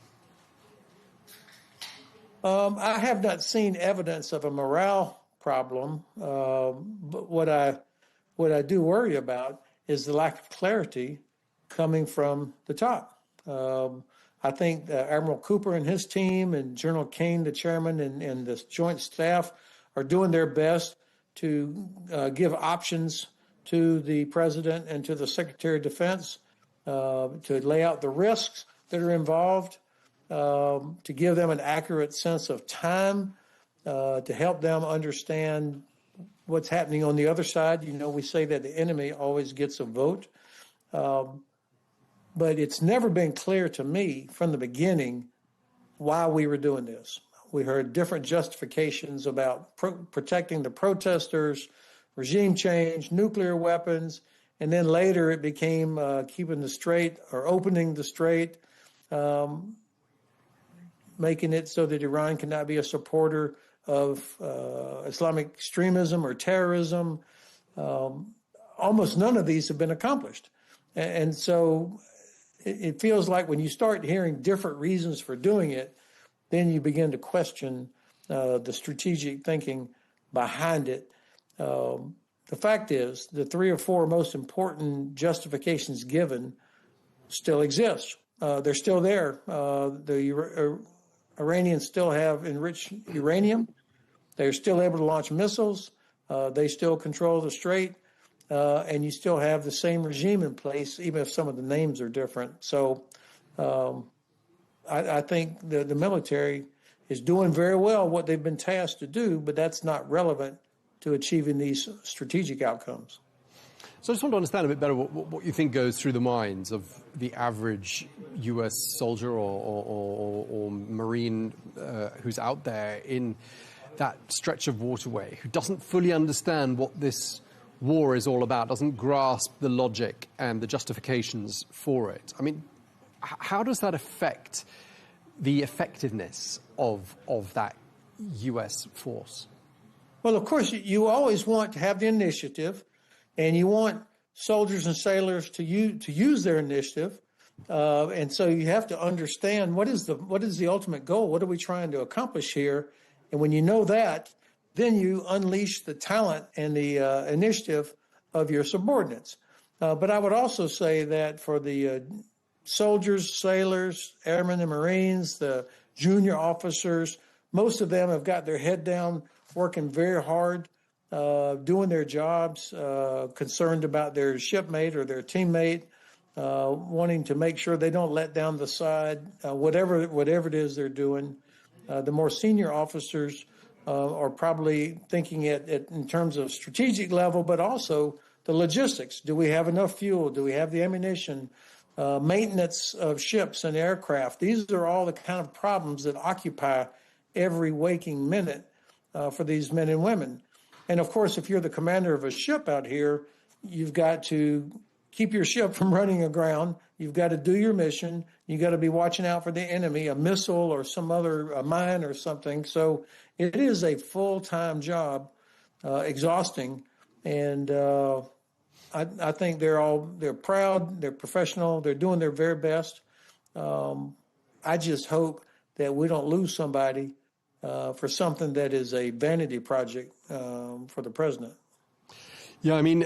I have not seen evidence of a morale problem, but what I do worry about is the lack of clarity coming from the top. I think Admiral Cooper and his team and General Kane, the chairman, and the Joint Staff are doing their best to give options to the President and to the Secretary of Defense to lay out the risks that are involved, to give them an accurate sense of time, to help them understand what's happening on the other side. You know, we say that the enemy always gets a vote. But it's never been clear to me from the beginning why we were doing this. We heard different justifications about protecting the protesters, regime change, nuclear weapons, and then later it became keeping the strait or opening the strait, making it so that Iran cannot be a supporter of Islamic extremism or terrorism. Almost none of these have been accomplished. And so it feels like when you start hearing different reasons for doing it, then you begin to question the strategic thinking behind it. The fact is, the 3 or 4 most important justifications given still exist. They're still there. The Iranians still have enriched uranium. They're still able to launch missiles. They still control the strait. And you still have the same regime in place, even if some of the names are different. So I think the military is doing very well what they've been tasked to do, but that's not relevant to achieving these strategic outcomes. So I just want to understand a bit better what you think goes through the minds of the average U.S. soldier or Marine who's out there in that stretch of waterway, who doesn't fully understand what this war is all about, doesn't grasp the logic and the justifications for it. I mean, how does that affect the effectiveness of that U.S. force? Well, of course, you always want to have the initiative, and you want soldiers and sailors to use their initiative. And so you have to understand what is the ultimate goal? What are we trying to accomplish here? And when you know that, then you unleash the talent and the initiative of your subordinates. But I would also say that for the soldiers, sailors, airmen and Marines, the junior officers, most of them have got their head down, working very hard, doing their jobs, concerned about their shipmate or their teammate, wanting to make sure they don't let down the side, whatever it is they're doing. The more senior officers are probably thinking it in terms of strategic level, but also the logistics. Do we have enough fuel? Do we have the ammunition? Maintenance of ships and aircraft. These are all the kind of problems that occupy every waking minute for these men and women. And of course, if you're the commander of a ship out here, you've got to keep your ship from running aground. You've got to do your mission. You've got to be watching out for the enemy, a missile or some other mine or something. So it is a full-time job, exhausting. And I think they're proud, they're professional, they're doing their very best. I just hope that we don't lose somebody for something that is a vanity project for the president. Yeah, I mean,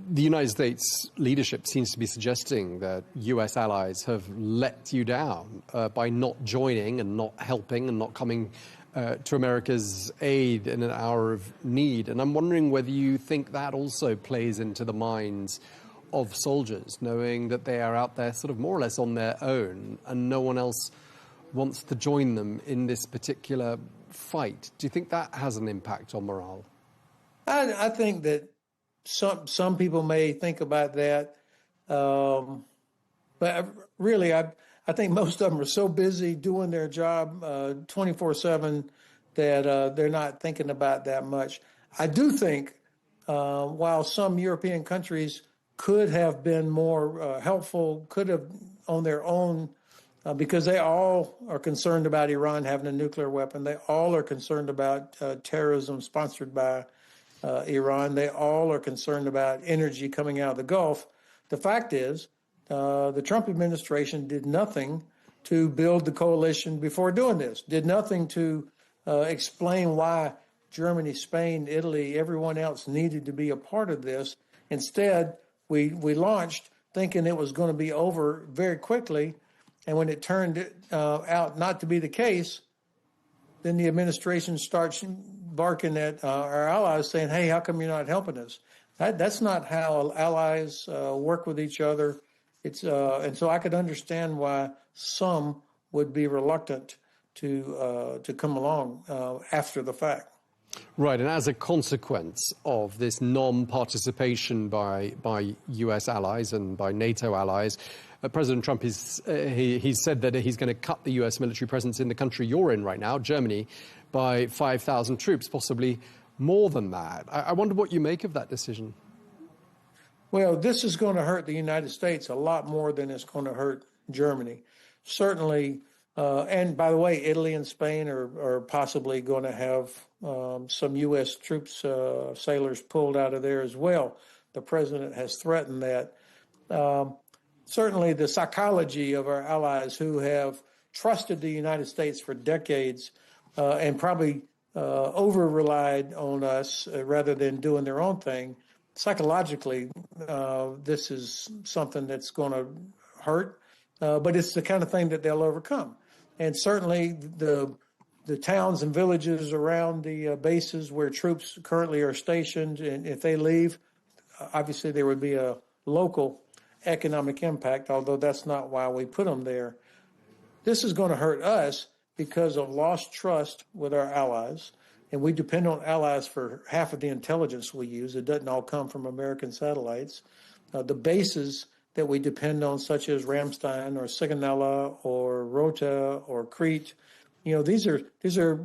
the United States leadership seems to be suggesting that U.S. allies have let you down by not joining and not helping and not coming to America's aid in an hour of need. And I'm wondering whether you think that also plays into the minds of soldiers, knowing that they are out there sort of more or less on their own and no one else wants to join them in this particular fight. Do you think that has an impact on morale? I think that some people may think about that, but really, I think most of them are so busy doing their job 24/7 that they're not thinking about that much. I do think while some European countries could have been more helpful, could have on their own, because they all are concerned about Iran having a nuclear weapon. They all are concerned about terrorism sponsored by Iran. They all are concerned about energy coming out of the Gulf. The fact is, the Trump administration did nothing to build the coalition before doing this, did nothing to explain why Germany, Spain, Italy, everyone else needed to be a part of this. Instead, we launched thinking it was going to be over very quickly. And when it turned out not to be the case, then the administration starts barking at our allies saying, hey, how come you're not helping us? That's not how allies work with each other. And so I could understand why some would be reluctant to come along after the fact. Right, and as a consequence of this non-participation by US allies and by NATO allies, President Trump he's said that he's going to cut the US military presence in the country you're in right now, Germany, by 5,000 troops, possibly more than that. I wonder what you make of that decision. Well, this is going to hurt the United States a lot more than it's going to hurt Germany. Certainly, and by the way, Italy and Spain are possibly going to have some U.S. troops, sailors pulled out of there as well. The president has threatened that. Certainly, the psychology of our allies who have trusted the United States for decades and probably over-relied on us rather than doing their own thing, psychologically, this is something that's going to hurt, but it's the kind of thing that they'll overcome. And certainly the towns and villages around the bases where troops currently are stationed, and if they leave, obviously there would be a local economic impact, although that's not why we put them there. This is going to hurt us because of lost trust with our allies, and we depend on allies for half of the intelligence we use. It doesn't all come from American satellites. The bases that we depend on, such as Ramstein or Sigonella or Rota or Crete, these are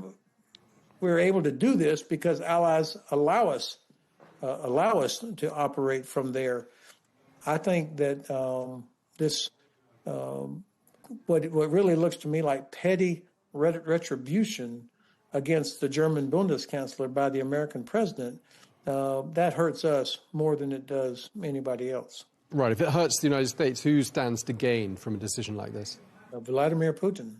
we're able to do this because allies allow us to operate from there. I think that what really looks to me like petty retribution against the German Bundeskanzler by the American president, that hurts us more than it does anybody else. Right. If it hurts the United States, who stands to gain from a decision like this? Vladimir Putin.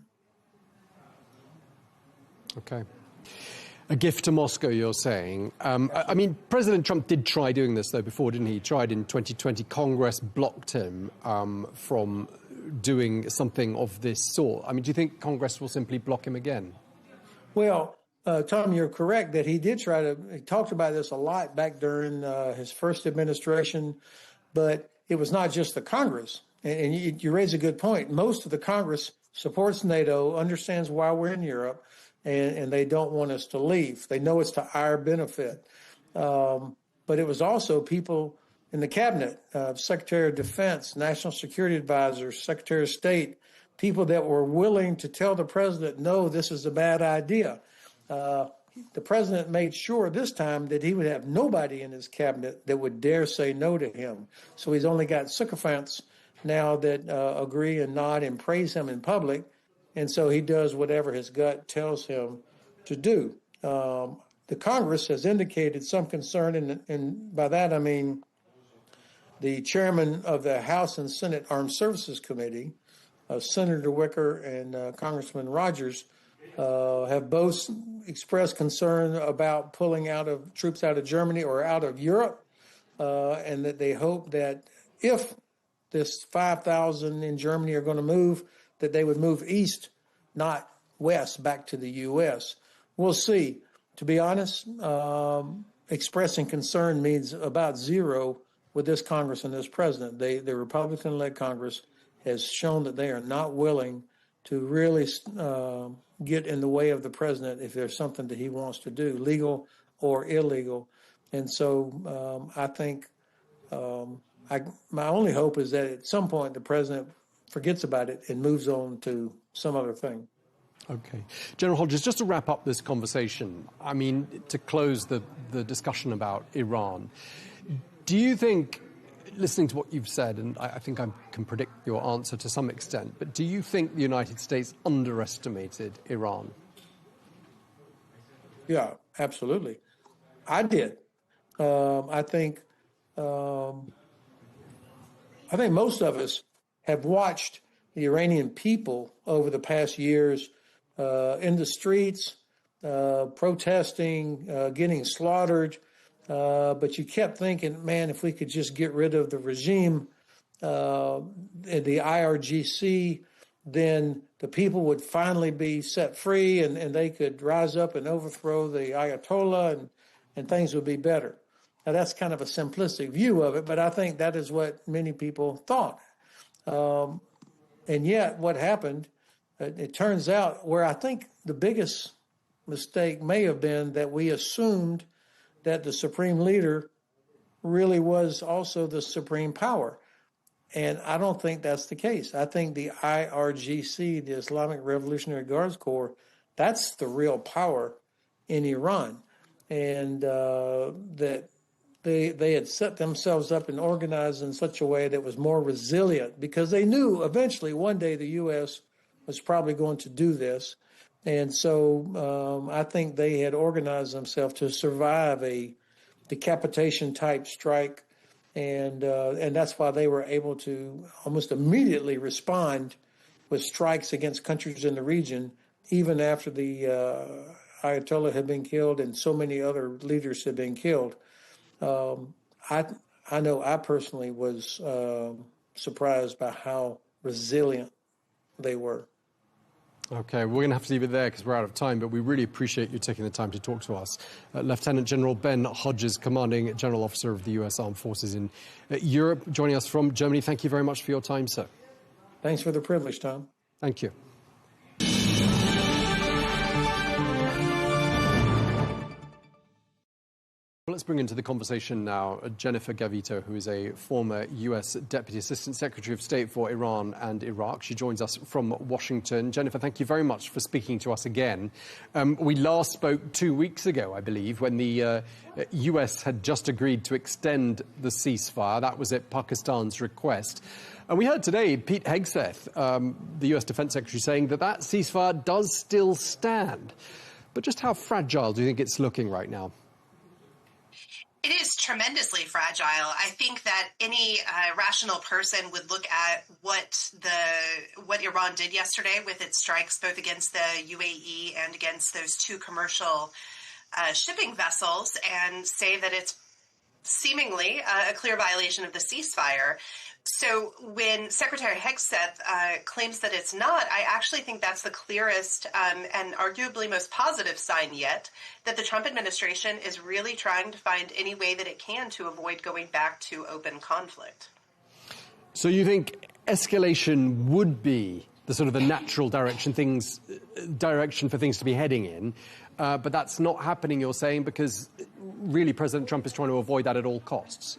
Okay. A gift to Moscow, you're saying. I mean, President Trump did try doing this, though, before, didn't he? He tried in 2020. Congress blocked him from doing something of this sort. I mean, do you think Congress will simply block him again? Well, Tom, you're correct that he did he talked about this a lot back during his first administration, but it was not just the Congress. And you raise a good point. Most of the Congress supports NATO, understands why we're in Europe, and they don't want us to leave. They know it's to our benefit. But it was also people in the cabinet, Secretary of Defense, National Security Advisor, Secretary of State, people that were willing to tell the president, no, this is a bad idea. The president made sure this time that he would have nobody in his cabinet that would dare say no to him. So he's only got sycophants now that agree and nod and praise him in public. And so he does whatever his gut tells him to do. The Congress has indicated some concern, and by that I mean the chairman of the House and Senate Armed Services Committee, Senator Wicker and Congressman Rogers, have both expressed concern about pulling troops out of Germany or out of Europe, and that they hope that if this 5,000 in Germany are going to move, that they would move east, not west, back to the U.S. We'll see. To be honest, expressing concern means about zero with this Congress and this president. The Republican-led Congress has shown that they are not willing to really get in the way of the president if there's something that he wants to do, legal or illegal. And so I think my only hope is that at some point the president forgets about it and moves on to some other thing. Okay. General Hodges, just to wrap up this conversation, I mean, to close the discussion about Iran, do you think, listening to what you've said, and I think I can predict your answer to some extent, but do you think the United States underestimated Iran? Yeah, absolutely. I did. I think most of us have watched the Iranian people over the past years in the streets, protesting, getting slaughtered. But you kept thinking, man, if we could just get rid of the regime, the IRGC, then the people would finally be set free and they could rise up and overthrow the Ayatollah and things would be better. Now, that's kind of a simplistic view of it, but I think that is what many people thought. And yet what happened, it turns out where I think the biggest mistake may have been that we assumed that the supreme leader really was also the supreme power. And I don't think that's the case. I think the IRGC, the Islamic Revolutionary Guards Corps, that's the real power in Iran. And that they had set themselves up and organized in such a way that was more resilient, because they knew eventually one day the U.S. was probably going to do this. And so I think they had organized themselves to survive a decapitation type strike. And that's why they were able to almost immediately respond with strikes against countries in the region, even after the Ayatollah had been killed and so many other leaders had been killed. I know I personally was surprised by how resilient they were. Okay, we're going to have to leave it there because we're out of time, but we really appreciate you taking the time to talk to us. Lieutenant General Ben Hodges, Commanding General Officer of the U.S. Armed Forces in Europe, joining us from Germany. Thank you very much for your time, sir. Thanks for the privilege, Tom. Thank you. Let's bring into the conversation now Jennifer Gavito, who is a former U.S. Deputy Assistant Secretary of State for Iran and Iraq. She joins us from Washington. Jennifer, thank you very much for speaking to us again. We last spoke 2 weeks ago, I believe, when the U.S. had just agreed to extend the ceasefire. That was at Pakistan's request. And we heard today Pete Hegseth, the U.S. Defense Secretary, saying that that ceasefire does still stand. But just how fragile do you think it's looking right now? It is tremendously fragile. I think that any rational person would look at what Iran did yesterday with its strikes, both against the UAE and against those two commercial shipping vessels, and say that it's seemingly a clear violation of the ceasefire. So when Secretary Hegseth claims that it's not, I actually think that's the clearest and arguably most positive sign yet that the Trump administration is really trying to find any way that it can to avoid going back to open conflict. So you think escalation would be the sort of the natural direction for things to be heading in, but that's not happening, you're saying, because really President Trump is trying to avoid that at all costs?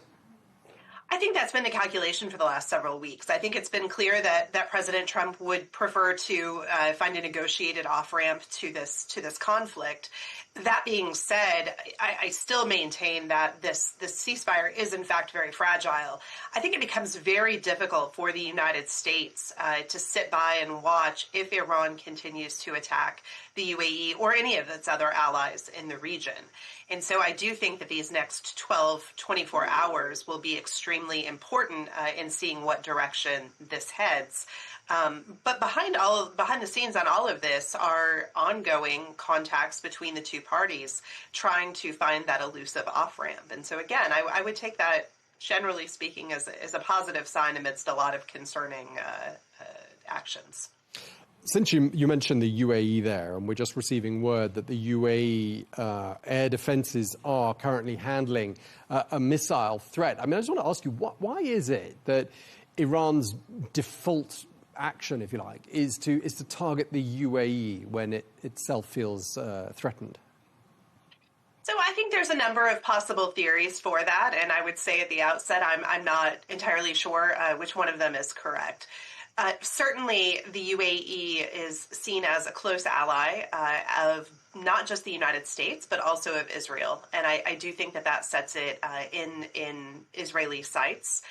I think that's been the calculation for the last several weeks. I think it's been clear that President Trump would prefer to find a negotiated off-ramp to this conflict. That being said, I still maintain that this ceasefire is in fact very fragile. I think it becomes very difficult for the United States to sit by and watch if Iran continues to attack the UAE or any of its other allies in the region. And so I do think that these next 24 hours will be extremely important in seeing what direction this heads. But behind the scenes on all of this are ongoing contacts between the two parties trying to find that elusive off-ramp. And so again, I would take that, generally speaking, as a positive sign amidst a lot of concerning actions. Since you mentioned the UAE there, and we're just receiving word that the UAE air defenses are currently handling a missile threat. I mean, I just want to ask you, why is it that Iran's default action, if you like, is to target the UAE when it itself feels threatened? So I think there's a number of possible theories for that, and I would say at the outset I'm not entirely sure which one of them is correct. Certainly, the UAE is seen as a close ally of not just the United States, but also of Israel. And I do think that sets it in Israeli sights.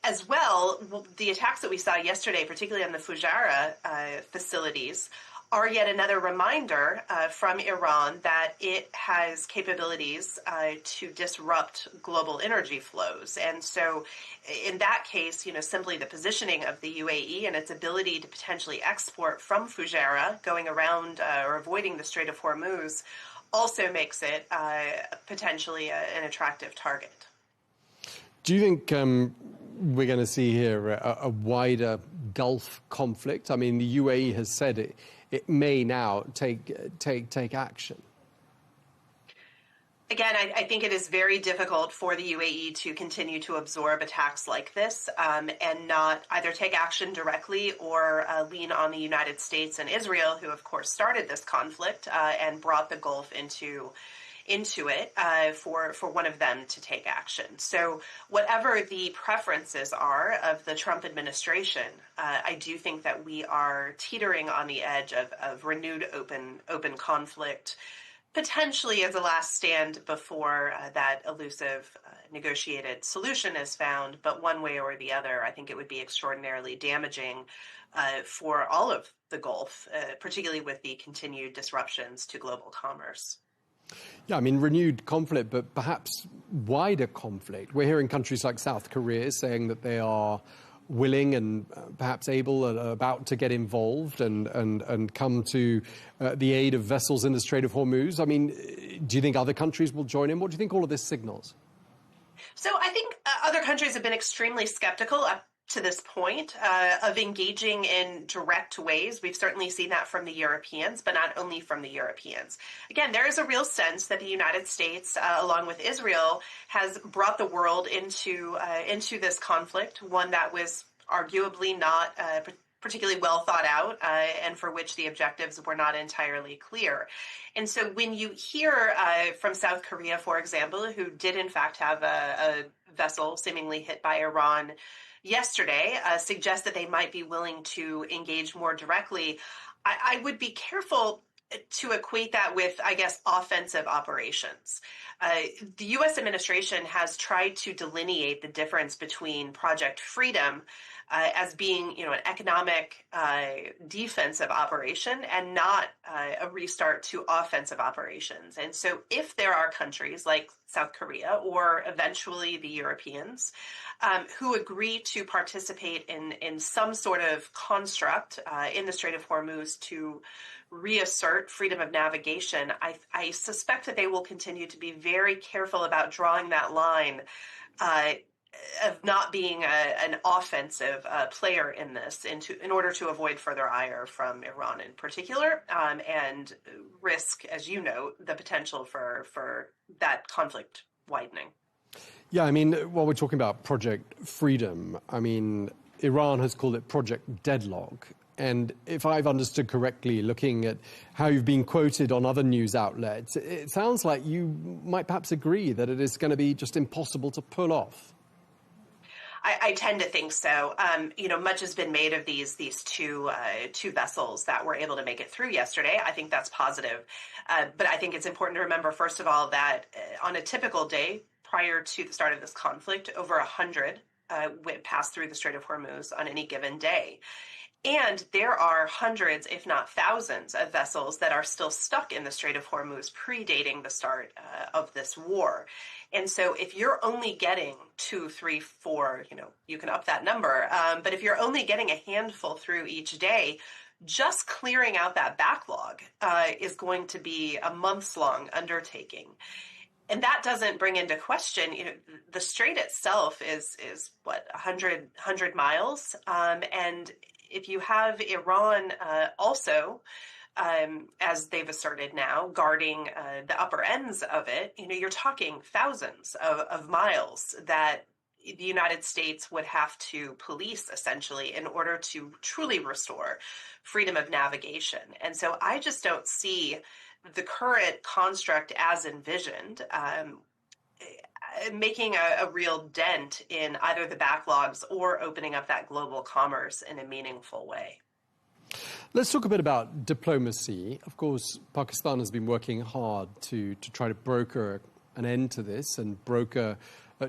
As well, the attacks that we saw yesterday, particularly on the Fujairah facilities, are yet another reminder from Iran that it has capabilities to disrupt global energy flows. And so in that case, simply the positioning of the UAE and its ability to potentially export from Fujairah, going around or avoiding the Strait of Hormuz, also makes it potentially an attractive target. Do you think we're going to see here a wider Gulf conflict? I mean, the UAE has said it. It may now take action. Again, I think it is very difficult for the UAE to continue to absorb attacks like this and not either take action directly or lean on the United States and Israel, who of course started this conflict and brought the Gulf into it for one of them to take action. So whatever the preferences are of the Trump administration, I do think that we are teetering on the edge of renewed open conflict, potentially as a last stand before that elusive negotiated solution is found. But one way or the other, I think it would be extraordinarily damaging for all of the Gulf, particularly with the continued disruptions to global commerce. Yeah, I mean, renewed conflict, but perhaps wider conflict. We're hearing countries like South Korea saying that they are willing and perhaps able and about to get involved and come to the aid of vessels in the Strait of Hormuz. I mean, do you think other countries will join in? What do you think all of this signals? So I think other countries have been extremely skeptical up to this point of engaging in direct ways. We've certainly seen that from the Europeans, but not only from the Europeans. Again, there is a real sense that the United States, along with Israel, has brought the world into this conflict, one that was arguably not particularly well thought out and for which the objectives were not entirely clear. And so when you hear from South Korea, for example, who did in fact have a vessel seemingly hit by Iran yesterday, suggest that they might be willing to engage more directly, I would be careful to equate that with, I guess, offensive operations. The U.S. administration has tried to delineate the difference between Project Freedom as being, an economic defensive operation and not a restart to offensive operations. And so if there are countries like South Korea or eventually the Europeans who agree to participate in some sort of construct in the Strait of Hormuz to reassert freedom of navigation, I suspect that they will continue to be very careful about drawing that line of not being an offensive player in this in order to avoid further ire from Iran in particular and risk, as you know, the potential for that conflict widening. Yeah, I mean, while we're talking about Project Freedom, I mean, Iran has called it Project Deadlock. And if I've understood correctly, looking at how you've been quoted on other news outlets, it sounds like you might perhaps agree that it is going to be just impossible to pull off. I tend to think so. Much has been made of these two vessels that were able to make it through yesterday. I think that's positive. But I think it's important to remember, first of all, that on a typical day prior to the start of this conflict, over 100 passed through the Strait of Hormuz on any given day. And there are hundreds, if not thousands, of vessels that are still stuck in the Strait of Hormuz predating the start of this war. And so if you're only getting 2, 3, 4, you can up that number. But if you're only getting a handful through each day, just clearing out that backlog is going to be a months-long undertaking. And that doesn't bring into question, the strait itself is 100 miles. And if you have Iran also, as they've asserted now, guarding the upper ends of it, you're talking thousands of miles that the United States would have to police essentially in order to truly restore freedom of navigation. And so I just don't see the current construct as envisioned making a real dent in either the backlogs or opening up that global commerce in a meaningful way. Let's talk a bit about diplomacy. Of course, Pakistan has been working hard to try to broker an end to this and broker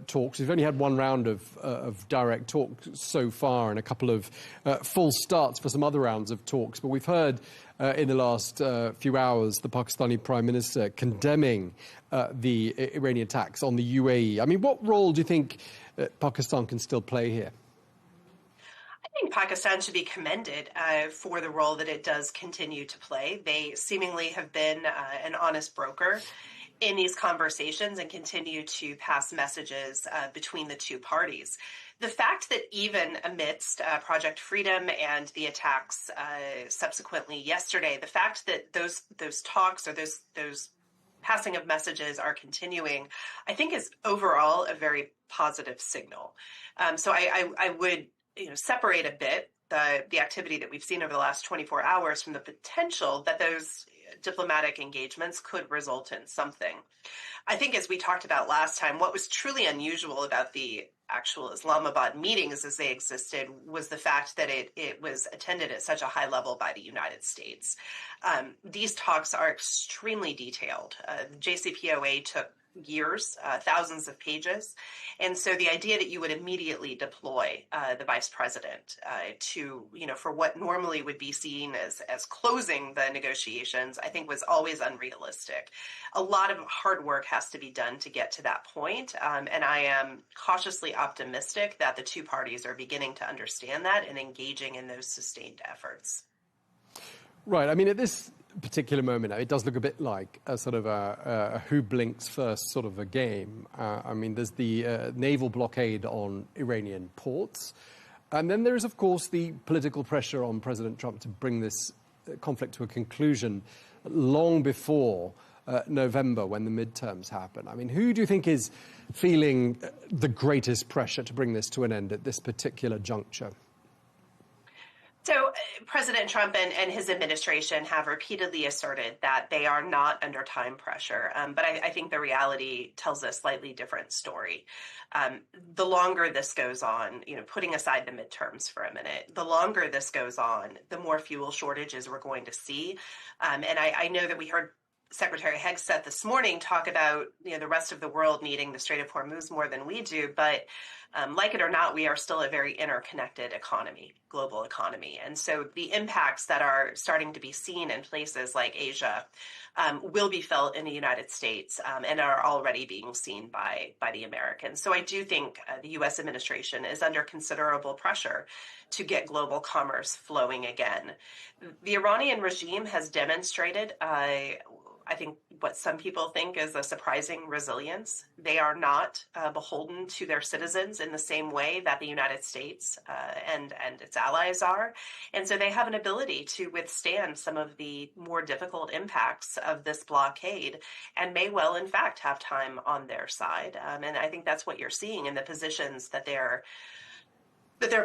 talks. We've only had one round of direct talks so far and a couple of false starts for some other rounds of talks. But we've heard in the last few hours the Pakistani Prime Minister condemning the Iranian attacks on the UAE. I mean, what role do you think Pakistan can still play here? I think Pakistan should be commended for the role that it does continue to play. They seemingly have been an honest broker in these conversations and continue to pass messages between the two parties. The fact that even amidst Project Freedom and the attacks subsequently yesterday, the fact that those talks or those passing of messages are continuing, I think is overall a very positive signal. So I would separate a bit the activity that we've seen over the last 24 hours from the potential that those diplomatic engagements could result in something. I think, as we talked about last time, what was truly unusual about the actual Islamabad meetings as they existed was the fact that it was attended at such a high level by the United States. These talks are extremely detailed. JCPOA took years, thousands of pages. And so the idea that you would immediately deploy the vice president to, for what normally would be seen as closing the negotiations, I think was always unrealistic. A lot of hard work has to be done to get to that point. And I am cautiously optimistic that the two parties are beginning to understand that and engaging in those sustained efforts. Right. I mean, at this particular moment, it does look a bit like a sort of a who blinks first sort of a game. I mean, there's the naval blockade on Iranian ports. And then there is, of course, the political pressure on President Trump to bring this conflict to a conclusion long before November, when the midterms happen. I mean, who do you think is feeling the greatest pressure to bring this to an end at this particular juncture? So President Trump and his administration have repeatedly asserted that they are not under time pressure. But I think the reality tells a slightly different story. The longer this goes on, putting aside the midterms for a minute, the longer this goes on, the more fuel shortages we're going to see. And I know that we heard Secretary Hegseth this morning talk about the rest of the world needing the Strait of Hormuz more than we do, but like it or not, we are still a very interconnected economy, global economy. And so the impacts that are starting to be seen in places like Asia will be felt in the United States and are already being seen by the Americans. So I do think the U.S. administration is under considerable pressure to get global commerce flowing again. The Iranian regime has demonstrated I think what some people think is a surprising resilience. They are not beholden to their citizens in the same way that the United States and its allies are. And so they have an ability to withstand some of the more difficult impacts of this blockade and may well, in fact, have time on their side. And I think that's what you're seeing in the positions that they're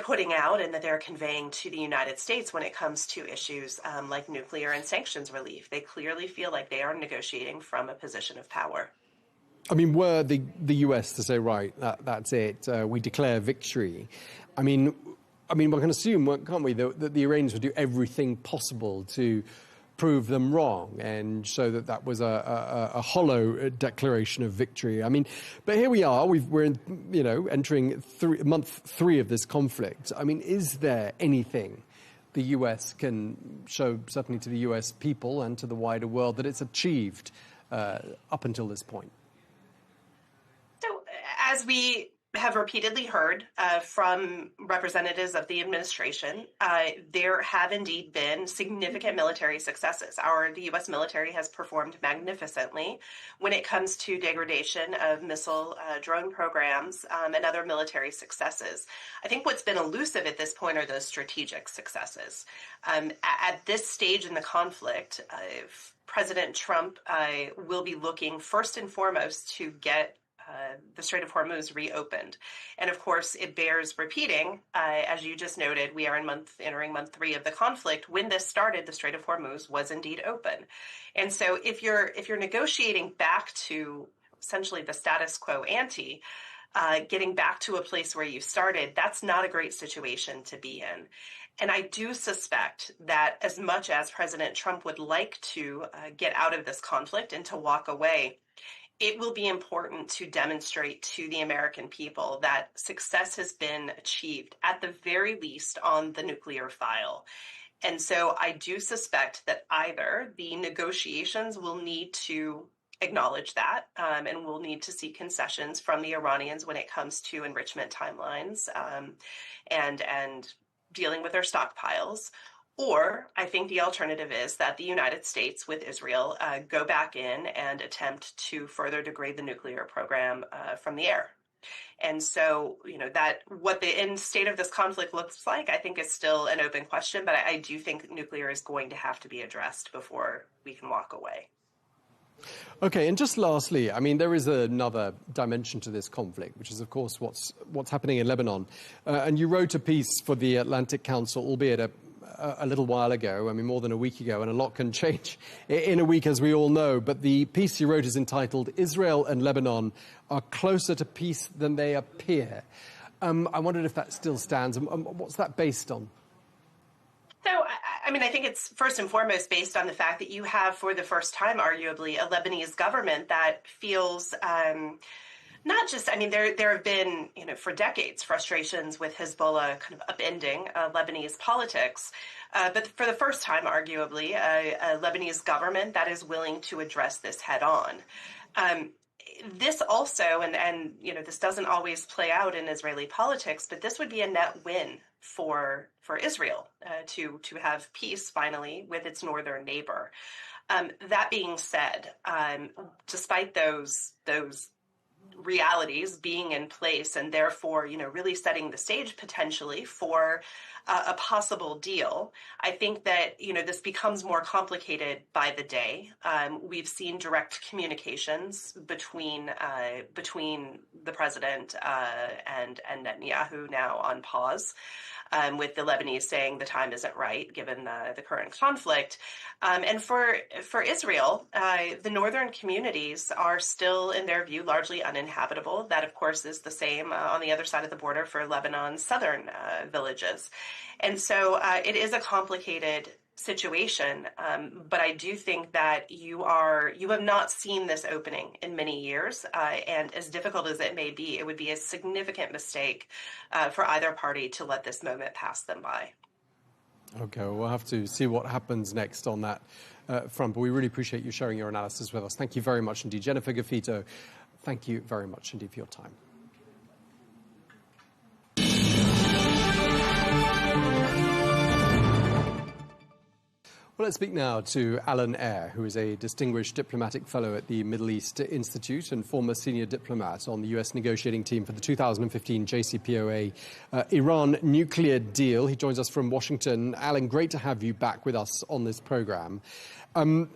putting out and that they're conveying to the United States when it comes to issues like nuclear and sanctions relief. They clearly feel like they are negotiating from a position of power. I mean, were the US to say, right, that's it, we declare victory, I mean, one can assume, can't we, that the Iranians would do everything possible to prove them wrong, and so that was a hollow declaration of victory. I mean, but here we are. We're entering month 3 of this conflict. I mean, is there anything the US can show, certainly to the US people and to the wider world, that it's achieved up until this point? So, as we have repeatedly heard from representatives of the administration, there have indeed been significant military successes. The U.S. military has performed magnificently when it comes to degradation of missile drone programs and other military successes. I think what's been elusive at this point are those strategic successes. At this stage in the conflict, President Trump will be looking first and foremost to get the Strait of Hormuz reopened. And of course, it bears repeating, as you just noted, we are entering month 3 of the conflict. When this started, the Strait of Hormuz was indeed open. And so if you're negotiating back to essentially the status quo ante, getting back to a place where you started, that's not a great situation to be in. And I do suspect that as much as President Trump would like to get out of this conflict and to walk away, it will be important to demonstrate to the American people that success has been achieved, at the very least, on the nuclear file. And so I do suspect that either the negotiations will need to acknowledge that and we'll need to see concessions from the Iranians when it comes to enrichment timelines and dealing with their stockpiles. Or I think the alternative is that the United States with Israel go back in and attempt to further degrade the nuclear program from the air. And so, that what the end state of this conflict looks like, I think is still an open question, but I do think nuclear is going to have to be addressed before we can walk away. Okay, and just lastly, I mean, there is another dimension to this conflict, which is, of course, what's happening in Lebanon. And you wrote a piece for the Atlantic Council, albeit a little while ago, I mean, more than a week ago, and a lot can change in a week, as we all know. But the piece you wrote is entitled, "Israel and Lebanon are closer to peace than they appear." I wondered if that still stands, and what's that based on? So, I mean, I think it's first and foremost based on the fact that you have, for the first time, arguably, a Lebanese government that feels not just, I mean, there have been, for decades, frustrations with Hezbollah kind of upending Lebanese politics. But for the first time, arguably, a Lebanese government that is willing to address this head on. This also, and this doesn't always play out in Israeli politics, but this would be a net win for Israel to have peace finally with its northern neighbor. That being said, despite those realities being in place and therefore, really setting the stage potentially for a possible deal, I think that, this becomes more complicated by the day. We've seen direct communications between the president and Netanyahu now on pause, with the Lebanese saying the time isn't right given the current conflict. And for Israel, the northern communities are still, in their view, largely uninhabitable. That, of course, is the same on the other side of the border for Lebanon's southern villages. And so it is a complicated situation, but I do think that you have not seen this opening in many years, and as difficult as it may be, it would be a significant mistake for either party to let this moment pass them by. Okay, well, we'll have to see what happens next on that front, but we really appreciate you sharing your analysis with us. Thank you very much indeed. Jennifer Gaffito, thank you very much indeed for your time. Well, let's speak now to Alan Eyre, who is a distinguished diplomatic fellow at the Middle East Institute and former senior diplomat on the U.S. negotiating team for the 2015 JCPOA Iran nuclear deal. He joins us from Washington. Alan, great to have you back with us on this program. I'm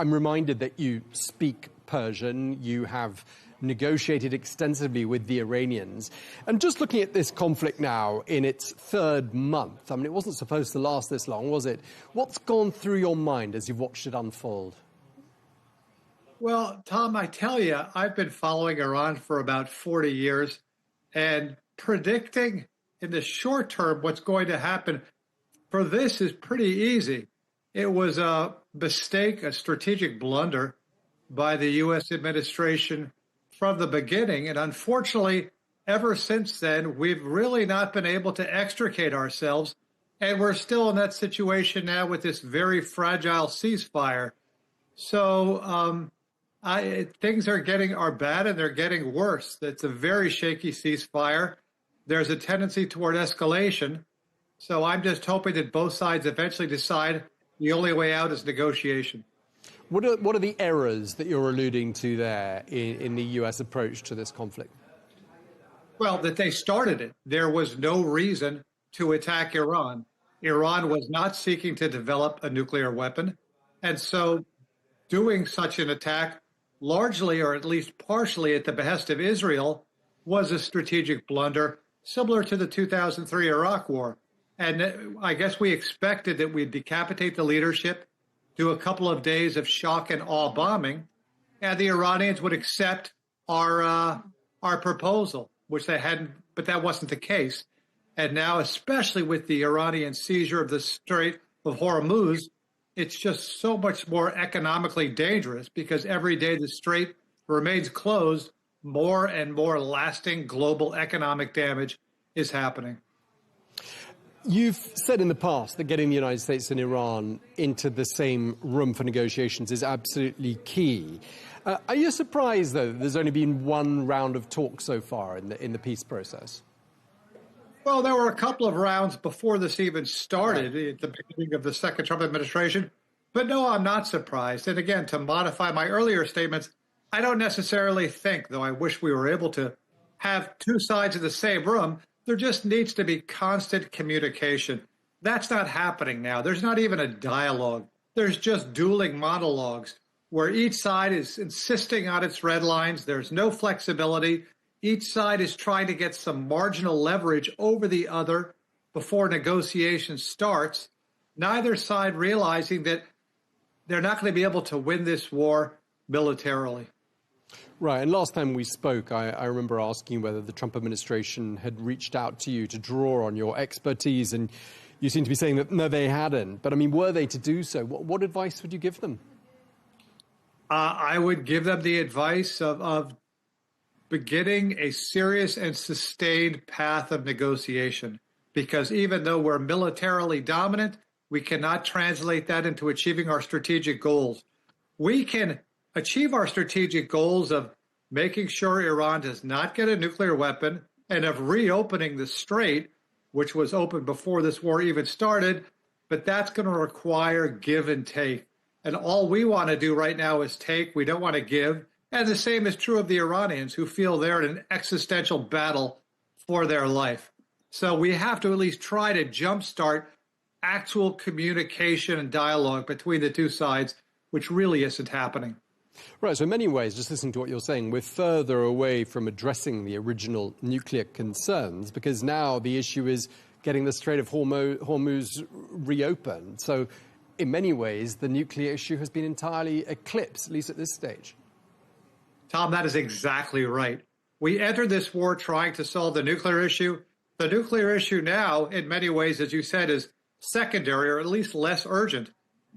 reminded that you speak Persian. You have negotiated extensively with the Iranians. And just looking at this conflict now in its third month, I mean, it wasn't supposed to last this long, was it? What's gone through your mind as you've watched it unfold? Well, Tom, I tell you, I've been following Iran for about 40 years, and predicting in the short term what's going to happen for this is pretty easy. It was a mistake, a strategic blunder by the U.S. administration from the beginning. And unfortunately, ever since then, we've really not been able to extricate ourselves. And we're still in that situation now with this very fragile ceasefire. So things are bad and they're getting worse. It's a very shaky ceasefire. There's a tendency toward escalation. So I'm just hoping that both sides eventually decide the only way out is negotiation. What are the errors that you're alluding to there in the U.S. approach to this conflict? Well, that they started it. There was no reason to attack Iran. Iran was not seeking to develop a nuclear weapon. And so doing such an attack, largely or at least partially at the behest of Israel, was a strategic blunder, similar to the 2003 Iraq War. And I guess we expected that we'd decapitate the leadership, do a couple of days of shock and awe bombing, and the Iranians would accept our proposal, which they hadn't, but that wasn't the case. And now, especially with the Iranian seizure of the Strait of Hormuz, it's just so much more economically dangerous because every day the strait remains closed, more and more lasting global economic damage is happening. You've said in the past that getting the United States and Iran into the same room for negotiations is absolutely key. Are you surprised, though, that there's only been one round of talks so far in the peace process? Well, there were a couple of rounds before this even started at the beginning of the second Trump administration. But no, I'm not surprised. And again, to modify my earlier statements, I don't necessarily think, though I wish we were able to have two sides in the same room, there just needs to be constant communication. That's not happening now. There's not even a dialogue. There's just dueling monologues. where each side is insisting on its red lines. There's no flexibility. Each side is trying to get some marginal leverage over the other before negotiation starts. Neither side realizing that they're not going to be able to win this war militarily. Right, and last time we spoke, I remember asking whether the Trump administration had reached out to you to draw on your expertise, and you seem to be saying that no, they hadn't. But I mean, were they to do so? What advice would you give them? I would give them the advice of beginning a serious and sustained path of negotiation, because even though we're militarily dominant, we cannot translate that into achieving our strategic goals. We can achieve our strategic goals of making sure Iran does not get a nuclear weapon and of reopening the strait, which was open before this war even started, but that's going to require give and take. And all we want to do right now is take. We don't want to give. And the same is true of the Iranians, who feel they're in an existential battle for their life. So we have to at least try to jumpstart actual communication and dialogue between the two sides, which really isn't happening. Right, so in many ways, just listening to what you're saying, we're further away from addressing the original nuclear concerns, because now the issue is getting the Strait of Hormuz reopened. So in many ways, the nuclear issue has been entirely eclipsed, at least at this stage. Tom, that is exactly right. We entered this war trying to solve the nuclear issue. The nuclear issue now, in many ways, as you said, is secondary, or at least less urgent.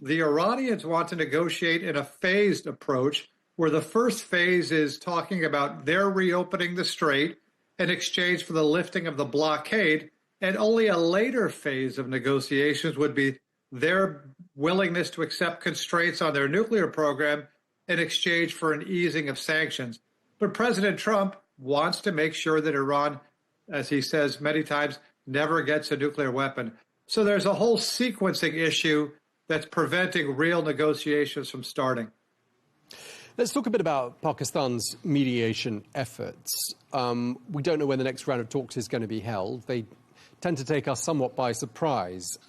The Iranians want to negotiate in a phased approach, where the first phase is talking about their reopening the strait in exchange for the lifting of the blockade, and only a later phase of negotiations would be their willingness to accept constraints on their nuclear program in exchange for an easing of sanctions. But President Trump wants to make sure that Iran, as he says many times, never gets a nuclear weapon. So there's a whole sequencing issue that's preventing real negotiations from starting. Let's talk a bit about Pakistan's mediation efforts. We don't know when the next round of talks is going to be held. They tend to take us somewhat by surprise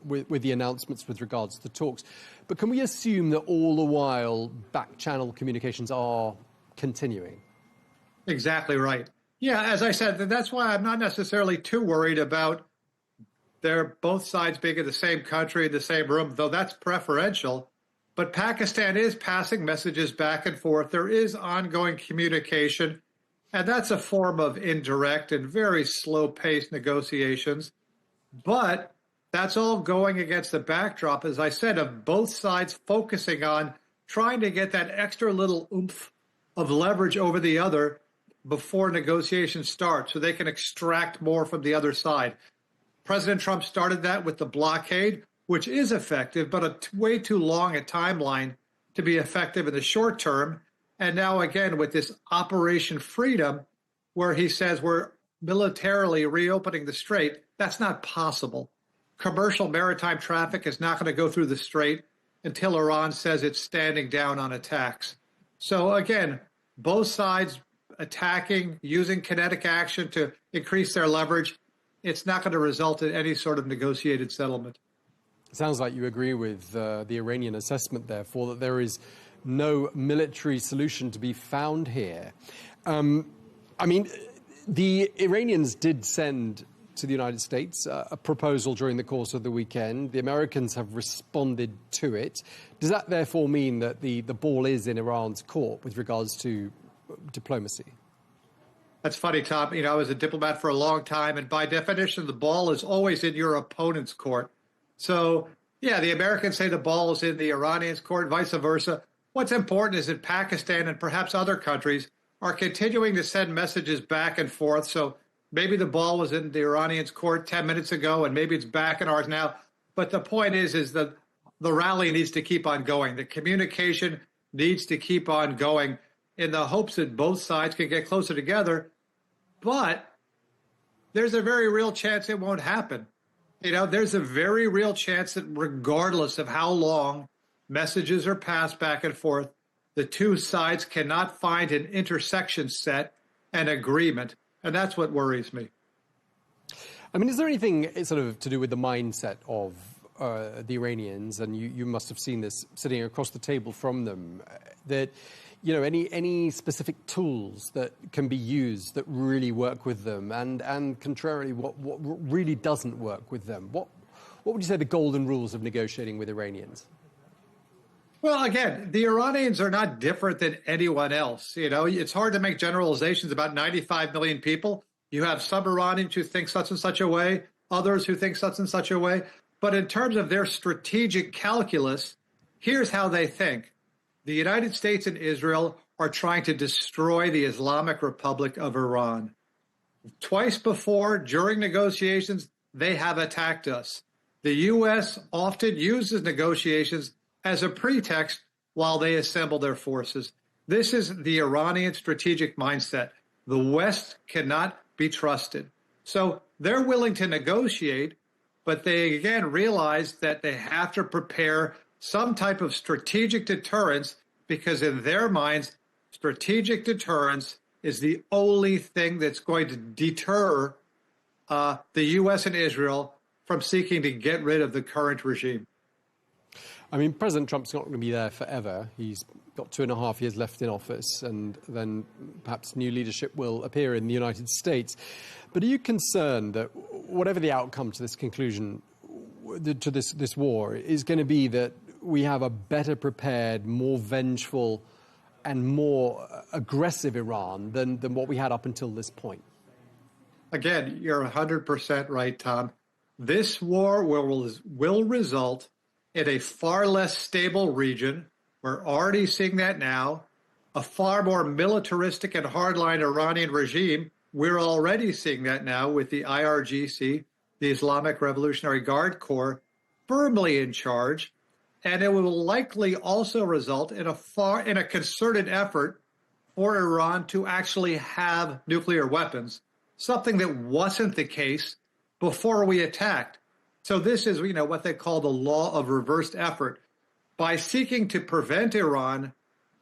with the announcements with regards to the talks. But can we assume that all the while back-channel communications are continuing? Exactly right. Yeah, as I said, that's why I'm not necessarily too worried about they're both sides being in the same country, in the same room, though that's preferential. But Pakistan is passing messages back and forth. There is ongoing communication, and that's a form of indirect and very slow-paced negotiations. But that's all going against the backdrop, as I said, of both sides focusing on trying to get that extra little oomph of leverage over the other before negotiations start, so they can extract more from the other side. President Trump started that with the blockade, which is effective, but way too long a timeline to be effective in the short term. And now again with this Operation Freedom, where he says we're militarily reopening the strait, that's not possible. Commercial maritime traffic is not going to go through the strait until Iran says it's standing down on attacks. So again, both sides attacking, using kinetic action to increase their leverage. It's not going to result in any sort of negotiated settlement. It sounds like you agree with the Iranian assessment, therefore, that there is no military solution to be found here. I mean, the Iranians did send to the United States a proposal during the course of the weekend. The Americans have responded to it. Does that therefore mean that the ball is in Iran's court with regards to diplomacy? That's funny, Tom. You know, I was a diplomat for a long time, and by definition, the ball is always in your opponent's court. So, yeah, the Americans say the ball is in the Iranians' court, vice versa. What's important is that Pakistan and perhaps other countries are continuing to send messages back and forth. So maybe the ball was in the Iranians' court 10 minutes ago, and maybe it's back in ours now. But the point is that the rally needs to keep on going. The communication needs to keep on going in the hopes that both sides can get closer together. But there's a very real chance it won't happen. You know, there's a very real chance that regardless of how long messages are passed back and forth, the two sides cannot find an intersection set and agreement. And that's what worries me. I mean, is there anything sort of to do with the mindset of the Iranians, and you must have seen this sitting across the table from them, that, you know, any specific tools that can be used that really work with them, and contrarily, what really doesn't work with them? What would you say the golden rules of negotiating with Iranians? Well, again, the Iranians are not different than anyone else. You know, it's hard to make generalizations about 95 million people. You have some Iranians who think such and such a way, others who think such and such a way. But in terms of their strategic calculus, here's how they think. The United States and Israel are trying to destroy the Islamic Republic of Iran. Twice before, during negotiations, they have attacked us. The U.S. often uses negotiations as a pretext while they assemble their forces. This is the Iranian strategic mindset. The West cannot be trusted. So they're willing to negotiate, but they again realize that they have to prepare some type of strategic deterrence, because in their minds, strategic deterrence is the only thing that's going to deter the U.S. and Israel from seeking to get rid of the current regime. I mean, President Trump's not going to be there forever. He's got 2.5 years left in office, and then perhaps new leadership will appear in the United States. But are you concerned that whatever the outcome to this conclusion, to this war, is going to be that we have a better prepared, more vengeful and more aggressive Iran than what we had up until this point? Again, you're 100% right, Tom. This war will result in a far less stable region. We're already seeing that now. A far more militaristic and hardline Iranian regime. We're already seeing that now with the IRGC, the Islamic Revolutionary Guard Corps, firmly in charge. And it will likely also result in a concerted effort for Iran to actually have nuclear weapons, something that wasn't the case before we attacked. So this is, you know, what they call the law of reversed effort. By seeking to prevent Iran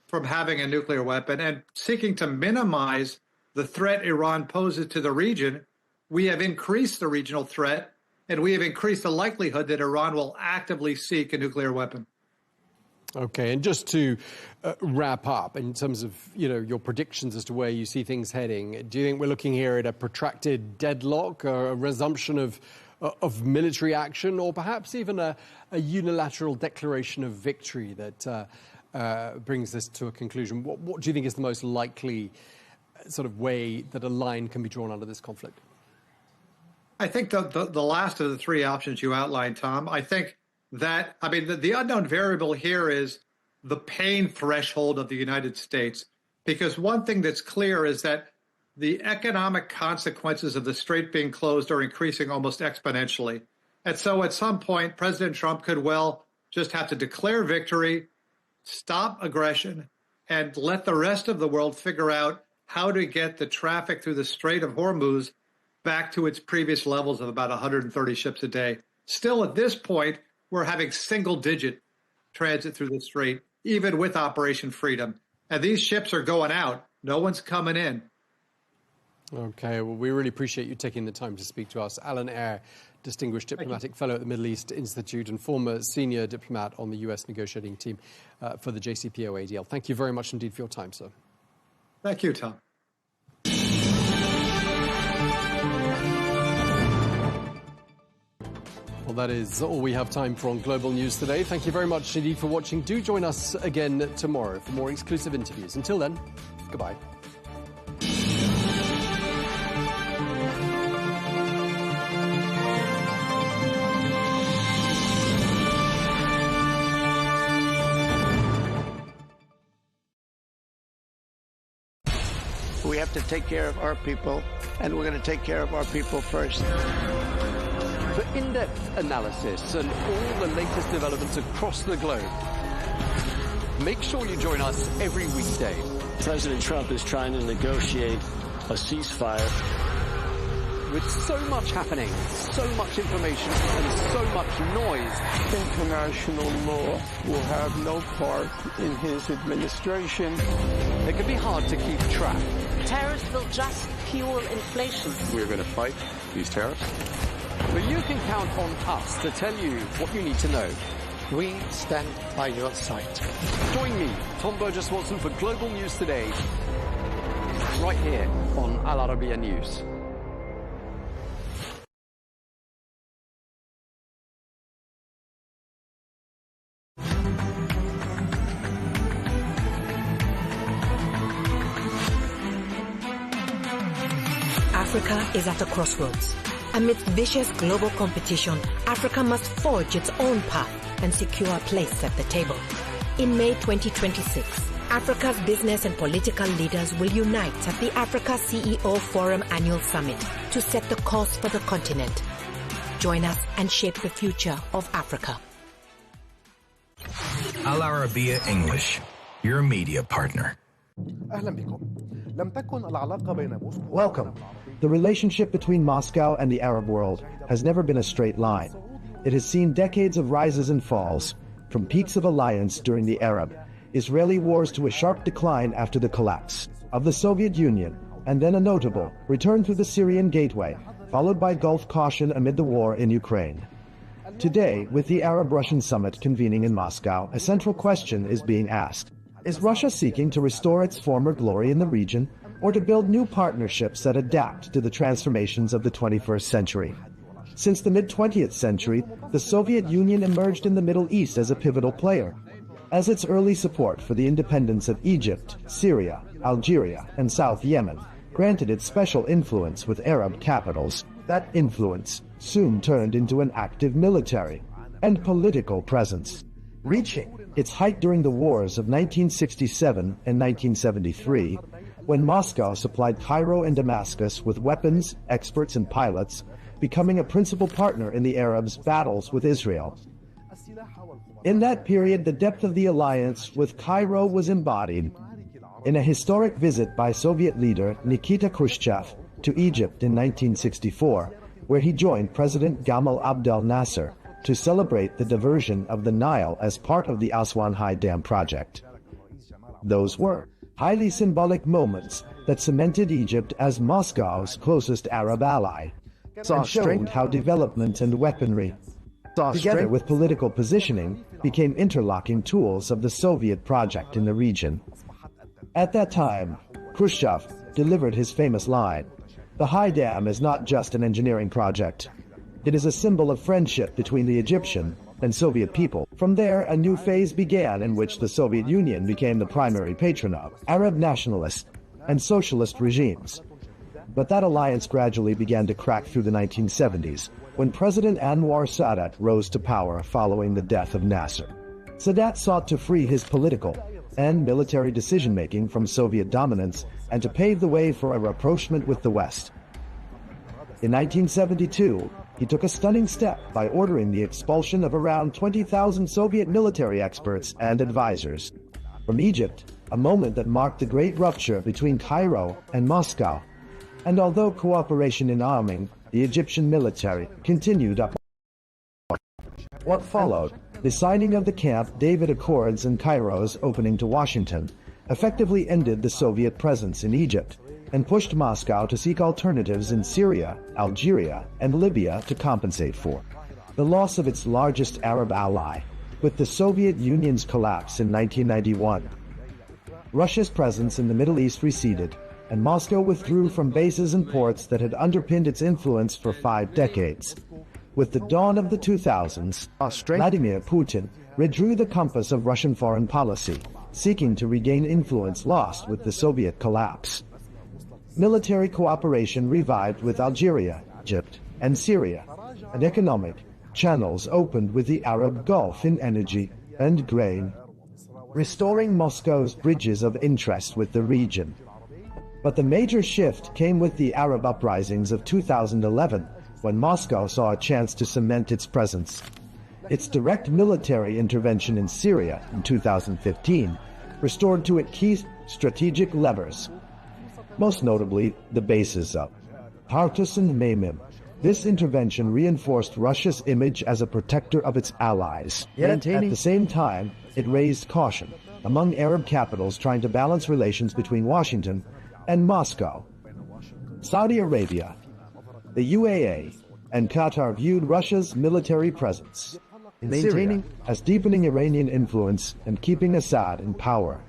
from having a nuclear weapon and seeking to minimize the threat Iran poses to the region, we have increased the regional threat, and we have increased the likelihood that Iran will actively seek a nuclear weapon. Okay, and just to wrap up, in terms of, you know, your predictions as to where you see things heading, do you think we're looking here at a protracted deadlock, or a resumption of military action, or perhaps even a unilateral declaration of victory that brings this to a conclusion? What do you think is the most likely sort of way that a line can be drawn under this conflict? I think the last of the three options you outlined, Tom. I think that, I mean, the unknown variable here is the pain threshold of the United States. Because one thing that's clear is that the economic consequences of the strait being closed are increasing almost exponentially. And so at some point, President Trump could well just have to declare victory, stop aggression, and let the rest of the world figure out how to get the traffic through the Strait of Hormuz back to its previous levels of about 130 ships a day. Still, at this point, we're having single-digit transit through the strait, even with Operation Freedom. And these ships are going out. No one's coming in. Okay, well, we really appreciate you taking the time to speak to us. Alan Eyre, Distinguished Diplomatic Fellow at the Middle East Institute and former senior diplomat on the U.S. negotiating team for the JCPOA. Thank you very much indeed for your time, sir. Thank you, Tom. Well, that is all we have time for on Global News today. Thank you very much indeed for watching. Do join us again tomorrow for more exclusive interviews. Until then, goodbye. We have to take care of our people, and we're going to take care of our people first. For in-depth analysis and all the latest developments across the globe, make sure you join us every weekday. President Trump is trying to negotiate a ceasefire. With so much happening, so much information, and so much noise, International law will have no part in his administration. It can be hard to keep track. Tariffs will just fuel inflation. We're going to fight these tariffs But you can count on us to tell you what you need to know. We stand by your side. Join me, Tom Burges Watson, for Global News Today, right here on Al Arabiya News. Africa is at a crossroads. Amidst vicious global competition, Africa must forge its own path and secure a place at the table. In May 2026, Africa's business and political leaders will unite at the Africa CEO Forum Annual Summit to set the course for the continent. Join us and shape the future of Africa. Al Arabiya English, your media partner. Welcome. The relationship between Moscow and the Arab world has never been a straight line. It has seen decades of rises and falls, from peaks of alliance during the Arab-Israeli wars to a sharp decline after the collapse of the Soviet Union, and then a notable return through the Syrian gateway, followed by Gulf caution amid the war in Ukraine. Today, with the Arab-Russian summit convening in Moscow, a central question is being asked. Is Russia seeking to restore its former glory in the region, or to build new partnerships that adapt to the transformations of the 21st century? Since the mid-20th century, the Soviet Union emerged in the Middle East as a pivotal player. As its early support for the independence of Egypt, Syria, Algeria, and South Yemen granted it special influence with Arab capitals, that influence soon turned into an active military and political presence, reaching its height during the wars of 1967 and 1973, when Moscow supplied Cairo and Damascus with weapons, experts, and pilots, becoming a principal partner in the Arabs' battles with Israel. In that period, the depth of the alliance with Cairo was embodied in a historic visit by Soviet leader Nikita Khrushchev to Egypt in 1964, where he joined President Gamal Abdel Nasser to celebrate the diversion of the Nile as part of the Aswan High Dam project. Those were highly symbolic moments that cemented Egypt as Moscow's closest Arab ally, and showed how development and weaponry, together with political positioning, became interlocking tools of the Soviet project in the region. At that time, Khrushchev delivered his famous line, "The High Dam is not just an engineering project. It is a symbol of friendship between the Egyptian and Soviet people." From there, a new phase began in which the Soviet Union became the primary patron of Arab nationalist and socialist regimes. But that alliance gradually began to crack through the 1970s, when President Anwar Sadat rose to power following the death of Nasser. Sadat sought to free his political and military decision-making from Soviet dominance and to pave the way for a rapprochement with the West. In 1972, he took a stunning step by ordering the expulsion of around 20,000 Soviet military experts and advisors from Egypt, a moment that marked the great rupture between Cairo and Moscow. And although cooperation in arming the Egyptian military continued up, what followed, the signing of the Camp David Accords and Cairo's opening to Washington, effectively ended the Soviet presence in Egypt and pushed Moscow to seek alternatives in Syria, Algeria, and Libya to compensate for the loss of its largest Arab ally, with the Soviet Union's collapse in 1991. Russia's presence in the Middle East receded, and Moscow withdrew from bases and ports that had underpinned its influence for 5 decades. With the dawn of the 2000s, Vladimir Putin redrew the compass of Russian foreign policy, seeking to regain influence lost with the Soviet collapse. Military cooperation revived with Algeria, Egypt, and Syria, and economic channels opened with the Arab Gulf in energy and grain, restoring Moscow's bridges of interest with the region. But the major shift came with the Arab uprisings of 2011, when Moscow saw a chance to cement its presence. Its direct military intervention in Syria in 2015 restored to it key strategic levers, most notably the bases of Tartus and Memim. This intervention reinforced Russia's image as a protector of its allies. Yet, at the same time, it raised caution among Arab capitals trying to balance relations between Washington and Moscow. Saudi Arabia, the UAE, and Qatar viewed Russia's military presence, maintaining as deepening Iranian influence and keeping Assad in power.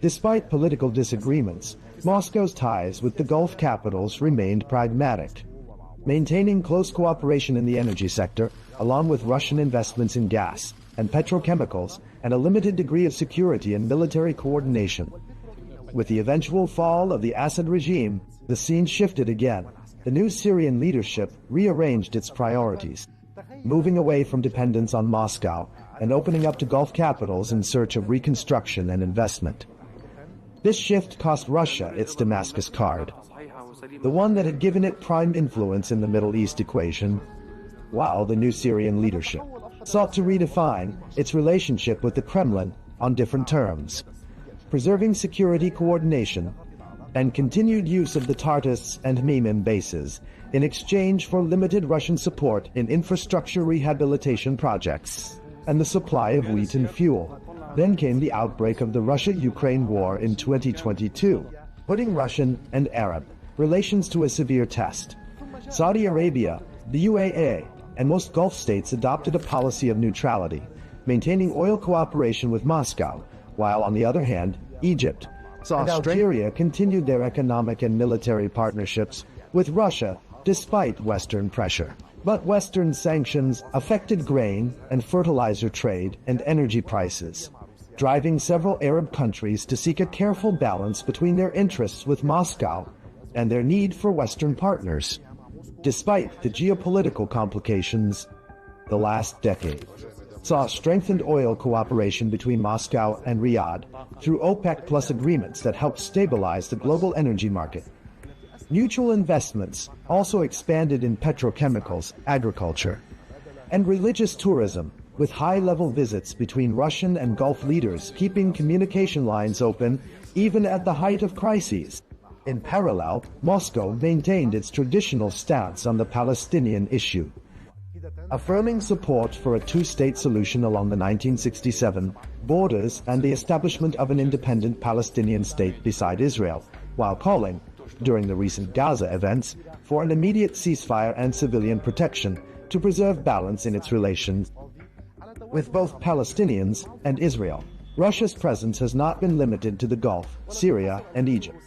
Despite political disagreements, Moscow's ties with the Gulf capitals remained pragmatic, maintaining close cooperation in the energy sector, along with Russian investments in gas and petrochemicals, and a limited degree of security and military coordination. With the eventual fall of the Assad regime, the scene shifted again. The new Syrian leadership rearranged its priorities, moving away from dependence on Moscow and opening up to Gulf capitals in search of reconstruction and investment. This shift cost Russia its Damascus card, the one that had given it prime influence in the Middle East equation, while the new Syrian leadership sought to redefine its relationship with the Kremlin on different terms, preserving security coordination and continued use of the Tartus and Memim bases in exchange for limited Russian support in infrastructure rehabilitation projects and the supply of wheat and fuel. Then came the outbreak of the Russia-Ukraine war in 2022, putting Russian and Arab relations to a severe test. Saudi Arabia, the UAE, and most Gulf states adopted a policy of neutrality, maintaining oil cooperation with Moscow, while on the other hand, Egypt and Algeria continued their economic and military partnerships with Russia despite Western pressure. But Western sanctions affected grain and fertilizer trade and energy prices, driving several Arab countries to seek a careful balance between their interests with Moscow and their need for Western partners. Despite the geopolitical complications, the last decade saw strengthened oil cooperation between Moscow and Riyadh through OPEC Plus agreements that helped stabilize the global energy market. Mutual investments also expanded in petrochemicals, agriculture, and religious tourism, with high-level visits between Russian and Gulf leaders keeping communication lines open even at the height of crises. In parallel, Moscow maintained its traditional stance on the Palestinian issue, affirming support for a two-state solution along the 1967 borders and the establishment of an independent Palestinian state beside Israel, while calling, during the recent Gaza events, for an immediate ceasefire and civilian protection to preserve balance in its relations with both Palestinians and Israel. Russia's presence has not been limited to the Gulf, Syria, and Egypt.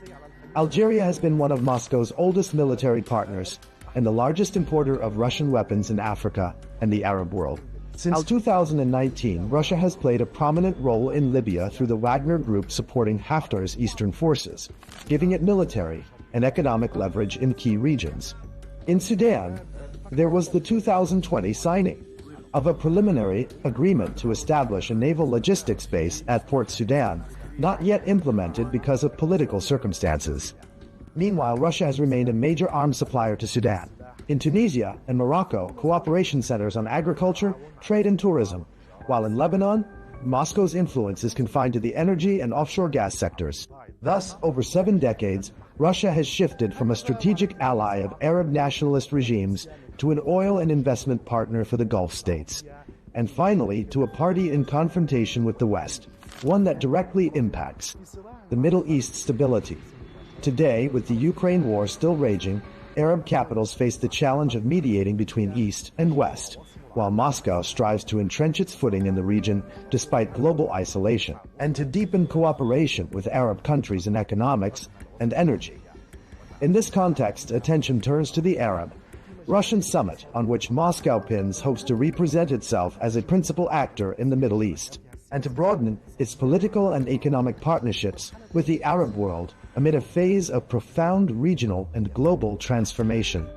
Algeria has been one of Moscow's oldest military partners and the largest importer of Russian weapons in Africa and the Arab world. Since 2019, Russia has played a prominent role in Libya through the Wagner Group supporting Haftar's eastern forces, giving it military and economic leverage in key regions. In Sudan, there was the 2020 signing of a preliminary agreement to establish a naval logistics base at Port Sudan, not yet implemented because of political circumstances. Meanwhile, Russia has remained a major arms supplier to Sudan. In Tunisia and Morocco, cooperation centers on agriculture, trade, and tourism, while in Lebanon, Moscow's influence is confined to the energy and offshore gas sectors. Thus, over 7 decades, Russia has shifted from a strategic ally of Arab nationalist regimes to an oil and investment partner for the Gulf states, and finally to a party in confrontation with the West, one that directly impacts the Middle East stability. Today, with the Ukraine war still raging, Arab capitals face the challenge of mediating between East and West, while Moscow strives to entrench its footing in the region despite global isolation, and to deepen cooperation with Arab countries in economics and energy. In this context, attention turns to the Arab-Russian summit, on which Moscow pins hopes to represent itself as a principal actor in the Middle East, and to broaden its political and economic partnerships with the Arab world amid a phase of profound regional and global transformation.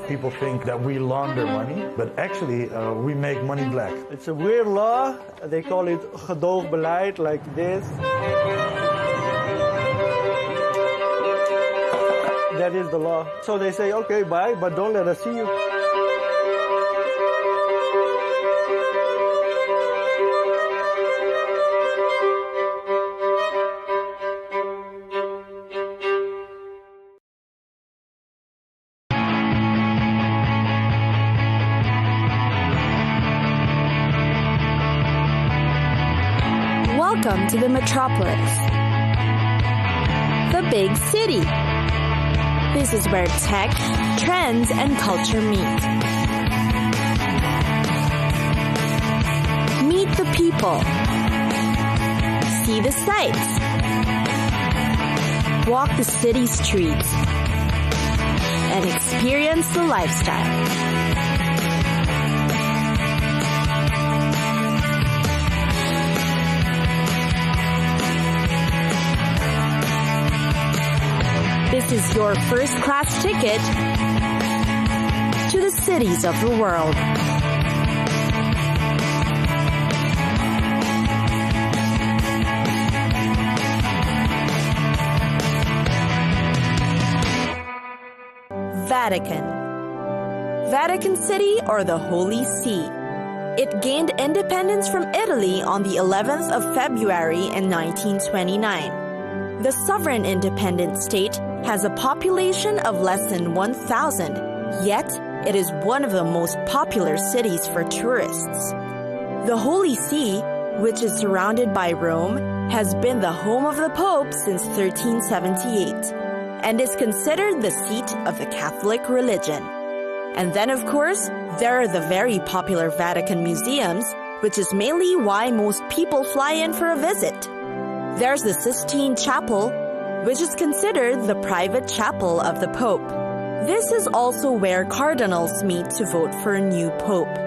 People think that we launder money, but actually we make money black. It's a weird law. They call it gedoogbeleid, like this. That is the law. So they say, okay, bye, but don't let us see you. Welcome to the metropolis. the big city. This is where tech, trends, and culture meet. Meet the people. See the sights. Walk the city streets. And experience the lifestyle. This is your first-class ticket to the cities of the world. Vatican City, or the Holy See. It gained independence from Italy on the 11th of February in 1929. The sovereign independent state has a population of less than 1,000, yet it is one of the most popular cities for tourists. The Holy See, which is surrounded by Rome, has been the home of the Pope since 1378. And is considered the seat of the Catholic religion. And then, of course, there are the very popular Vatican museums, which is mainly why most people fly in for a visit. There's the Sistine Chapel, which is considered the private chapel of the Pope. This is also where cardinals meet to vote for a new Pope.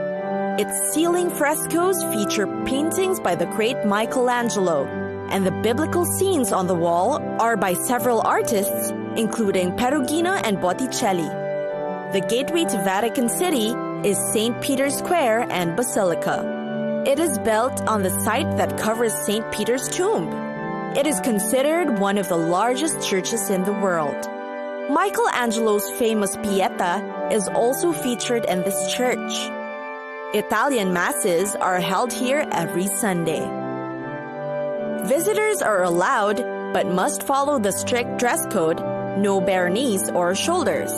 Its ceiling frescoes feature paintings by the great Michelangelo, and the biblical scenes on the wall are by several artists, including Perugino and Botticelli. The gateway to Vatican City is St. Peter's Square and Basilica. It is built on the site that covers St. Peter's tomb. It is considered one of the largest churches in the world. Michelangelo's famous Pieta is also featured in this church. Italian masses are held here every Sunday. Visitors are allowed, but must follow the strict dress code, no bare knees or shoulders.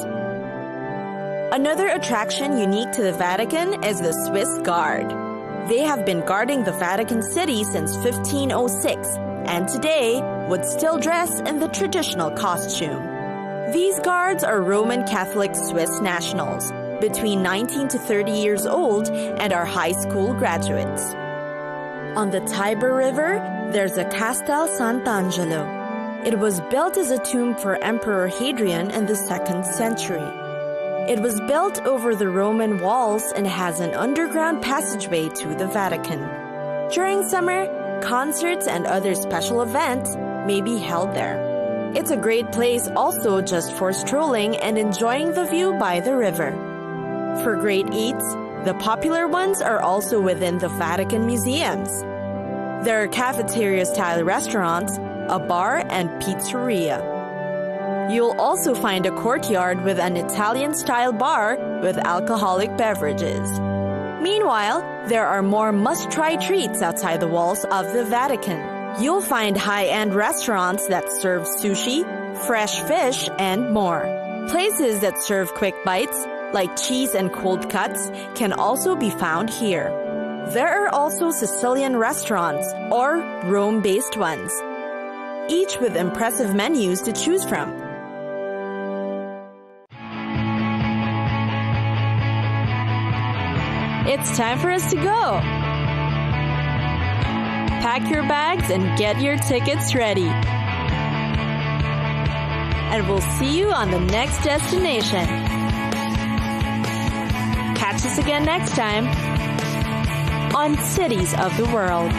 Another attraction unique to the Vatican is the Swiss Guard. They have been guarding the Vatican City since 1506, and today would still dress in the traditional costume. These guards are Roman Catholic Swiss nationals, between 19 to 30 years old, and are high school graduates. On the Tiber River, there's a Castel Sant'Angelo. It was built as a tomb for Emperor Hadrian in the 2nd century. It was built over the Roman walls and has an underground passageway to the Vatican. During summer, concerts and other special events may be held there. It's a great place also just for strolling and enjoying the view by the river. For great eats, the popular ones are also within the Vatican museums. There are cafeteria-style restaurants, a bar, and pizzeria. You'll also find a courtyard with an Italian-style bar with alcoholic beverages. Meanwhile, there are more must-try treats outside the walls of the Vatican. You'll find high-end restaurants that serve sushi, fresh fish, and more. Places that serve quick bites, like cheese and cold cuts, can also be found here. There are also Sicilian restaurants, or Rome-based ones, each with impressive menus to choose from. It's time for us to go. Pack your bags and get your tickets ready. And we'll see you on the next destination. Catch us again next time on Cities of the World.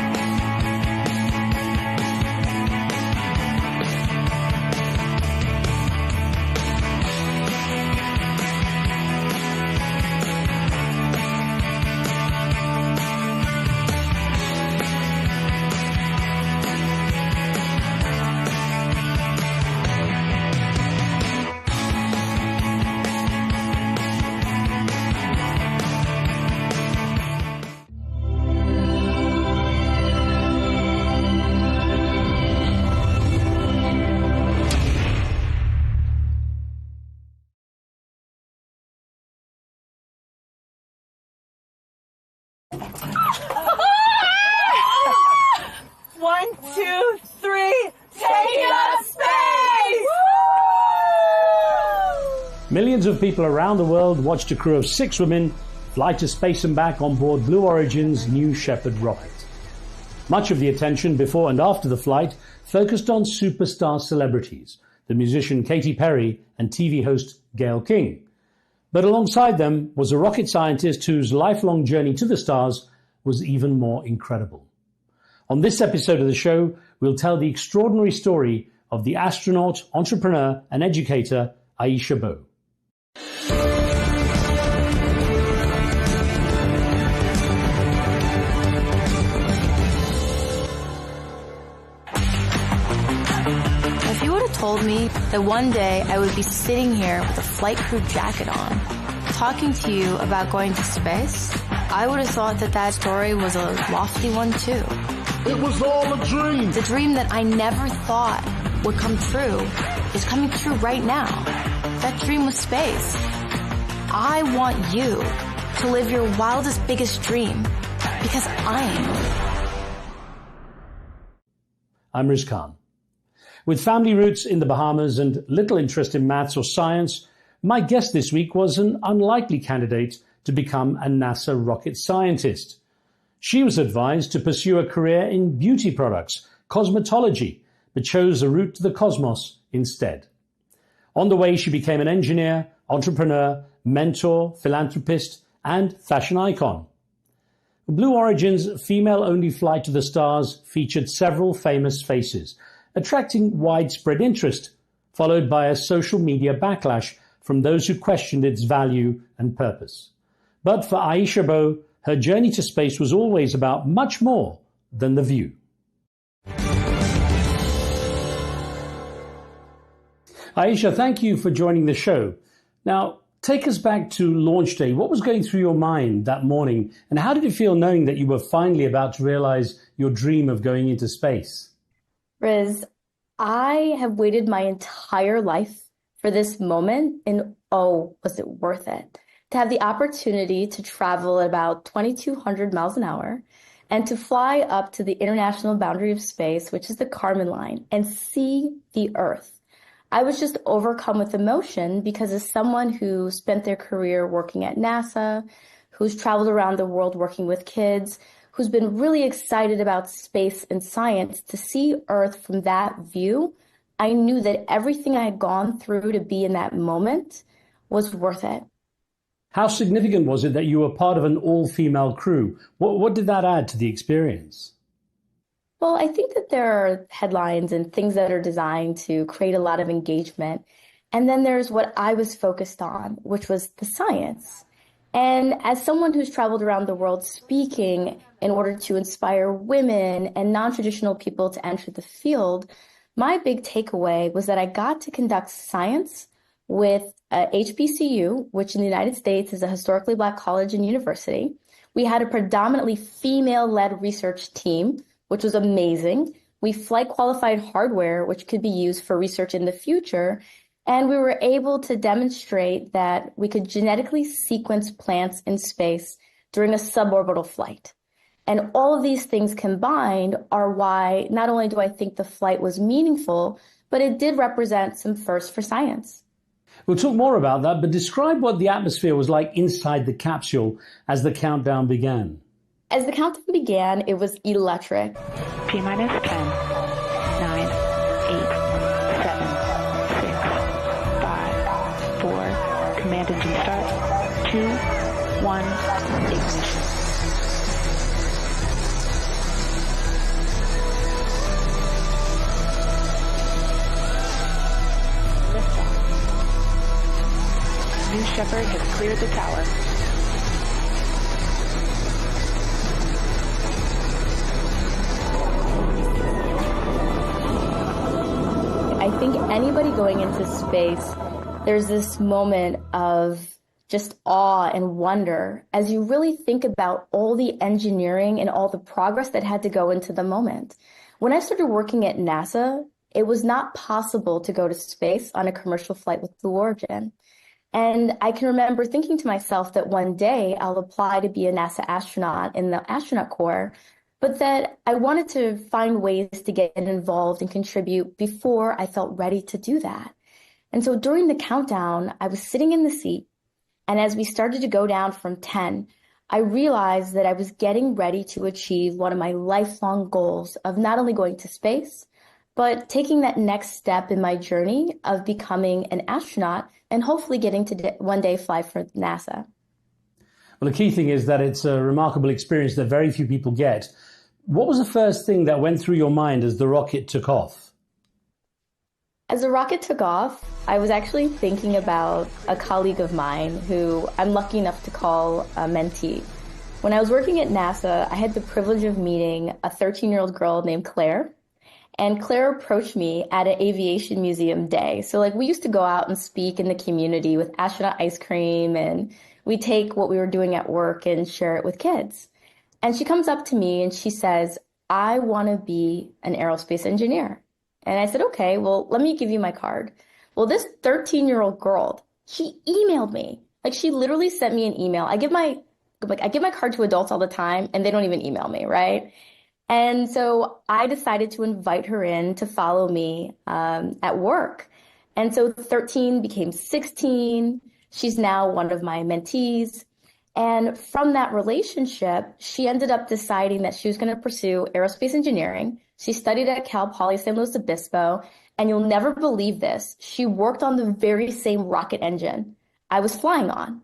Millions of people around the world watched a crew of 6 women fly to space and back on board Blue Origin's New Shepard rocket. Much of the attention before and after the flight focused on superstar celebrities, the musician Katy Perry and TV host Gayle King. But alongside them was a rocket scientist whose lifelong journey to the stars was even more incredible. On this episode of the show, we'll tell the extraordinary story of the astronaut, entrepreneur, and educator Aisha B. If you would have told me that one day I would be sitting here with a flight crew jacket on, talking to you about going to space, I would have thought that that story was a lofty one too. It was all a dream. The dream that I never thought would come true is coming true right now. That dream was space. I want you to live your wildest, biggest dream because I am. I'm Riz Khan. With family roots in the Bahamas and little interest in maths or science, my guest this week was an unlikely candidate to become a NASA rocket scientist. She was advised to pursue a career in beauty products, cosmetology, but chose a route to the cosmos instead. On the way, she became an engineer, entrepreneur, mentor, philanthropist, and fashion icon. Blue Origin's female-only flight to the stars featured several famous faces, attracting widespread interest, followed by a social media backlash from those who questioned its value and purpose. But for Aisha B, her journey to space was always about much more than the view. Aisha, thank you for joining the show. Now, take us back to launch day. What was going through your mind that morning, and how did it feel knowing that you were finally about to realize your dream of going into space? Riz, I have waited my entire life for this moment, and oh, was it worth it? To have the opportunity to travel at about 2,200 miles an hour and to fly up to the international boundary of space, which is the Kármán line, and see the Earth. I was just overcome with emotion because as someone who spent their career working at NASA, who's traveled around the world working with kids, who's been really excited about space and science, to see Earth from that view, I knew that everything I had gone through to be in that moment was worth it. How significant was it that you were part of an all-female crew? What did that add to the experience? Well, I think that there are headlines and things that are designed to create a lot of engagement. And then there's what I was focused on, which was the science. And as someone who's traveled around the world speaking in order to inspire women and non-traditional people to enter the field, my big takeaway was that I got to conduct science with HBCU, which in the United States is a historically Black college and university. We had a predominantly female-led research team, which was amazing. We flight qualified hardware, which could be used for research in the future. And we were able to demonstrate that we could genetically sequence plants in space during a suborbital flight. And all of these things combined are why not only do I think the flight was meaningful, but it did represent some firsts for science. We'll talk more about that, but describe what the atmosphere was like inside the capsule as the countdown began. As the countdown began, it was electric. T-minus 10, 9, 8, 7, 6, 5, 4, command engine start, 2, 1, ignition. New Shepard has cleared the tower. I think anybody going into space, there's this moment of just awe and wonder as you really think about all the engineering and all the progress that had to go into the moment. When I started working at NASA, it was not possible to go to space on a commercial flight with Blue Origin. And I can remember thinking to myself that one day I'll apply to be a NASA astronaut in the astronaut corps, but that I wanted to find ways to get involved and contribute before I felt ready to do that. And so during the countdown, I was sitting in the seat. And as we started to go down from 10, I realized that I was getting ready to achieve one of my lifelong goals of not only going to space, but taking that next step in my journey of becoming an astronaut and hopefully getting to one day fly for NASA. Well, the key thing is that it's a remarkable experience that very few people get. What was the first thing that went through your mind as the rocket took off? As the rocket took off, I was actually thinking about a colleague of mine who I'm lucky enough to call a mentee. When I was working at NASA, I had the privilege of meeting a 13-year-old girl named Claire. And Claire approached me at an aviation museum day. So like we used to go out and speak in the community with astronaut ice cream, and we take what we were doing at work and share it with kids. And she comes up to me and she says, I want to be an aerospace engineer. And I said, okay, well, let me give you my card. Well, this 13-year-old girl, she emailed me. Like she literally sent me an email. I give my card to adults all the time and they don't even email me, right? And so I decided to invite her in to follow me at work. And so 13 became 16. She's now one of my mentees. And from that relationship, she ended up deciding that she was going to pursue aerospace engineering. She studied at Cal Poly San Luis Obispo, and you'll never believe this, she worked on the very same rocket engine I was flying on.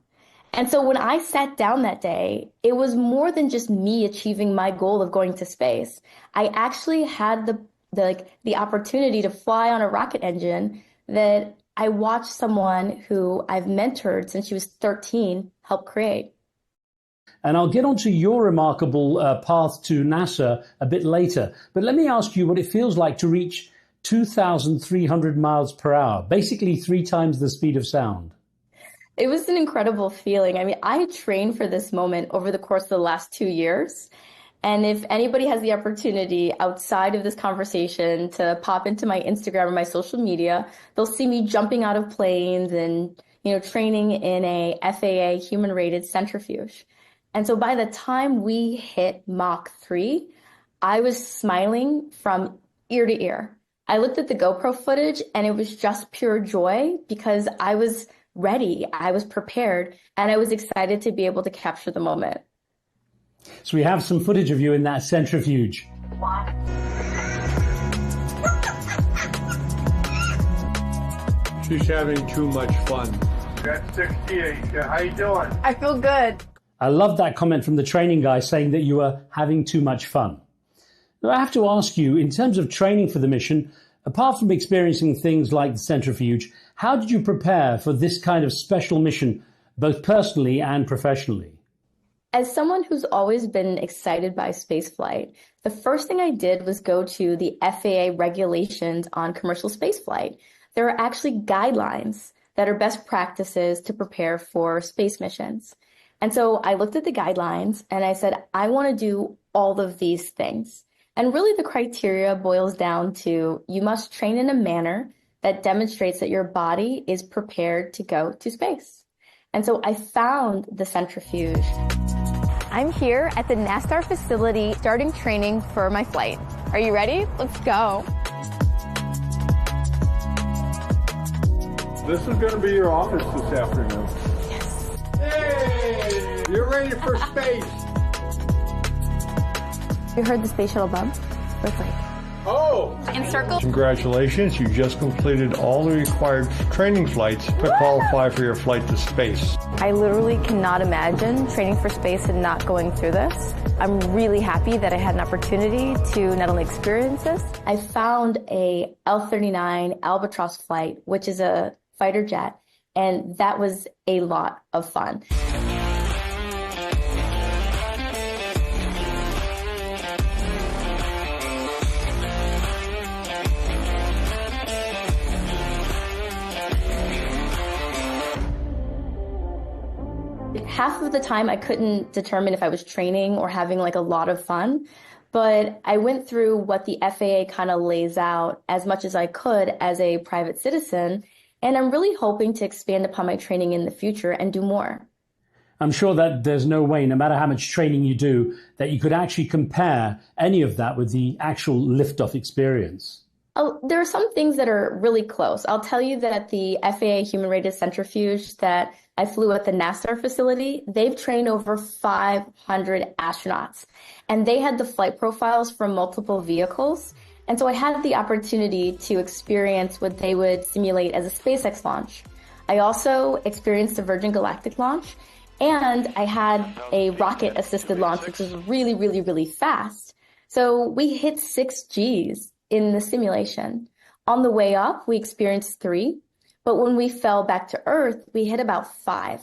And so when I sat down that day, it was more than just me achieving my goal of going to space. I actually had the opportunity to fly on a rocket engine that I watched someone who I've mentored since she was 13 help create. And I'll get onto your remarkable path to NASA a bit later. But let me ask you what it feels like to reach 2,300 miles per hour, basically 3 times the speed of sound. It was an incredible feeling. I mean, I trained for this moment over the course of the last 2 years. And if anybody has the opportunity outside of this conversation to pop into my Instagram or my social media, they'll see me jumping out of planes and, training in a FAA human-rated centrifuge. And so by the time we hit Mach 3, I was smiling from ear to ear. I looked at the GoPro footage and it was just pure joy because I was ready, I was prepared, and I was excited to be able to capture the moment. So we have some footage of you in that centrifuge. She's having too much fun. Got 68. How you doing? I feel good. I love that comment from the training guy saying that you were having too much fun. Now, I have to ask you, in terms of training for the mission, apart from experiencing things like the centrifuge, how did you prepare for this kind of special mission, both personally and professionally? As someone who's always been excited by spaceflight, the first thing I did was go to the FAA regulations on commercial spaceflight. There are actually guidelines that are best practices to prepare for space missions. And so I looked at the guidelines and I said, I want to do all of these things. And really the criteria boils down to you must train in a manner that demonstrates that your body is prepared to go to space. And so I found the centrifuge. I'm here at the NASTAR facility starting training for my flight. Are you ready? Let's go. This is going to be your office this afternoon. Hey, you're ready for space. You heard the space shuttle bump? It's like, oh! Encircle. Congratulations, you just completed all the required training flights to qualify for your flight to space. I literally cannot imagine training for space and not going through this. I'm really happy that I had an opportunity to not only experience this. I found a L-39 Albatross flight, which is a fighter jet, and that was a lot of fun. Half of the time I couldn't determine if I was training or having like a lot of fun, but I went through what the FAA kind of lays out as much as I could as a private citizen, and I'm really hoping to expand upon my training in the future and do more. I'm sure that there's no way, no matter how much training you do, that you could actually compare any of that with the actual liftoff experience. Oh, there are some things that are really close. I'll tell you that the FAA human-rated centrifuge that I flew at the NASA facility, they've trained over 500 astronauts, and they had the flight profiles from multiple vehicles. And so I had the opportunity to experience what they would simulate as a SpaceX launch. I also experienced a Virgin Galactic launch, and I had a rocket-assisted launch, which was really, really, really fast. So we hit 6 Gs in the simulation. On the way up, we experienced 3, but when we fell back to Earth, we hit about 5.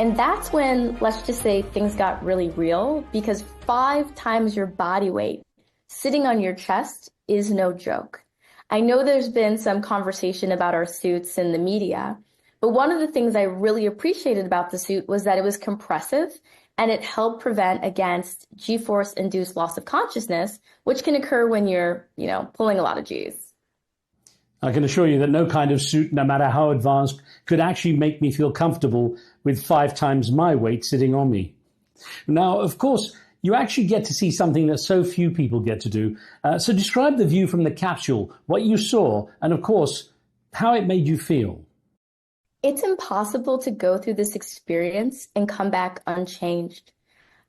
And that's when, let's just say, things got really real, because 5 times your body weight sitting on your chest is no joke. I know there's been some conversation about our suits in the media, but one of the things I really appreciated about the suit was that it was compressive and it helped prevent against G-force induced loss of consciousness, which can occur when you're, pulling a lot of G's. I can assure you that no kind of suit, no matter how advanced, could actually make me feel comfortable with 5 times my weight sitting on me. Now, of course, you actually get to see something that so few people get to do. So describe the view from the capsule, what you saw, and of course, how it made you feel. It's impossible to go through this experience and come back unchanged.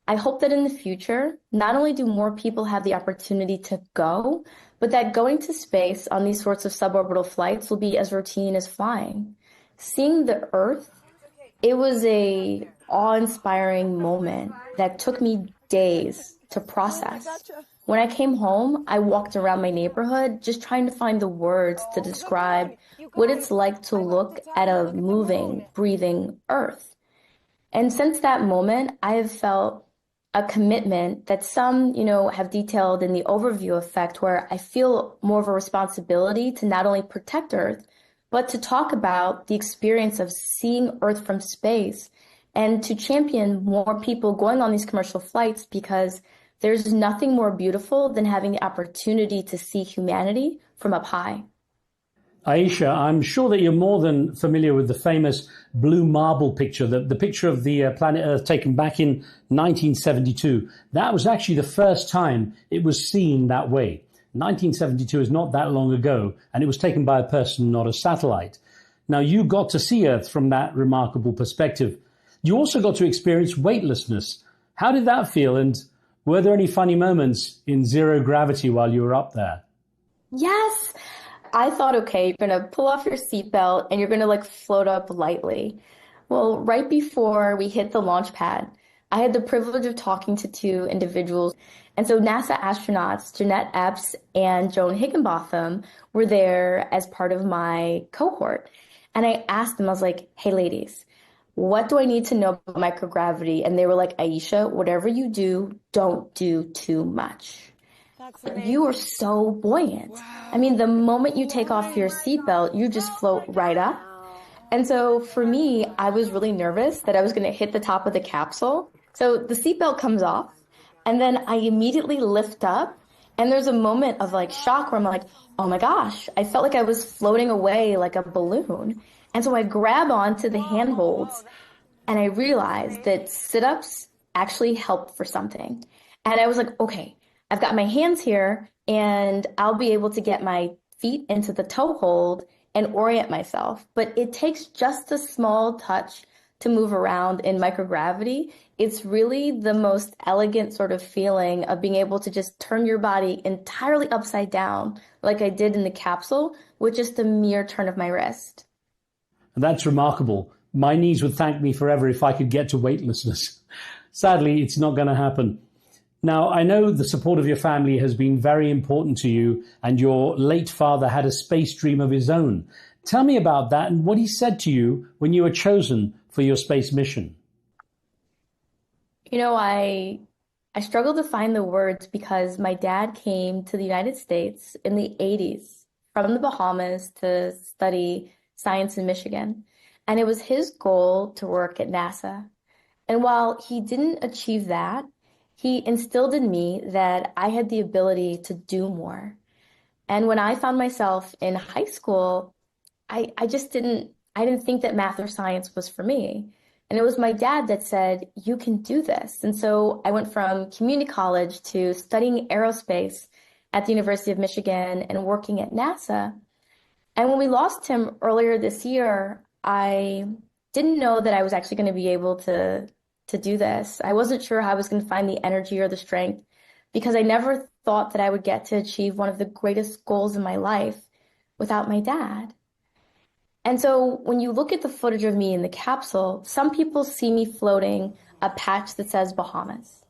I hope that in the future, not only do more people have the opportunity to go, but that going to space on these sorts of suborbital flights will be as routine as flying. Seeing the Earth, it was a awe-inspiring moment that took me days to process. When I came home, I walked around my neighborhood just trying to find the words to describe what it's like to look at a moving, breathing Earth. And since that moment, I have felt a commitment that some, have detailed in the overview effect, where I feel more of a responsibility to not only protect Earth, but to talk about the experience of seeing Earth from space and to champion more people going on these commercial flights, because there's nothing more beautiful than having the opportunity to see humanity from up high. Aisha, I'm sure that you're more than familiar with the famous blue marble picture, the picture of the planet Earth taken back in 1972. That was actually the first time it was seen that way. 1972 is not that long ago, and it was taken by a person, not a satellite. Now, you got to see Earth from that remarkable perspective. You also got to experience weightlessness. How did that feel, and were there any funny moments in zero gravity while you were up there? Yes! I thought, okay, you're going to pull off your seatbelt and you're going to float up lightly. Well, right before we hit the launch pad, I had the privilege of talking to 2 individuals. And so NASA astronauts, Jeanette Epps and Joan Higginbotham, were there as part of my cohort. And I asked them, I was like, hey, ladies, what do I need to know about microgravity? And they were like, Aisha, whatever you do, don't do too much. You are so buoyant. Wow. I mean, the moment you take off your seatbelt, you just float right up. And so for me, I was really nervous that I was going to hit the top of the capsule. So the seatbelt comes off, and then I immediately lift up, and there's a moment of shock where I'm like, oh my gosh, I felt like I was floating away like a balloon. And so I grab onto the handholds, and I realized that sit-ups actually help for something. And I was like, okay, I've got my hands here, and I'll be able to get my feet into the toe hold and orient myself. But it takes just a small touch to move around in microgravity. It's really the most elegant sort of feeling of being able to just turn your body entirely upside down, like I did in the capsule, with just a mere turn of my wrist. That's remarkable. My knees would thank me forever if I could get to weightlessness. Sadly, it's not going to happen. Now, I know the support of your family has been very important to you, and your late father had a space dream of his own. Tell me about that and what he said to you when you were chosen for your space mission. I struggle to find the words because my dad came to the United States in the 80s from the Bahamas to study science in Michigan. And it was his goal to work at NASA. And while he didn't achieve that, he instilled in me that I had the ability to do more. And when I found myself in high school, I didn't think that math or science was for me. And it was my dad that said, you can do this. And so I went from community college to studying aerospace at the University of Michigan and working at NASA. And when we lost him earlier this year, I didn't know that I was actually going to be able to do this. I wasn't sure how I was going to find the energy or the strength because I never thought that I would get to achieve one of the greatest goals in my life without my dad. And so when you look at the footage of me in the capsule, some people see me floating a patch that says Bahamas.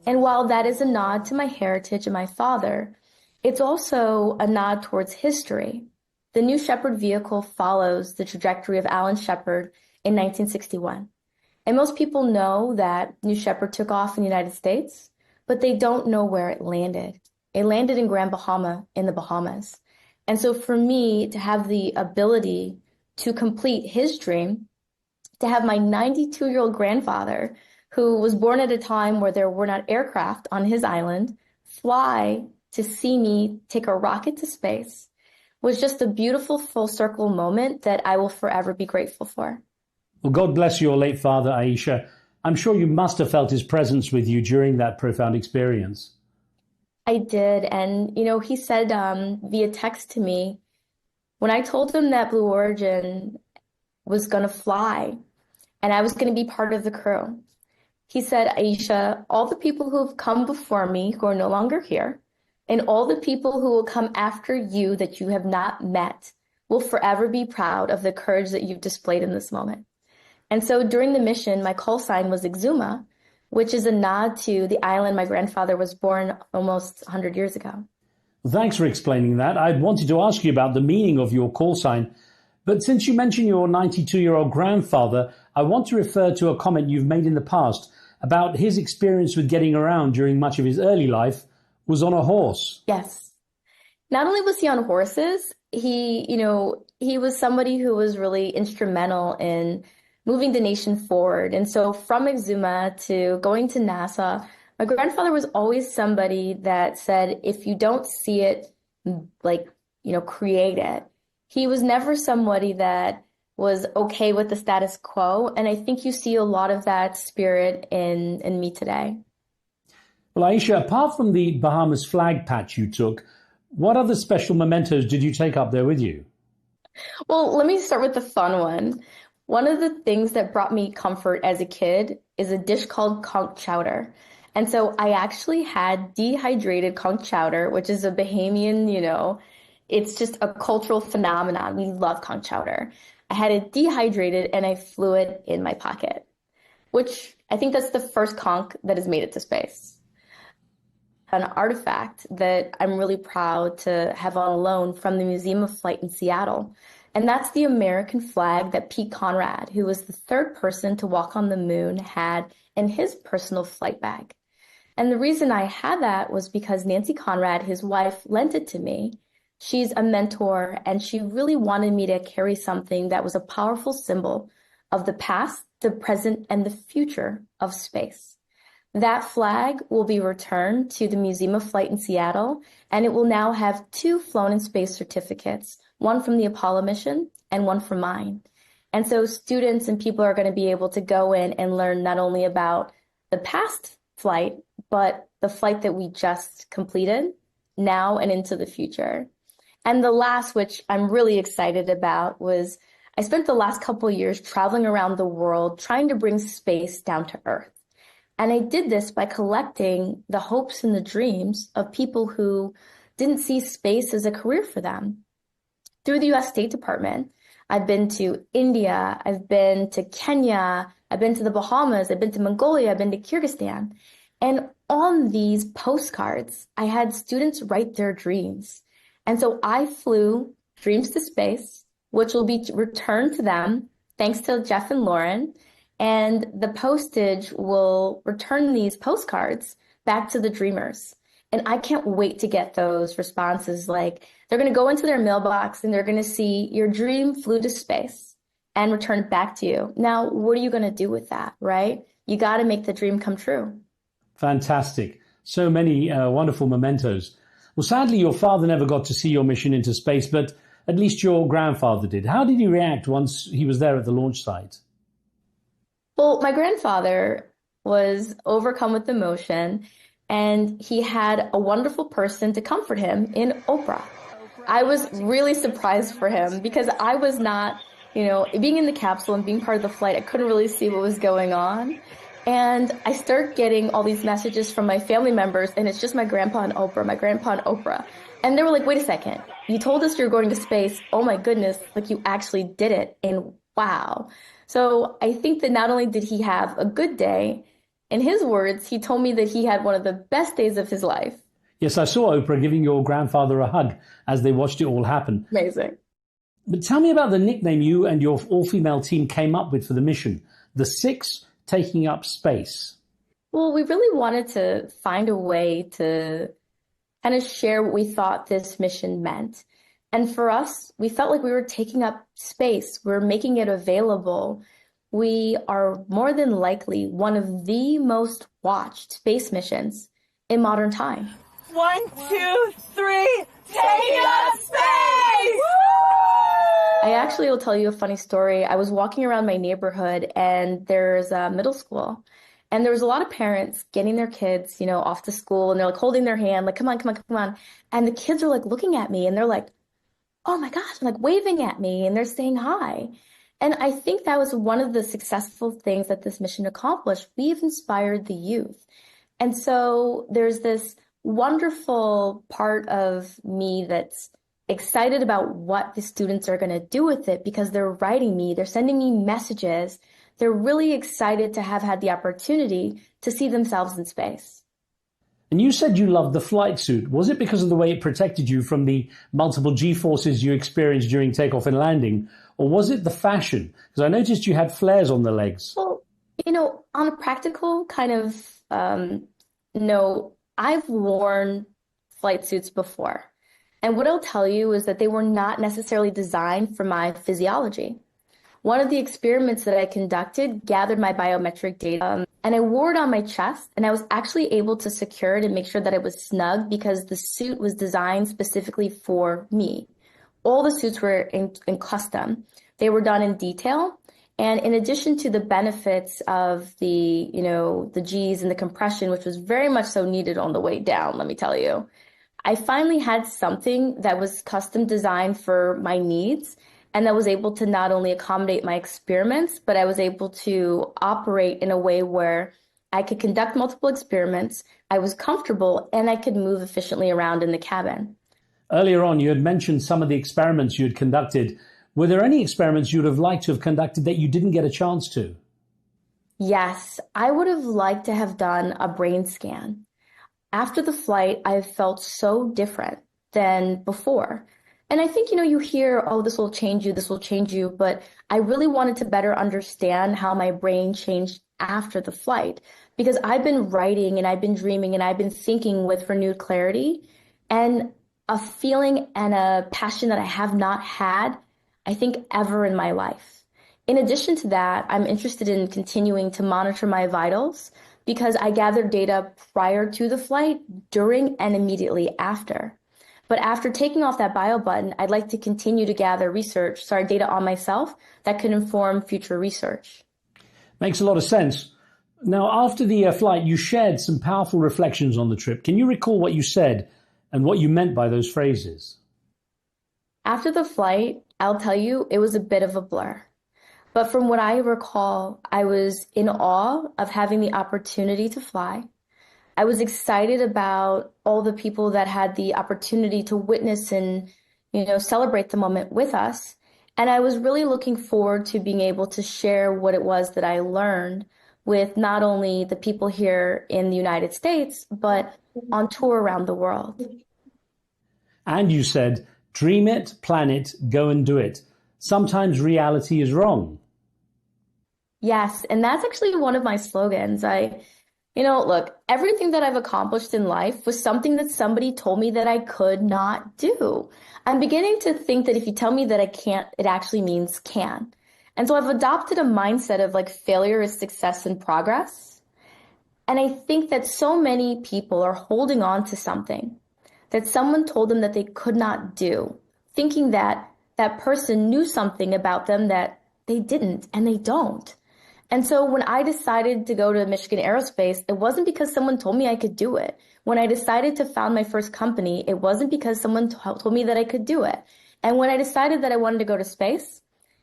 And while that is a nod to my heritage and my father, it's also a nod towards history. The New Shepard vehicle follows the trajectory of Alan Shepard in 1961. And most people know that New Shepard took off in the United States, but they don't know where it landed. It landed in Grand Bahama in the Bahamas. And so for me to have the ability to complete his dream, to have my 92-year-old grandfather, who was born at a time where there were not aircraft on his island, fly to see me take a rocket to space, was just a beautiful full circle moment that I will forever be grateful for. Well, God bless your late father, Aisha. I'm sure you must have felt his presence with you during that profound experience. I did. And, he said via text to me, when I told him that Blue Origin was going to fly and I was going to be part of the crew, he said, Aisha, all the people who have come before me who are no longer here, and all the people who will come after you that you have not met will forever be proud of the courage that you've displayed in this moment. And so during the mission, my call sign was Exuma, which is a nod to the island my grandfather was born almost 100 years ago. Thanks for explaining that. I wanted to ask you about the meaning of your call sign, but since you mentioned your 92-year-old grandfather, I want to refer to a comment you've made in the past about his experience with getting around during much of his early life was on a horse. Yes. Not only was he on horses, he was somebody who was really instrumental in moving the nation forward. And so from Exuma to going to NASA, my grandfather was always somebody that said, if you don't see it, create it. He was never somebody that was okay with the status quo. And I think you see a lot of that spirit in me today. Well, Aisha, apart from the Bahamas flag patch you took, what other special mementos did you take up there with you? Well, let me start with the fun one. One of the things that brought me comfort as a kid is a dish called conch chowder. And so I actually had dehydrated conch chowder, which is a Bahamian, it's just a cultural phenomenon. We love conch chowder. I had it dehydrated and I flew it in my pocket, which I think that's the first conch that has made it to space. An artifact that I'm really proud to have on loan from the Museum of Flight in Seattle. And that's the American flag that Pete Conrad, who was the third person to walk on the moon, had in his personal flight bag. And the reason I had that was because Nancy Conrad, his wife, lent it to me. She's a mentor, and she really wanted me to carry something that was a powerful symbol of the past, the present, and the future of space. That flag will be returned to the Museum of Flight in Seattle, and it will now have 2 flown in space certificates, one from the Apollo mission and one from mine. And so students and people are going to be able to go in and learn not only about the past flight, but the flight that we just completed now and into the future. And the last, which I'm really excited about, was I spent the last couple of years traveling around the world trying to bring space down to Earth. And I did this by collecting the hopes and the dreams of people who didn't see space as a career for them. Through the U.S. State Department, I've been to India, I've been to Kenya, I've been to the Bahamas, I've been to Mongolia, I've been to Kyrgyzstan. And on these postcards, I had students write their dreams. And so I flew dreams to space, which will be returned to them, thanks to Jeff and Lauren. and the postage will return these postcards back to the dreamers. And I can't wait to get those responses. Like, they're going to go into their mailbox and they're going to see your dream flew to space and returned back to you. Now, what are you going to do with that, right? You got to make the dream come true. Fantastic. So many wonderful mementos. Well, sadly, your father never got to see your mission into space, but at least your grandfather did. How did he react once he was there at the launch site? Well, my grandfather was overcome with emotion, and he had a wonderful person to comfort him in Oprah. I was really surprised for him because I was not, being in the capsule and being part of the flight, I couldn't really see what was going on. And I start getting all these messages from my family members, and it's just my grandpa and Oprah, my grandpa and Oprah. And they were like, wait a second, you told us you were going to space. Oh my goodness, like you actually did it. And wow. So I think that not only did he have a good day, in his words, he told me that he had one of the best days of his life. Yes, I saw Oprah giving your grandfather a hug as they watched it all happen. Amazing. But tell me about the nickname you and your all-female team came up with for the mission, the Six Taking Up Space. Well, we really wanted to find a way to kind of share what we thought this mission meant. And for us, we felt like we were taking up space. We're making it available. We are more than likely one of the most watched space missions in modern time. 1, 2, 3, taking up space! I actually will tell you a funny story. I was walking around my neighborhood and there's a middle school. And there was a lot of parents getting their kids, off to school, and they're like holding their hand, like, come on, come on, come on. And the kids are like looking at me and they're like, oh my gosh, and like waving at me and they're saying hi. And I think that was one of the successful things that this mission accomplished. We've inspired the youth. And so there's this wonderful part of me that's excited about what the students are going to do with it because they're writing me, they're sending me messages. They're really excited to have had the opportunity to see themselves in space. And you said you loved the flight suit. Was it because of the way it protected you from the multiple G-forces you experienced during takeoff and landing? Or was it the fashion? Because I noticed you had flares on the legs. Well, on a practical kind of note, I've worn flight suits before. And what I'll tell you is that they were not necessarily designed for my physiology. One of the experiments that I conducted gathered my biometric data, and I wore it on my chest, and I was actually able to secure it and make sure that it was snug because the suit was designed specifically for me. All the suits were in custom. They were done in detail. And in addition to the benefits of the G's and the compression, which was very much so needed on the way down, let me tell you, I finally had something that was custom designed for my needs and that was able to not only accommodate my experiments, but I was able to operate in a way where I could conduct multiple experiments, I was comfortable, and I could move efficiently around in the cabin. Earlier on, you had mentioned some of the experiments you had conducted. Were there any experiments you would have liked to have conducted that you didn't get a chance to? Yes, I would have liked to have done a brain scan. After the flight, I felt so different than before. And I think, you hear, oh, this will change you, but I really wanted to better understand how my brain changed after the flight, because I've been writing and I've been dreaming and I've been thinking with renewed clarity and a feeling and a passion that I have not had, I think, ever in my life. In addition to that, I'm interested in continuing to monitor my vitals because I gathered data prior to the flight, during, and immediately after. But after taking off that bio button, I'd like to continue to gather data on myself that could inform future research. Makes a lot of sense. Now, after the flight, you shared some powerful reflections on the trip. Can you recall what you said and what you meant by those phrases? After the flight, I'll tell you, it was a bit of a blur. But from what I recall, I was in awe of having the opportunity to fly. I was excited about all the people that had the opportunity to witness and, celebrate the moment with us. And I was really looking forward to being able to share what it was that I learned with not only the people here in the United States, but on tour around the world. And you said, dream it, plan it, go and do it. Sometimes reality is wrong. Yes, and that's actually one of my slogans. Look, everything that I've accomplished in life was something that somebody told me that I could not do. I'm beginning to think that if you tell me that I can't, it actually means can. And so I've adopted a mindset of like failure is success and progress. And I think that so many people are holding on to something that someone told them that they could not do, thinking that that person knew something about them that they didn't, and they don't. And so when I decided to go to Michigan Aerospace, it wasn't because someone told me I could do it. When I decided to found my first company, it wasn't because someone told me that I could do it. And when I decided that I wanted to go to space,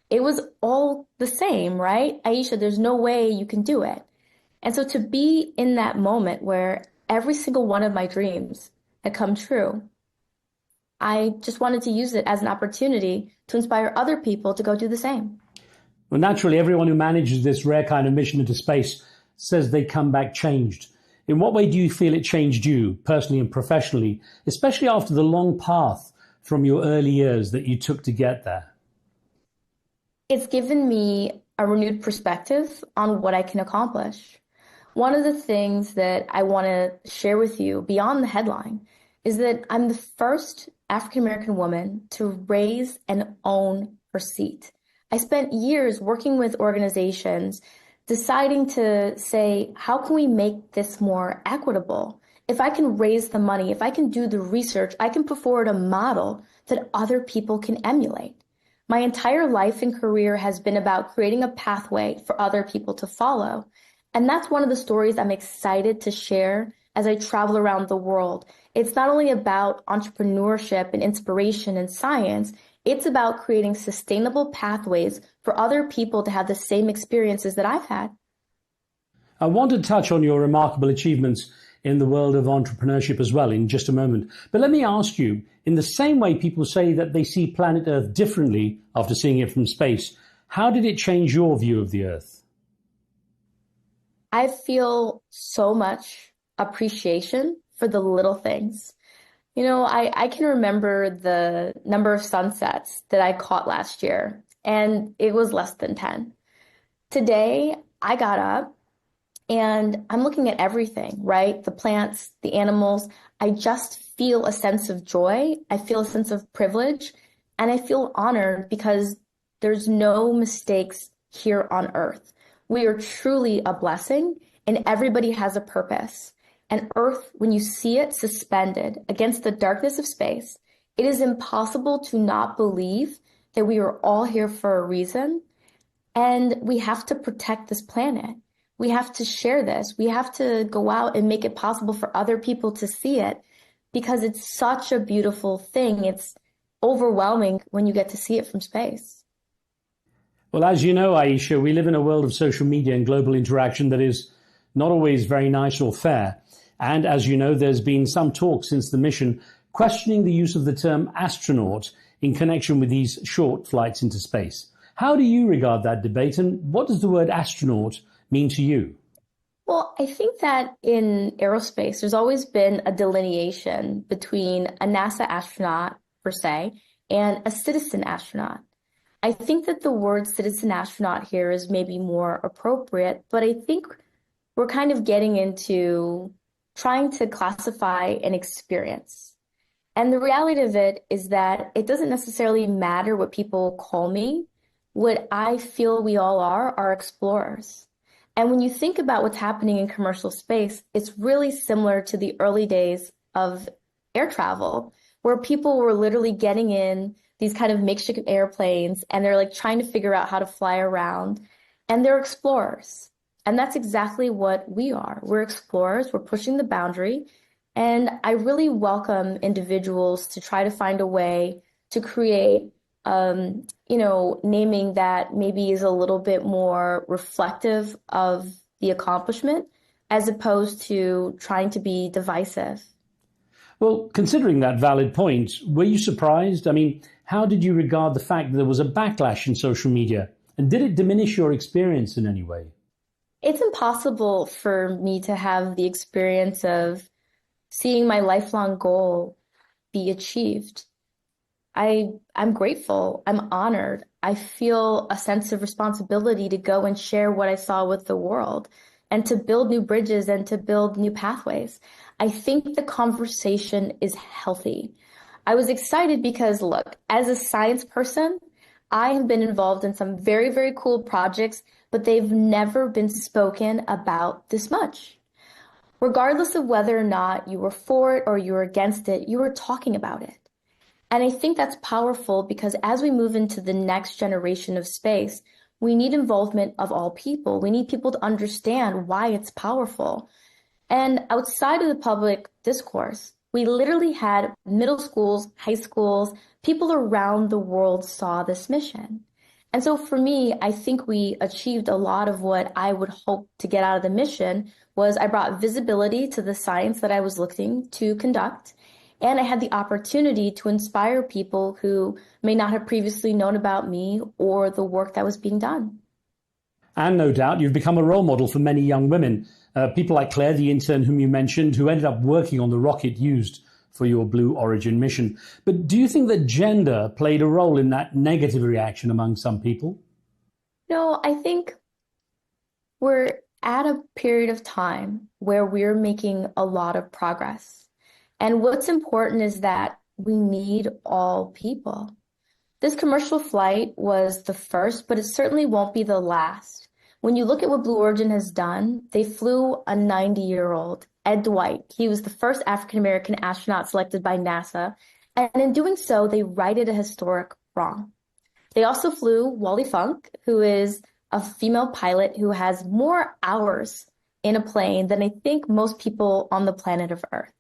it was all the same, right? Aisha, there's no way you can do it. And so to be in that moment where every single one of my dreams had come true, I just wanted to use it as an opportunity to inspire other people to go do the same. Well, naturally, everyone who manages this rare kind of mission into space says they come back changed. In what way do you feel it changed you, personally and professionally, especially after the long path from your early years that you took to get there? It's given me a renewed perspective on what I can accomplish. One of the things that I want to share with you beyond the headline is that I'm the first African-American woman to raise and own her seat. I spent years working with organizations deciding to say, how can we make this more equitable? If I can raise the money, if I can do the research, I can put forward a model that other people can emulate. My entire life and career has been about creating a pathway for other people to follow. And that's one of the stories I'm excited to share as I travel around the world. It's not only about entrepreneurship and inspiration and science, it's about creating sustainable pathways for other people to have the same experiences that I've had. I want to touch on your remarkable achievements in the world of entrepreneurship as well in just a moment. But let me ask you, in the same way people say that they see planet Earth differently after seeing it from space, how did it change your view of the Earth? I feel so much appreciation for the little things. I can remember the number of sunsets that I caught last year, and it was less than 10. Today, I got up and I'm looking at everything, right? The plants, the animals. I just feel a sense of joy. I feel a sense of privilege, and I feel honored because there's no mistakes here on Earth. We are truly a blessing, and everybody has a purpose. And Earth, when you see it suspended against the darkness of space, it is impossible to not believe that we are all here for a reason. And we have to protect this planet. We have to share this. We have to go out and make it possible for other people to see it because it's such a beautiful thing. It's overwhelming when you get to see it from space. Well, as you know, Aisha, we live in a world of social media and global interaction that is not always very nice or fair. And as you know, there's been some talk since the mission questioning the use of the term astronaut in connection with these short flights into space. How do you regard that debate, and what does the word astronaut mean to you? Well, I think that in aerospace, there's always been a delineation between a NASA astronaut, per se, and a citizen astronaut. I think that the word citizen astronaut here is maybe more appropriate, but I think we're kind of getting into trying to classify an experience. And the reality of it is that it doesn't necessarily matter what people call me. What I feel we all are explorers. And when you think about what's happening in commercial space, it's really similar to the early days of air travel, where people were literally getting in these kind of makeshift airplanes and they're like trying to figure out how to fly around, and they're explorers. And that's exactly what we are. We're explorers, we're pushing the boundary. And I really welcome individuals to try to find a way to create, naming that maybe is a little bit more reflective of the accomplishment as opposed to trying to be divisive. Well, considering that valid point, were you surprised? I mean, how did you regard the fact that there was a backlash in social media? And did it diminish your experience in any way? It's impossible for me to have the experience of seeing my lifelong goal be achieved. I'm grateful. I'm honored. I feel a sense of responsibility to go and share what I saw with the world and to build new bridges and to build new pathways. I think the conversation is healthy. I was excited because, look, as a science person, I have been involved in some very, very cool projects, but they've never been spoken about this much. Regardless of whether or not you were for it or you were against it, you were talking about it. And I think that's powerful because as we move into the next generation of space, we need involvement of all people. We need people to understand why it's powerful. And outside of the public discourse, we literally had middle schools, high schools, people around the world saw this mission. And so for me, I think we achieved a lot of what I would hope to get out of the mission was I brought visibility to the science that I was looking to conduct. And I had the opportunity to inspire people who may not have previously known about me or the work that was being done. And no doubt you've become a role model for many young women. People like Claire, the intern whom you mentioned, who ended up working on the rocket used for your Blue Origin mission. But do you think that gender played a role in that negative reaction among some people? No, I think we're at a period of time where we're making a lot of progress. And what's important is that we need all people. This commercial flight was the first, but it certainly won't be the last. When you look at what Blue Origin has done, they flew a 90-year-old, Ed Dwight. He was the first African-American astronaut selected by NASA. And in doing so, they righted a historic wrong. They also flew Wally Funk, who is a female pilot who has more hours in a plane than I think most people on the planet of Earth.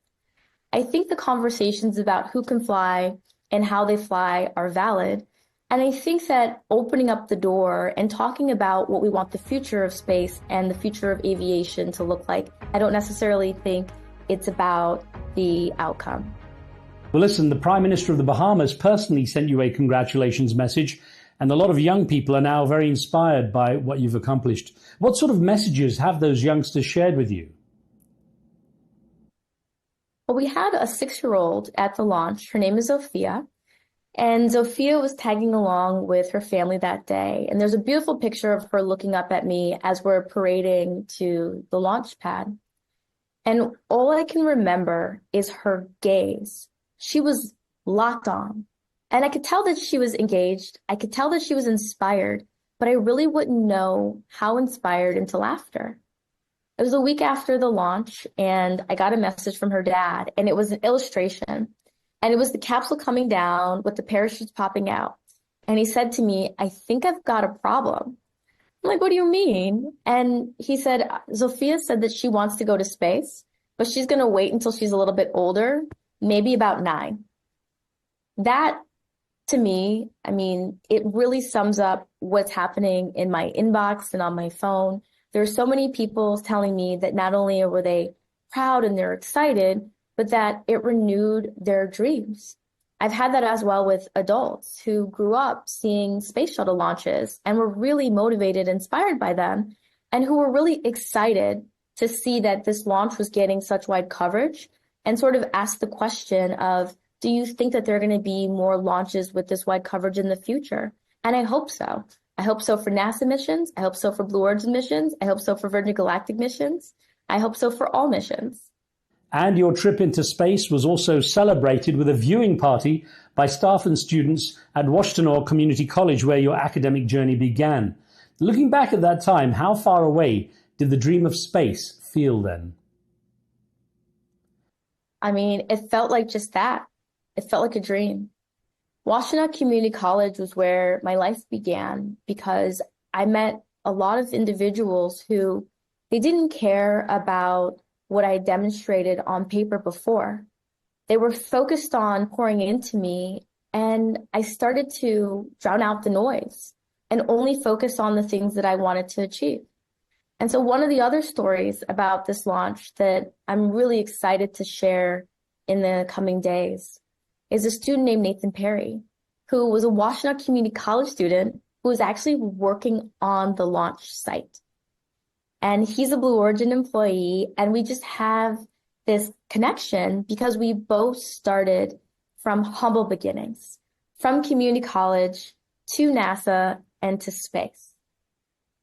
I think the conversations about who can fly and how they fly are valid. And I think that opening up the door and talking about what we want the future of space and the future of aviation to look like, I don't necessarily think it's about the outcome. Well, listen, the Prime Minister of the Bahamas personally sent you a congratulations message, and a lot of young people are now very inspired by what you've accomplished. What sort of messages have those youngsters shared with you? Well, we had a 6-year-old at the launch. Her name is Zofia. And Zofia was tagging along with her family that day. And there's a beautiful picture of her looking up at me as we're parading to the launch pad. And all I can remember is her gaze. She was locked on. And I could tell that she was engaged. I could tell that she was inspired, but I really wouldn't know how inspired until after. It was a week after the launch, and I got a message from her dad, and it was an illustration. And it was the capsule coming down with the parachutes popping out. And he said to me, "I think I've got a problem." I'm like, "What do you mean?" And he said, "Zofia said that she wants to go to space, but she's going to wait until she's a little bit older, maybe about 9. That, to me, I mean, it really sums up what's happening in my inbox and on my phone. There are so many people telling me that not only were they proud and they're excited, but that it renewed their dreams. I've had that as well with adults who grew up seeing space shuttle launches and were really motivated, inspired by them, and who were really excited to see that this launch was getting such wide coverage and sort of asked the question of, do you think that there are going to be more launches with this wide coverage in the future? And I hope so. I hope so for NASA missions. I hope so for Blue Origin missions. I hope so for Virgin Galactic missions. I hope so for all missions. And your trip into space was also celebrated with a viewing party by staff and students at Washtenaw Community College, where your academic journey began. Looking back at that time, how far away did the dream of space feel then? I mean, it felt like just that. It felt like a dream. Washtenaw Community College was where my life began because I met a lot of individuals who they didn't care about what I demonstrated on paper before. They were focused on pouring into me, and I started to drown out the noise and only focus on the things that I wanted to achieve. And so one of the other stories about this launch that I'm really excited to share in the coming days is a student named Nathan Perry, who was a Washtenaw Community College student who was actually working on the launch site. And he's a Blue Origin employee, and we just have this connection because we both started from humble beginnings, from community college, to NASA, and to space.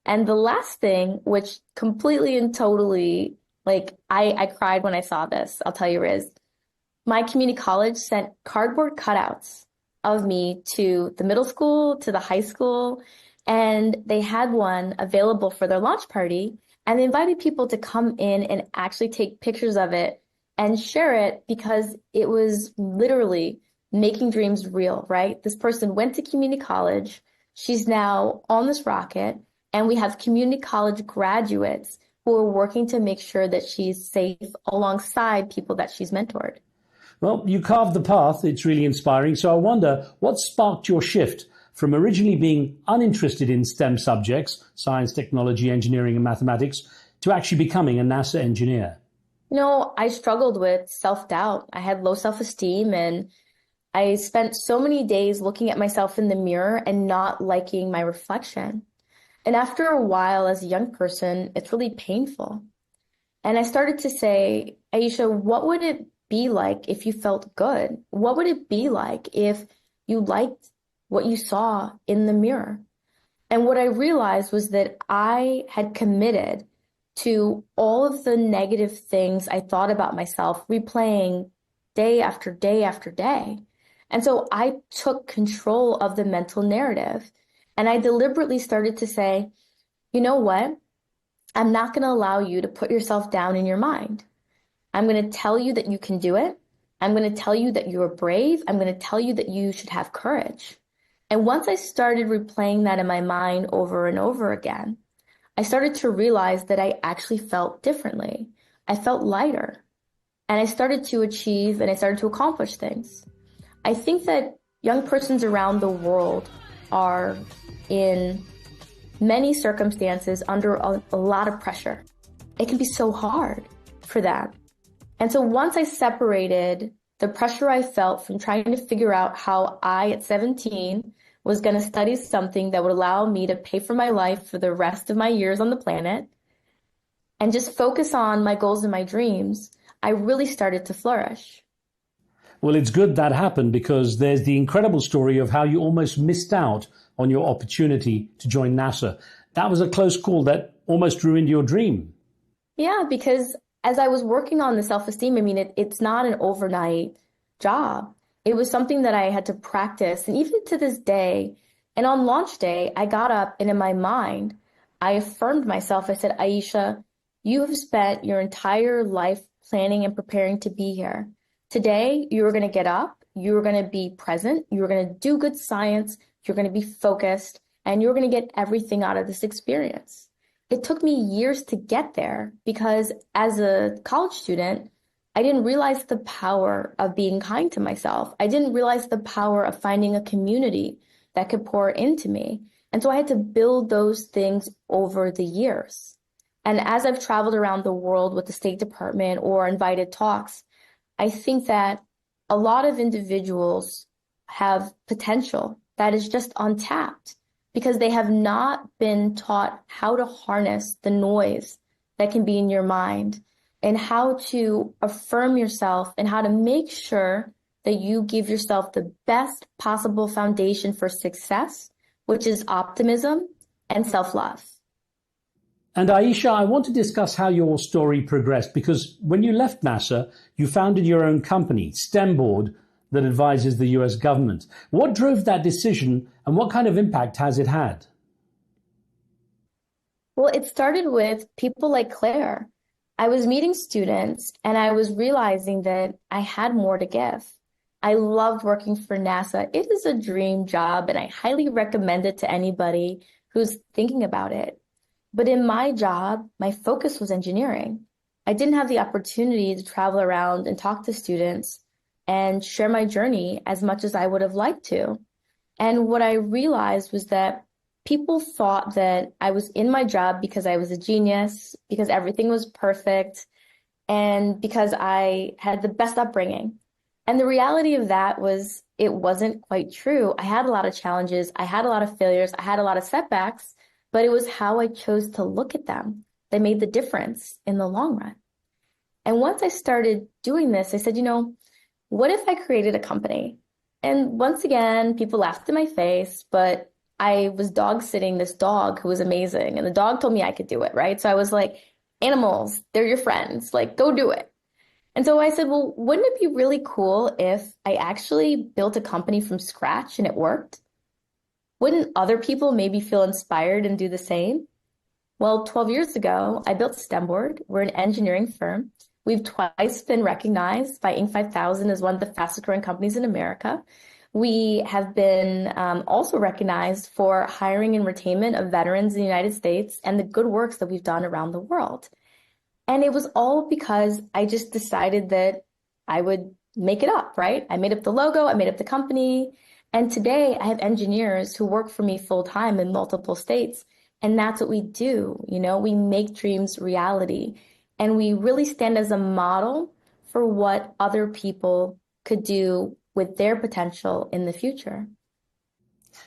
And the last thing, which completely and totally, like, I cried when I saw this, I'll tell you, Riz. My community college sent cardboard cutouts of me to the middle school, to the high school, and they had one available for their launch party, and they invited people to come in and actually take pictures of it and share it because it was literally making dreams real, right? This person went to community college, she's now on this rocket, and we have community college graduates who are working to make sure that she's safe alongside people that she's mentored. Well, you carved the path. It's really inspiring. So I wonder, what sparked your shift from originally being uninterested in STEM subjects, science, technology, engineering, and mathematics, to actually becoming a NASA engineer? You know, I struggled with self-doubt. I had low self-esteem, and I spent so many days looking at myself in the mirror and not liking my reflection. And after a while, as a young person, it's really painful. And I started to say, Aisha, what would it be like if you felt good? What would it be like if you liked what you saw in the mirror? And what I realized was that I had committed to all of the negative things I thought about myself, replaying day after day after day. And so I took control of the mental narrative. And I deliberately started to say, you know what? I'm not going to allow you to put yourself down in your mind. I'm going to tell you that you can do it. I'm going to tell you that you are brave. I'm going to tell you that you should have courage. And once I started replaying that in my mind over and over again, I started to realize that I actually felt differently. I felt lighter. And I started to achieve and I started to accomplish things. I think that young persons around the world are in many circumstances under a lot of pressure. It can be so hard for them. And so once I separated the pressure I felt from trying to figure out how I, at 17, was going to study something that would allow me to pay for my life for the rest of my years on the planet and just focus on my goals and my dreams, I really started to flourish. Well, it's good that happened because there's the incredible story of how you almost missed out on your opportunity to join NASA. That was a close call that almost ruined your dream. Yeah, because as I was working on the self-esteem, I mean, it's not an overnight job. It was something that I had to practice. And even to this day, and on launch day, I got up and in my mind, I affirmed myself. I said, Aisha, you have spent your entire life planning and preparing to be here. Today, you are going to get up, you are going to be present, you are going to do good science, you're going to be focused, and you're going to get everything out of this experience. It took me years to get there because as a college student, I didn't realize the power of being kind to myself. I didn't realize the power of finding a community that could pour into me. And so I had to build those things over the years. And as I've traveled around the world with the State Department or invited talks, I think that a lot of individuals have potential that is just untapped because they have not been taught how to harness the noise that can be in your mind and how to affirm yourself and how to make sure that you give yourself the best possible foundation for success, which is optimism and self-love. And Aisha, I want to discuss how your story progressed because when you left NASA, you founded your own company, STEM Board, that advises the US government. What drove that decision and what kind of impact has it had? Well, it started with people like Claire. I was meeting students and I was realizing that I had more to give. I loved working for NASA. It is a dream job and I highly recommend it to anybody who's thinking about it. But in my job, my focus was engineering. I didn't have the opportunity to travel around and talk to students and share my journey as much as I would have liked to. And what I realized was that people thought that I was in my job because I was a genius, because everything was perfect, and because I had the best upbringing. And the reality of that was it wasn't quite true. I had a lot of challenges. I had a lot of failures. I had a lot of setbacks. But it was how I chose to look at them that made the difference in the long run. And once I started doing this, I said, what if I created a company? And once again, people laughed in my face, but I was dog sitting this dog who was amazing, and the dog told me I could do it, right? So I was like, animals, they're your friends, like, go do it. And so I said, well, wouldn't it be really cool if I actually built a company from scratch and it worked? Wouldn't other people maybe feel inspired and do the same? Well, 12 years ago, I built Stemboard. We're an engineering firm. We've twice been recognized by Inc. 5000 as one of the fastest growing companies in America. We have been also recognized for hiring and retainment of veterans in the United States and the good works that we've done around the world. And it was all because I just decided that I would make it up, right? I made up the logo, I made up the company. And today I have engineers who work for me full time in multiple states. And that's what we do. You know, we make dreams reality. And we really stand as a model for what other people could do with their potential in the future.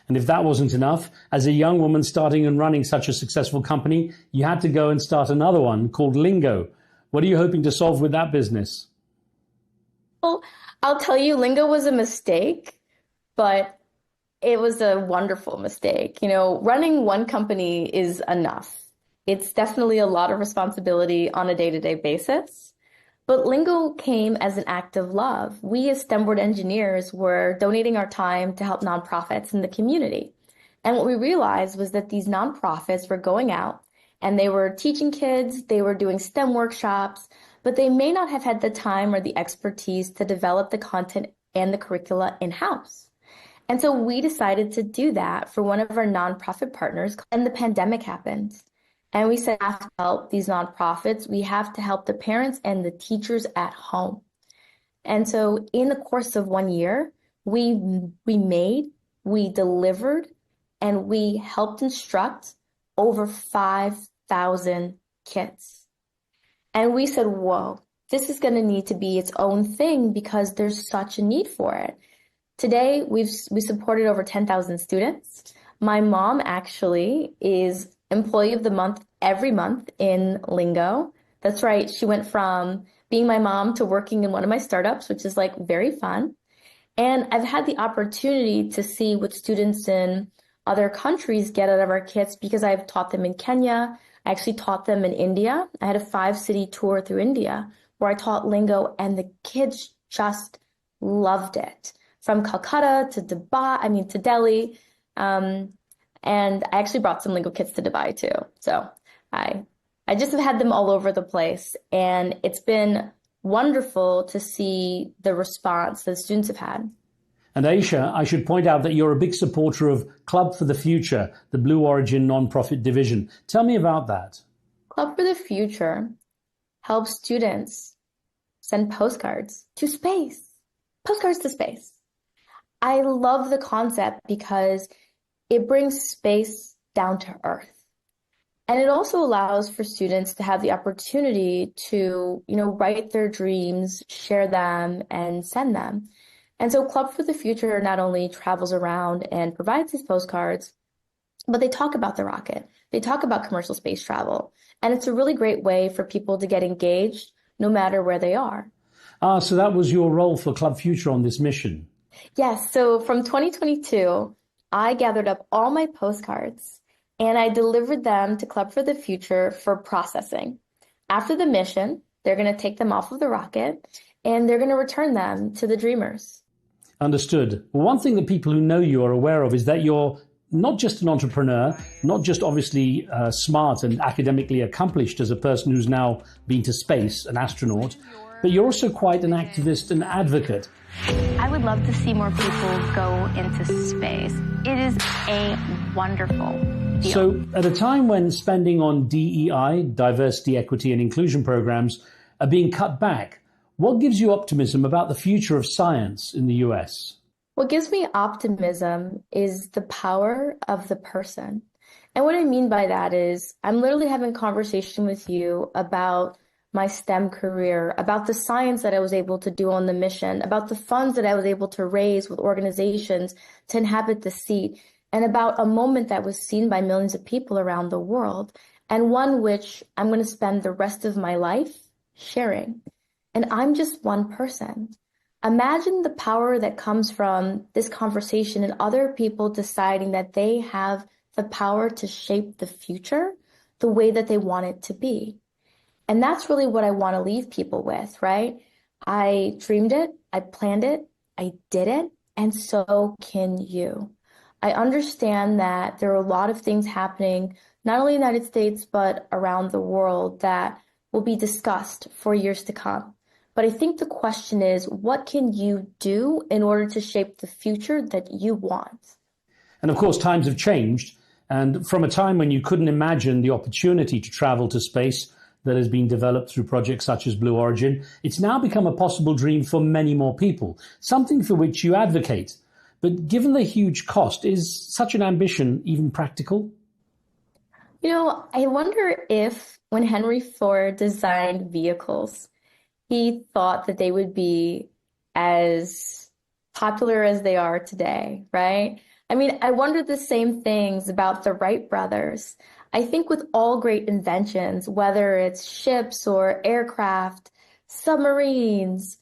And if that wasn't enough, as a young woman starting and running such a successful company, you had to go and start another one called Lingo. What are you hoping to solve with that business? Well, I'll tell you, Lingo was a mistake, but it was a wonderful mistake. You know, running one company is enough. It's definitely a lot of responsibility on a day-to-day basis. But Lingo came as an act of love. We as STEMboard engineers were donating our time to help nonprofits in the community. And what we realized was that these nonprofits were going out and they were teaching kids, they were doing STEM workshops, but they may not have had the time or the expertise to develop the content and the curricula in-house. And so we decided to do that for one of our nonprofit partners, and the pandemic happened. And we said, we have to help these nonprofits. We have to help the parents and the teachers at home. And so in the course of 1 year, we made, we delivered, and we helped instruct over 5,000 kids. And we said, whoa, this is going to need to be its own thing because there's such a need for it. Today, we supported over 10,000 students. My mom actually is Employee of the Month every month in Lingo. That's right. She went from being my mom to working in one of my startups, which is like very fun. And I've had the opportunity to see what students in other countries get out of our kits because I've taught them in Kenya. I actually taught them in India. I had a 5-city tour through India where I taught Lingo, and the kids just loved it. From Calcutta to Dubai, to Delhi. And I actually brought some Lingo kits to Dubai too. So I just have had them all over the place. And it's been wonderful to see the response that students have had. And Aisha, I should point out that you're a big supporter of Club for the Future, the Blue Origin nonprofit division. Tell me about that. Club for the Future helps students send postcards to space. Postcards to space. I love the concept because it brings space down to earth. And it also allows for students to have the opportunity to, write their dreams, share them, and send them. And so Club for the Future not only travels around and provides these postcards, but they talk about the rocket. They talk about commercial space travel. And it's a really great way for people to get engaged no matter where they are. So that was your role for Club Future on this mission? Yes. So from 2022, I gathered up all my postcards and I delivered them to Club for the Future for processing. After the mission, they're going to take them off of the rocket and they're going to return them to the dreamers. Understood. Well, one thing that people who know you are aware of is that you're not just an entrepreneur, not just obviously smart and academically accomplished as a person who's now been to space, an astronaut, but you're also quite an activist and advocate. I would love to see more people go into space. It is a wonderful deal. So at a time when spending on DEI, diversity, equity and inclusion programs, are being cut back, what gives you optimism about the future of science in the US? What gives me optimism is the power of the person. And what I mean by that is I'm literally having a conversation with you about my STEM career, about the science that I was able to do on the mission, about the funds that I was able to raise with organizations to inhabit the seat, and about a moment that was seen by millions of people around the world, and one which I'm going to spend the rest of my life sharing. And I'm just one person. Imagine the power that comes from this conversation and other people deciding that they have the power to shape the future the way that they want it to be. And that's really what I want to leave people with, right? I dreamed it, I planned it, I did it, and so can you. I understand that there are a lot of things happening, not only in the United States, but around the world that will be discussed for years to come. But I think the question is, what can you do in order to shape the future that you want? And of course, times have changed. And from a time when you couldn't imagine the opportunity to travel to space that has been developed through projects such as Blue Origin, it's now become a possible dream for many more people, something for which you advocate. But given the huge cost, is such an ambition even practical? You know, I wonder if when Henry Ford designed vehicles, he thought that they would be as popular as they are today, right? I mean, I wonder the same things about the Wright brothers. I think with all great inventions, whether it's ships or aircraft, submarines,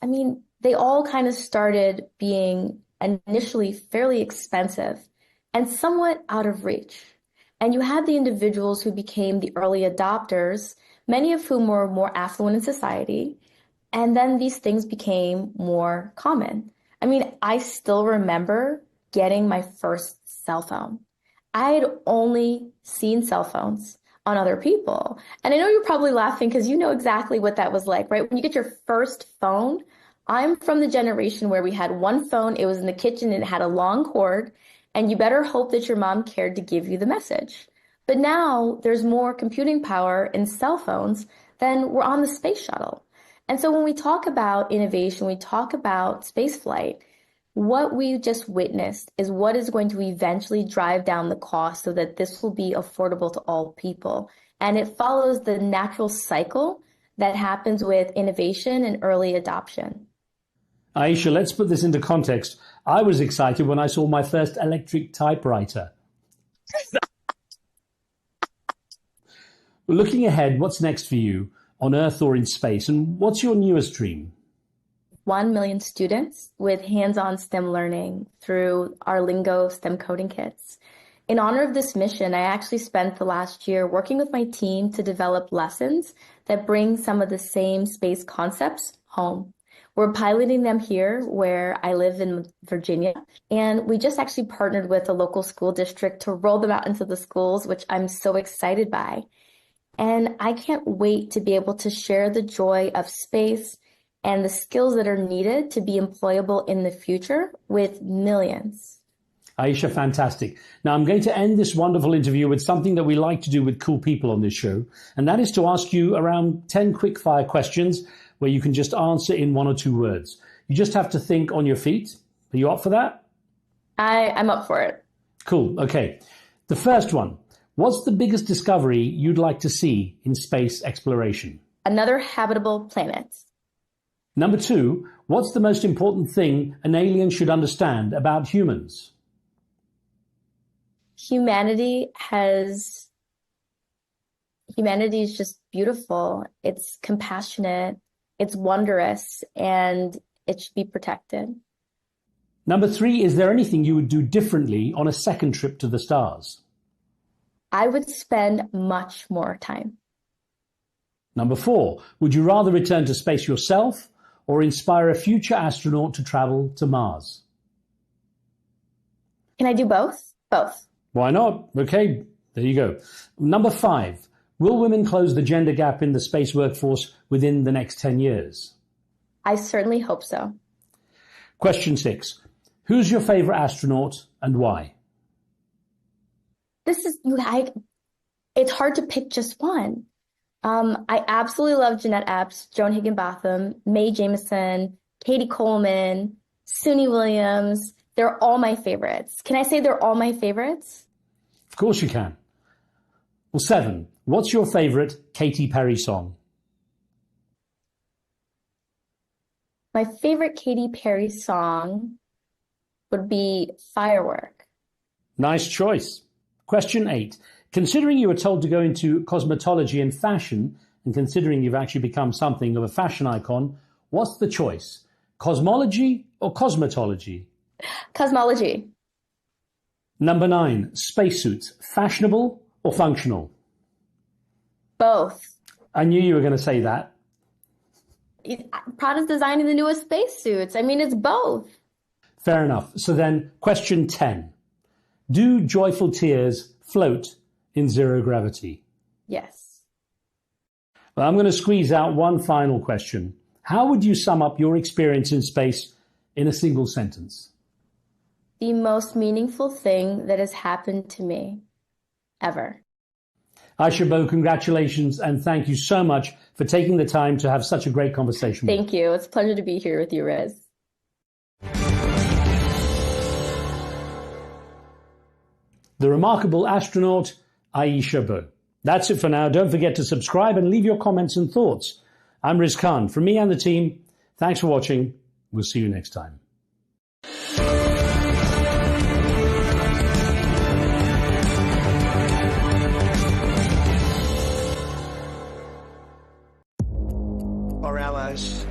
I mean, they all kind of started being initially fairly expensive and somewhat out of reach. And you had the individuals who became the early adopters, many of whom were more affluent in society. And then these things became more common. I mean, I still remember getting my first cell phone. I had only seen cell phones on other people. And I know you're probably laughing because you know exactly what that was like, right? When you get your first phone, I'm from the generation where we had one phone, it was in the kitchen, and it had a long cord, and you better hope that your mom cared to give you the message. But now there's more computing power in cell phones than we're on the space shuttle. And so when we talk about innovation, we talk about spaceflight, what we just witnessed is what is going to eventually drive down the cost so that this will be affordable to all people. And it follows the natural cycle that happens with innovation and early adoption. Aisha, let's put this into context. I was excited when I saw my first electric typewriter. Looking ahead, what's next for you on Earth or in space? And what's your newest dream? 1 million students with hands-on STEM learning through our Lingo STEM coding kits. In honor of this mission, I actually spent the last year working with my team to develop lessons that bring some of the same space concepts home. We're piloting them here where I live in Virginia, and we just actually partnered with a local school district to roll them out into the schools, which I'm so excited by. And I can't wait to be able to share the joy of space and the skills that are needed to be employable in the future with millions. Aisha, fantastic. Now, I'm going to end this wonderful interview with something that we like to do with cool people on this show, and that is to ask you around 10 quick-fire questions where you can just answer in 1 or 2 words. You just have to think on your feet. Are you up for that? I'm up for it. Cool. Okay. The first one. What's the biggest discovery you'd like to see in space exploration? Another habitable planet. Number 2. What's the most important thing an alien should understand about humans? Humanity is just beautiful. It's compassionate. It's wondrous, and it should be protected. Number 3, is there anything you would do differently on a second trip to the stars? I would spend much more time. Number 4, would you rather return to space yourself or inspire a future astronaut to travel to Mars? Can I do both? Both. Why not? Okay, there you go. Number 5, will women close the gender gap in the space workforce within the next 10 years? I certainly hope so. Question 6, who's your favorite astronaut and why? It's hard to pick just one. I absolutely love Jeanette Epps, Joan Higginbotham, Mae Jemison, Katie Coleman, Suni Williams. They're all my favorites. Can I say they're all my favorites? Of course you can. Well, 7, what's your favorite Katy Perry song? My favorite Katy Perry song would be Firework. Nice choice. Question 8. Considering you were told to go into cosmetology and fashion, and considering you've actually become something of a fashion icon, what's the choice? Cosmology or cosmetology? Cosmology. Number 9, spacesuits, fashionable or functional? Both. I knew you were going to say that. Prada's designing the newest spacesuits. I mean, it's both. Fair enough. So then, question 10. Do joyful tears float in zero gravity? Yes. Well, I'm going to squeeze out one final question. How would you sum up your experience in space in a single sentence? The most meaningful thing that has happened to me ever. Aisha B, congratulations, and thank you so much for taking the time to have such a great conversation. Thank you. It's a pleasure to be here with you, Riz. The remarkable astronaut, Aisha B. That's it for now. Don't forget to subscribe and leave your comments and thoughts. I'm Riz Khan. From me and the team, thanks for watching. We'll see you next time. Our allies,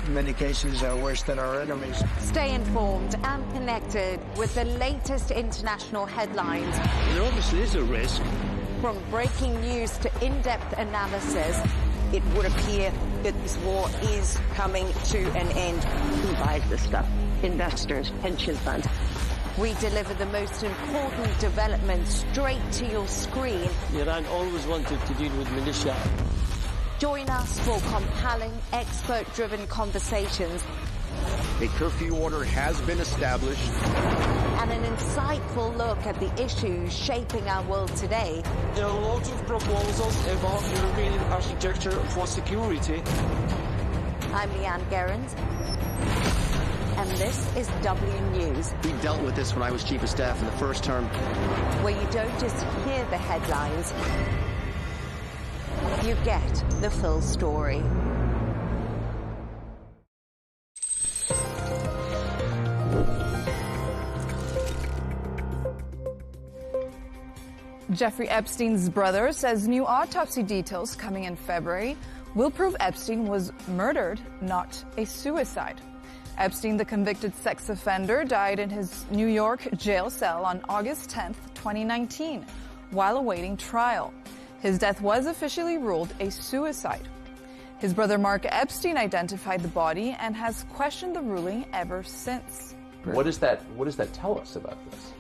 in many cases, are worse than our enemies. Stay informed and connected with the latest international headlines. There obviously is a risk. From breaking news to in-depth analysis, it would appear that this war is coming to an end. Who buys this stuff? Investors, pension funds. we deliver the most important developments straight to your screen. Iran always wanted to deal with militia. Join us for compelling, expert-driven conversations. A curfew order has been established. And an insightful look at the issues shaping our world today. There are lots of proposals about European architecture for security. I'm Leigh Ann Gerrans. And this is W News. We dealt with this when I was Chief of Staff in the first term. Where you don't just hear the headlines, you get the full story. Jeffrey Epstein's brother says new autopsy details coming in February will prove Epstein was murdered, not a suicide. Epstein, the convicted sex offender, died in his New York jail cell on August 10, 2019, while awaiting trial. His death was officially ruled a suicide. His brother Mark Epstein identified the body and has questioned the ruling ever since. What does that tell us about this?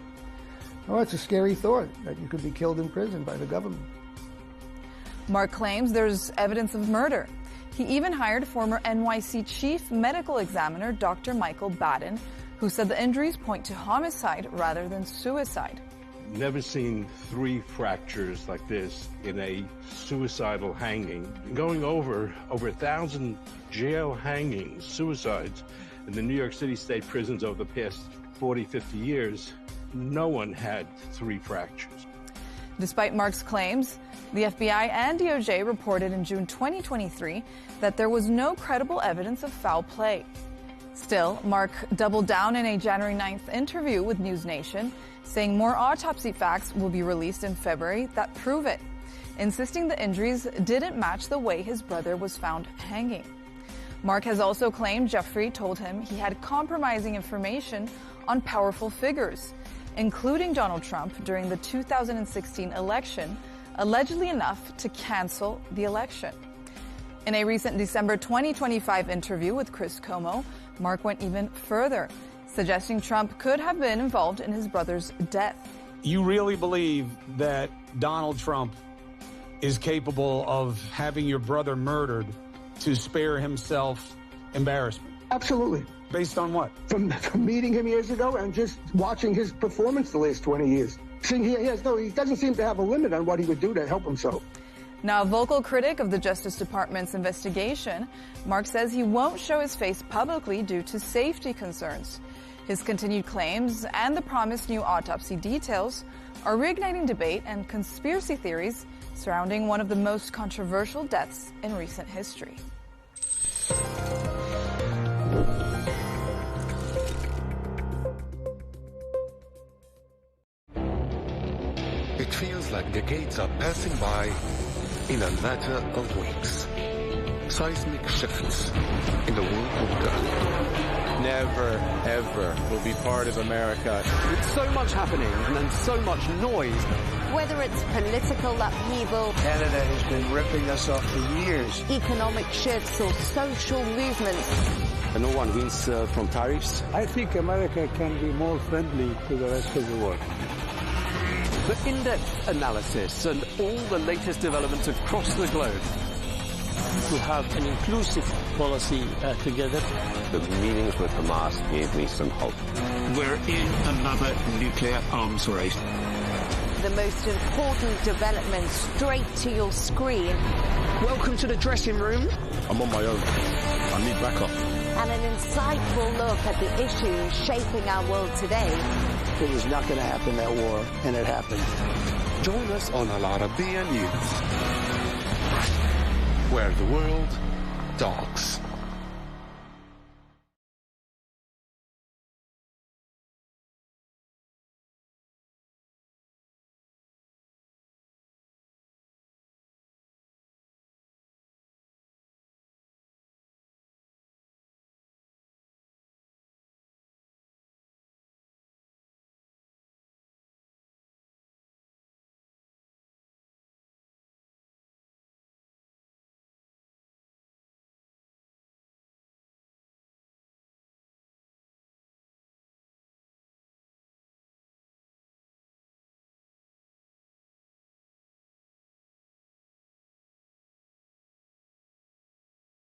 Oh, it's a scary thought that you could be killed in prison by the government. Mark claims there's evidence of murder. He even hired former NYC chief medical examiner Dr. Michael Baden, who said the injuries point to homicide rather than suicide. Never seen 3 fractures like this in a suicidal hanging. Going over 1,000 jail hangings, suicides, in the New York City state prisons over the past 40, 50 years, no one had 3 fractures. Despite Mark's claims, the FBI and DOJ reported in June 2023 that there was no credible evidence of foul play. Still, Mark doubled down in a January 9th interview with News Nation, saying more autopsy facts will be released in February that prove it, insisting the injuries didn't match the way his brother was found hanging. Mark has also claimed Jeffrey told him he had compromising information on powerful figures, including Donald Trump during the 2016 election, allegedly enough to cancel the election. In a recent December 2025 interview with Chris Cuomo, Mark went even further, suggesting Trump could have been involved in his brother's death. You really believe that Donald Trump is capable of having your brother murdered to spare himself embarrassment? Absolutely. Based on what? From meeting him years ago and just watching his performance the last 20 years. He doesn't seem to have a limit on what he would do to help himself. Now, a vocal critic of the Justice Department's investigation, Mark says he won't show his face publicly due to safety concerns. His continued claims and the promised new autopsy details are reigniting debate and conspiracy theories surrounding one of the most controversial deaths in recent history. It feels like decades are passing by in a matter of weeks. Seismic shifts in the world order. never, ever will be part of America. With so much happening and so much noise. Whether it's political upheaval, Canada has been ripping us off for years. Economic shifts or social movements. And no one wins from tariffs. I think America can be more friendly to the rest of the world. The in-depth analysis and all the latest developments across the globe. To have an inclusive policy together. The meetings with Hamas gave me some hope. We're in another nuclear arms race. The most important development straight to your screen. Welcome to the dressing room. I'm on my own. I need backup. And an insightful look at the issues shaping our world today. It was not going to happen, that war, and it happened. Join us on Arabiya News, where the world talks.